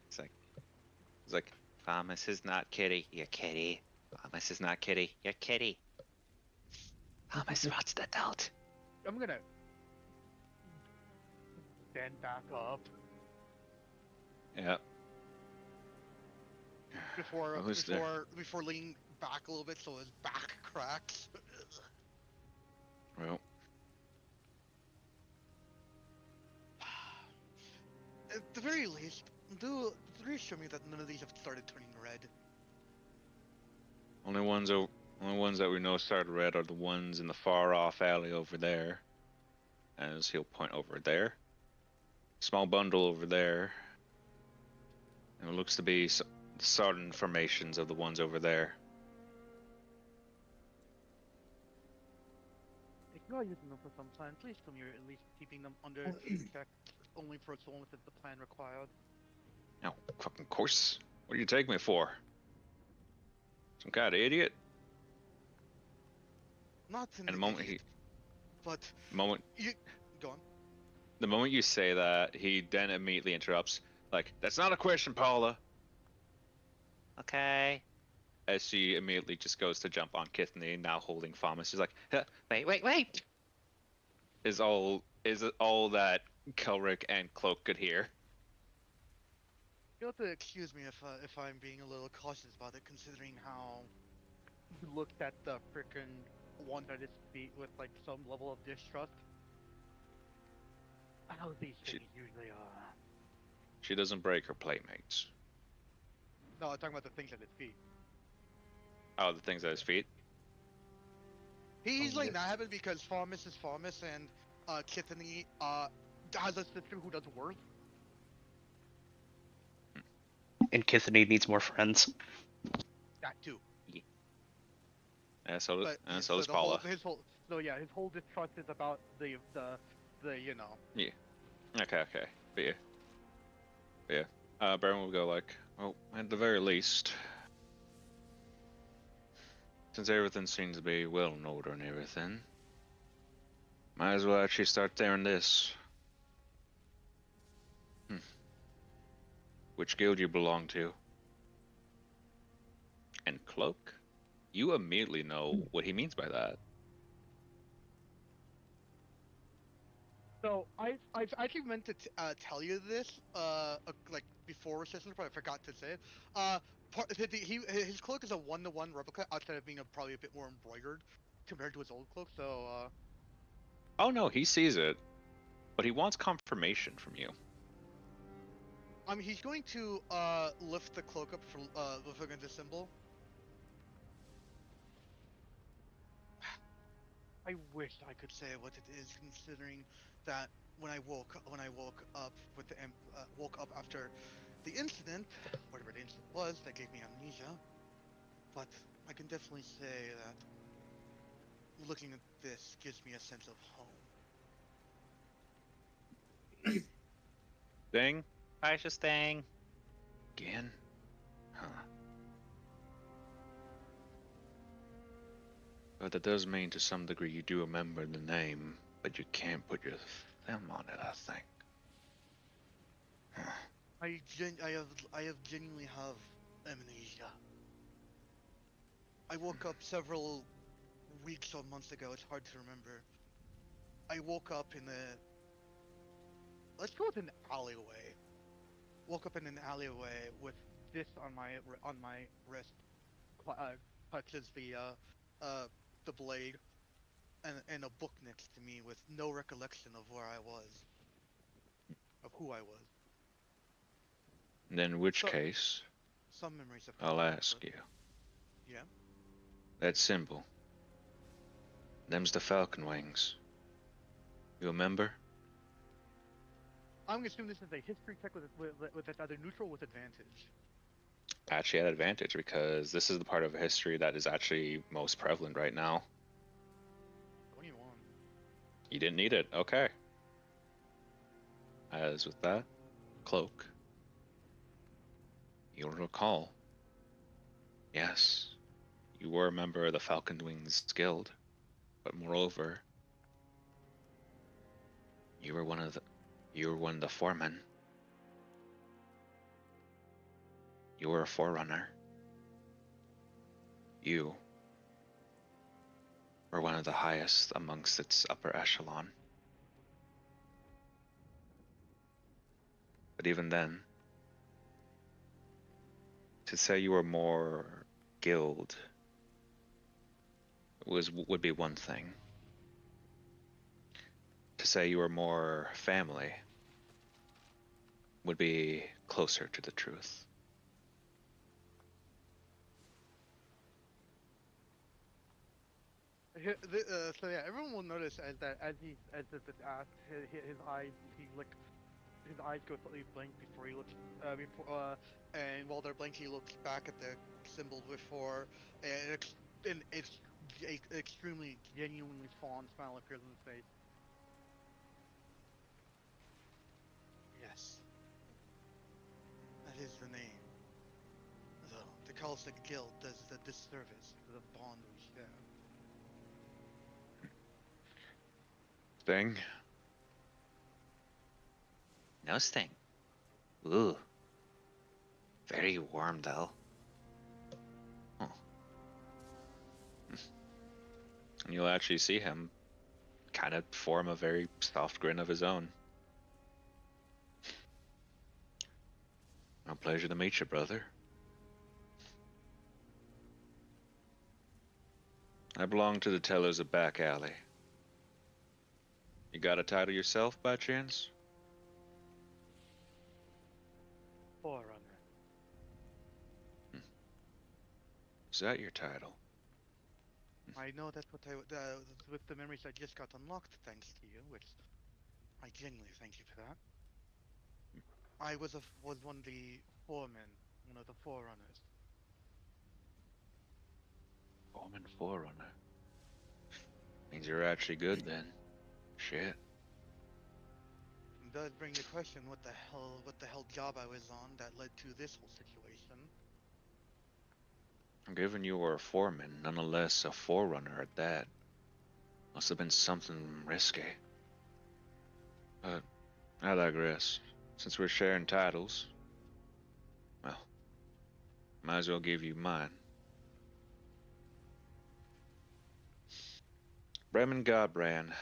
It's like, Famus is not kitty. You're kitty. Famus is not kitty. You're kitty. Famus wants the adult. I'm gonna stand back up Yep. before leaning back a little bit so his back cracks. Well, At the very least, do reassure me that none of these have started turning red. only ones that we know started red are the ones in the far off alley over there. As he'll point over there. Small bundle over there. And it looks to be sudden formations of the ones over there. If you are using them for some plan, please tell me you're at least keeping them under check only for so long as the plan required. No, fucking course. What do you take me for? Some kind of idiot? Not in And the the moment least, but you go on. the moment you say that, he then immediately interrupts, like, "That's not a question, Paula." Okay. As she immediately just goes to jump on Kithne, now holding Famus. She's like, "Huh, wait. Is all that Kelric and Cloak could hear. You'll have to excuse me if I'm being a little cautious about it, considering how you looked at the frickin' one at his feet with like some level of distrust. How these things usually are. She doesn't break her playmates. No, I'm talking about the things at his feet. Oh, the things at his feet? He's like not happy because Farmus is Farmus and Kithany has a sister who does worth. And Kithany needs more friends. That too. Yeah, so does the Paula. his whole distrust is about the you know. Yeah. Okay. But yeah. Baron will go like, well, at the very least, since everything seems to be well in order and everything, might as well actually start tearing this. Which guild you belong to? And Cloak? You immediately know what he means by that. So I've actually meant to tell you this like before session, but I forgot to say it. His cloak is a 1-to-1 replica outside of being probably a bit more embroidered compared to his old cloak. So Oh no, he sees it, but he wants confirmation from you. I mean, he's going to lift the cloak up for looking at the symbol. I wish I could say what it is, considering that when I woke up with the woke up after the incident, whatever the incident was, that gave me amnesia. But I can definitely say that looking at this gives me a sense of home. Thing? Precious thing. Again? Huh. But that does mean to some degree you do remember the name, but you can't put your thumb on it, I think. I genuinely have amnesia. I woke up several weeks or months ago. It's hard to remember. I woke up in a, let's go with an alleyway. Woke up in an alleyway with this on my wrist, touches the blade, and a book next to me with no recollection of where I was, of who I was. And in which So case, some memories have come I'll back, ask but you. yeah. That symbol. Them's the falcon wings. You remember? I'm gonna assume this is a history check with either neutral with advantage. Actually at advantage because this is the part of history that is actually most prevalent right now. 21. You didn't need it. Okay. As with that, cloak. You'll recall. Yes, you were a member of the Falcon Wings Guild, but moreover, you were one of the foremen. You were a forerunner. You were one of the highest amongst its upper echelon. But even then, to say you were more guild would be one thing. To say you were more family would be closer to the truth. So yeah, everyone will notice as it asks, his eyes his eyes go slightly blank before he looks and while they're blank he looks back at the symbol before and it's a extremely genuinely fond smile appears on his face. Yes, that is the name. Though the Kalstic Guild does the disservice to the bond we share. Thing? No sting. Ooh. Very warm though. Oh. And you'll actually see him kind of form a very soft grin of his own. A pleasure to meet you, brother. I belong to the Tellers of Back Alley. You got a title yourself, by chance? Forerunner. Is that your title? I know that's what with the memories I just got unlocked thanks to you, which I genuinely thank you for that. I was one of the foremen, one of the forerunners. Foreman Forerunner. Means you're actually good then. Shit. It does bring the question what the hell job I was on that led to this whole situation. Given you were a foreman, nonetheless a forerunner at that. Must have been something risky. But I digress. Since we're sharing titles, well, might as well give you mine. Bremen Godbrand,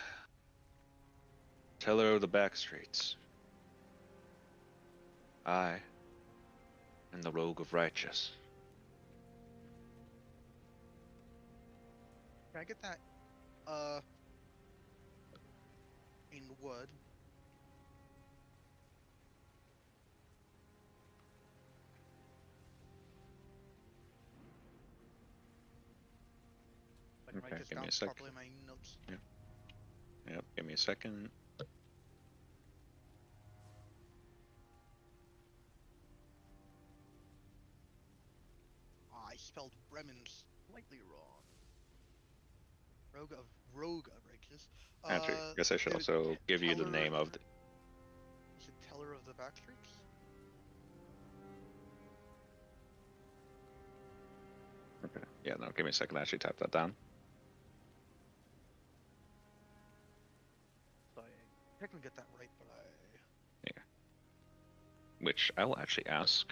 Teller of the Backstreets. I am the Rogue of Righteous. Can I get that in wood? I can Okay, write this give me down a sec. properly in my notes. Yep, give me a second. I spelled Bremen slightly wrong. Rogue of Righteous. Actually, I guess I should also give you the name of the... You said Teller of the Backstreets? Okay. Yeah, no, give me a second to actually type that down. So I technically get that right, but Yeah. Which I will actually ask,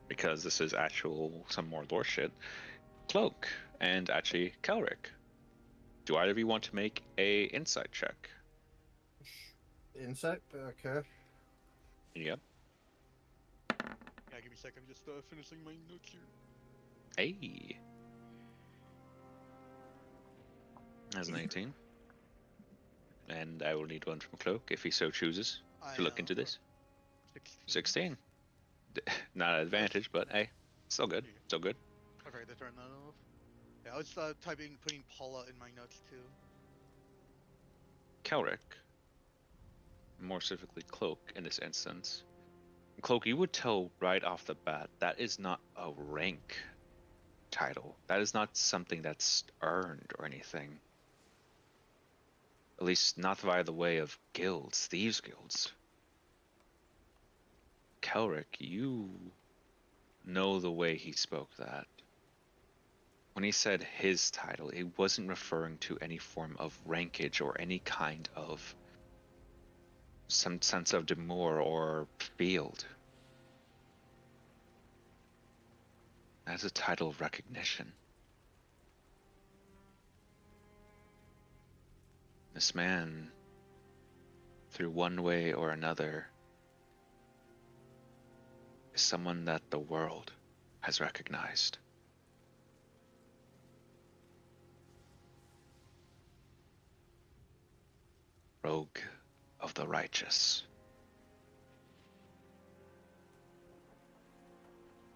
because this is some more lore shit. Cloak and actually Kelric. Do either of you want to make a insight check? Insight? Okay. Yep. Yeah, give me a sec. I'm just finishing my notes here. Hey. That's an 18. And I will need one from Cloak if he so chooses to look into this. 16. Not an advantage, but hey, still good. Still good. I forgot to turn that off. Yeah, I was putting Paula in my notes too. Kelric, more specifically Cloak in this instance. Cloak, you would tell right off the bat that is not a rank title. That is not something that's earned or anything. At least not via the way of guilds, thieves' guilds. Kelric, you know the way he spoke that. When he said his title, he wasn't referring to any form of rankage or any kind of some sense of demur or field. That's a title of recognition. This man, through one way or another, is someone that the world has recognized. Rogue of the righteous.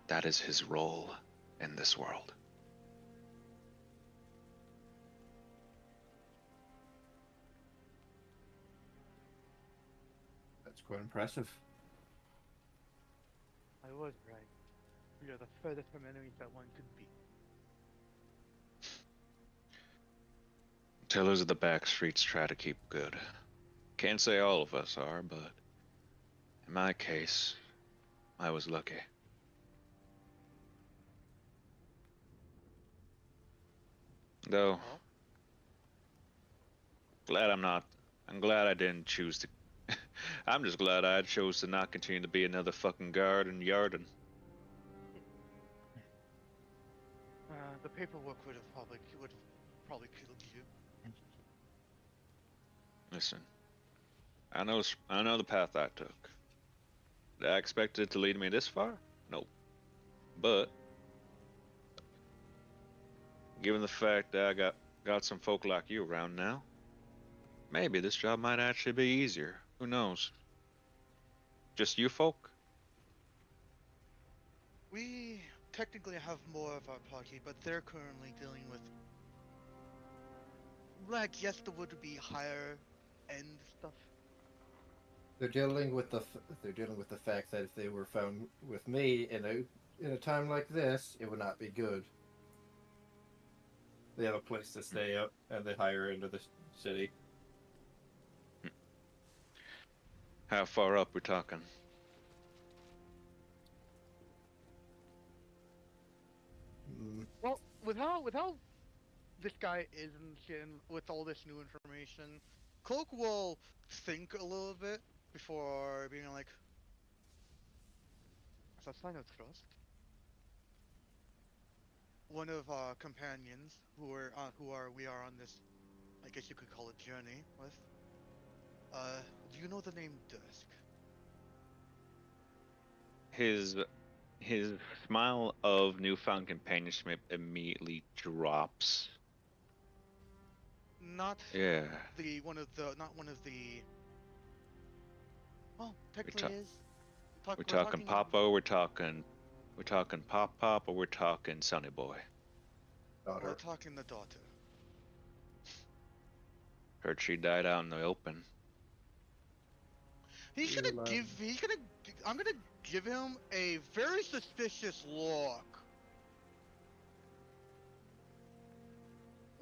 That is his role in this world. That's quite impressive. I was right. We are the furthest from enemies that one could be. Tellers of the back streets try to keep good. Can't say all of us are, but in my case, I was lucky. Though, I'm glad I didn't choose to. I'm just glad I chose to not continue to be another fucking guard in Yarden. The paperwork would have probably killed you. Listen, I know the path I took. Did I expect it to lead me this far? Nope. But given the fact that I got some folk like you around now, maybe this job might actually be easier. Who knows? Just you folk? We technically have more of our party, but they're currently dealing with, like, yes, the would be higher end stuff. They're dealing with the fact that if they were found with me in a time like this, it would not be good. They have a place to stay up, and they hire into the city. How far up we talking? Well, with how this guy is and shit, and with all this new information, Cloak will think a little bit before being like, "As a sign of trust." One of our companions, we are on this, I guess you could call it journey with. Do you know the name Dusk? His smile of newfound companionship immediately drops. Not Yeah. not one of the. Well, technically it is. We're talking Papa, we're talking Pop Pop, or we're talking Sonny Boy. Daughter. We're talking the daughter. Heard she died out in the open. I'm gonna give him a very suspicious look.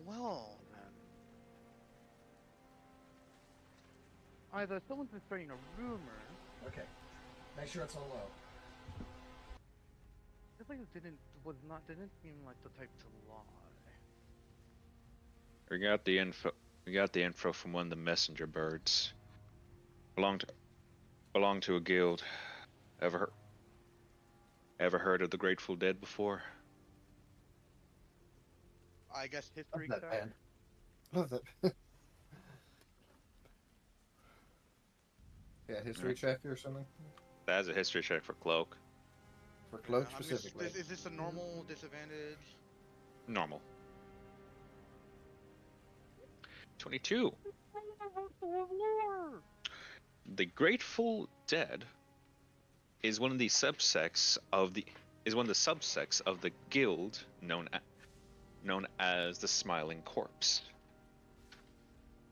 Well then. Either someone's been spreading a rumor. Okay. Make sure it's on low. This place didn't seem like the type to lie. We got the info from one of the messenger birds. Belonged to a guild. Ever heard of the Grateful Dead before? I guess Love history that check. band. Love that. Yeah, history check or something That's a history check for Cloak. for Yeah, cloak I'm gonna. specifically. Is this a normal disadvantage? Normal. 22. The Grateful Dead is one of the subsects of the guild known as the Smiling Corpse.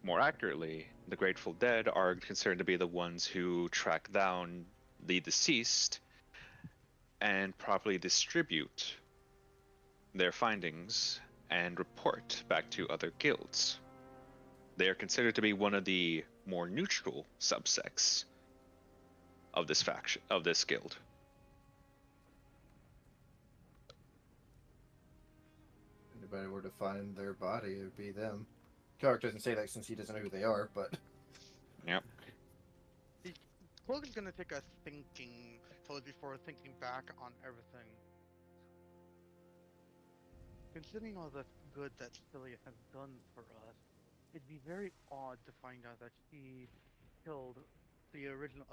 More accurately, the Grateful Dead are considered to be the ones who track down the deceased and properly distribute their findings and report back to other guilds. They are considered to be one of the more neutral subsects of this faction of this guild. Anybody were to find their body, it would be them. Clark doesn't say that since he doesn't know who they are, but Yep. Cloak is gonna take a thinking pose before thinking back on everything. Considering all the good that Celia has done for us, it'd be very odd to find out that she killed the original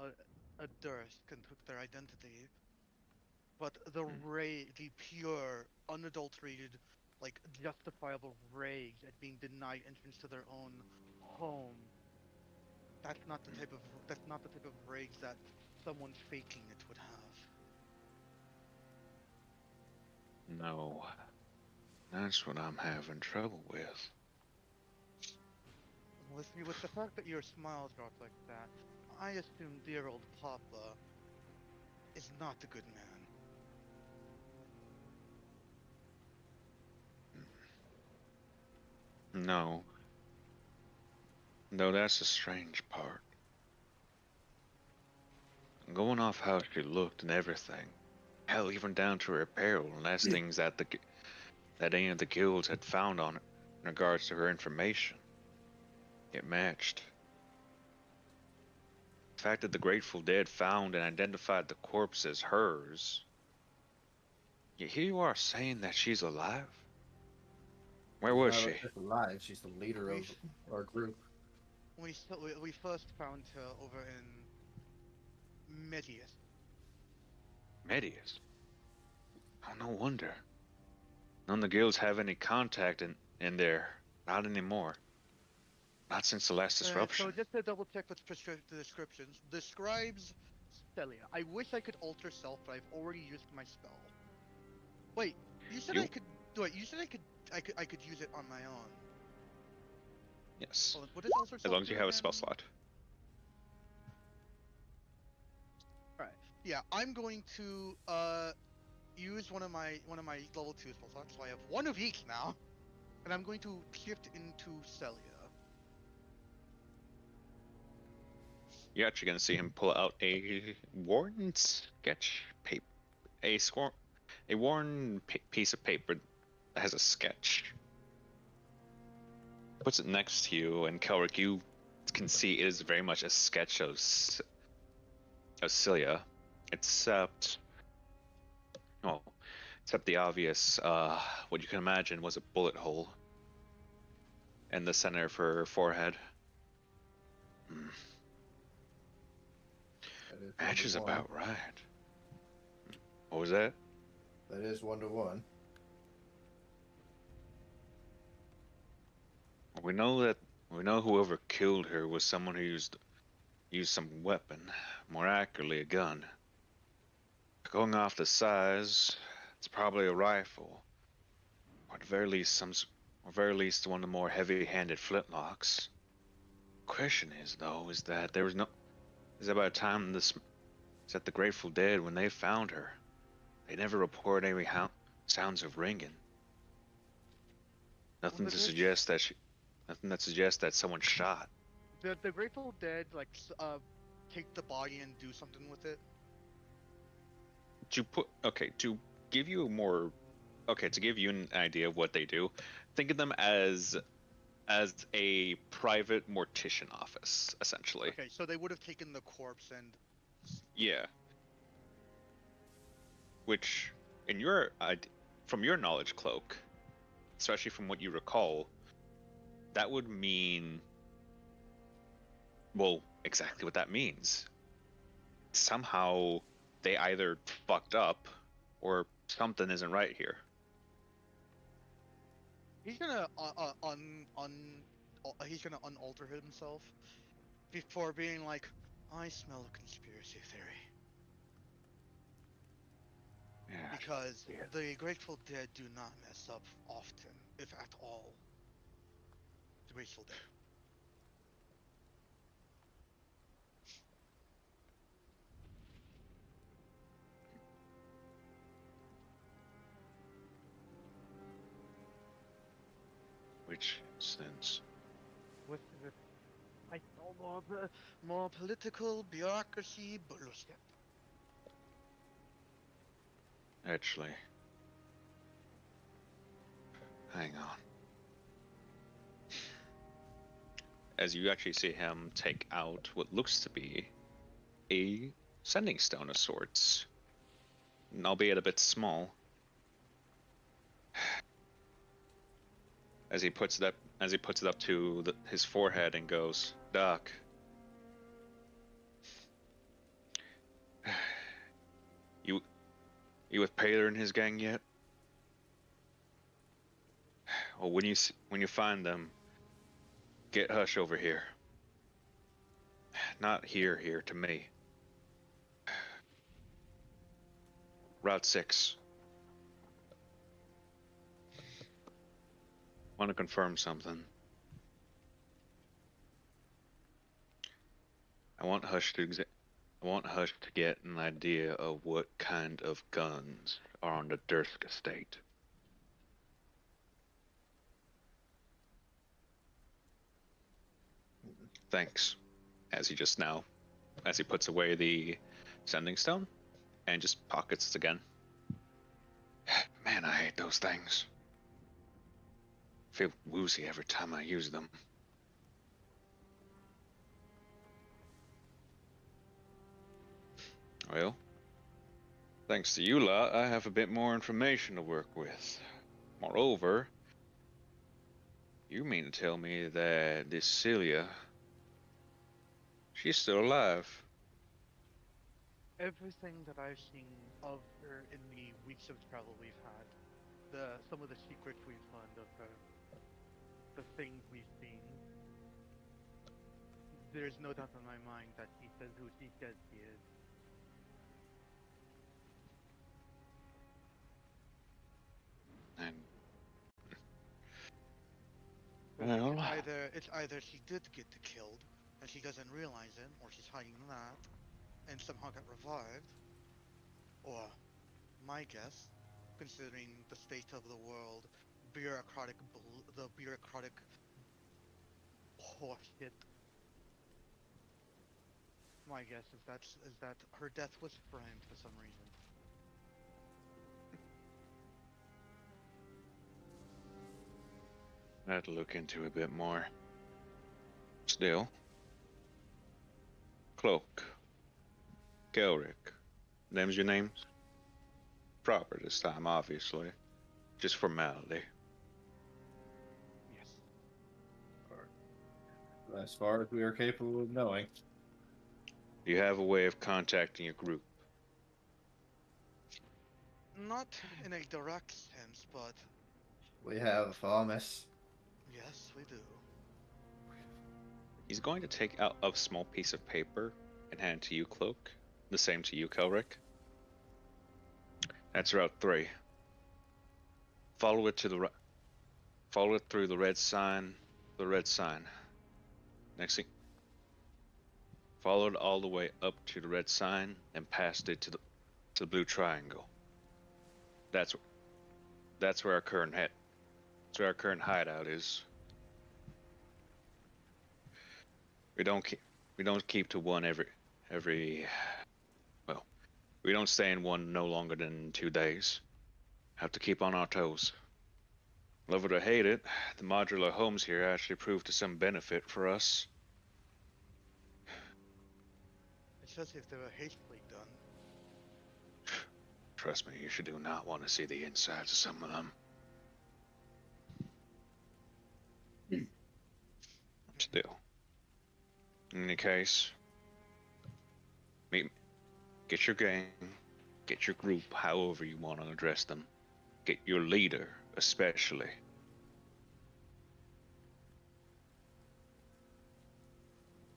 Durst and took their identity. But the pure, unadulterated, like justifiable rage at being denied entrance to their own home. That's not the type of rage that someone faking it would have. No. That's what I'm having trouble with. With the fact that your smile dropped like that, I assume dear old Papa is not a good man. No. No, that's the strange part. Going off how she looked and everything. Hell, even down to her apparel, and that's things that any of the guilds had found on it in regards to her information. It matched. The fact that the Grateful Dead found and identified the corpse as hers. Yet here you are saying that she's alive? Where was she's she? not just alive. She's the leader of our group. We first found her over in Medius. Medius? Oh, no wonder. None of the guilds have any contact in there. Not anymore. Not since the last disruption. So just to double check with the descriptions, describes Celia. I wish I could alter self, but I've already used my spell. Wait, you said I could. Wait, you said I could use it on my own. Yes. Hold on, what does alter As self long as do you have a again? spell slot. Alright. Yeah, I'm going to use one of my level 2 spell slots, so I have one of each now. And I'm going to shift into Celia. You're actually going to see him pull out a worn sketch paper, a worn piece of paper that has a sketch. Puts it next to you, and Kelric, you can see it is very much a sketch of Celia, except the obvious, what you can imagine was a bullet hole in the center of her forehead. Matches about right. What was that? That is 1-to-1. We know whoever killed her was someone who used some weapon, more accurately a gun. Going off the size, it's probably a rifle, or at the very least one of the more heavy-handed flintlocks. Question is though, is that by the time that the Grateful Dead, when they found her, they never reported any sounds of ringing. Nothing that suggests that someone shot. The Grateful Dead take the body and do something with it. To give you an idea of what they do, think of them as a private mortician office, essentially. Okay, so they would have taken the corpse and. Yeah. Which, from your knowledge, Cloak, especially from what you recall, that would mean, well, exactly what that means. Somehow they either fucked up or something isn't right here. He's gonna he's gonna unalter himself before being like, I smell a conspiracy theory. Yeah. Because Yeah. the Grateful Dead do not mess up often, if at all. The Grateful Dead. Which sense? With I know more political bureaucracy bullshit. Actually, hang on. As you actually see him take out what looks to be a sending stone of sorts, albeit a bit small. As he puts it up to his forehead and goes, "Doc, you with Paler and his gang yet? Well, when you find them, get Hush over here. Not here to me. Route 6. Want to confirm something. I want Hush to get an idea of what kind of guns are on the Dursk estate. Thanks." As he puts away the sending stone and just pockets it again. Man, I hate those things. Feel woozy every time I use them. Well, thanks to you lot, I have a bit more information to work with. Moreover, you mean to tell me that this Celia, she's still alive? Everything that I've seen of her in the weeks of travel we've had, some of the secrets we've learned of her, the things we've seen, there's no doubt in my mind that she says who she says she is. And It's well, either she did get killed and she doesn't realize it, or she's hiding that and somehow got revived, or my guess, considering the state of the world, the bureaucratic horseshit. My guess is that her death was framed for some reason. I have to look into a bit more. Still, Cloak, Gelrick, them's your names? Proper this time, obviously. Just formality. Yes. As far as we are capable of knowing. Do you have a way of contacting your group? Not in a direct sense, but We have a promise. yes, we do. He's going to take out a small piece of paper and hand it to you, Cloak. The same to you, Kelrick. That's Route 3. Follow it through the red sign. The red sign. Next thing, follow it all the way up to the red sign and past it to the blue triangle. That's where our current hideout is. We don't keep to one every. Well, we don't stay in one no longer than 2 days. Have to keep on our toes. Love it or hate it, the modular homes here actually prove to some benefit for us. Especially if they were hastily done. Trust me, you should do not want to see the insides of some of them. In any case, get your gang, get your group, however you want to address them. Get your leader, especially.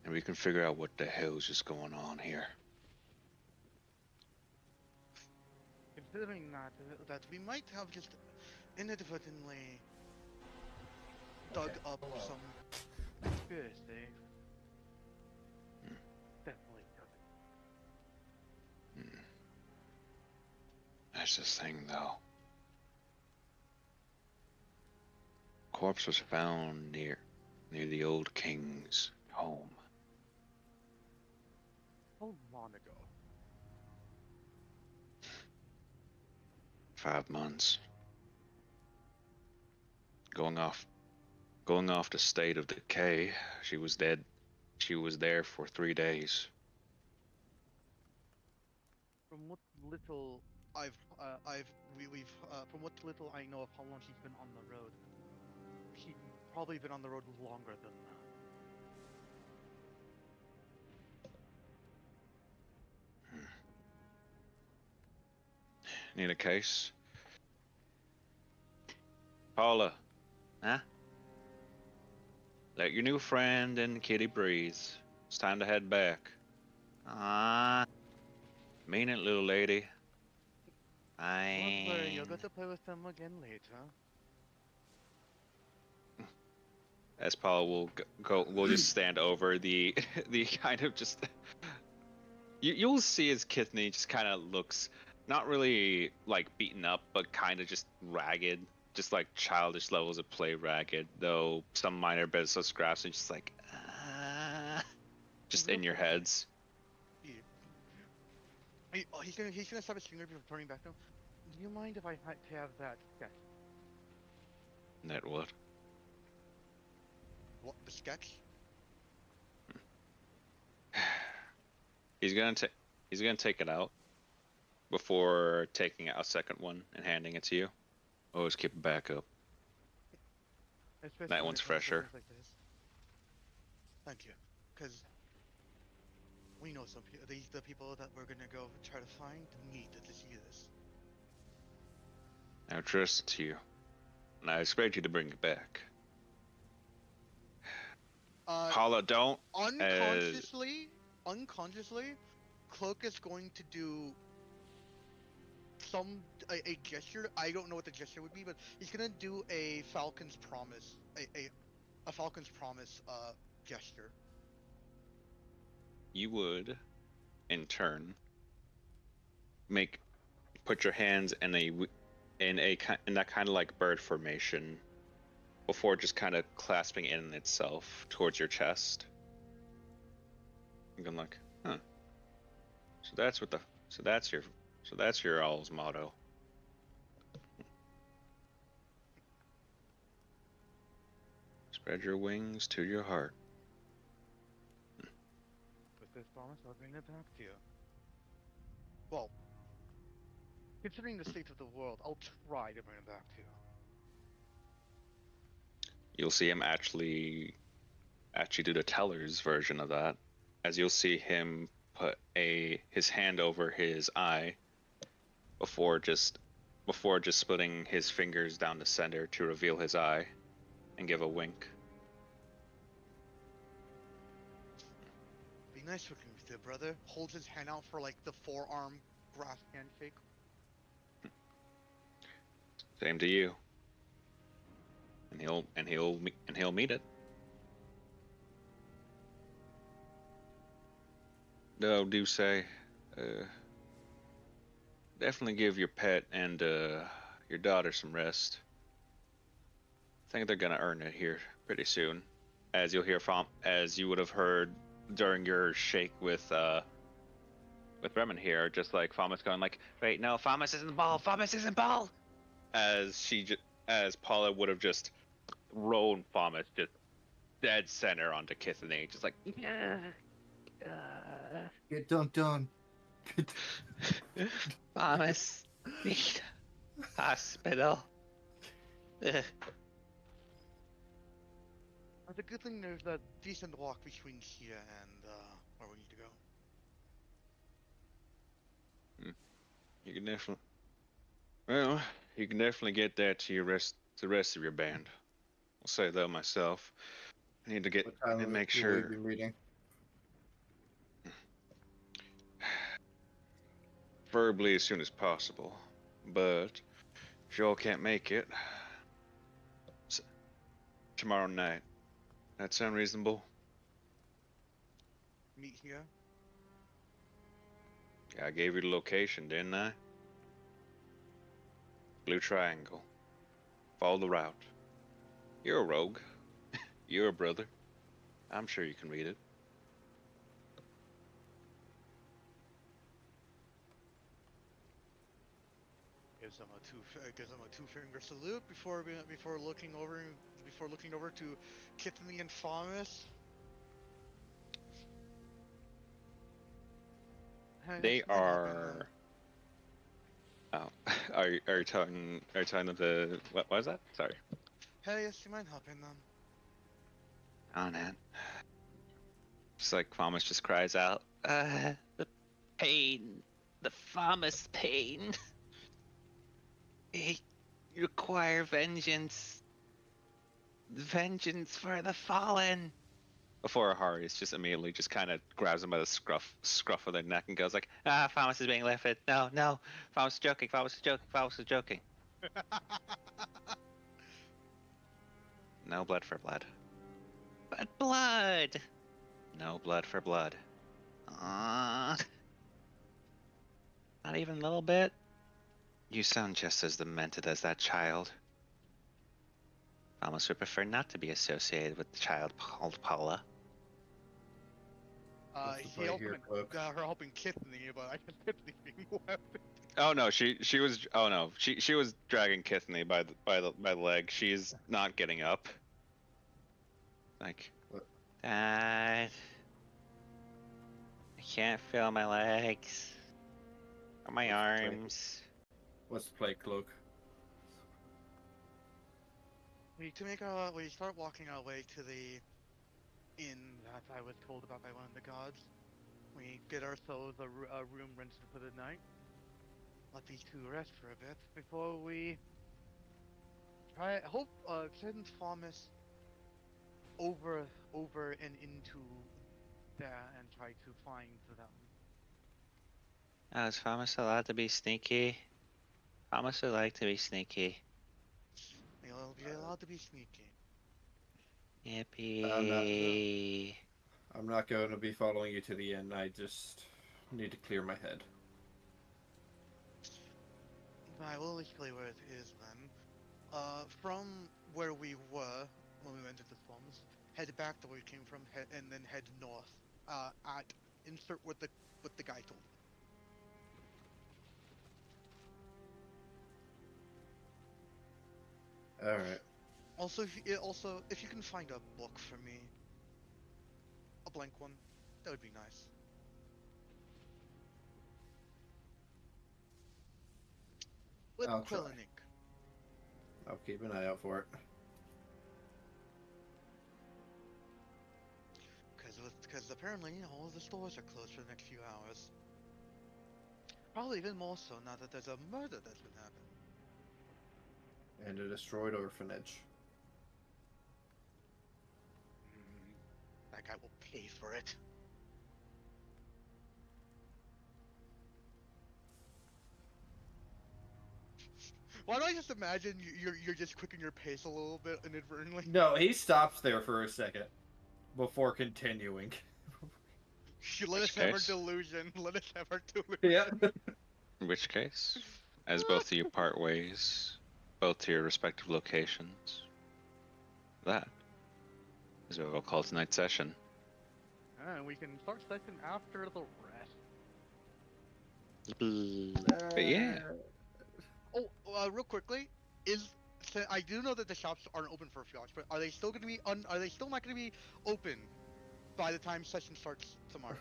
And we can figure out what the hell's just going on here. Considering that we might have just inadvertently dug up some conspiracy. Definitely dug it. That's the thing, though. Corpse was found near the old king's home. How long ago? 5 months. Going off the state of decay. She was dead. She was there for 3 days. From what little from what little I know of how long she's been on the road, she's probably been on the road longer than that. Need a case? Paula, huh? Let your new friend and kitty breathe. It's time to head back. Ah, mean it, little lady. Don't worry, you'll get to play with them again later. As Paula will just stand over the kind of just. You'll see as Kithney just kind of looks not really like beaten up, but kind of just ragged, just like childish levels of play ragged, though some minor bits of scraps and just like just in your heads. Yeah. He's gonna stop his finger before turning back to him. Do you mind if I have that sketch? That what? What, the sketch? He's gonna take it out before taking out a second one and handing it to you. Always keep it back up. Especially That when one's it comes to fresher. things like this. Thank you, because we know some people. The people that we're gonna go try to find need to see this. I trust to you, and I expect you to bring it back. Paula, don't. Unconsciously, Cloak is going to do a gesture. I don't know what the gesture would be, but he's gonna do a Falcon's promise, a Falcon's promise gesture. You would, in turn, put your hands in that kind of like bird formation, before just kind of clasping in itself towards your chest. I'm like, huh. So that's your all's motto. Spread your wings to your heart. With this promise, I'll bring it back to you. Well, considering the state of the world, I'll try to bring it back to you. You'll see him actually do the teller's version of that, as you'll see him put his hand over his eye before just splitting his fingers down the center to reveal his eye and give a wink. Be nice working with you, brother. Holds his hand out for like the forearm grasp handshake. Same to you. And he'll meet it. No, do say, definitely give your pet and your daughter some rest. I think they're gonna earn it here pretty soon, as you'll hear as you would have heard during your shake with Bremen here, just like Famas going like, wait, no, Famas isn't ball, Famas isn't ball, as Paula would have just rolled Famas just dead center onto Kithany, just like, Get dunked on. Thomas, need hospital. Ugh. It's a good thing there's a decent walk between here and where we need to go. You can definitely. Well, you can definitely get that to the rest of your band. I'll say that myself. I need to get What time and make will we sure. be meeting? Preferably as soon as possible. But if y'all can't make it, tomorrow night. That sound reasonable? Meet here. Yeah, I gave you the location, didn't I? Blue triangle. Follow the route. You're a rogue. You're a brother. I'm sure you can read it. Gives him a two-finger salute before looking over to Kithany and Thomas. They are. Oh, are you talking to the what was that? Sorry. Hey, yes, you mind helping them? Oh, man. Just like Thomas just cries out, the pain, the Thomas pain. You require vengeance. Vengeance for the fallen. Before Hari's just immediately just kind of grabs him by the scruff of their neck and goes like, Thomas is being lifted. No, Thomas is joking, Thomas is joking, Thomas is joking. No blood for blood. But blood! No blood for blood. Not even a little bit? You sound just as demented as that child. Thomas would prefer not to be associated with the child called Paula. What's the He play helping here, folks? her helping Kithany, but I can Kithany being left. Oh no, she was she was dragging Kithany by the leg. She's not getting up. Like, What? Dad, I can't feel my legs or my arms. What's the play, Cloak? We start walking our way to the inn that I was told about by one of the gods. We get ourselves a room rented for the night. Let these two rest for a bit before we send Thomas over and into there and try to find them. Oh, is Thomas allowed to be sneaky? Thomas would like to be sneaky. We'll be allowed to be sneaky. Yippee. I'm not going to be following you to the end. I just need to clear my head. I will explain where it is then. From where we were when we went to the slums, head back to where we came from, and then head north. Insert what the guy told me. All right. Also, if you can find a book for me, a blank one, that would be nice. With I'll quill try. and ink. I'll keep an eye out for it. Because apparently all of the stores are closed for the next few hours. Probably even more so now that there's a murder that's been happening. And a destroyed orphanage. That guy will pay for it. Why do I just imagine you're just quicking your pace a little bit inadvertently? No, he stops there for a second before continuing. Let us have our delusion. Let us have our delusion. Yeah. In which case, as both of you part ways, both to your respective locations, that is what we'll call tonight's session. And we can start session after the rest. But yeah. Oh, real quickly, I do know that the shops aren't open for a few hours, but are they still going to be Are they still not going to be open by the time session starts tomorrow?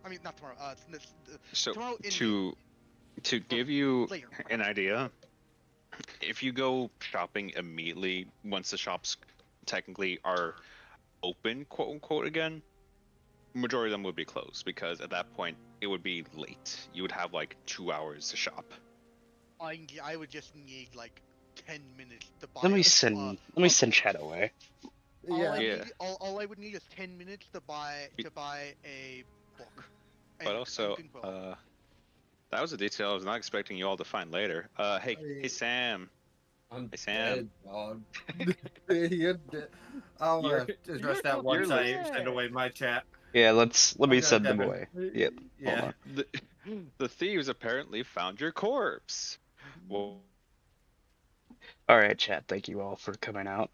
I mean, not tomorrow. So tomorrow to give you later. an idea, if you go shopping immediately once the shops technically are open, quote unquote, again, majority of them would be closed because at that point it would be late. You would have like 2 hours to shop. I would just need like 10 minutes to buy. Let me send chat away. Yeah. All I would need is 10 minutes to buy a book. But And also, Quill. that was a detail I was not expecting you all to find later. Hey Sam. I'm Hey Sam. dead, dog. You're dead. I'll address that once I dead. send away my chat. Yeah, let me Okay, send them Devin. away. Yep. Yeah. Hold on. The thieves apparently found your corpse. Well, All right, chat. Thank you all for coming out.